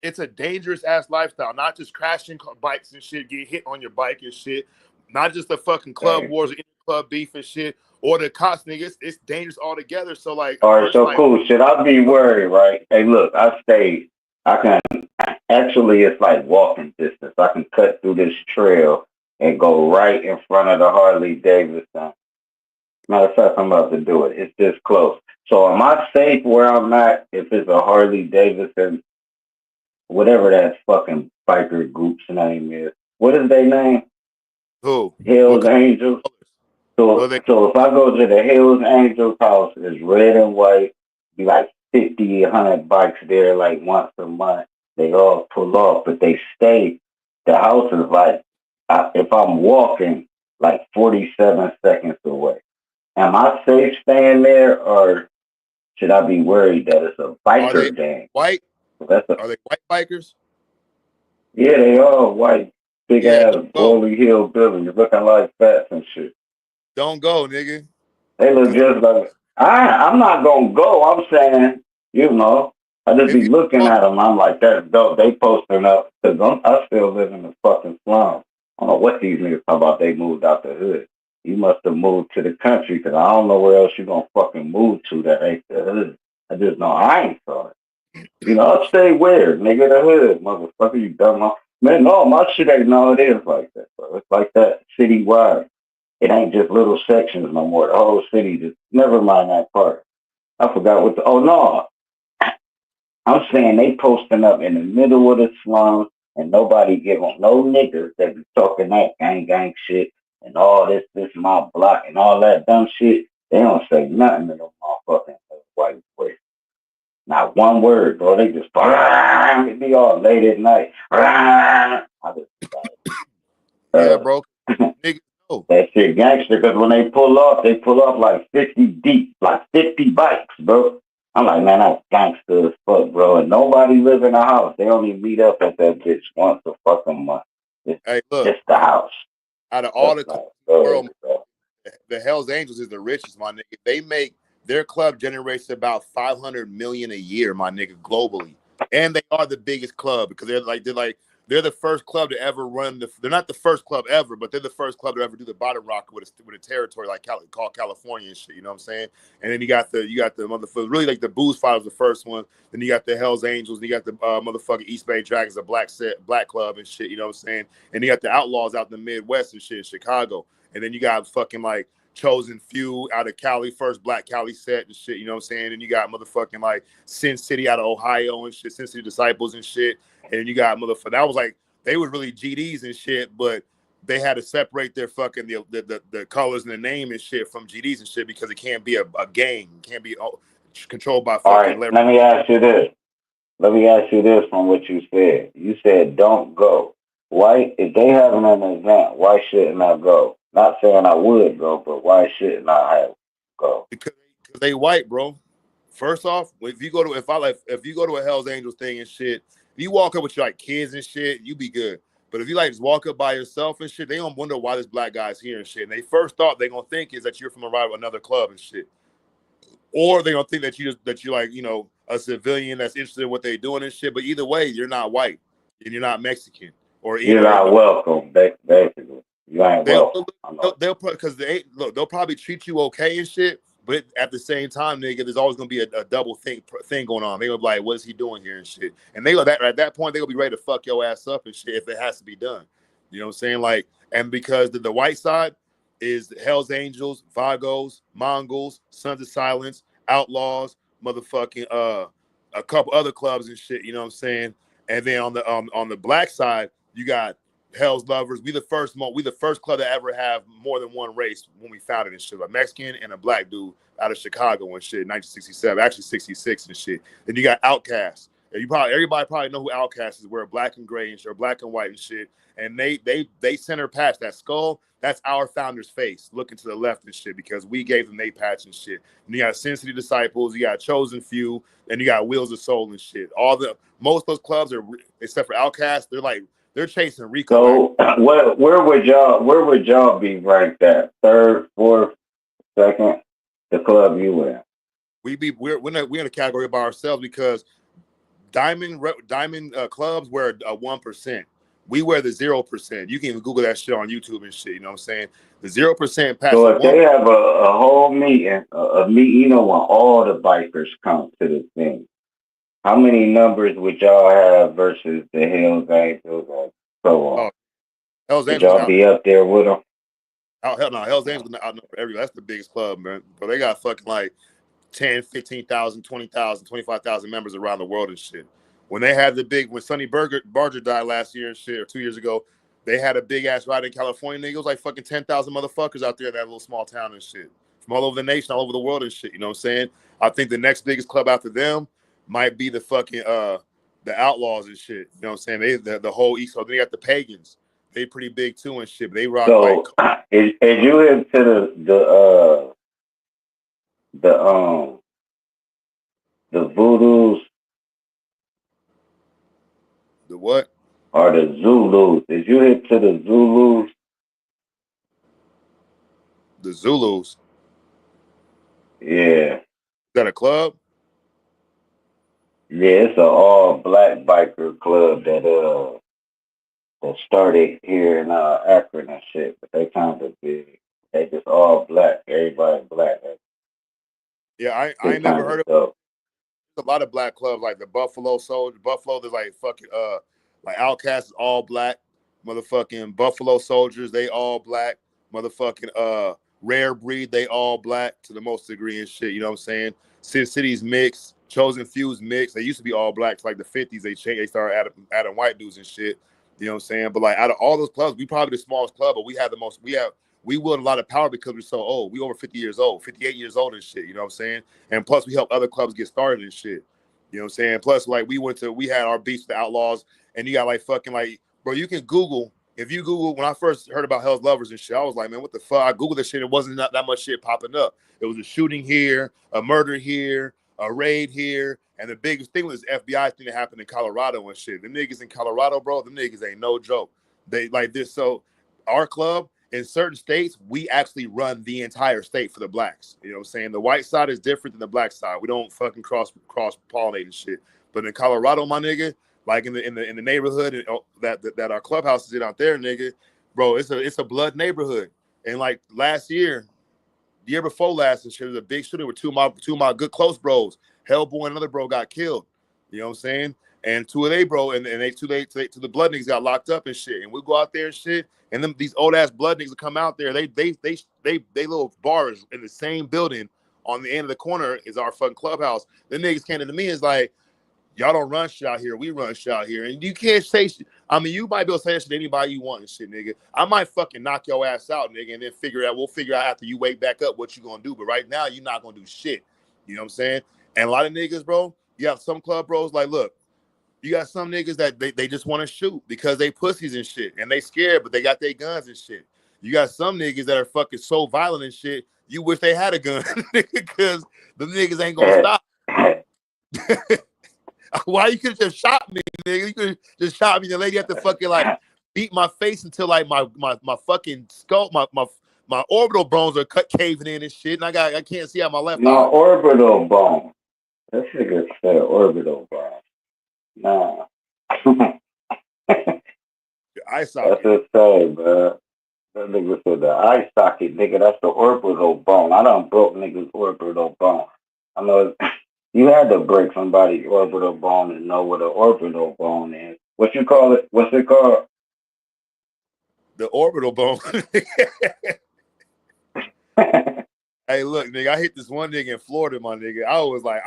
it's a dangerous ass lifestyle. Not just crashing bikes and shit, get hit on your bike and shit. Not just the fucking club wars, club beef and shit, or the cops, nigga. It's dangerous altogether. So like, All right, so cool. Should I be worried, right? Hey, look, I can, actually, it's like walking distance. I can cut through this trail and go right in front of the Harley Davidson. Matter of fact, I'm about to do it. It's this close. So am I safe where I'm at if it's a Harley Davidson, whatever that fucking biker group's name is? What is their name? Who? Hills Angels. So if I go to the Hills Angels house, it's red and white, be like 50, 100 bikes there like once a month. They all pull off, but they stay. The house is like, if I'm walking, like 47 seconds away. Am I safe staying there, or should I be worried that it's a biker gang? White? Are they white bikers? Yeah, they all white. Big ass, oily hillbillies looking like fats and shit. Don't go, nigga. They look just like I'm not gonna go. I'm saying, I just be looking at them. I'm like, that's dope. They posting up because I still live in the fucking slum. I don't know what these niggas talk about. They moved out the hood. You must have moved to the country because I don't know where else you gonna fucking move to that ain't the hood. I just know I ain't saw it. I'll stay where, nigga, the hood, motherfucker. You dumb man. No, my shit ain't. No, it is like that, bro. It's like that citywide. It ain't just little sections no more. The whole city just never mind that part. I forgot what oh no. I'm saying they posting up in the middle of the slums and nobody give them no niggas that be talking that gang shit and all this my block and all that dumb shit. They don't say nothing to them motherfucking white boys. Not one word, bro. They just it be all late at night. Yeah, bro. Nigga, that shit gangster because when they pull off like 50 deep, like 50 bikes, bro. I'm like, man, that's gangster as fuck, bro. And nobody live in the house. They only meet up at that bitch once a fucking month. It's just the house. Out of all the clubs in the world, the Hells Angels is the richest, my nigga. They make their club generates about 500 million a year, my nigga, globally. And they are the biggest club because they're the first club to ever run they're not the first club ever, but they're the first club to ever do the bottom rock with a territory like called California and shit. You know what I'm saying? And then you got the motherfuckers, really like the Booze Files, the first one. Then you got the Hells Angels. And you got the motherfucking East Bay Dragons, a black club and shit. You know what I'm saying? And you got the Outlaws out in the Midwest and shit, Chicago. And then you got fucking like Chosen Few out of Cali, first black Cali set and shit, you know what I'm saying? And you got motherfucking like Sin City out of Ohio and shit, Sin City Disciples and shit. And you got motherfucking, that was like, they were really GDs and shit, but they had to separate their fucking, the colors and the name and shit from GDs and shit because it can't be a gang. It can't be controlled by fucking. All right, let me ask you this. From what you said. You said don't go. Why, if they having an event, why shouldn't I go? Not saying I would go, but why shouldn't I go? Because they white, bro. First off, if you go to a Hell's Angels thing and shit, If you walk up with your like kids and shit, you be good. But if you like just walk up by yourself and shit, they gonna wonder why this black guy's here and shit. And they first thought they gonna think is that you're from another club and shit. Or they gonna think that you're like, you know, a civilian that's interested in what they're doing and shit. But either way, you're not white and you're not Mexican or You're either. not welcome, basically. You ain't welcome. They'll because they'll probably treat you okay and shit. But at the same time, nigga, there's always gonna be a double thing going on. They gonna be like, "What is he doing here?" and shit. And they go at that point, they gonna be ready to fuck your ass up and shit if it has to be done. You know what I'm saying? Like, and because the white side is Hell's Angels, Vagos, Mongols, Sons of Silence, Outlaws, motherfucking a couple other clubs and shit. You know what I'm saying? And then on the black side, you got Hell's Lovers. We the first club to ever have more than one race when we founded and shit. A Mexican and a black dude out of Chicago and shit, 1967, actually 66 and shit. Then you got Outkast. And everybody probably know who Outkast is. We're black and gray and shit, or black and white and shit. And they center patch that skull. That's our founder's face, looking to the left and shit, because we gave them they patch and shit. And you got Sin City Disciples, you got Chosen Few, and you got Wheels of Soul and shit. Most of those clubs are, except for Outkast, they're chasing Rico. So where would y'all be ranked at? Third, fourth, second, the club you in? We're in a category by ourselves because diamond clubs wear a 1%. We wear the 0%. You can even Google that shit on YouTube and shit. You know what I'm saying? The 0% patch. So if they have a whole meeting, a meeting, you know, when all the bikers come to the thing, how many numbers would y'all have versus the Hells Angels and so on? Hell's Would Angels y'all be up there with them? Hell no, Hell's Angels outnumber everybody. That's the biggest club, man. But they got fucking like 10, 15,000, 20,000, 25,000 members around the world and shit. When they had when Sonny Barger died last year and shit, or 2 years ago, they had a big ass ride in California. Nigga, it was like fucking 10,000 motherfuckers out there in that little small town and shit. From all over the nation, all over the world and shit. You know what I'm saying? I think the next biggest club after them might be the fucking the Outlaws and shit. You know what I'm saying? The whole East Coast. Then you got the Pagans. They pretty big too and shit. But they rock so, like is you into the voodoos? The what? Or the Zulus? Is you into the Zulus? The Zulus. Yeah. Is that a club? Yeah, it's an all black biker club that started here in Akron and shit, but they kind of big. They just all black. Everybody black. Yeah, I ain't never heard of a lot of black clubs like the Buffalo Soldier. Buffalo, there's like fucking like Outkast is all black. Motherfucking Buffalo Soldiers, they all black. Motherfucking Rare Breed, they all black to the most degree and shit. You know what I'm saying? Sin City's mixed, Chosen Few's mixed. They used to be all black to like the 50s. They changed, they started adding white dudes and shit. You know what I'm saying? But like out of all those clubs, we probably the smallest club, but we wield a lot of power because we're so old. We over 50 years old, 58 years old and shit. You know what I'm saying? And plus we help other clubs get started and shit. You know what I'm saying? Plus, like we had our beats with the Outlaws, and you got like fucking like, bro, you can Google. If you Google, when I first heard about Hell's Lovers and shit, I was like, man, what the fuck? I Googled this shit. It wasn't that much shit popping up. It was a shooting here, a murder here, a raid here, and the biggest thing was this FBI thing that happened in Colorado and shit. The niggas in Colorado, bro, the niggas ain't no joke. They like this. So our club in certain states, we actually run the entire state for the blacks. You know what I'm saying? The white side is different than the black side. We don't fucking cross pollinate and shit. But in Colorado, my nigga, like in the neighborhood that our clubhouse is in out there, nigga, bro, it's a blood neighborhood. And like last year, the year before last, and shit, there was a big shooting with two of my good close bros. Hellboy and another bro got killed. You know what I'm saying? And two of they bro and they two the blood niggas got locked up and shit. And we go out there and shit. And then these old ass blood niggas come out there. They little bars in the same building on the end of the corner is our fucking clubhouse. The niggas came to me is like, y'all don't run shit out here. We run shit out here. And you can't say shit. I mean, you might be able to say that shit to anybody you want and shit, nigga. I might fucking knock your ass out, nigga, and then we'll figure out after you wake back up what you gonna do. But right now, you're not gonna do shit. You know what I'm saying? And a lot of niggas, bro, you have some club bros, like, look, you got some niggas that they just want to shoot because they pussies and shit. And they scared, but they got their guns and shit. You got some niggas that are fucking so violent and shit, you wish they had a gun because the niggas ain't gonna stop. Why you could have just shot me, nigga? You could have just shot me. The lady had to fucking like beat my face until like my fucking skull, my orbital bones are caving in and shit, and I can't see out my left eye. No, orbital bone. That nigga said orbital bone. Nah. Eye That's socket. what it say, bro. That nigga said the eye socket, nigga. That's the orbital bone. I done broke niggas' orbital bone. I know you had to break somebody's orbital bone and know what an orbital bone is. What you call it? What's it called? The orbital bone. Hey, look, nigga, I hit this one nigga in Florida, my nigga. I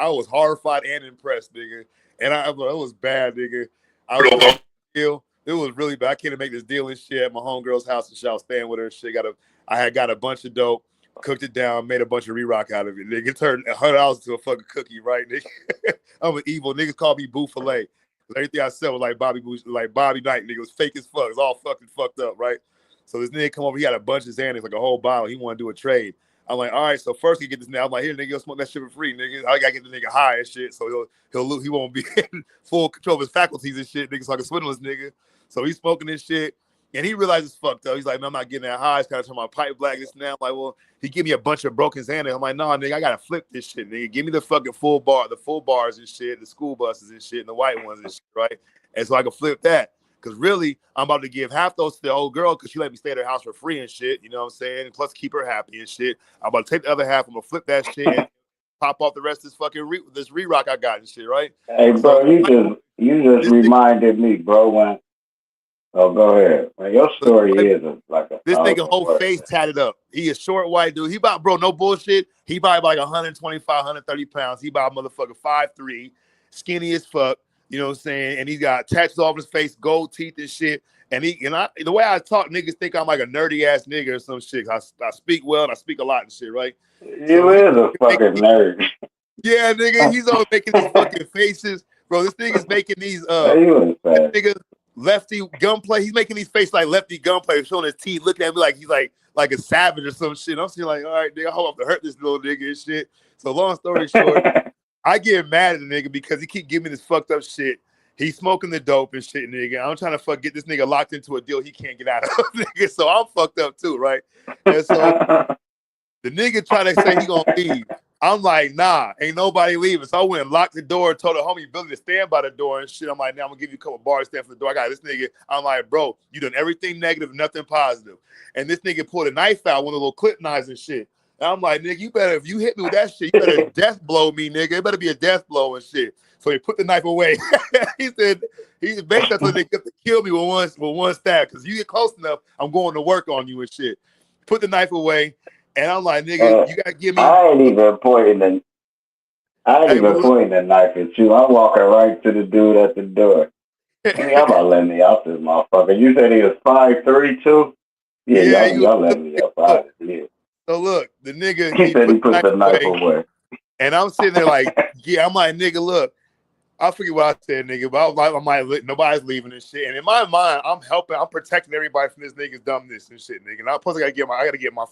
was horrified and impressed, nigga. And it was bad, nigga. I was deal. It was really bad. I can't make this deal and shit at my homegirl's house and shit. I was staying with her and shit. I had got a bunch of dope, cooked it down, made a bunch of re-rock out of it. Nigga, it turned $100 into a fucking cookie, right, nigga? I'm an evil. Niggas call me Boo Filet. Everything I said was like Bobby Knight, nigga. It was fake as fuck. It was all fucking fucked up, right? So this nigga come over, he had a bunch of Xanax, like a whole bottle. He wanted to do a trade. I'm like, all right, so first he get this nigga. I'm like, here, nigga, you'll smoke that shit for free, nigga. I gotta get the nigga high and shit, so he won't be in full control of his faculties and shit, nigga, so I can swindle this nigga. So he's smoking this shit, and he realizes fucked up. He's like, man, I'm not getting that high. It's kind of turn my pipe black, this and that. I'm like, well, he give me a bunch of broken Xanax. I'm like, nah, nigga, I gotta flip this shit, nigga. Give me the fucking full bars and shit, the school buses and shit, and the white ones and shit, right? And so I can flip that. Because really, I'm about to give half those to the old girl because she let me stay at her house for free and shit. You know what I'm saying? And plus keep her happy and shit. I'm about to take the other half. I'm going to flip that shit and pop off the rest of this fucking this re-rock I got and shit, right? Hey, bro, So, you just reminded me, bro, when... Oh, go ahead. Man, your story is like a this nigga thousand whole words. face tatted up. He a short white dude. He about, bro, no bullshit. He about like 125, 130 pounds. He about motherfucker 5'3", skinny as fuck. You know what I'm saying? And he got tattoos all over his face, gold teeth and shit. And the way I talk, niggas think I'm like a nerdy ass nigga or some shit. I speak well and I speak a lot and shit, right? You is a fucking nerd. Yeah, nigga, he's always making these fucking faces. Bro, this nigga's making these nigga lefty gunplay. He's making these faces like lefty gunplay, showing his teeth, looking at me like he's like a savage or some shit. I'm still like, all right, nigga, I hope I have to hurt this little nigga and shit. So long story short, I get mad at the nigga because he keep giving me this fucked up shit. He's smoking the dope and shit, nigga. I'm trying to get this nigga locked into a deal he can't get out of, nigga. So I'm fucked up too, right? And so the nigga try to say he gonna leave. I'm like, nah, ain't nobody leaving. So I went and locked the door and told the homie Billy to stand by the door and shit. I'm like, now I'm gonna give you a couple bars, stand for the door. I got this nigga. I'm like, bro, you done everything negative, nothing positive. And this nigga pulled a knife out, one of the little clip knives and shit. And I'm like, nigga, you better, if you hit me with that shit, you better death blow me, nigga. It better be a death blow and shit. So he put the knife away. He said, he's basically so they get to kill me with one stab. Because you get close enough, I'm going to work on you and shit. Put the knife away. And I'm like, nigga, you gotta give me. I ain't even pointing the knife at you. I'm walking right to the dude at the door. Hey, y'all about to let me out this motherfucker. You said he was 5'3" too? Yeah, y'all let me up out of here. So look, the nigga He said he put the knife away. And I'm sitting there like, yeah, I'm like, nigga, look. I forget what I said, nigga, but I'm like, nobody's leaving this shit. And in my mind, I'm protecting everybody from this nigga's dumbness and shit, nigga. And plus I gotta get my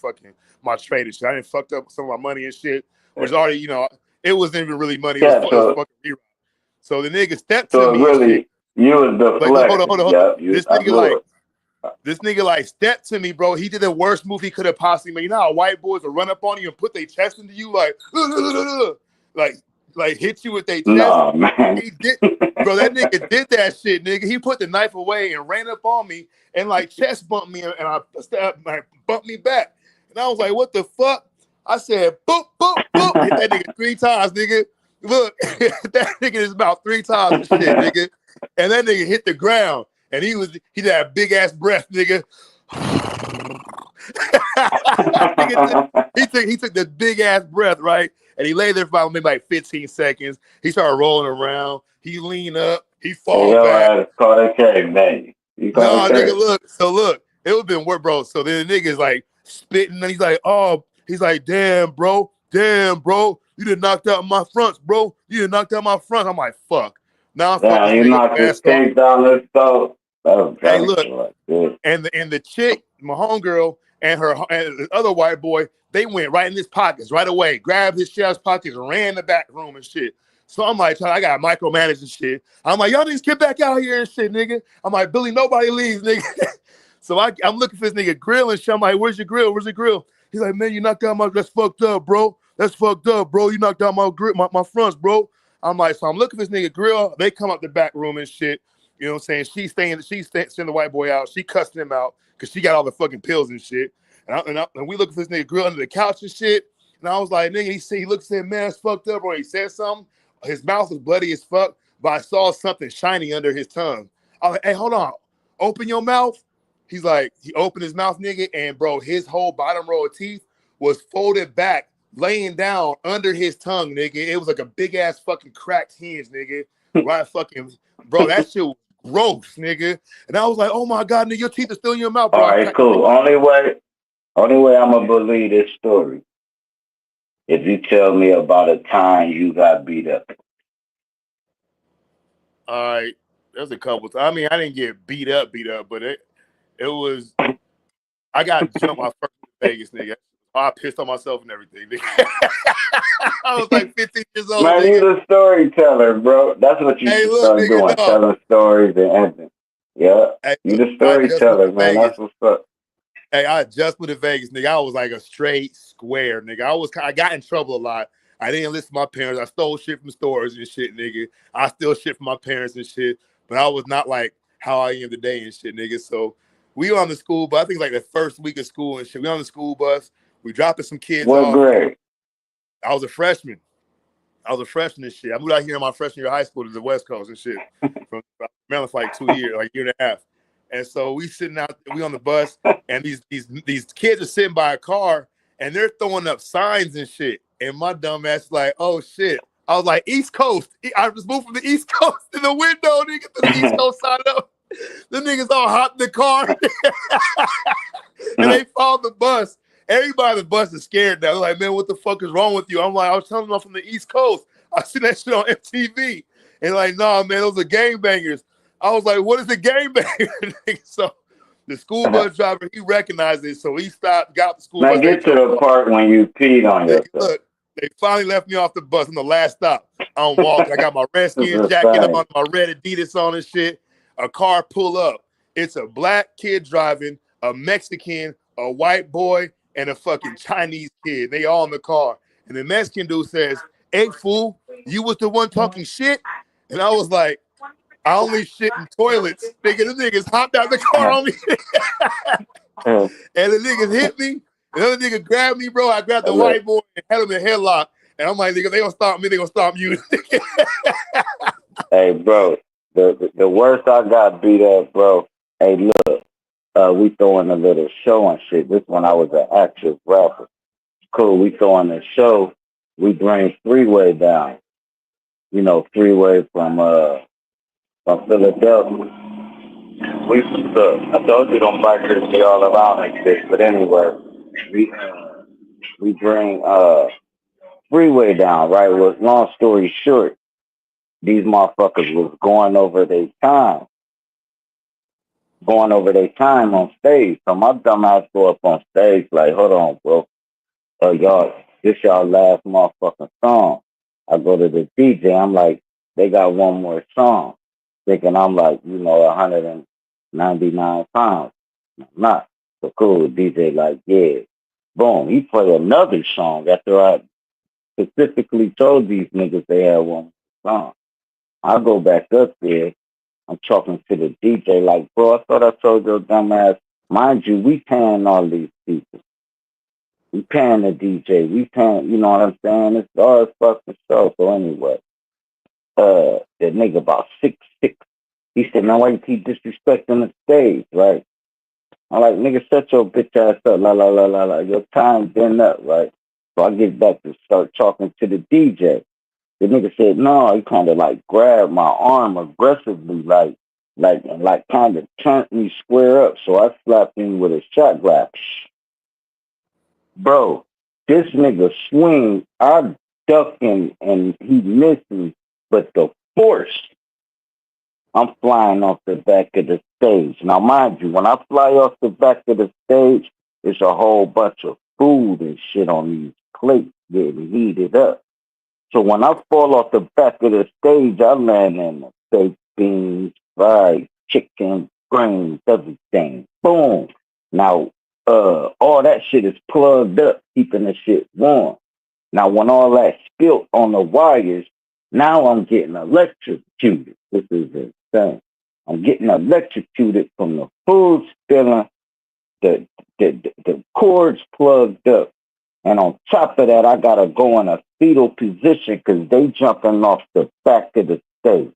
trade and shit. I didn't fucked up some of my money and shit, which already, it wasn't even really money. It was fucking zero. So the nigga stepped to me. Really, and shit. You was deflecting. Like, hold on. This nigga stepped to me, bro. He did the worst move he could have possibly made. You know how white boys will run up on you and put their chest into you like hit you with their chest. Nah, man. He did, bro. That nigga did that shit, nigga. He put the knife away and ran up on me and chest bumped me and I bumped me back. And I was like, what the fuck? I said, boop, boop, boop. Hit that nigga 3 times, nigga. Look, that nigga is about 3 times and shit, nigga. And that nigga hit the ground and he did that big ass breath, nigga. he took the big ass breath, right? And he lay there for maybe like 15 seconds. He started rolling around. He leaned up. He fall back. Nigga, look. It would have been work, bro. So then the nigga's like spitting, and he's like, damn, bro. You done knocked out my fronts, bro. I'm like, fuck. Now I'm fucking you knocked his cake down his throat. Hey, look. And the chick, my homegirl, and the other white boy, they went right in his pockets right away, grabbed his chest pockets, and ran in the back room and shit. So I'm like, I got micromanage and shit. I'm like, y'all niggas get back out here and shit, nigga. I'm like, Billy, nobody leaves, nigga. So I'm looking for this nigga grill and shit. I'm like, where's your grill? Where's your grill? He's like, man, you knocked out my, that's fucked up, bro. That's fucked up, bro. You knocked out my grill, my fronts, bro. I'm like, so I'm looking for this nigga grill. They come up the back room and shit. You know what I'm saying? She's sending the white boy out. She cussing him out because she got all the fucking pills and shit. And we looking for this nigga grill under the couch and shit. And I was like, nigga, he looks at man, it's fucked up, or he said something. His mouth was bloody as fuck, but I saw something shiny under his tongue. I was like, hey, hold on. Open your mouth. He's like, he opened his mouth, nigga, and bro, his whole bottom row of teeth was folded back, laying down under his tongue, nigga. It was like a big ass fucking cracked hinge, nigga. Right fucking, bro, that shit was gross, nigga. And I was like, oh my God, nigga, your teeth are still in your mouth, All bro. right, cool. Only way I'm gonna believe this story if you tell me about a time you got beat up. All right, there's a couple. I mean, I didn't get beat up, but it was. I got jumped my first in Vegas, nigga. I pissed on myself and everything, nigga. I was like 15 years old, Man, nigga. you the storyteller, bro. That's what you Hey, should look, start nigga, doing, no. telling stories and everything. Yeah, Hey, you look, the I just went storyteller, to man. Vegas. That's what's up. Hey, I just went to Vegas, nigga. I was like a straight square, nigga. I got in trouble a lot. I didn't listen to my parents. I stole shit from stores and shit, nigga. I steal shit from my parents and shit. But I was not like how I am today and shit, nigga. So we on the school bus. I think like the first week of school and shit. We on the school bus. We dropping some kids What off. grade? I was a freshman. I was a freshman and shit. I moved out here in my freshman year of high school to the West Coast and shit. From Maryland for like 2 years, like a year and a half. And so we sitting out, we on the bus, and these kids are sitting by a car, and they're throwing up signs and shit. And my dumb ass is like, oh shit. I was like, East Coast. I just moved from the East Coast in the window, nigga, to the East Coast side up. The niggas all hopped in the car, and they followed the bus. Everybody on the bus is scared now. They're like, man, what the fuck is wrong with you? I'm like, I was telling them I'm from the East Coast. I seen that shit on MTV. And like, nah, man, those are gangbangers. I was like, what is a gangbanger? So the school bus driver, he recognized it. So he stopped, got the school Now bus. They get to drove the off. part when you peed on Nigga, yourself. look, they finally left me off the bus on the last stop. I'm walking. I got my Redskins That's jacket right. on, my red Adidas on and shit. A car pull up. It's a black kid driving, a Mexican, a white boy, and a fucking Chinese kid. They all in the car. And the Mexican dude says, hey, fool, you was the one talking shit? And I was like, I only shit in toilets. Nigga, the niggas hopped out the car on me. And the niggas hit me. The other nigga grabbed me, bro. I grabbed the white boy and had him in a headlock. And I'm like, nigga, they gonna stop me. They gonna stop you. Hey, bro, the worst I got beat up, bro. Hey, look, we throwing a little show and shit. This one I was an active rapper. Cool, we throwing a show. We bring Freeway down. You know, Freeway from Philadelphia. We look, I told you them bikers be all around like this, but anyway, we bring Freeway down, right? Well, long story short, these motherfuckers was going over their time on stage. So my dumb ass go up on stage like, hold on, bro. Y'all, this y'all last motherfucking song. I go to the DJ, I'm like, they got one more song. Thinking I'm like, 199 pounds. I'm not. So cool, DJ like, yeah. Boom, he play another song after I specifically told these niggas they had one song. I go back up there. I'm talking to the DJ like, bro, I thought I told your dumb ass. Mind you, we paying all these people. We paying the DJ. We paying, you know what I'm saying? It's our fucking show. So anyway, the nigga about 6'6". He said, man, why you keep disrespecting the stage, right? I'm like, nigga, shut your bitch ass up. La, la, la, la, la. Your time been up, right? So I get back to start talking to the DJ. The nigga said, no, he kind of like grabbed my arm aggressively, like kind of turned me square up. So I slapped him with a shot glass. Bro, this nigga swing, I duck him and he missed me, but the force, I'm flying off the back of the stage. Now, mind you, when I fly off the back of the stage, it's a whole bunch of food and shit on these plates getting heated up. So when I fall off the back of the stage, I land in the baked beans, fried chicken, grains, everything. Boom. Now, all that shit is plugged up, keeping the shit warm. Now, when all that spilt on the wires, now I'm getting electrocuted. This is insane. I'm getting electrocuted from the food spilling, the cords plugged up. And on top of that, I gotta go in a fetal position because they jumping off the back of the stage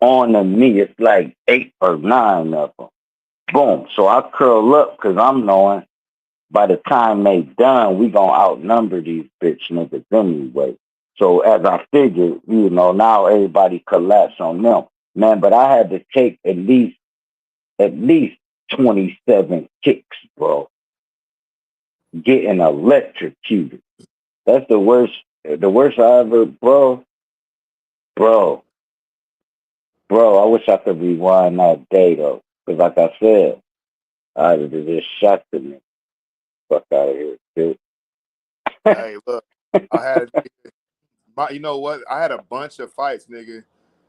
onto me. It's like 8 or 9 of them. Boom. So I curl up because I'm knowing by the time they done, we gonna outnumber these bitch niggas anyway. So as I figured, now everybody collapse on them. Man, but I had to take at least 27 kicks, bro. Getting electrocuted. That's the worst. The worst I ever, bro. I wish I could rewind that day though, because like I said, I'd have just shot the nigga. Fuck out of here, dude. Hey, look, I had, you know what? I had a bunch of fights, nigga,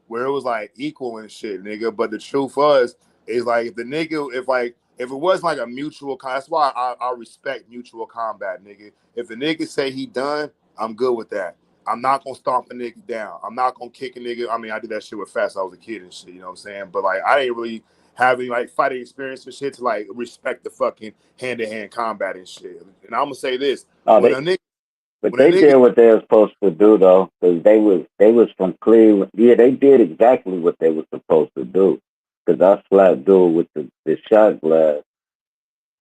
where it was like equal and shit, nigga. But the truth was, is like if the nigga, if it was like a mutual, that's why I respect mutual combat, nigga. If a nigga say he done, I'm good with that. I'm not gonna stomp a nigga down. I'm not gonna kick a nigga. I mean, I did that shit with Fast. I was a kid and shit. You know what I'm saying? But like, I didn't really have any like fighting experience and shit to like respect the fucking hand to hand combat and shit. And I'm gonna say this: Oh, when a nigga, but when a they nigga, did what they were supposed to do though, because they was from Cleveland. Yeah, they did exactly what they were supposed to do. Because I slapped dude with the shot glass.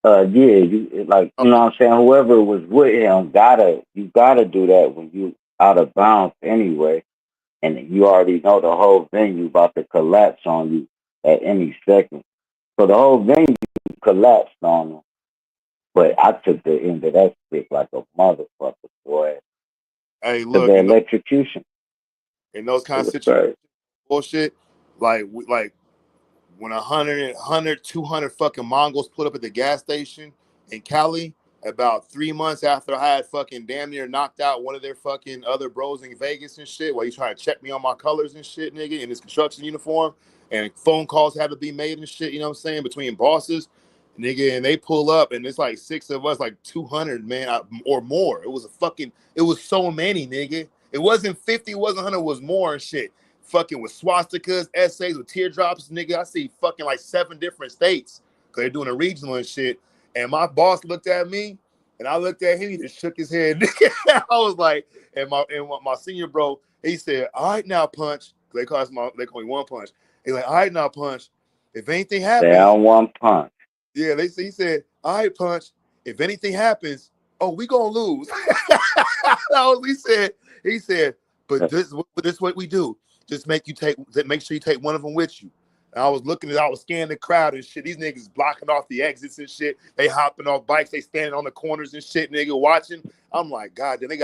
Yeah, you know what I'm saying. Whoever was with him you gotta do that when you out of bounds anyway, and you already know the whole venue about to collapse on you at any second. So the whole venue collapsed on them. But I took the end of that stick like a motherfucker, boy. hey, To look, the electrocution. in those kind It of was situations, great. bullshit, like when 200 fucking Mongols put up at the gas station in Cali about 3 months after I had fucking damn near knocked out one of their fucking other bros in Vegas and shit, while he's trying to check me on my colors and shit, nigga, in his construction uniform, and phone calls had to be made and shit, you know what I'm saying, between bosses, nigga, and they pull up and it's like 6 of us, like 200, man, or more. It was so many, nigga. It wasn't 50, it wasn't 100, it was more and shit. Fucking with swastikas, essays with teardrops, nigga. I see fucking like 7 different states because they're doing a regional and shit. And my boss looked at me, and I looked at him. He just shook his head. I was like, and my senior bro, he said, "All right, now punch." They call me One Punch. He's like, "All right, now punch. If anything happens, Down one punch. yeah." He said, "All right, punch. If anything happens, oh, we gonna lose." He said, but this what we do. Just make sure you take one of them with you. And I was scanning the crowd and shit. These niggas blocking off the exits and shit. They hopping off bikes. They standing on the corners and shit, nigga, watching. I'm like, God, then it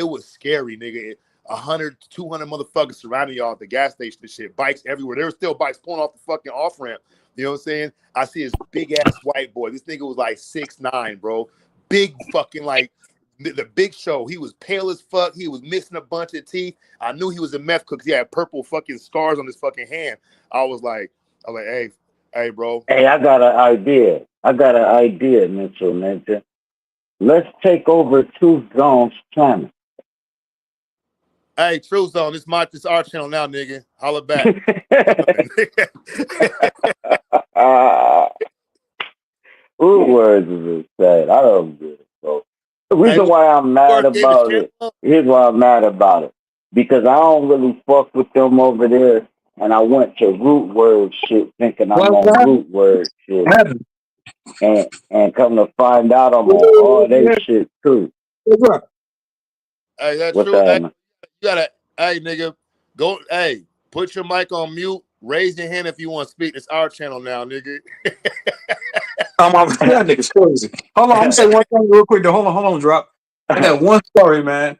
was scary, nigga. 100, 200 motherfuckers surrounding y'all at the gas station and shit. Bikes everywhere. There were still bikes pulling off the fucking off ramp. You know what I'm saying? I see this big ass white boy. This nigga was like 6'9", bro. Big fucking like the Big Show. He was pale as fuck. He was missing a bunch of teeth. I knew he was a meth cook because he had purple fucking scars on his fucking hand. I was like, hey, bro. Hey, I got an idea, Mitchell Ninja. Let's take over Truth Zone's channel. Hey, Truth Zone, this our channel now, nigga. Holla back. Who words is it said? I don't get it, bro. The reason why I'm mad about it, here's why I'm mad about it. Because I don't really fuck with them over there. And I went to root word shit thinking I'm on root word shit. And come to find out I'm on all they shit too. Hey, that's What's true. Hey, happening? you gotta, hey, nigga, go, hey, put your mic on mute. Raise your hand if you want to speak. It's our channel now, nigga. That nigga's crazy. Hold on, I'm gonna say one thing real quick. Though. Hold on, drop. I got one story, man.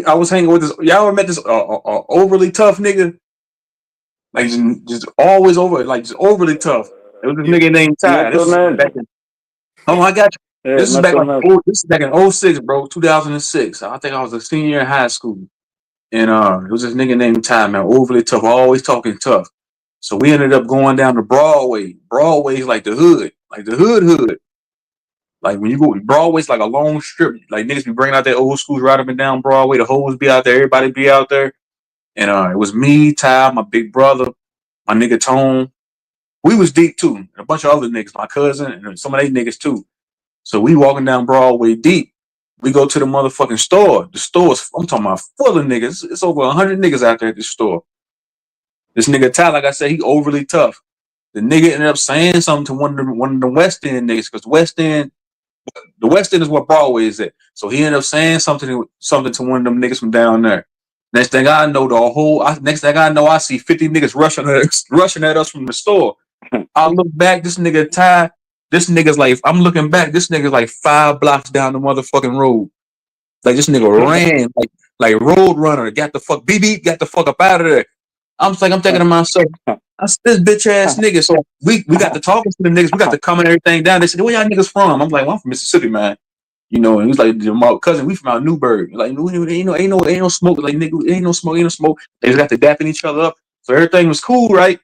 I was hanging with this. Y'all ever met this overly tough nigga? Like just always over, like just overly tough. It was this nigga named Ty. This was back in. Hold on, I got you. Yeah, This is back mental like mess. this is back in '06, bro, 2006. I think I was a senior in high school. And it was this nigga named Ty, man, overly tough, always talking tough. So we ended up going down to Broadway. Broadway's like the hood, like the hood. Like when you go Broadway's like a long strip. Like niggas be bringing out their old schools right up and down Broadway. The hoes be out there, everybody be out there. And it was me, Ty, my big brother, my nigga Tone. We was deep too. And a bunch of other niggas, my cousin, and some of they niggas too. So we walking down Broadway deep. We go to the motherfucking store. The store's, I'm talking about full of niggas. It's over 100 niggas out there at the store. This nigga Ty, like I said, he overly tough. The nigga ended up saying something to one of the West End niggas, because the West End is where Broadway is at. So he ended up saying something to one of them niggas from down there. Next thing I know, next thing I know, I see 50 niggas rushing at us from the store. I look back, this nigga Ty, this nigga's like, I'm looking back, this nigga's like 5 blocks down the motherfucking road. Like this nigga ran like road runner, got the fuck BB, got the fuck up out of there. I'm thinking to myself, that's this bitch ass nigga. So we got to talking to the niggas, we got to comment everything down. They said, where y'all niggas from? I'm like, well, I'm from Mississippi, man. You know, and he was like, my cousin, we from out Newburgh. Like, ain't no smoke. Like, nigga, ain't no smoke. They just got to dapping each other up. So everything was cool, right?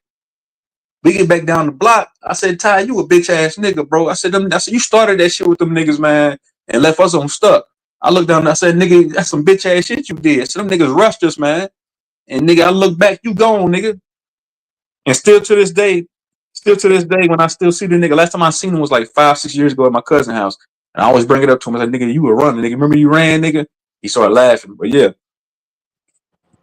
We get back down the block. I said, Ty, you a bitch ass nigga, bro. I said, you started that shit with them niggas, man, and left us on stuck. I looked down and I said, nigga, that's some bitch ass shit you did. So them niggas rushed us, man. And nigga, I look back, you gone, nigga. And still to this day, when I still see the nigga, last time I seen him was like 5-6 years ago at my cousin's house. And I always bring it up to him. I was like, nigga, you were running, nigga. Remember you ran, nigga? He started laughing. But yeah,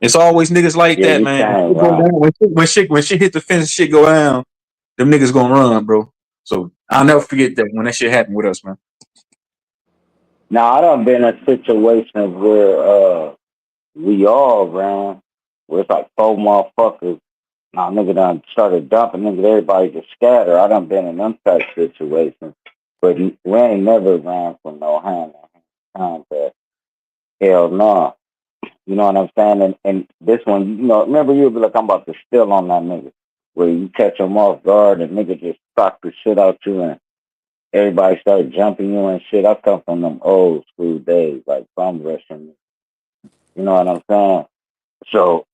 it's always niggas like Yeah, that, you man. can't, When shit go right? down, when shit hit the fence, shit go down, them niggas gonna run, bro. So I'll never forget that when that shit happened with us, man. Now I done been in situations where we all ran, where it's like 4 motherfuckers. Now nigga done started dumping niggas, everybody just scatter. I done been in them type situations. But we ain't never ran from no hand contest. Hell no. You know what I'm saying? And this one, you know, remember you'll be like, I'm about to steal on that nigga. Where you catch him off guard and nigga just sock the shit out you and everybody started jumping you and shit. I come from them old school days, like bum rushing. You know what I'm saying? So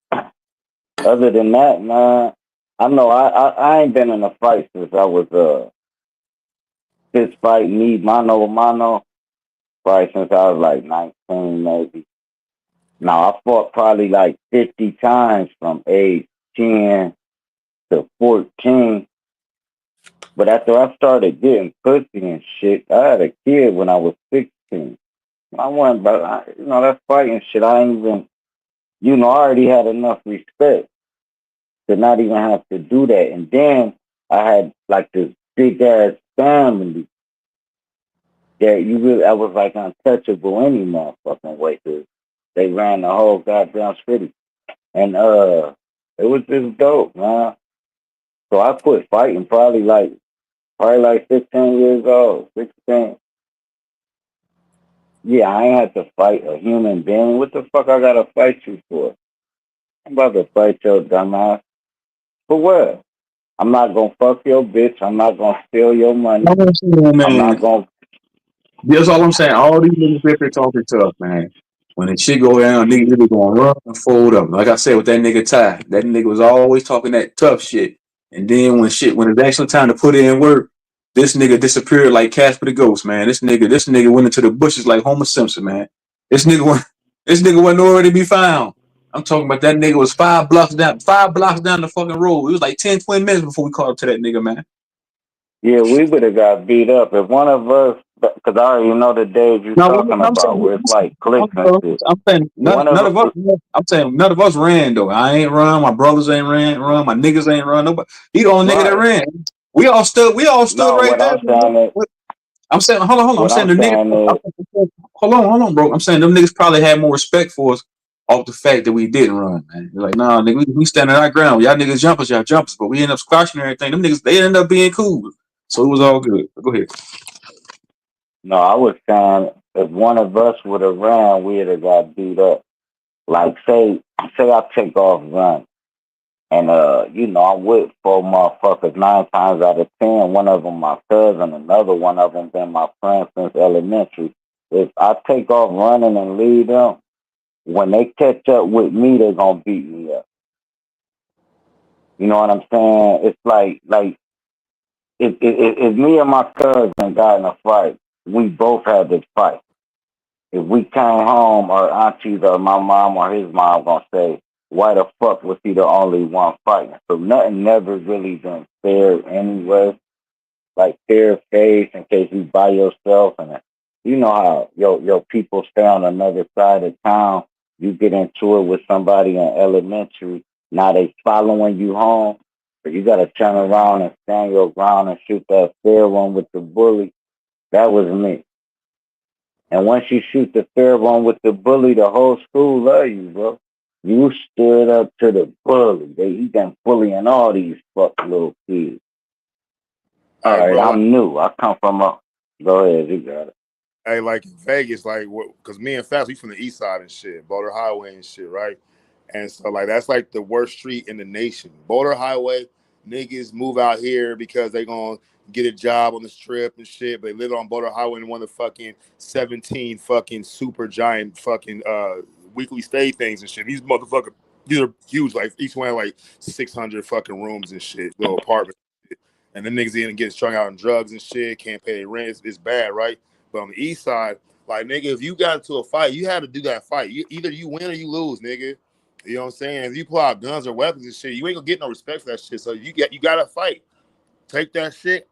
other than that, man, I know I ain't been in a fight since I was fist fight me mano a mano fight since I was like 19 maybe. Now I fought probably like 50 times from age 10 to 14. But after I started getting pussy and shit, I had a kid when I was 16. I went, but you know, that fighting shit, I ain't even, you know, I already had enough respect to not even have to do that. And then I had like this big ass family that I was like untouchable any motherfucking way, 'cause they ran the whole goddamn city. And it was just dope, man. So I quit fighting probably like 15 years old, 16. Yeah, I ain't had to fight a human being. What the fuck I gotta fight you for? I'm about to fight your dumbass. For what? I'm not gonna fuck your bitch. I'm not gonna steal your money. All I'm saying, I'm not man, gonna. that's all I'm saying. All these niggas up here talking tough, man. When the shit go down, niggas either gonna run and fold up. Like I said with that nigga Ty, that nigga was always talking that tough shit. And then when it's actually time to put in work, this nigga disappeared like Casper the Ghost, man. This nigga went into the bushes like Homer Simpson, man. This nigga went, this nigga wasn't nowhere to be found. I'm talking about that nigga was 5 blocks down the fucking road. It was like 10, 20 minutes before we caught up to that nigga, man. Yeah, we would have got beat up if one of us, because I already know the days you're No, talking I'm about, where it's like clicks and shit. I'm saying One none of of us. I'm saying none of us ran though. I ain't run. My brothers ain't run. My niggas ain't run. Nobody. He the only nigga that right. ran. We all stood. We all stood No, right what there. I'm saying is, I'm saying, hold on. I'm what saying I'm the niggas. saying is, Hold on, bro. I'm saying them niggas probably had more respect for us off the fact that we didn't run, man. They're like, nah, nigga, we standing our ground. Y'all niggas y'all jumpers, but we end up squashing everything. Them niggas, they end up being cool, so it was all good. Go ahead. no, I was saying if one of us would have ran, we'd have got beat up. Like say I take off running. And I'm with four motherfuckers 9 times out of 10. One of them my cousin, another one of them been my friend since elementary. If I take off running and leave them, when they catch up with me, they gonna beat me up. You know what I'm saying? It's like if me and my cousin got in a fight, we both had to fight. If we came home, our aunties or my mom or his mom gonna say, "Why the fuck was he the only one fighting?" So nothing never really been fair anyway. Like fair face in case you by yourself, and you know how your people stay on another side of town. You get into it with somebody in elementary. Now they following you home, so you gotta turn around and stand your ground and shoot that fair one with the bully. That was me. And once you shoot the fair one with the bully, the whole school love you, bro. You stood up to the bully. He been bullying all these fuck little kids. All Hey, right, bro, like, I'm new. I come from a. Go ahead, you got it. hey, like in Vegas, like, because me and Fast, we from the east side and shit, Boulder Highway and shit, right? And so, like, that's like the worst street in the nation. Boulder Highway, niggas move out here because they gonna get a job on the strip and shit. But they live on Boulder Highway in one of the fucking 17 fucking super giant fucking weekly stay things and shit. These motherfuckers, these are huge. Like each one had like 600 fucking rooms and shit, little apartments. And then niggas even get strung out on drugs and shit, can't pay their rent. It's bad, right? But on the east side, like nigga, if you got into a fight, you had to do that fight. Either you win or you lose, nigga. You know what I'm saying? If you pull out guns or weapons and shit, you ain't gonna get no respect for that shit. So you gotta fight. Take that shit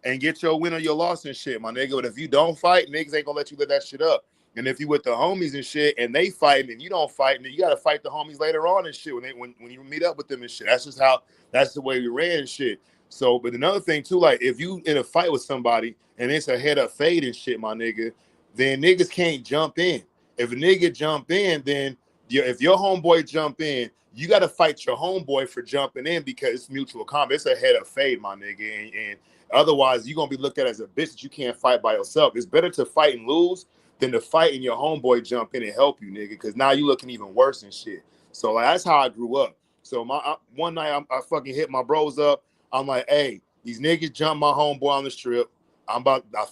and get your win or your loss and shit, my nigga. But if you don't fight, niggas ain't gonna let you live that shit up. And if you with the homies and shit and they fighting and you don't fight, then you gotta fight the homies later on and shit when you meet up with them and shit. That's the way we ran and shit. So, but another thing too, like if you in a fight with somebody and it's a head up fade and shit, my nigga, then niggas can't jump in. If a nigga jump in, then if your homeboy jump in, you got to fight your homeboy for jumping in because it's mutual combat. It's a head up fade, my nigga, and otherwise, you're gonna be looked at as a bitch that you can't fight by yourself. It's better to fight and lose than to fight and your homeboy jump in and help you, nigga, because now you looking even worse and shit. So like, that's how I grew up. So one night I fucking hit my bros up. I'm like, hey, these niggas jumped my homeboy on the strip. I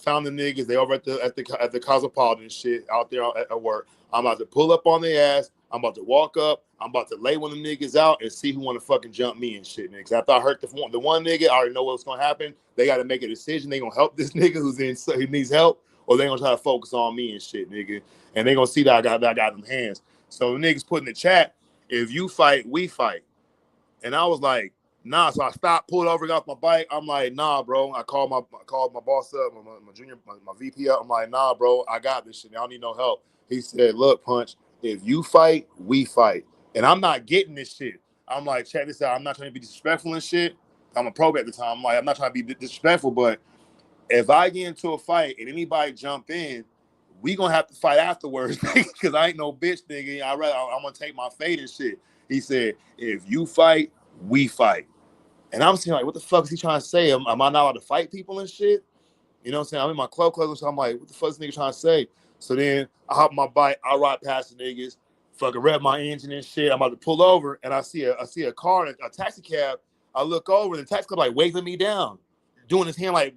found the niggas. They over at the Cosmopolitan shit out there at work. I'm about to pull up on their ass. I'm about to walk up. I'm about to lay one of the niggas out and see who want to fucking jump me and shit, niggas. After I hurt the one nigga, I already know what's gonna happen. They got to make a decision. They gonna help this nigga who needs help, or they gonna try to focus on me and shit, nigga. And they gonna see that I got them hands. So the niggas put in the chat, if you fight, we fight. And I was like, nah. So I stopped, pulled over, got off my bike. I'm like, nah, bro. I called my boss up, my junior, my VP up. I'm like, nah, bro. I got this shit. I don't need no help. He said, look, Punch, if you fight, we fight. And I'm not getting this shit. I'm like, check this out. I'm not trying to be disrespectful and shit. I'm a pro at the time. I'm like, I'm not trying to be disrespectful, but if I get into a fight and anybody jump in, we gonna have to fight afterwards because I ain't no bitch, nigga. I'm gonna take my fate and shit. He said, if you fight, we fight. And I'm saying, like, what the fuck is he trying to say? Am I not allowed to fight people and shit? You know what I'm saying? I'm in my club clothes, so I'm like, what the fuck is this nigga trying to say? So then I hop on my bike, I ride past the niggas, fucking rev my engine and shit. I'm about to pull over and I see a car, a taxi cab. I look over and the taxi cab like waving me down, doing his hand like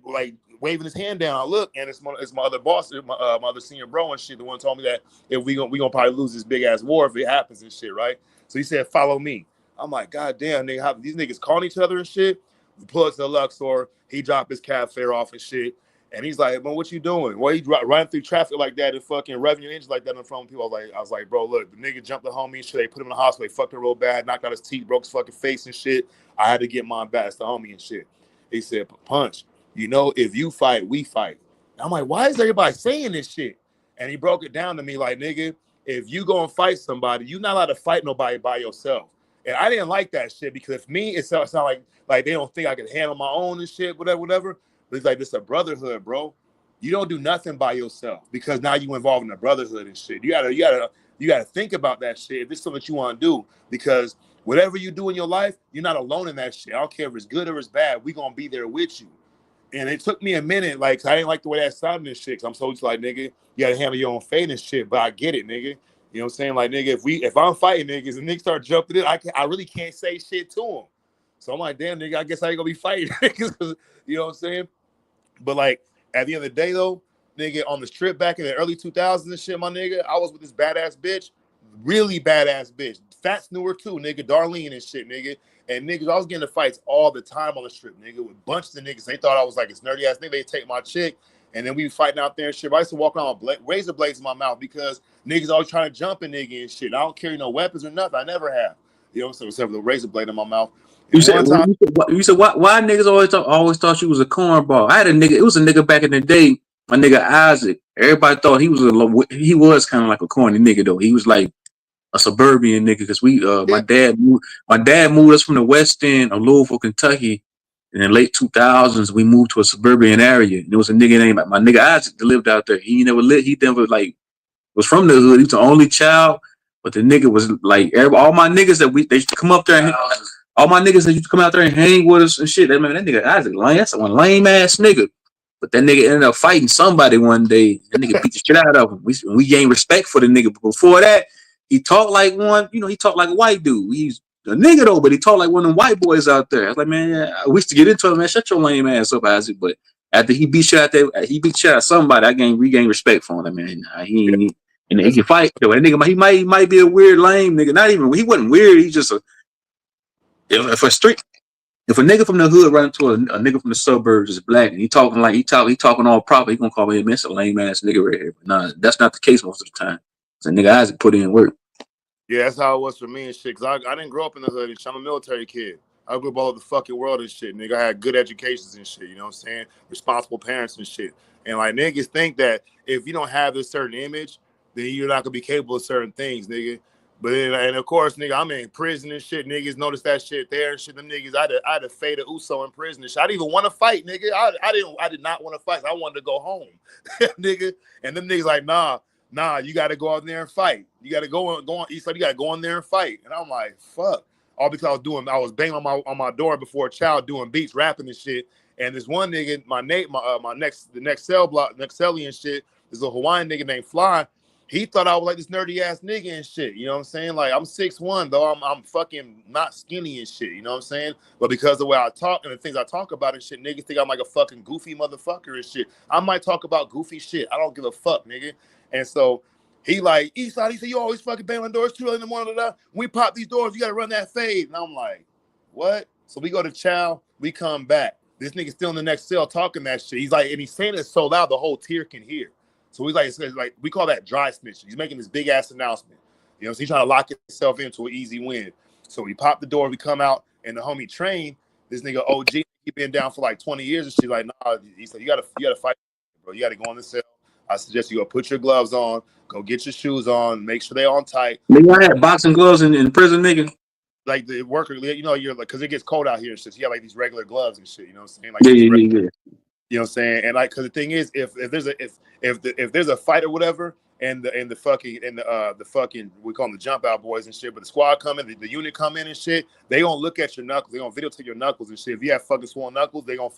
waving his hand down. I look and it's my other boss, my other senior bro and shit. The one told me that if we gonna probably lose this big ass war if it happens and shit, right? So he said, follow me. I'm like, God damn, nigga, how these niggas calling each other and shit. We pull up to the Luxor. He dropped his cab fare off and shit. And he's like, "Man, what you doing? Why you running through traffic like that and fucking revving your engine like that in front of people?" I was like, bro, look, the nigga jumped the homie and shit. They put him in the hospital. They fucked him real bad, knocked out his teeth, broke his fucking face and shit. I had to get mine back. It's the homie and shit. He said, Punch, if you fight, we fight. And I'm like, why is everybody saying this shit? And he broke it down to me like, nigga, if you go and fight somebody, you're not allowed to fight nobody by yourself. And I didn't like that shit because for me, it sounds like they don't think I can handle my own and shit, whatever. But it's like, this is a brotherhood, bro. You don't do nothing by yourself because now you involved in a brotherhood and shit. You gotta think about that shit. If this is something that you want to do, because whatever you do in your life, you're not alone in that shit. I don't care if it's good or it's bad. We gonna be there with you. And it took me a minute, like I didn't like the way that sounded and shit. Cause I'm so just like, nigga, you gotta handle your own fate and shit. But I get it, nigga. You know what I'm saying? Like, nigga, if I'm fighting niggas and niggas start jumping in, I really can't say shit to them. So I'm like, damn, nigga, I guess I ain't gonna be fighting niggas. You know what I'm saying? But like at the end of the day, though, nigga, on the strip back in the early 2000s and shit, my nigga, I was with this badass bitch, really badass bitch. Fats knew her too, nigga, Darlene and shit, nigga. And niggas, I was getting into fights all the time on the strip, nigga, with bunches of niggas. They thought I was like this nerdy ass nigga. They take my chick, and then we be fighting out there and shit. But I used to walk around with razor blades in my mouth because niggas always trying to jump in nigga and shit. I don't carry no weapons or nothing. I never have. You know, so except for the razor blade in my mouth. You And said one time, why niggas always thought you was a cornball? I had a nigga. It was a nigga back in the day. My nigga Isaac. Everybody thought he was kind of like a corny nigga though. He was like a suburban nigga because my dad moved us from the west end of Louisville, Kentucky. In the late 2000s, we moved to a suburban area. And there was a nigga named my nigga Isaac that lived out there. He never lived. He never like was from the hood. He was the only child, but the nigga was like all my niggas they used to come up there. All my niggas that used to come out there and hang with us and shit. That nigga Isaac, that's one lame ass nigga. But that nigga ended up fighting somebody one day. That nigga beat the shit out of him. We gained respect for the nigga. But before that, he talked like one. He talked like a white dude. He's a nigga though, but he talked like one of them white boys out there. I was like, man, I wish to get into it, man. Shut your lame ass up, Isaac. But after he beat shit out there, he beat shit out of somebody. I regained respect for him, man. And he can fight though. That nigga, he might be a weird lame nigga. Not even he wasn't weird. He's just if a nigga from the hood run into a nigga from the suburbs is black and he talking all proper, he gonna call me a a lame ass nigga right here. But nah, that's not the case most of the time. So nigga Isaac put in work. yeah, that's how it was for me and shit. Cause I didn't grow up in the hood and shit. I'm a military kid. I grew up all over the fucking world and shit. Nigga, I had good educations and shit. You know what I'm saying? Responsible parents and shit. And like niggas think that if you don't have this certain image, then you're not gonna be capable of certain things, nigga. But then, and of course, nigga, I'm in prison and shit. Niggas notice that shit there and shit. Them niggas, I had a fade of Uso in prison and shit. I didn't even want to fight, nigga. I did not want to fight. I wanted to go home, nigga. And them niggas like, nah, you got to go out there and fight. You got to go on East Side. You got to go in there and fight. And I'm like, fuck. All because I was banging on my door before a child doing beats, rapping and shit. And this one nigga, the next cellie and shit, is a Hawaiian nigga named Fly. He thought I was like this nerdy ass nigga and shit. You know what I'm saying? Like I'm 6'1", though I'm fucking not skinny and shit. You know what I'm saying? But because of the way I talk and the things I talk about and shit, niggas think I'm like a fucking goofy motherfucker and shit. I might talk about goofy shit. I don't give a fuck, nigga. And so he like, Eastside, he said, you always fucking bang on doors too early in the morning. When we pop these doors, you gotta run that fade. And I'm like, what? So we go to chow, we come back. This nigga still in the next cell talking that shit. He's like, and he's saying it so loud the whole tier can hear. So he's like, we call that dry snitching. He's making this big ass announcement. You know, so he's trying to lock himself into an easy win. So we pop the door, we come out, and the homie Train, this nigga OG, he been down for like 20 years, and she's like, nah, he said, you gotta fight, bro. You gotta go in the cell. I suggest you go put your gloves on, go get your shoes on, make sure they're on tight. Nigga, I had boxing gloves in prison, nigga. Like the worker, you know, you're like, because it gets cold out here and shit. So you have like these regular gloves and shit, you know what I'm saying? Like, Yeah. you know what I'm saying? And like, because the thing is, if there's a fight or whatever, and the fucking we call them the jump out boys and shit, but the squad come in, the unit come in and shit, they gonna look at your knuckles, they gonna videotape your knuckles and shit. If you have fucking swollen knuckles, they gonna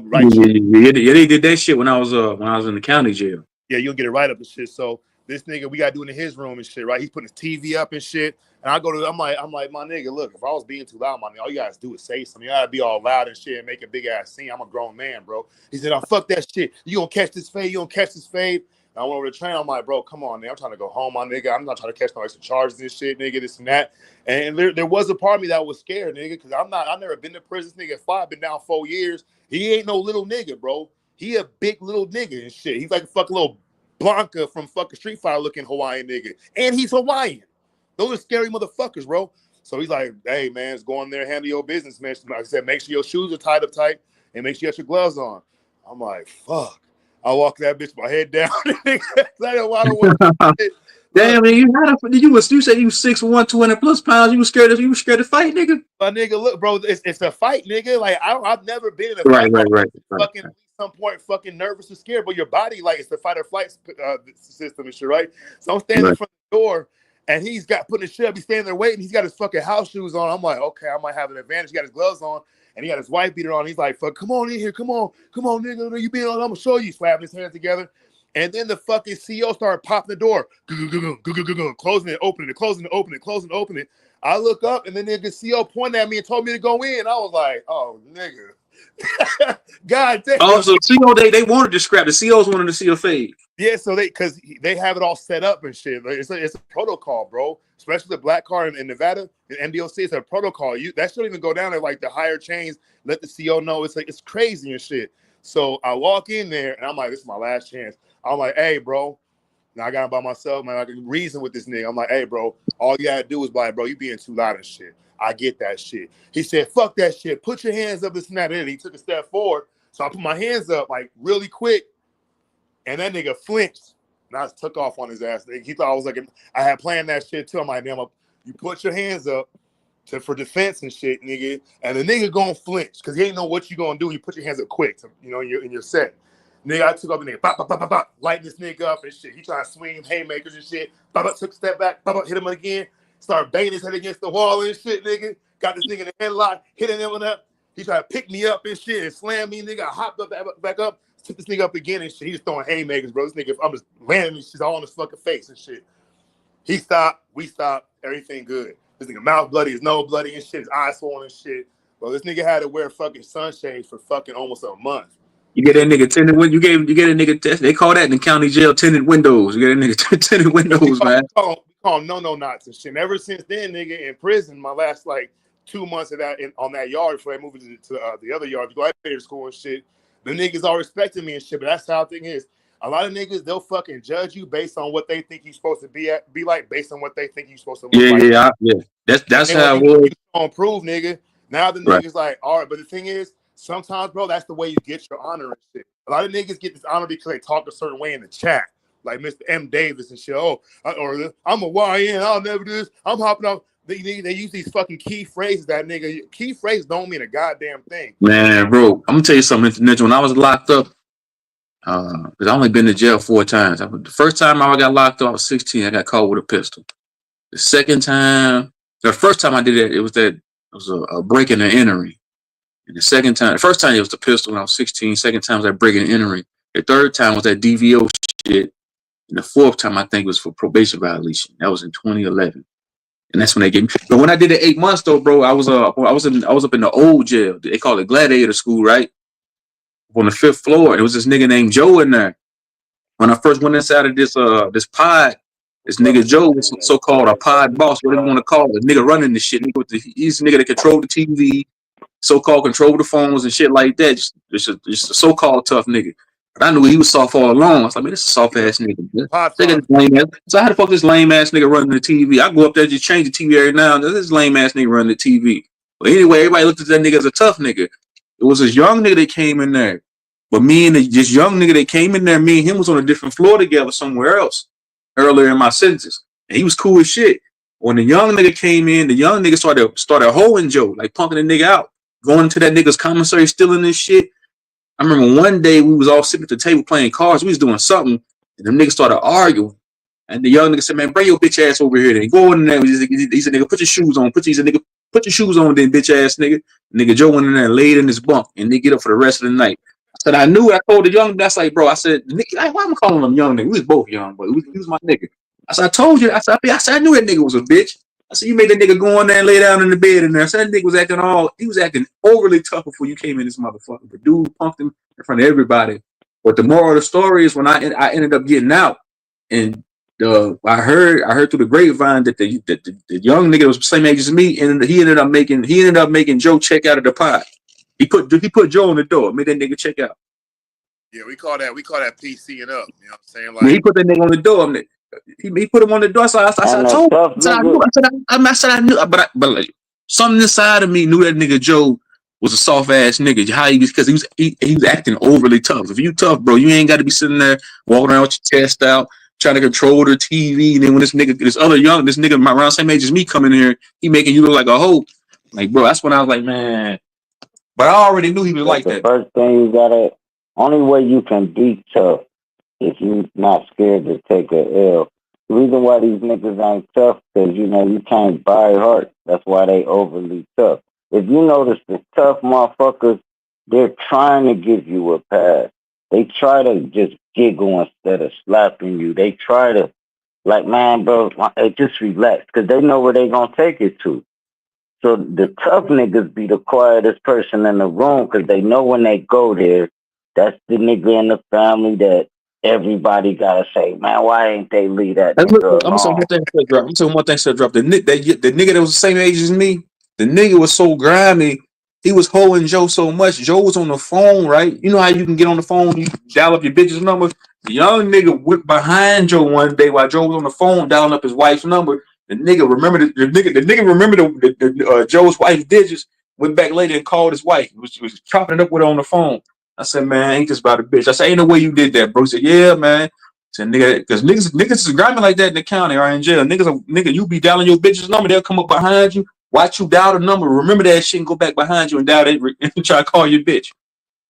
write you. Yeah, they did that shit when I was in the county jail. Yeah, you'll get it right up and shit. So this nigga, we got to do it in his room and shit, right? He's putting his TV up and shit. And I go to, I'm like, my nigga, look, if I was being too loud, my nigga, all you guys do is say something. You gotta be all loud and shit and make a big ass scene. I'm a grown man, bro. He said, oh, fuck that shit. You gonna catch this fade? You gonna catch this fade? And I went over to the train. I'm like, bro, come on, man. I'm trying to go home, my nigga. I'm not trying to catch no extra charges and shit, nigga, this and that. And there was a part of me that was scared, nigga, because I've never been to prison. This nigga 5 been down 4 years. He ain't no little nigga, bro. He a big little nigga and shit. He's like a fucking little Blanca from fucking Street Fighter looking Hawaiian nigga. And he's Hawaiian. Those are scary motherfuckers, bro. So he's like, hey, man, just go in there and handle your business, man. Like I said, make sure your shoes are tied up tight and make sure you got your gloves on. I'm like, fuck. I walk that bitch my head down. I don't want to Damn, man, you said you was 6'1", 200 plus pounds. You was scared to fight, nigga. My nigga, look, bro, it's a fight, nigga. Like I've never been in a fight. Right. Fucking at some point, fucking nervous or scared, but your body, like, it's the fight or flight system and shit, right? So I'm standing in front of the door, and he's got putting his shit up. He's standing there waiting. He's got his fucking house shoes on. I'm like, okay, I might have an advantage. He got his gloves on, and he got his wife beater on. He's like, fuck, come on in here, come on, nigga. You being on? I'm gonna show you. Slapping his hands together. And then the fucking CEO started popping the door, closing it, opening it, closing it, opening it, closing it, opening it. I look up and the nigga CEO pointed at me and told me to go in. I was like, oh, nigga. God damn. Oh, so CO, they wanted to scrap. The COs wanted to see a fade. Yeah, so because they have it all set up and shit. Like, it's a protocol, bro. Especially the black card in Nevada, the MDOC, it's a protocol. That shouldn't even go down there like the higher chains. Let the CO know. It's like it's crazy and shit. So I walk in there and I'm like, this is my last chance. I'm like, hey, bro. Now I got him by myself, man. I can reason with this nigga. I'm like, hey, bro, all you gotta do is like, bro, you being too loud and shit. I get that shit. He said, fuck that shit. Put your hands up, this and that. And he took a step forward. So I put my hands up like really quick. And that nigga flinched. And I just took off on his ass. He thought I was like, I had planned that shit too. I'm like, damn, you put your hands up for defense and shit, nigga. And the nigga gonna flinch because he ain't know what you gonna do. You put your hands up quick, in your set. Nigga, I took up the nigga, bop, bop, bop, bop, bop, light this nigga up and shit. He trying to swing haymakers and shit. Bop, bop, took a step back, bop, bop, hit him again. Started banging his head against the wall and shit, nigga. Got this nigga in the headlock, hitting him up. He tried to pick me up and shit and slam me, nigga. I hopped up back up. Took this nigga up again and shit. He just throwing haymakers, bro. This nigga, I'm just landing this shit all on his fucking face and shit. He stopped. We stopped. Everything good. This nigga mouth bloody, his nose bloody and shit. His eyes swollen and shit. Bro, this nigga had to wear fucking sunshades for fucking almost a month. You get that nigga tinted windows. You get a nigga test. They call that in the county jail tinted windows. You get a nigga tinted windows, man. We call him no knots and shit. And ever since then, nigga, in prison, my last like 2 months of that on that yard before I moved to the other yard to go to school and shit. The niggas all respecting me and shit, but that's how the thing is. A lot of niggas, they'll fucking judge you based on what they think you're supposed to be like, based on what they think you're supposed to look like. Yeah. That's And how it when was. you don't prove, nigga, now the Right. niggas like, all right, but the thing is, sometimes, bro, that's the way you get your honor and shit. A lot of niggas get this honor because they talk a certain way in the chat, like Mr. M. Davis and shit. Oh, or I'm a YN, I'll never do this. I'm hopping off. They use these fucking key phrases that nigga. Key phrases don't mean a goddamn thing. Man, bro, I'm gonna tell you something. When I was locked up, because I only been to jail 4 times. The first time I got locked up, I was 16. I got caught with a pistol. The second time, the first time I did it, it was a breaking and entering. And the first time it was the pistol when I was 16. Second time was that breaking and entering. The third time was that DVO shit. And the fourth time I think was for probation violation. That was in 2011. And that's when they gave me. But when I did it 8 months though, bro, I was up in the old jail. They call it Gladiator School, right? On the 5th floor. And it was this nigga named Joe in there. When I first went inside of this pod, this nigga Joe was so-called a pod boss, whatever you want to call it. The nigga running this shit. He's the nigga that controlled the TV, so-called control the phones and shit like that. Just a so-called tough nigga. But I knew he was soft all along. I was like, man, this is a soft ass nigga. So how the fuck this lame ass nigga running the TV? I go up there just change the TV every now and then. This lame ass nigga running the TV. But anyway, everybody looked at that nigga as a tough nigga. It was this young nigga that came in there. But me and this young nigga that came in there, me and him was on a different floor together somewhere else earlier in my sentences. And he was cool as shit. When the young nigga came in, the young nigga started hoeing Joe, like punking the nigga out, going into that nigga's commissary, stealing this shit. I remember one day we was all sitting at the table playing cards. We was doing something, and the nigga started arguing. And the young nigga said, man, bring your bitch ass over here. Then go in there. He said, nigga, put your shoes on. Put your shoes on, then, bitch ass nigga. Nigga Joe went in there and laid in his bunk, and they get up for the rest of the night. I said, I knew it. I told the young, that's like, bro, I said, nigga, why am I calling him young nigga? We was both young, but he was my nigga. I said, I told you. I said, I knew that nigga was a bitch. I said, you made that nigga go in there and lay down in the bed in there. I said, that nigga was acting overly tough before you came in this motherfucker. The dude punked him in front of everybody. But the moral of the story is when I ended up getting out, and I heard through the grapevine that the young nigga was the same age as me, and he ended up making Joe check out of the pod. He put Joe on the door, made that nigga check out. Yeah, we call that PCing up. You know what I'm saying? Like, he put that nigga on the door. He put him on the door. So I knew, but like, something inside of me knew that nigga Joe was a soft ass nigga. How he was, because he was acting overly tough. If you tough, bro, you ain't got to be sitting there walking around with your chest out, trying to control the TV. And then when this nigga around the same age as me come in here, he making you look like a hoe. Like, bro, that's when I was like, man. But I already knew he was like that. First thing only way you can be tough is you not scared to take a L. The reason why these niggas ain't tough, because, you can't buy heart. That's why they overly tough. If you notice the tough motherfuckers, they're trying to give you a pass. They try to just giggle instead of slapping you. They try to, like, man, bro, just relax, because they know where they going to take it to. So the tough niggas be the quietest person in the room because they know when they go there, that's the nigga in the family that everybody gotta say, man, why ain't they leave that I'm nigga gonna say alone? one thing to drop. I'm saying one thing to drop. The nigga that was the same age as me, the nigga was so grimy. He was holding Joe so much. Joe was on the phone, right? You know how you can get on the phone, you dial up your bitch's number. The young nigga went behind Joe one day while Joe was on the phone dialing up his wife's number. The nigga remembered the nigga remembered Joe's wife's digits. Went back later and called his wife. Was chopping it up with her on the phone. I said, man, ain't this about a bitch? I said, ain't no way you did that, bro. He said, yeah, man. Said nigga, because niggas is grimy like that in the county or in jail. Nigga, you be dialing your bitch's number, they'll come up behind you, watch you dial the number, remember that shit, and go back behind you and dial it and try to call your bitch.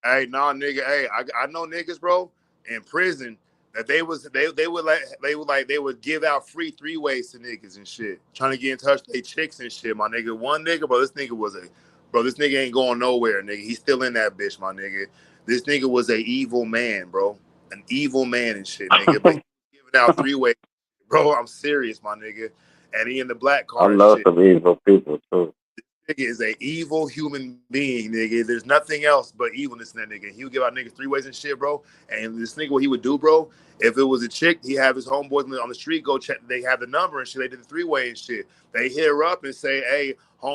Hey, nah, nigga. Hey, I know niggas, bro, in prison that they would give out free 3-ways to niggas and shit, trying to get in touch with they chicks and shit. My nigga, one nigga, bro. This nigga ain't going nowhere, nigga. He's still in that bitch, my nigga. This nigga was a evil man, bro, an evil man and shit, nigga. But he was giving out 3-ways, bro. I'm serious, my nigga. And he in the black I car and know shit. some evil people too. Nigga is a evil human being, nigga. There's nothing else but evilness in that nigga. He would give out niggas 3-ways and shit, bro. And this nigga, what he would do, bro, if it was a chick, he have his homeboys on the street go check. They have the number and shit. They did the 3-way and shit. They hit her up and say, hey,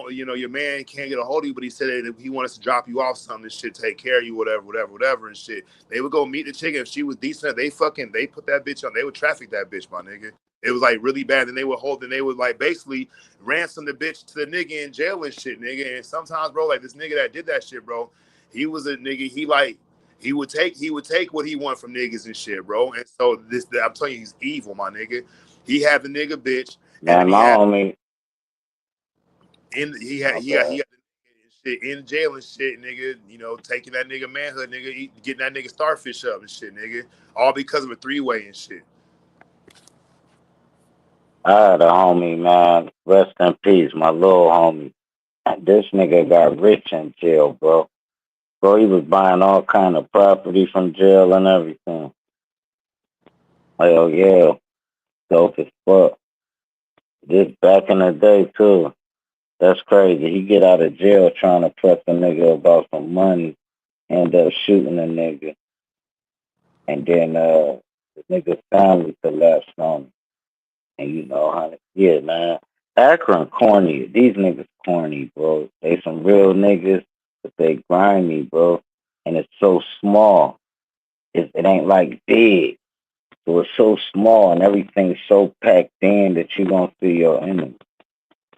your man can't get a hold of you, but he said that he wants to drop you off something and shit, take care of you, whatever and shit. They would go meet the chick, and if she was decent, they put that bitch on. They would traffic that bitch, my nigga. It was like really bad. And they would like basically ransom the bitch to the nigga in jail and shit, nigga. And sometimes, bro, like this nigga that did that shit, bro, he was a nigga. He would take what he want from niggas and shit, bro. And so I'm telling you, he's evil, my nigga. He had the nigga bitch, and then Man, my homie, he my got bad. shit in jail and shit, nigga. Taking that nigga manhood, nigga, getting that nigga starfish up and shit, nigga. All because of a 3-way and shit. I had a homie, man, rest in peace, my little homie. This nigga got rich in jail, bro. Bro, he was buying all kind of property from jail and everything. Hell yeah, dope as fuck. This back in the day too. That's crazy. He get out of jail trying to press a nigga about some money, end up shooting a nigga, and then the nigga's family collapsed on him. And you know how, yeah, man. Akron corny. These niggas corny, bro. They some real niggas, but they grimy, bro. And it's so small. It ain't like big. So it's so small and everything's so packed in that you don't see your enemy.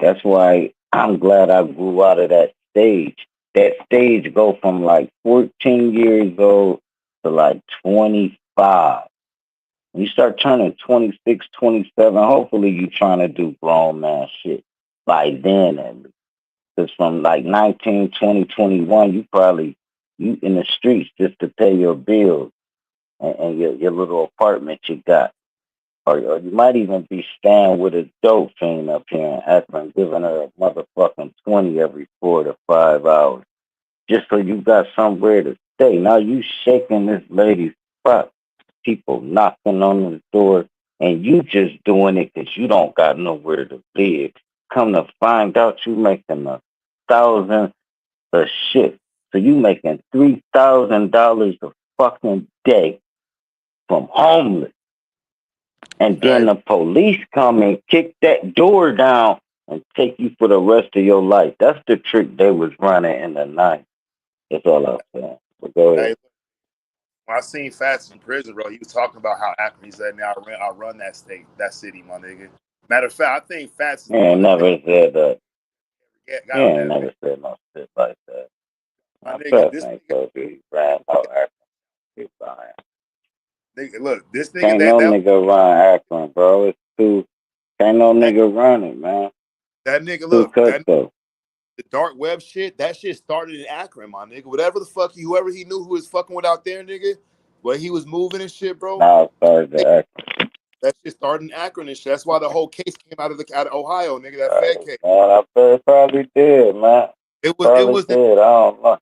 That's why I'm glad I grew out of that stage. That stage go from like 14 years old to like 25. When you start turning 26, 27, hopefully you trying to do grown man shit by then at least. Because from like 19, 20, 21, you in the streets just to pay your bills and your little apartment you got. Or you might even be staying with a dope fiend up here in Akron, giving her a motherfucking 20 every 4 to 5 hours, just so you got somewhere to stay. Now you shaking this lady's spot, people knocking on the door, and you just doing it because you don't got nowhere to live. Come to find out, you making 1,000 a shit. So you making $3,000 a fucking day from homeless. And then the police come and kick that door down and take you for the rest of your life. That's the trick they was running in the night. That's all I'm saying. But go ahead. Hey, when I seen Fats in prison, bro, he was talking about how Akron, he said, "Now I run that city, my nigga." Matter of fact, I think Fats is He the ain't one that never said that. He got on ain't that never bitch. said no shit like that. My My nigga, pep this ain't told you he ran out Akron. nigga, look, this nigga Can't no that nigga run Akron, bro. It's too, can't no that, nigga run it, man. that nigga, Too look, cut that though. the dark web shit, that shit started in Akron, my nigga. Whatever the fuck, whoever he knew who was fucking with out there, nigga, where he was moving and shit, bro. Now it started to Akron. That shit started in Akron and shit. That's why the whole case came out of Ohio, nigga. That Fed case. Man, I bet it probably did, man. It was Probably in did. I don't know.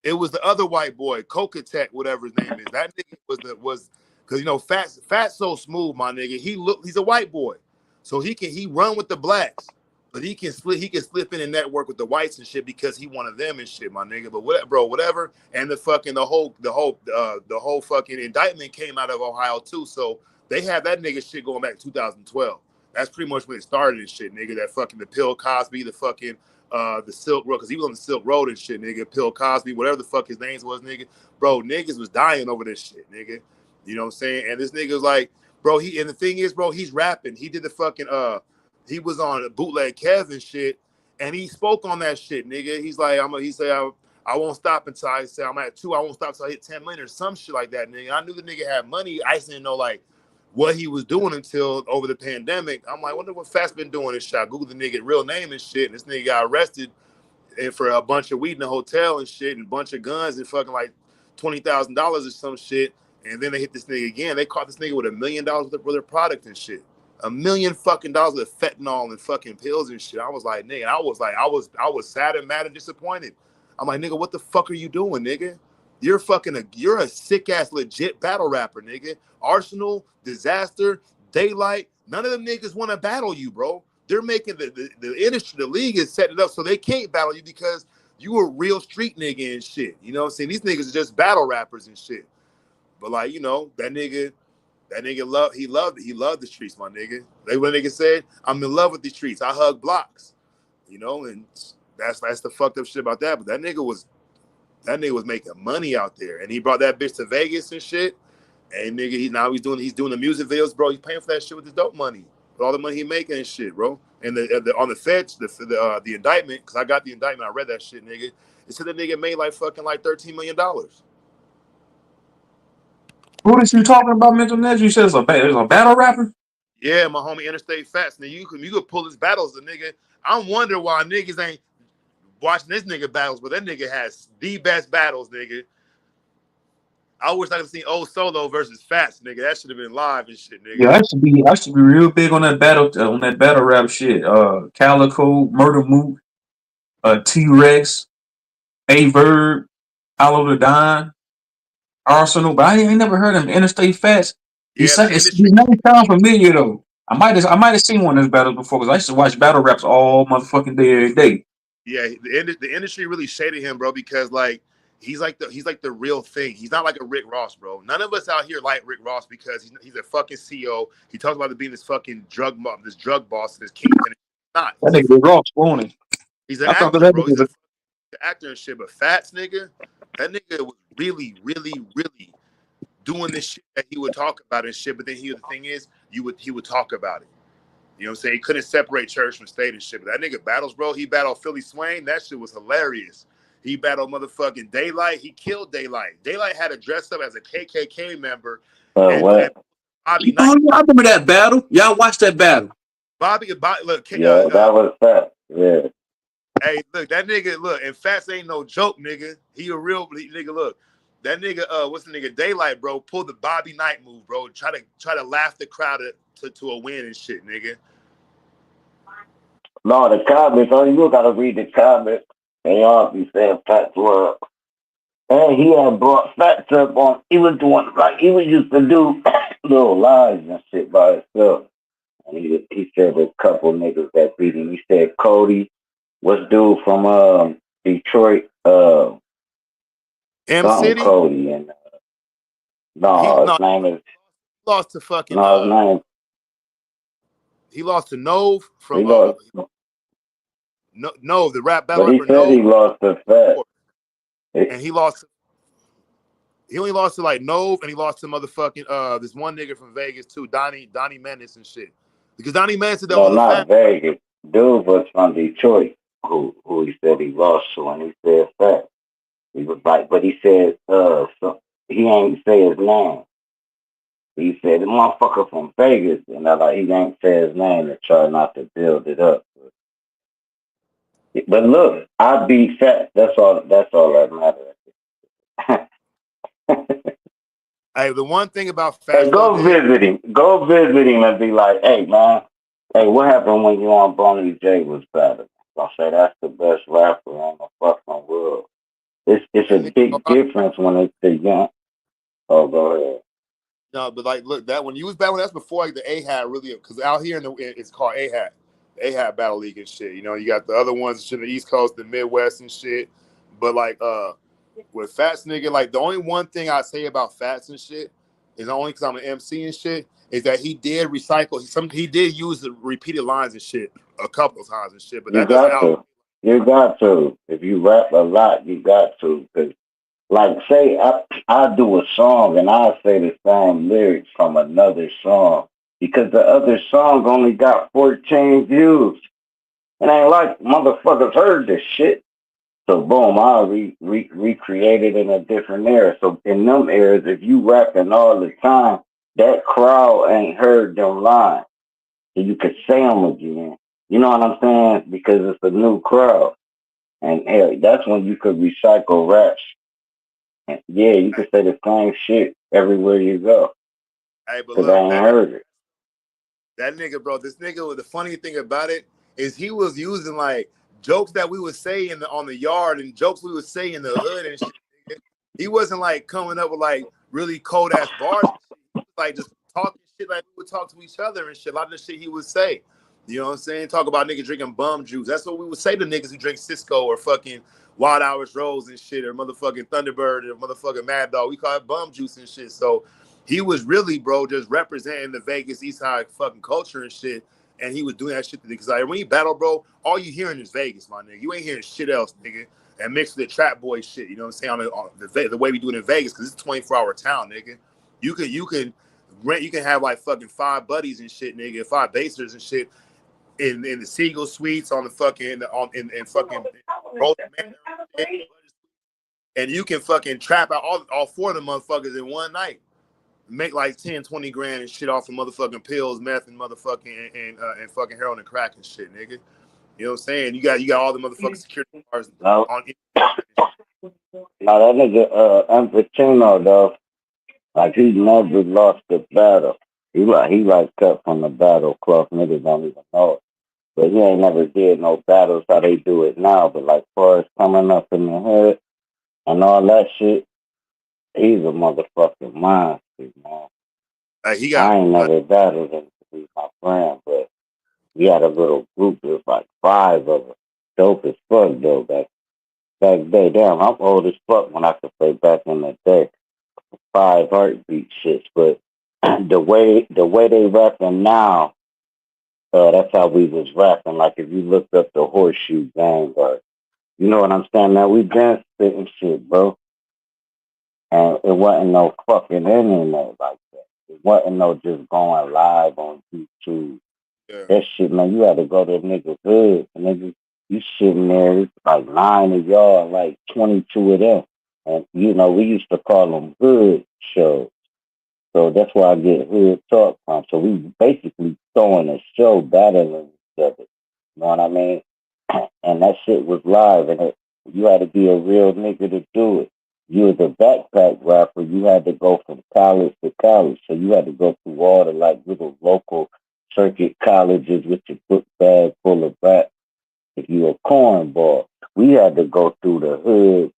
It was the other white boy, Tech, whatever his name is. That nigga was because you know Fat's so smooth, my nigga. He's a white boy, so he run with the blacks, but he can slip in and network with the whites and shit because he one of them and shit, my nigga. But whatever. And the whole fucking indictment came out of Ohio too, so they had that nigga shit going back to 2012. That's pretty much when it started and shit, nigga. That fucking the Bill Cosby, the fucking the Silk Road, because he was on the Silk Road and shit, nigga. Bill Cosby, whatever the fuck his name was, nigga. Bro, niggas was dying over this shit, nigga. You know what I'm saying? And this nigga was like, bro, and the thing is, bro, he's rapping. He did the fucking he was on bootleg Kev and shit, and he spoke on that shit, nigga. He's like, I won't stop until I say I'm at 2. I won't stop until I hit 10 million or some shit like that, nigga. I knew the nigga had money. I just didn't know like what he was doing until over the pandemic. I'm like, wonder what Fat's been doing this shit. I Googled the nigga real name and shit, and this nigga got arrested and for a bunch of weed in the hotel and shit, and a bunch of guns and fucking like $20,000 or some shit. And then they hit this nigga again. They caught this nigga with $1 million worth of their product and shit. $1 million fucking dollars of fentanyl and fucking pills and shit. I was like, nigga, I was sad and mad and disappointed. I'm like, nigga, what the fuck are you doing, nigga? You're a sick ass legit battle rapper, nigga. Arsenal, Disaster, Daylight, none of them niggas want to battle you, bro. They're making the industry, the league is setting it up so they can't battle you because you a real street nigga and shit. You know what I'm saying? These niggas are just battle rappers and shit. But like, you know, that nigga loved the streets, my nigga. Like what nigga said, I'm in love with the streets. I hug blocks. You know, and that's the fucked up shit about that. But that nigga was making money out there. And he brought that bitch to Vegas and shit. And nigga, he's doing the music videos, bro. He's paying for that shit with his dope money. With all the money he making and shit, bro. And on the feds, the indictment, because I got the indictment, I read that shit, nigga. It said the nigga made like fucking like $13 million. Who is you talking about, Mental Ned? You said it's a battle rapper? Yeah, my homie Interstate Fats. Now you could pull his battles, the nigga. I'm wondering why niggas ain't watching this nigga battles, but that nigga has the best battles, nigga. I wish I could have seen old Solo versus Fats, nigga. That should have been live and shit, nigga. Yeah, I should be real big on that battle rap shit. Calico, Murder Mook, T Rex, A Verb, Hollow the Don, Arsenal, but I ain't never heard of him. Interstate Fats. Yeah, the His industry. name sounds familiar though. I might have seen one of his battles before because I used to watch battle raps all motherfucking day every day. Yeah, the industry really shaded him, bro, because like he's like the real thing. He's not like a Rick Ross, bro. None of us out here like Rick Ross because he's a fucking CEO. He talks about being this fucking drug boss, this kingpin. Not. That nigga was Ross, wasn't he? He's an I thought actor, that bro. nigga He's was a actor and shit. But Fats, nigga, that nigga was really, really, really doing this shit that he would talk about and shit. But then the thing is, he would talk about it. You know what I'm saying? He couldn't separate church from state and shit. But that nigga battles, bro. He battled Philly Swain. That shit was hilarious. He battled motherfucking Daylight. He killed Daylight. Daylight had to dress up as a KKK member. And What? Bobby Oh, Knight. yeah, I remember that battle. Y'all watched that battle. Bobby, look, Yeah, that was Fat. Yeah. hey, look, that nigga, look, and Fats ain't no joke, nigga. He a real nigga. Look, that nigga, what's the nigga? Daylight, bro, pulled the Bobby Knight move, bro. Try to laugh the crowd to a win and shit, nigga. No, the comments, only you gotta read the comments. And y'all be saying Fats were. And he had brought Fats up on, he was doing, like, he was used to do little lives and shit by himself. And he said a couple niggas that beat him. He said Cody, what's dude from Detroit, M something City, Cody. And he no, no, his name is, lost to fucking no, his name, he lost to Nove he from lost, Nove, the rap battle but he rapper said he Nove, lost to Fats. and he only lost to like Nove, and he lost to motherfucking this one nigga from Vegas too, Donnie Menace and shit. Because Donnie Menace did that No, on the not fat. Vegas. Dude was from Detroit, who he said he lost to, and he said Fats. He was like, but he said, so he ain't say his name. He said the motherfucker from Vegas, and I like he ain't say his name to try not to build it up. But look, I beat Fat. That's all. That's all that matters. Hey, the one thing about Hey, Fatso go did, visit him. Go visit him and be like, hey man, hey, what happened when you on Boney J was better? I'll say that's the best rapper in the fucking world. It's That a nigga know big how. difference when it's the young. Oh, go ahead. No, but like, look, that when you was back when that's before like the AHAD really, because out here in it's called AHAD, AHAD Battle League and shit. You know, you got the other ones in the East Coast, the Midwest and shit. But like, with Fats nigga, like the only one thing I say about Fats and shit is only because I'm an MC and shit is that he did recycle. He did use the repeated lines and shit a couple of times and shit, but You that doesn't got out. to. You got to. If you rap a lot, you got to. 'Cause like, say I do a song and I say the same lyrics from another song because the other song only got 14 views. It ain't like motherfuckers heard this shit. So boom, I recreate it in a different era. So in them eras, if you rapping all the time, that crowd ain't heard them lines. So you could say them again. You know what I'm saying? Because it's a new crowd. And hell, that's when you could recycle raps. And yeah, you could say the same shit everywhere you go. Hey, but Because I look, ain't heard it. that nigga, bro. This nigga. The funny thing about it is he was using like jokes that we would say on the yard and jokes we would say in the hood and shit. Nigga. He wasn't like coming up with like really cold ass bars. And shit. He was like just talking shit like we would talk to each other and shit. A lot of the shit he would say. You know what I'm saying? Talk about niggas drinking bum juice. That's what we would say to niggas who drink Cisco or fucking Wild Hours Rose and shit or motherfucking Thunderbird or motherfucking Mad Dog. We call it bum juice and shit. So he was really, bro, just representing the Vegas East Side fucking culture and shit. And he was doing that shit because like when you battle, bro, all you hearing is Vegas, my nigga. You ain't hearing shit else, nigga. And mixed with the trap boy shit, you know what I'm saying? On the way we do it in Vegas, because it's a 24-hour town, nigga. You can rent, you can have like fucking 5 buddies and shit, nigga, 5 basers and shit in the Seagull Suites on the fucking on in fucking Rolling Manor and shit. And you can fucking trap out all 4 of them motherfuckers in one night make like 10, 20 grand and shit off of motherfucking pills, meth, and motherfucking and fucking heroin and crack and shit, nigga. You know what I'm saying? You got all the motherfucking security cars No, on. now that nigga, Ampachino, though, like he never lost the battle. He like cut from the battle cloth. Niggas don't even know it. But he ain't never did no battles how they do it now. But like far as coming up in the hood and all that shit, he's a motherfucking monster, man. He I got ain't never battled him to be my friend, but we had a little group. It was like 5 of us. Dope as fuck though. Back day, damn, I'm old as fuck when I could say back in the day. 5 heartbeat shits, but the way they rapping now, that's how we was rapping. Like if you looked up the horseshoe gang or you know what I'm saying, man, we been spitting shit, bro. And it wasn't no fucking internet like that. It wasn't no just going live on YouTube. yeah. That shit, man, you had to go to a nigga's hood. And nigga, you sitting there, it's like 9 of y'all, like 22 of them. And, you know, we used to call them hood shows. So that's where I get hood talk from. So we basically throwing a show battling each other. You know what I mean? And that shit was live, and you had to be a real nigga to do it. You was a backpack rapper. You had to go from college to college, so you had to go through all the like little local circuit colleges with your book bag full of rap. If you a cornball, we had to go through the hood,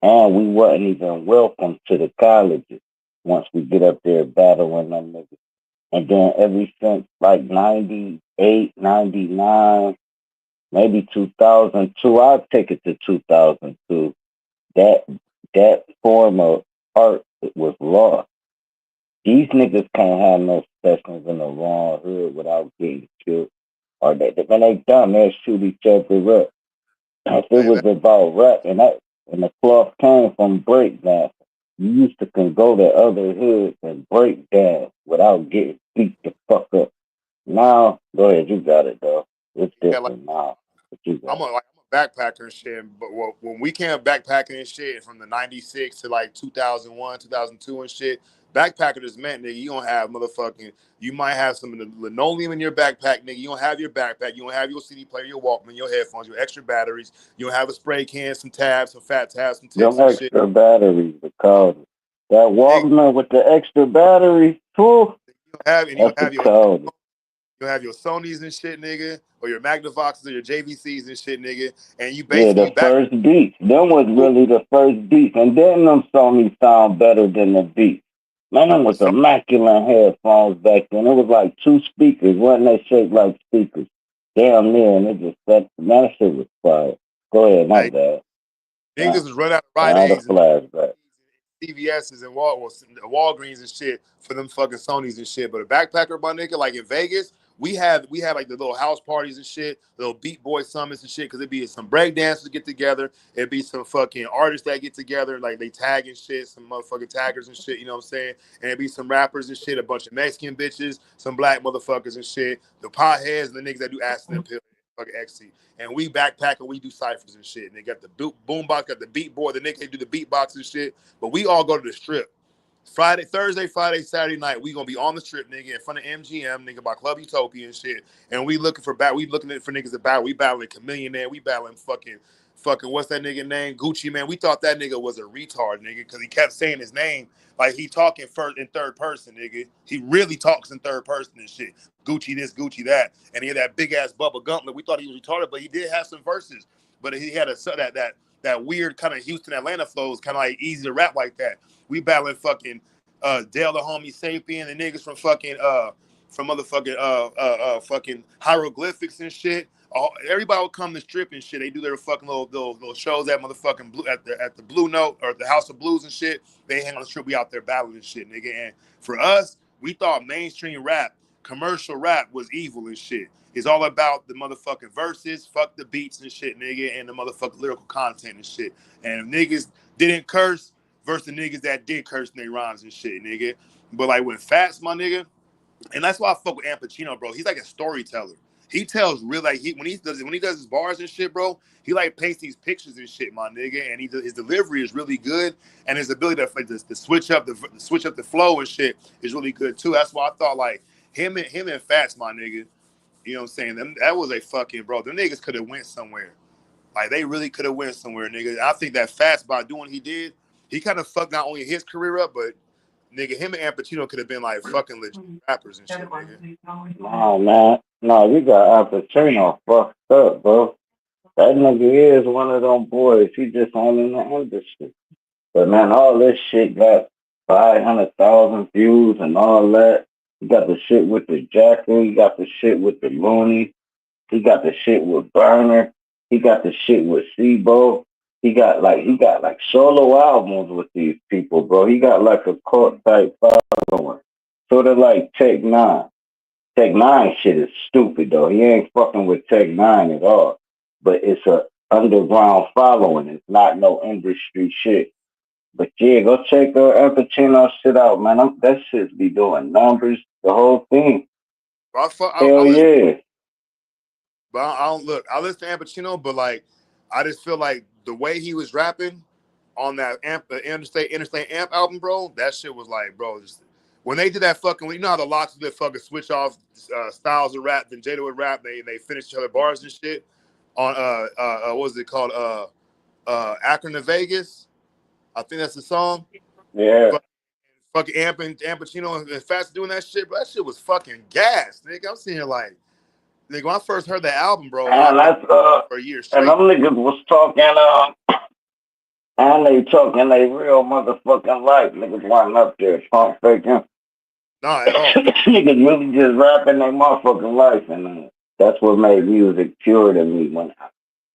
and we wasn't even welcome to the colleges once we get up there battling them niggas. And then ever since like 98, 99 maybe 2002. I'll take it to 2002. That that form of art was lost. These niggas can't have no sessions in the wrong hood without getting killed. Or when they done, they'll shoot each other up. If it Hey, was about rap and the cloth came from breakdance, you used to can go to other hoods and break dance without getting beat the fuck up. Now, go ahead, you got it though. It's yeah, like different now. But you got it. I'm a backpacker and shit. But when we came backpacking and shit from the '96 to like 2001, 2002 and shit, backpacker just meant nigga, you gonna have motherfucking. You might have some of the linoleum in your backpack, nigga. You don't have your backpack. You don't have your CD player, your Walkman, your headphones, your extra batteries. You don't have a spray can, some tabs, some fat tabs, some tips Them and shit. extra batteries, because that Nigga, Walkman with the extra batteries, whew, you don't have and you that's don't the have your code. You'll have your Sonys and shit, nigga, or your Magnavoxes or your JVCs and shit, nigga, and you Yeah, basically the back. first beats. Them was really the first beats. And then them Sony sound better than the beats. Man, them was immaculate headphones back then. It was like 2 speakers. Wasn't they shaped like speakers? Damn near. And it just, that shit was fire. Go ahead, my bad. Niggas was running out of Rite I had a Aids and flashback. CVS's and Walgreens and shit for them fucking Sonys and shit. But a backpacker, my nigga, like in Vegas, we had like the little house parties and shit, little beat boy summits and shit, because it'd be some break dancers get together, it'd be some fucking artists that get together, like they tag and shit, some motherfucking taggers and shit, you know what I'm saying? And it'd be some rappers and shit, a bunch of Mexican bitches, some black motherfuckers and shit, the potheads and the niggas that do acid and pill, fucking XC. And we backpack and we do ciphers and shit. And they got the boom box, got the beat boy, the niggas they do the beatbox and shit. But we all go to the strip. Thursday, Friday, Saturday night, we gonna be on the strip, nigga, in front of MGM, nigga, by Club Utopia and shit. And we looking for we looking for niggas to battle. We battling Chameleon, we battling fucking what's that nigga name? Gucci Man. We thought that nigga was a retard, nigga, because he kept saying his name like he talking first in third person, nigga. He really talks in third person and shit. Gucci this, Gucci that, and he had that big ass Bubba Gumpler. We thought he was retarded, but he did have some verses. But he had that weird kind of Houston Atlanta flows, kind of like easy to rap like that. We battling fucking Dale the Homie Sapien and niggas from motherfucking fucking hieroglyphics and shit. Everybody would come to strip and shit. They do their fucking little shows at motherfucking at the Blue Note or the House of Blues and shit. They hang on the strip. We out there battling and shit, nigga. And for us, we thought mainstream rap, commercial rap was evil and shit. It's all about the motherfucking verses, fuck the beats and shit, nigga, and the motherfucking lyrical content and shit. And if niggas didn't curse versus the niggas that did curse in their rhymes and shit, nigga. But like when Fats, my nigga, and that's why I fuck with Al Pacino, bro. He's like a storyteller. He tells real like when he does his bars and shit, bro. He like paints these pictures and shit, my nigga. And his delivery is really good, and his ability to switch up the flow and shit is really good too. That's why I thought like him and Fats, my nigga. You know what I'm saying? That was a fucking bro. Them niggas could have went somewhere. Like they really could have went somewhere, nigga. I think that Fats by doing what he did, he kind of fucked not only his career up, but nigga, him and Al Pacino could have been like fucking legit rappers and shit, nigga. Oh, man. No, you got Al Pacino fucked up, bro. That nigga is one of them boys. He just on in the industry. But man, all this shit got 500,000 views and all that. You got the shit with the Jackal. You got the shit with the Looney. He got the shit with Burner. He got the shit with Sibo. He got like solo albums with these people, bro. He got like a cult type following. Sort of like Tech Nine. Tech Nine shit is stupid though. He ain't fucking with Tech Nine at all. But it's a underground following. It's not no industry shit. But yeah, go check Al Pacino shit out, man. That shit be doing numbers, the whole thing. Hell yeah. But I don't look. I listen to Al Pacino, but like, I just feel like the way he was rapping on that Interstate Amp album, bro. That shit was like, bro. Just, when they did that fucking, you know how the Locks did fucking switch off styles of rap, then Jada would rap, they finish each other bars and shit on what was it called Akron to Vegas. I think that's the song. Yeah. Fucking Amp Pacino and Fats doing that shit, bro. That shit was fucking gas, nigga. I'm sitting here like. Nigga, when I first heard the album, bro, And that's for a year straight. And them niggas was talking and they talking they real motherfucking life. Niggas weren't up there pump faking. Not at all. Niggas really just rapping their motherfucking life, and that's what made music pure to me.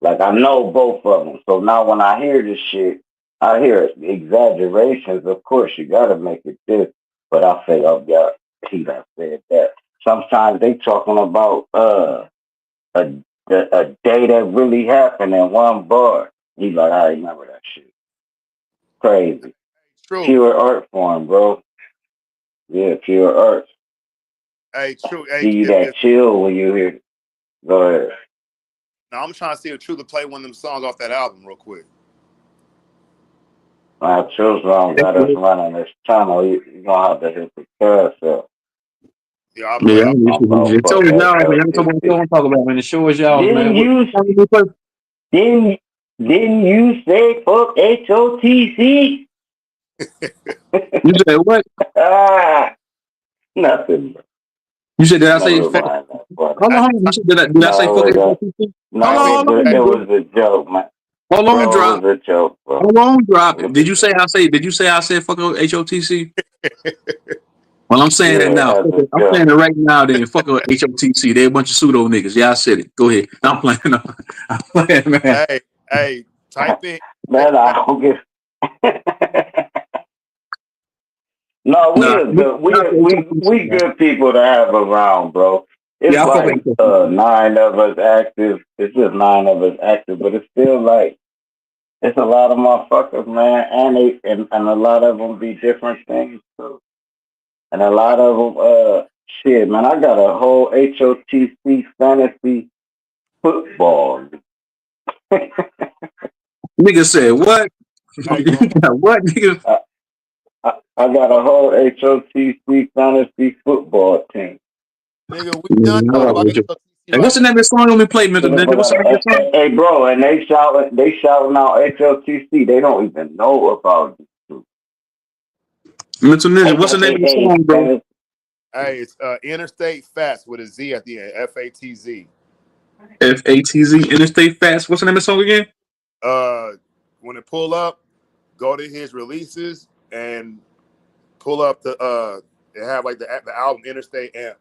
I know both of them, so now when I hear this shit, I hear exaggerations. Of course, you gotta make it this, but I say, oh God, he done said that. Sometimes they talking about a day that really happened in one bar. He's like, I remember that shit. Crazy. True. Pure art form, bro. Yeah, pure art. Hey, true. Give you that chill when you hear it. Go ahead. Now I'm trying to see if True to play one of them songs off that album real quick. True song got us running this channel. You're gonna have to hit the carousel. Yeah, I'll play. The show is y'all, man. That's what I'm talking about, man. The show is y'all, man. Didn't you say fuck HOTC? You said what? Nothing. You said, did I say fuck Hold on. Did I say fuck HOTC? Hold on, it bro. was a joke, man. Hold on, Bro, drop. it was a joke, bro. Hold on, drop. Did you say I said fuck HOTC? Well, I'm saying that now. I'm saying it right now. Then fuck HOTC. They a bunch of pseudo niggas. Yeah, I said it. Go ahead. I'm playing. I'm playing, man. Hey, type in. Man, I don't get. No, we good people to have around, bro. It's like 9 of us active. It's just 9 of us active, but it's still like it's a lot of motherfuckers, man, and a lot of them be different things too. And a lot of them, shit, man, I got a whole HOTC fantasy football. Nigga said what? What nigga? I got a whole HOTC fantasy football team. Nigga, we done talking about HOTC. Hey, what's the name of the song we played, Mr. Ninja? What's the name of the song? Hey, bro, and they shouting out HOTC. They don't even know about this. Mr. Ninja, what's the name of the song, bro? Hey, it's Interstate Fast with a Z at the end. FATZ. FATZ, Interstate Fast. What's the name of the song again? When it pull up, go to his releases and pull up the they have like the album Interstate Amp.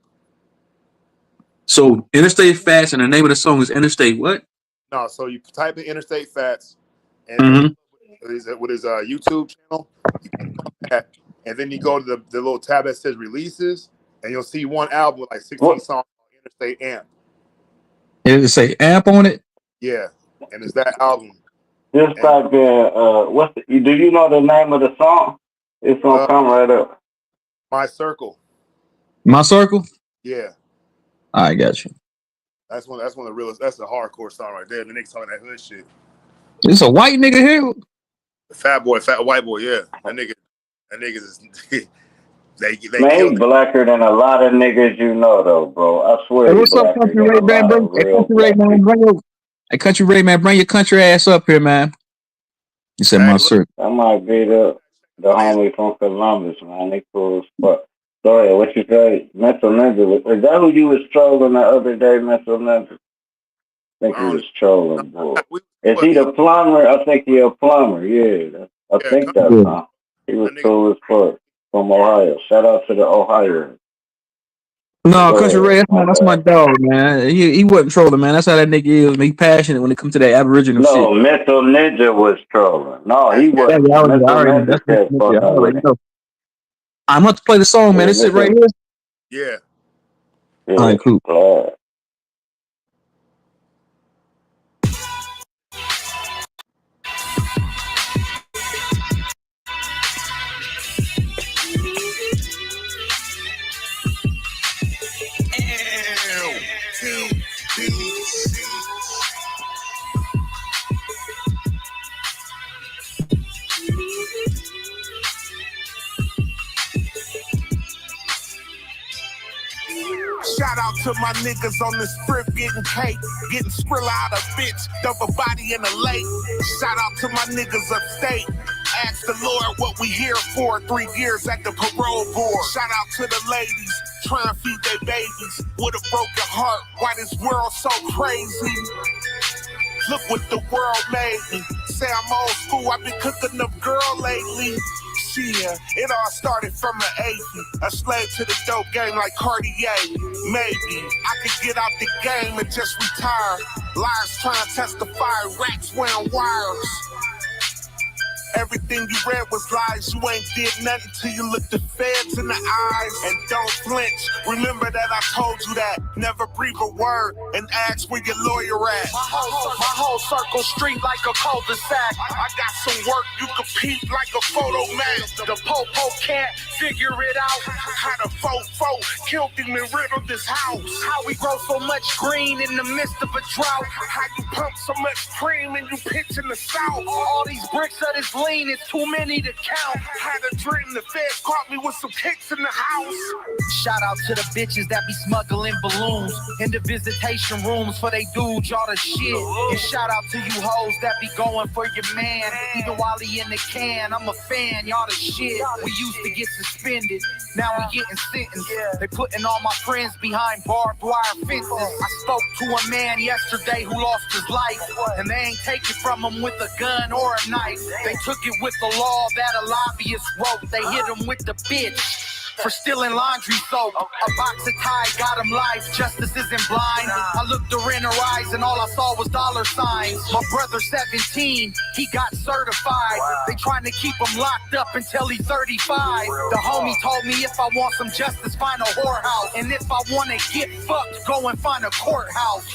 So Interstate Fast, and the name of the song is Interstate what? No, so you type in Interstate Fats, and with his YouTube channel, you click on that, and then you go to the little tab that says releases, and you'll see one album with like 16 songs on Interstate Amp. Did it say Amp on it? Yeah, and it's that album. Just type in do you know the name of the song? It's gonna come right up. My Circle. My Circle? Yeah. I got you. That's one of the realest. That's a hardcore song right there. The niggas talking that hood shit. It's a white nigga here. Fat white boy. Yeah, that niggas is. they Man, he blacker than a lot of niggas you know, though, bro. I swear. Hey, what's up, Country Ray, man, bro? Hey, Country Ray, man, bring your country ass up here, man. You said My Circle. I might beat up the homie from Columbus, man. They cool as fuck. Go ahead, what you say? Mental Ninja. Is that who you was trolling the other day, Mental Ninja? I think he was trolling, boy. Is he the plumber? I think he a plumber, yeah. I think that's him. He was cool as fuck from Ohio. Shout out to the Ohio. No, Country Ray, that's my dog, man. He wasn't trolling, man. That's how that nigga is. He passionate when it comes to that Aboriginal shit. No, Mental Ninja was trolling. No, he wasn't. I'm about to play the song, man. This is right here. Yeah. All right, cool. Shout out to my niggas on this strip getting cake, getting skrilla out of bitch, dump a body in the lake. Shout out to my niggas upstate. Ask the Lord what we here for. 3 years at the parole board. Shout out to the ladies trying to feed their babies with a broken heart. Why this world so crazy? Look what the world made me. Say I'm old school, I've been cooking up girl lately. Yeah, it all started from an 80. A slave to the dope game like Cartier. Maybe I could get out the game and just retire. Liars trying to testify, rats wearing wires. Everything you read was lies. You ain't did nothing till you look the feds in the eyes. And don't flinch. Remember that I told you that. Never breathe a word and ask where your lawyer at. My whole circle street like a cul-de-sac. I got some work you can peep like a photo match. The po-po can't figure it out. How the fofo killed him and riddled this house. How we grow so much green in the midst of a drought. How you pump so much cream and you pitch in the south. All these bricks of this lean, it's too many to count. Had a dream the feds caught me with some kicks in the house. Shout out to the bitches that be smuggling balloons in the visitation rooms for they dudes, y'all the shit. And shout out to you hoes that be going for your man, even while he in the can. I'm a fan, y'all the shit. We used to get suspended, now we getting sentenced. They putting all my friends behind barbed wire fences. I spoke to a man yesterday who lost his life, and they ain't taking from him with a gun or a knife. They took it with the law that a lobbyist wrote. They hit him with the bitch for stealing laundry soap. A box of Tide got him life. Justice isn't blind. I looked her in her eyes and all I saw was dollar signs. My brother 17, he got certified. They trying to keep him locked up until he's 35. The homie told me if I want some justice, find a whorehouse. And if I want to get fucked, go and find a courthouse.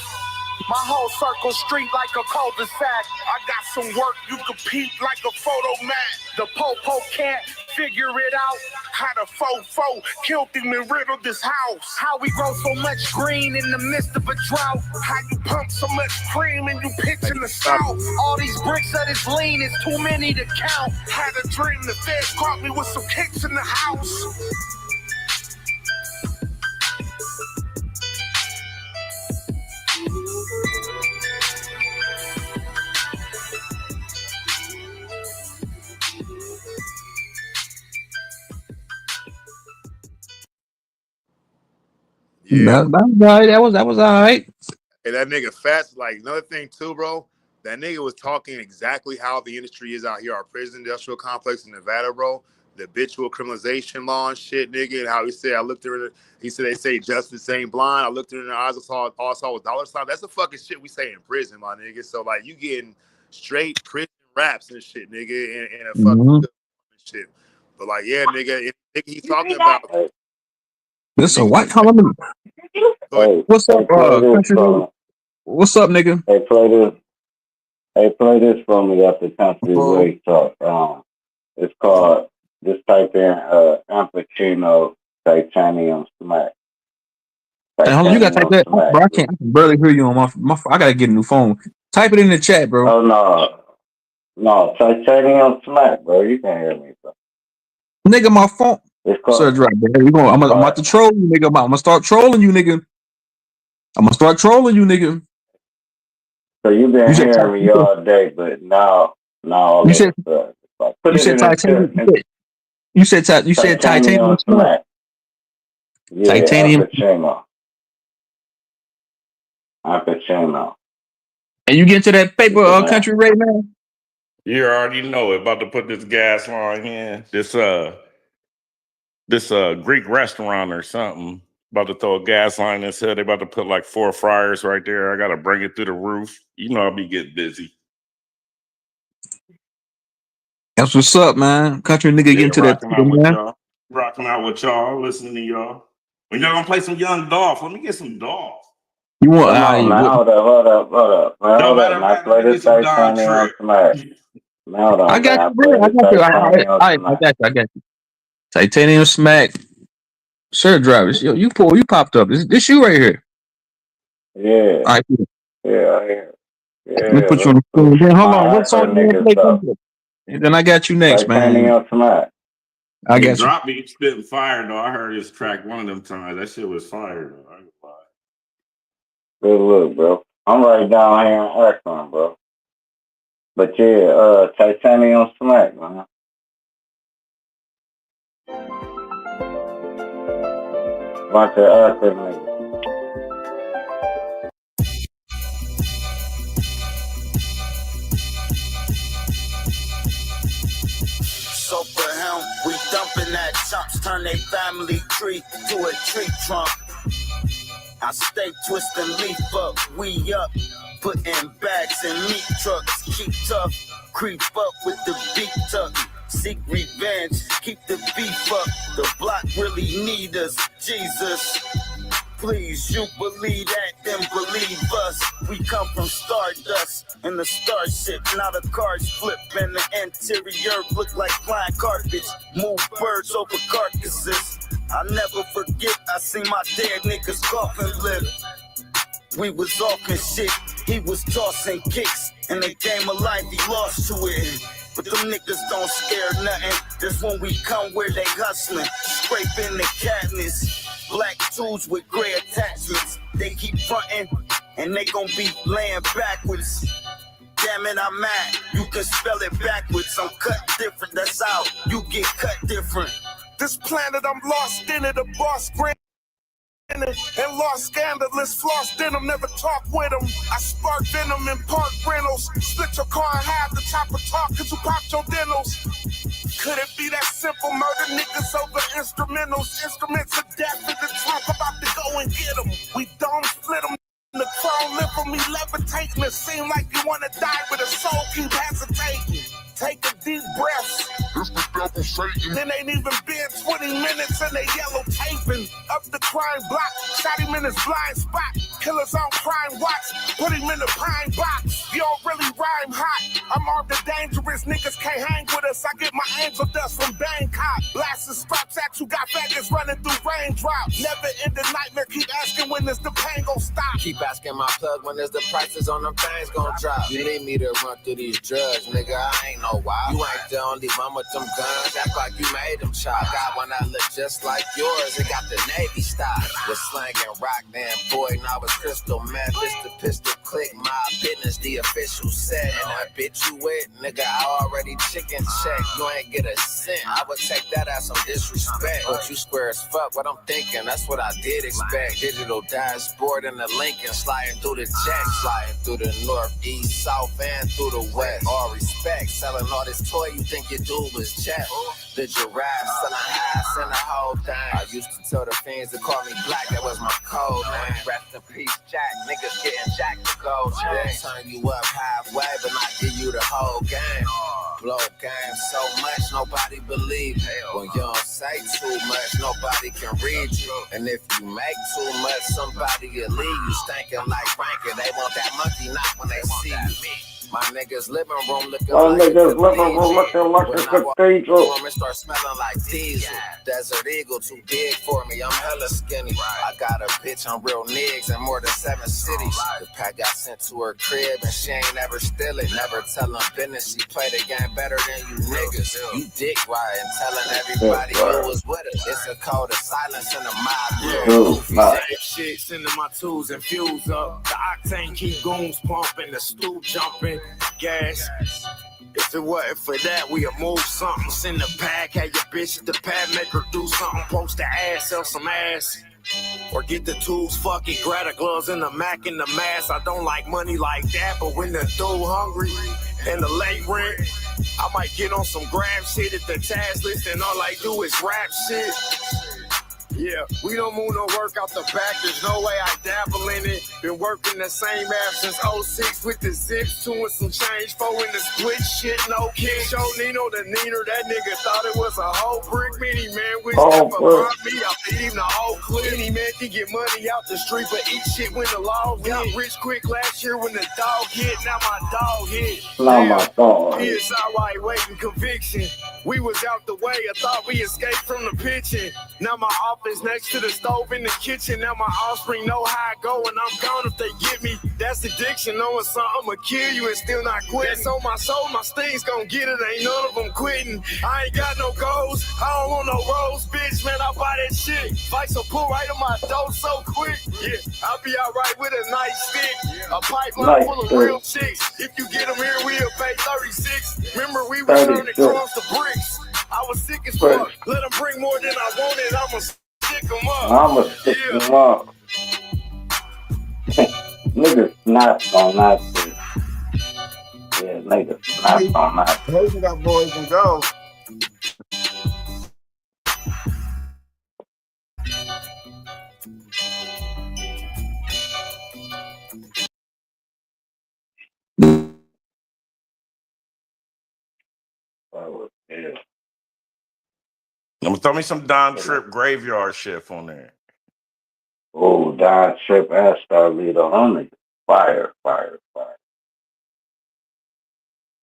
My whole circle street like a cul-de-sac. I got some work you can peep like a photo mat. The po-po can't figure it out. Had a fofo killed him and riddled this house. How we grow so much green in the midst of a drought. How you pump so much cream and you pitch in the south. All these bricks of this lean is too many to count. Had a dream the feds caught me with some kicks in the house. Yeah, that was all right. And that nigga Fats, like another thing too, bro. That nigga was talking exactly how the industry is out here, our prison industrial complex in Nevada, bro. The habitual criminalization law and shit, nigga, and how he said, I looked at her, he said they say justice ain't blind. I looked at her in the eyes, all I saw was dollar sign. That's the fucking shit we say in prison, my nigga. So like you getting straight prison raps and shit, nigga, and a fucking shit. But like, yeah, nigga, he's talking about. This a white collar. What's up, country? What's up, nigga? Hey, play this for me after country way talk. It's called. Just type in Ampacino Titanium Smack. Hey, hold on, you gotta type that, bro. I can barely hear you on my. I gotta get a new phone. Type it in the chat, bro. Oh no, Titanium Smack, bro. You can't hear me, bro. Nigga, my phone. Surge right, bro. I'm about to troll you, nigga. I'm gonna start trolling you, nigga. So you've been hearing me all day, but now you said titanium. You said titanium smack. Yeah, titanium. Ampacino. And you get into that paper country right now? You already know it. About to put this gas line in. This Greek restaurant or something. About to throw a gas line in. They about to put like 4 fryers right there. I gotta bring it through the roof. You know I'll be getting busy. That's what's up, man. Country nigga get into that man. Rocking out with y'all, listening to y'all. When y'all gonna play some Young Dolph, let me get some Dolph. You want? Hold up. Now play this Titanium Smack. I got you. I got you. Titanium Smack. Sir, drivers, yo, you popped up. This you right here. Yeah. All right. Yeah. Let me put you on the phone. Then hold on. What song you want to play? And then I got you next, man. I got you. Drop me spitting fire though. I heard his track one of them times. That shit was fire though. I ain't gonna lie. Good look, bro. I'm right down here in Akron, bro. But yeah, Titanium Smack, man. Bunch of Akron niggas. So for him, we dumping that chumps, turn they family tree to a tree trunk. I stay twisting leaf up, we up, putting bags in meat trucks, keep tough, creep up with the beat tuck, seek revenge, keep the beef up, the block really need us, Jesus. Please, you believe that, then believe us. We come from stardust in the starship. Now the cars flip and the interior look like flying carpets. Move birds over carcasses. I never forget, I seen my dead niggas coffin lip. We was off and shit, he was tossing kicks. And the game of life, he lost to it. But them niggas don't scare nothing. That's when we come where they hustling, scraping the cabinets. Black tools with gray attachments. They keep fronting, and they gon' be laying backwards. Damn it, I'm mad. You can spell it backwards. I'm cut different. That's how you get cut different. This planet, I'm lost in it. A boss grand. And lost scandalous, floss denim, never talk with them. I spark venom in park rentals. Split your car in half, the top of talk, cause you popped your dentals. Could it be that simple? Murder niggas over instrumentals. Instruments of death in the trunk, about to go and get them. We don't split them. The crown lip on me levitating. It seem like you wanna die, but the soul keep hesitating. Take a deep breath. It's the devil Satan. It ain't even been 20 minutes and they yellow taping. Up the crime block, shot him in his blind spot. Killers on crime watch, put him in the pine box. You don't really rhyme hot. I'm armed and dangerous, niggas can't hang with us. I get my angel dust from Bangkok. Blasting straps at you, got faggots running through raindrops. Never end the nightmare, keep asking when is the pain gon' stop. Keep asking my plug when is the prices on them things gon' drop. You need me to run through these drugs, nigga, I ain't no wild. You ain't the only one with them guns, act like you made them chop. Got one that look just like yours, it got the Navy style. Was slanging rock, damn boy, now it's crystal meth. It's the pistol click, my business, the official set. And I bitch you with, nigga, I already chicken check. You ain't get a cent, I would take that as some disrespect. But you square as fuck, what I'm thinking, that's what I did expect. Digital dashboard in the Lincoln, sliding through the jet, sliding through the north, east, south, and through the west. All respect, selling all this toy you think your dude was check. The giraffe, selling ass and the whole thing. I used to tell the fans to call me black, that was my code name. Rest in peace, Jack, niggas getting jacked to gold chain. Turn you up halfway, but not give you the whole game. Blow game so much, nobody believe it. When you don't say too much, nobody can read you. And if you make too much, somebody will leave you. Stinking like Frankie, they want that monkey knock when they see you. My niggas living room looking like a cathedral. It start smelling like diesel. Desert Eagle too big for me, I'm hella skinny. I got a bitch on real niggas in more than 7 cities. The pack got sent to her crib and she ain't never steal it. Never tell them business, she play the game better than you niggas. You dick riding, telling everybody who was with us. It's a code of silence in the mob. Shit, sending my tools and fuse up. The octane keep goons pumping, the stoop jumping, gas. If it wasn't for that, we'd move something. Send the pack, have your bitch at the pad, make her do something. Post the ass, sell some ass. Or get the tools, fuck it, grab the gloves and the Mac and the mask. I don't like money like that, but when the dude hungry and the late rent, I might get on some grab shit at the task list and all I do is rap shit. Yeah, we don't move no work out the back, there's no way I dabble in it. Been working the same app since 06 with the zips, 2 and some change, 4 in the split shit, no kid. Show Nino the Neener, that nigga thought it was a whole brick. Many man wish that robbed me, I beat him the whole clip. Any man can get money out the street, but eat shit when the law hit. Got rich quick last year when the dog hit, now my dog hit. It's alright, waiting conviction. We was out the way, I thought we escaped from the pitching. Now my office next to the stove in the kitchen. Now my offspring know how I go and I'm gone if they get me. That's addiction, knowing something I'ma kill you and still not quitting. That's on my soul, my stings gon' get it, ain't none of them quitting. I ain't got no goals, I don't want no rose, bitch, man, I buy that shit. Fight so pull right on my dough so quick. Yeah, I'll be alright with a nice stick. A pipeline full of real chicks. If you get them here, we'll pay 36. Remember we was turning across the bricks. I was sick as fuck. Let them bring more than I wanted. I'ma stick them up. Niggas not on that shit. Yeah, niggas not on that. Hating got boys and girls. Throw me some Don Trip graveyard shit on there. Oh, Don Trip and Starlito Honey. Fire.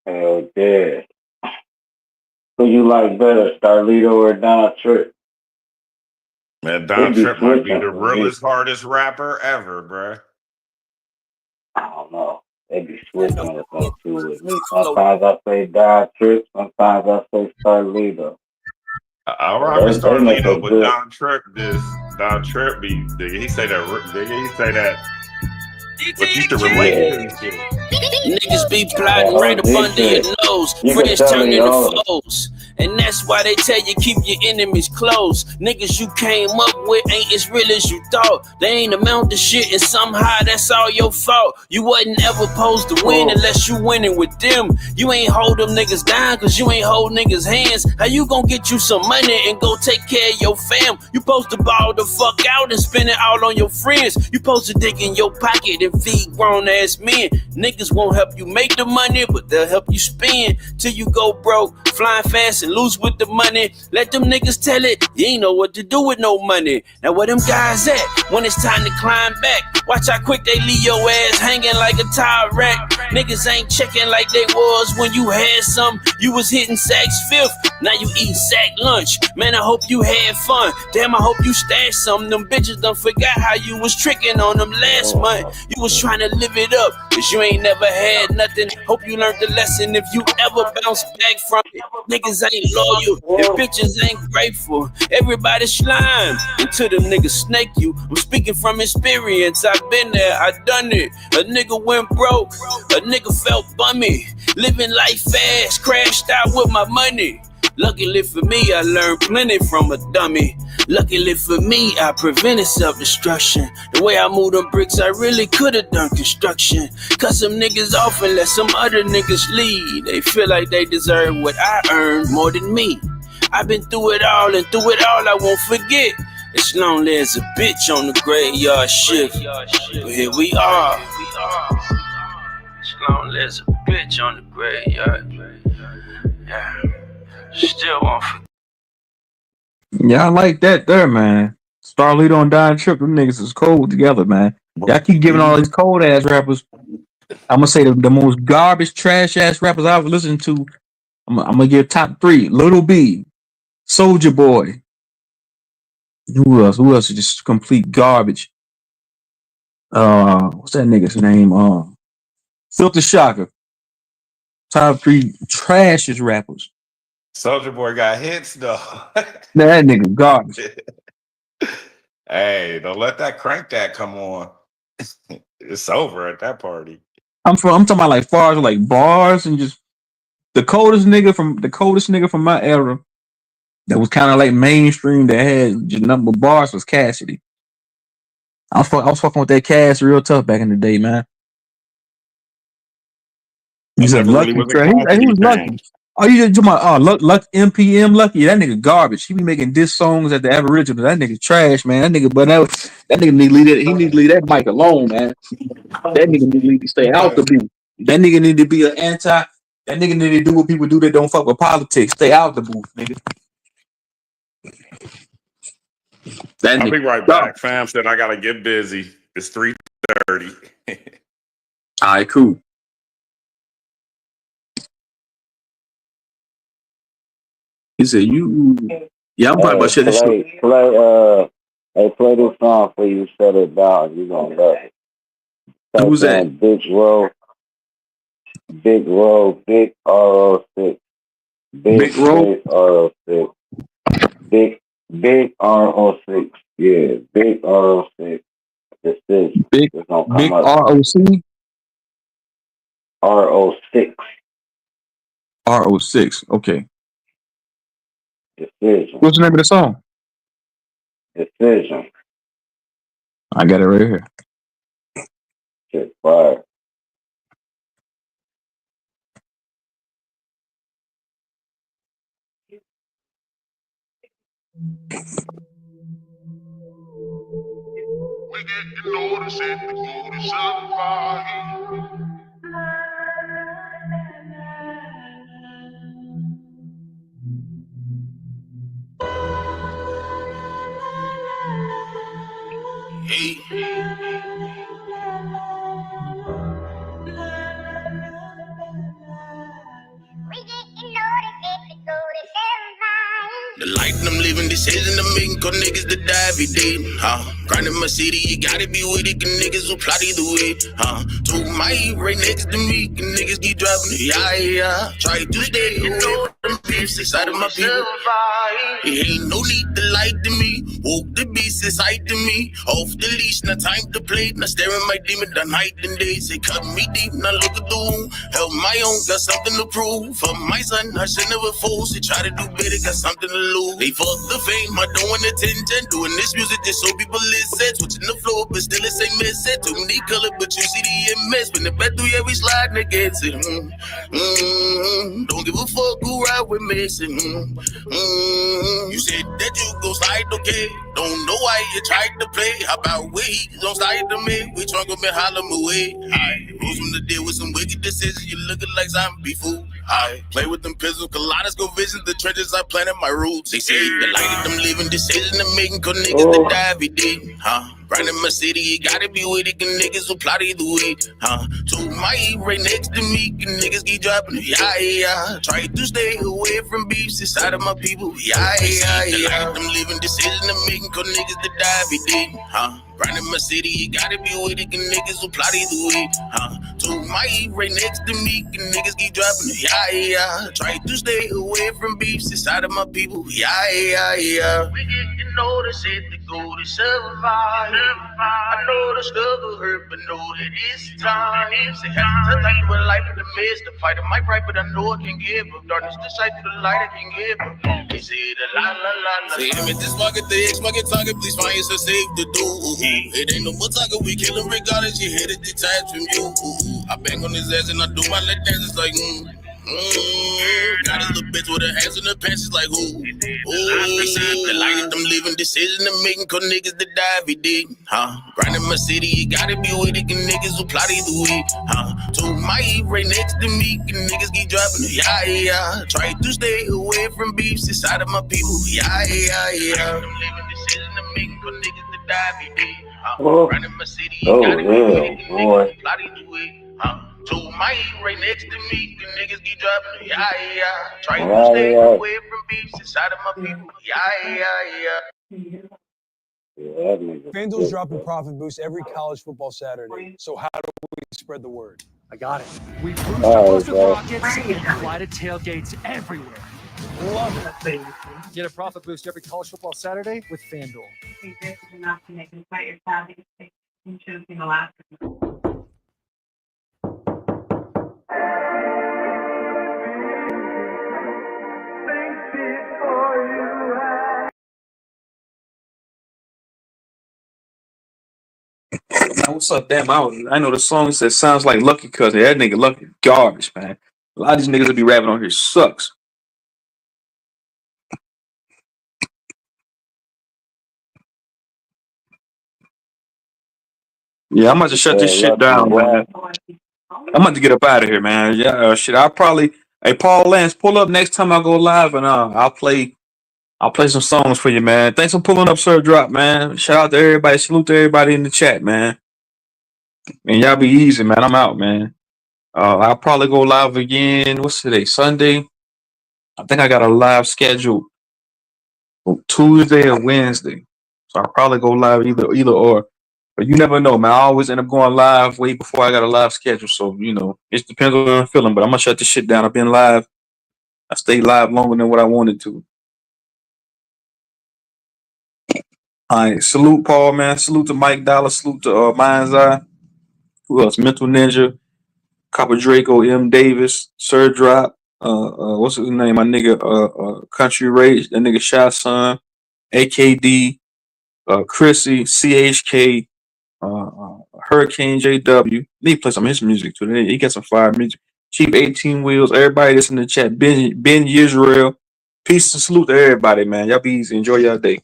Hell yeah. Who you like better, Starlito or Don Trip? Man, Don Trip might be the realest, hardest rapper ever, bruh. I don't know. They be which one to go to with me. Sometimes I say Die Trip, sometimes I say Starlito. All So right, Mr. they make a Arlito, but good. Don Trip be did he say that what used to relate Yeah. to and shit. Niggas be That plotting right up OG under your shit. nose. You can Friends tell turn me into all. foes. And that's why they tell you keep your enemies close. Niggas you came up with ain't as real as you thought. They ain't amount to shit and somehow that's all your fault. You wasn't ever supposed to win unless you winning with them. You ain't hold them niggas down cause you ain't hold niggas hands. How you gonna get you some money and go take care of your fam? You supposed to ball the fuck out and spend it all on your friends. You supposed to dig in your pocket and feed grown ass men. Niggas won't help you make the money, but they'll help you spend till you go broke, flying fast and loose with the money. Let them niggas tell it, you ain't know what to do with no money. Now where them guys at when it's time to climb back? Watch how quick they leave your ass hanging like a tire rack. Niggas ain't checking like they was when you had some. You was hitting Saks Fifth, now you eat sack lunch. Man, I hope you had fun. Damn, I hope you stashed some. Them bitches done forgot how you was tricking on them last month. You was trying to live it up, cause you ain't never had nothing. Hope you learned the lesson if you ever bounce back from it. Niggas ain't loyal, if bitches ain't grateful. Everybody slime until them niggas snake you. I'm speaking from experience, I've been there, I done it. A nigga went broke, a nigga felt bummy. Living life fast, crashed out with my money. Luckily for me, I learned plenty from a dummy. Luckily for me, I prevented self-destruction. The way I moved them bricks, I really could've done construction. Cut some niggas off and let some other niggas lead. They feel like they deserve what I earned more than me. I've been through it all, and through it all I won't forget. It's lonely as a bitch on the graveyard shift, but here we are. It's lonely as a bitch on the graveyard. Yeah. Still won't forget. Yeah, I like that there, man. Starlito and Don Trip, them niggas is cold together, man. Y'all keep giving all these cold ass rappers. I'm gonna say the most garbage, trash ass rappers I've listened to. I'm gonna give top three: Little B, Soldier Boy. Who else? Who else is just complete garbage? What's that nigga's name? Filter Shocker. Top three trashiest rappers. Soldier Boy got hits though. Man, that nigga garbage. Hey, don't let that crank that come on. It's over at that party. I'm talking about like far as like bars and just the coldest nigga from my era that was kind of like mainstream that had just number of bars was Cassidy. I was fucking with that Cass real tough back in the day, man. I He's a never really lucky was a trash. He Cassidy was fan. lucky. Oh, you just talking about luck MPM lucky? That nigga garbage. He be making diss songs at the Aboriginal. That nigga trash, man. That nigga, that nigga need to leave that. He need to leave that mic alone, man. That nigga need to stay out the booth. That nigga need to be an anti. That nigga need to do what people do that don't fuck with politics. Stay out the booth, nigga. That I'll be nigga. right Garbage. back. Fam said I gotta get busy. It's 3:30. All right, cool. He said, "You, yeah, I'm probably about to shut this shit." Play this song for you. Shut it down. You gonna love it. Who's that? Big Roll, Big RO6, Big Roll. RO6, Big RO6. Yeah, Big RO6. Decision. Big It's gonna come Big up. ROC. RO6. RO6. Okay. Decision. What's the name of the song? Decision. I got it right here. Shit, fire. The life I'm living, this isn't a million cause niggas that die every day. Grinding my city, you gotta be with it, cause niggas will plot either way. To my right next to me, cause niggas keep dropping it. Yeah. Try to stay away from beefs inside of my people. It ain't no need to lie to me. Woke the beast inside to me. Off the leash, now time to play. Now staring my demon down night and day. Say cut me deep, now look at the wound. Help my own, got something to prove. For my son, I should never fool. Say try to do better, got something to lose. They fuck the fame, I don't want attention. Doing this music just so people listen. Switching the floor, but still the same message. Too many color, but you see the image. When the bed through, yeah, we slide against it. Don't give a fuck who ride with me. Say, you said that you gon' slide, okay? Don't know why you tried to play. How about we don't slide to me? We trunk up and holler my way. Rules from the deal with some wicked decisions. You looking like zombie fool. I play with them pistols, kaleidoscope visions. The trenches I planted my roots. They say the light of them living decisions and making cause niggas that die every day. Grinding my city, you gotta be with it, cause niggas will plot either way. To my right next to me, cause niggas keep dropping it. Yeah. Try to stay away from beefs inside of my people. Yeah. The light of them living decisions and making cause niggas that die every day. Grinding my city, you gotta be with it, cause niggas will plot either way. To my right next to me, cause niggas keep dropping it. Yeah. Try to stay away from beefs inside of my people. Yeah. We get to know the shit that go to survive. I know the struggle hurt, but know that it's time. Say have to touch with life in the midst. The fight of my pride, but I know I can give up. Darkness to sight through the light, I can give up. They say the la. Say him at this market, the ex-market target, please find yourself safe to do. It ain't no more talking, we kill him regardless, your head is detached from you. I bang on his ass and I do my leg dance, it's like got a little bitch with her hands in her pants, it's like who? They say the light of them living decisions and making cause niggas that die every day. Grinding my city, you gotta be with it, cause niggas will plot either way. To my right next to me, cause niggas keep dropping it. Yeah. Try to stay away from beefs inside of my people. Yeah. Them living decisions and making cause niggas that die every day. Grinding my city, you gotta be with it, cause niggas will plot either way. To my right next to me, the niggas keep dropping it. Yeah. Try to stay away from beefs inside of my people. Yeah. FanDuel's dropping profit boosts every college football Saturday. So how do we spread the word? I got it. We boost our busted rockets and fly to tailgates everywhere. Love it. Get a profit boost every college football Saturday with FanDuel. What's up? Damn, I know the song says sounds like Lucky Cousin. That nigga Lucky garbage, man. A lot of these niggas that be rapping on here sucks. Yeah, I'm about to shut this shit down, man. I'm about to get up out of here, man. Yeah, shit. I'll probably hey Paul Lance, pull up next time I go live and I'll play some songs for you, man. Thanks for pulling up, Sir Drop, man. Shout out to everybody, salute to everybody in the chat, man. And y'all be easy, man. I'm out, man. I'll probably go live again. What's today? Sunday. I think I got a live schedule on Tuesday or Wednesday. So I'll probably go live either or. But you never know, man. I always end up going live way before I got a live schedule. So, it depends on what I'm feeling. But I'm gonna shut this shit down. I've been live. I stayed live longer than what I wanted to. All right. Salute Paul, man. Salute to Mike Dollar. Salute to Mind's Eye. Who else? Mental Ninja. Copper Draco, M. Davis, Sir Drop, what's his name? My nigga, Country Rage, that nigga Shot Son, AKD, Chrissy, CHK, Hurricane JW. Need to play some of his music too. He got some fire music. Cheap 18 Wheels, everybody that's in the chat, Ben Israel. Peace and salute to everybody, man. Y'all be easy. Enjoy y'all day.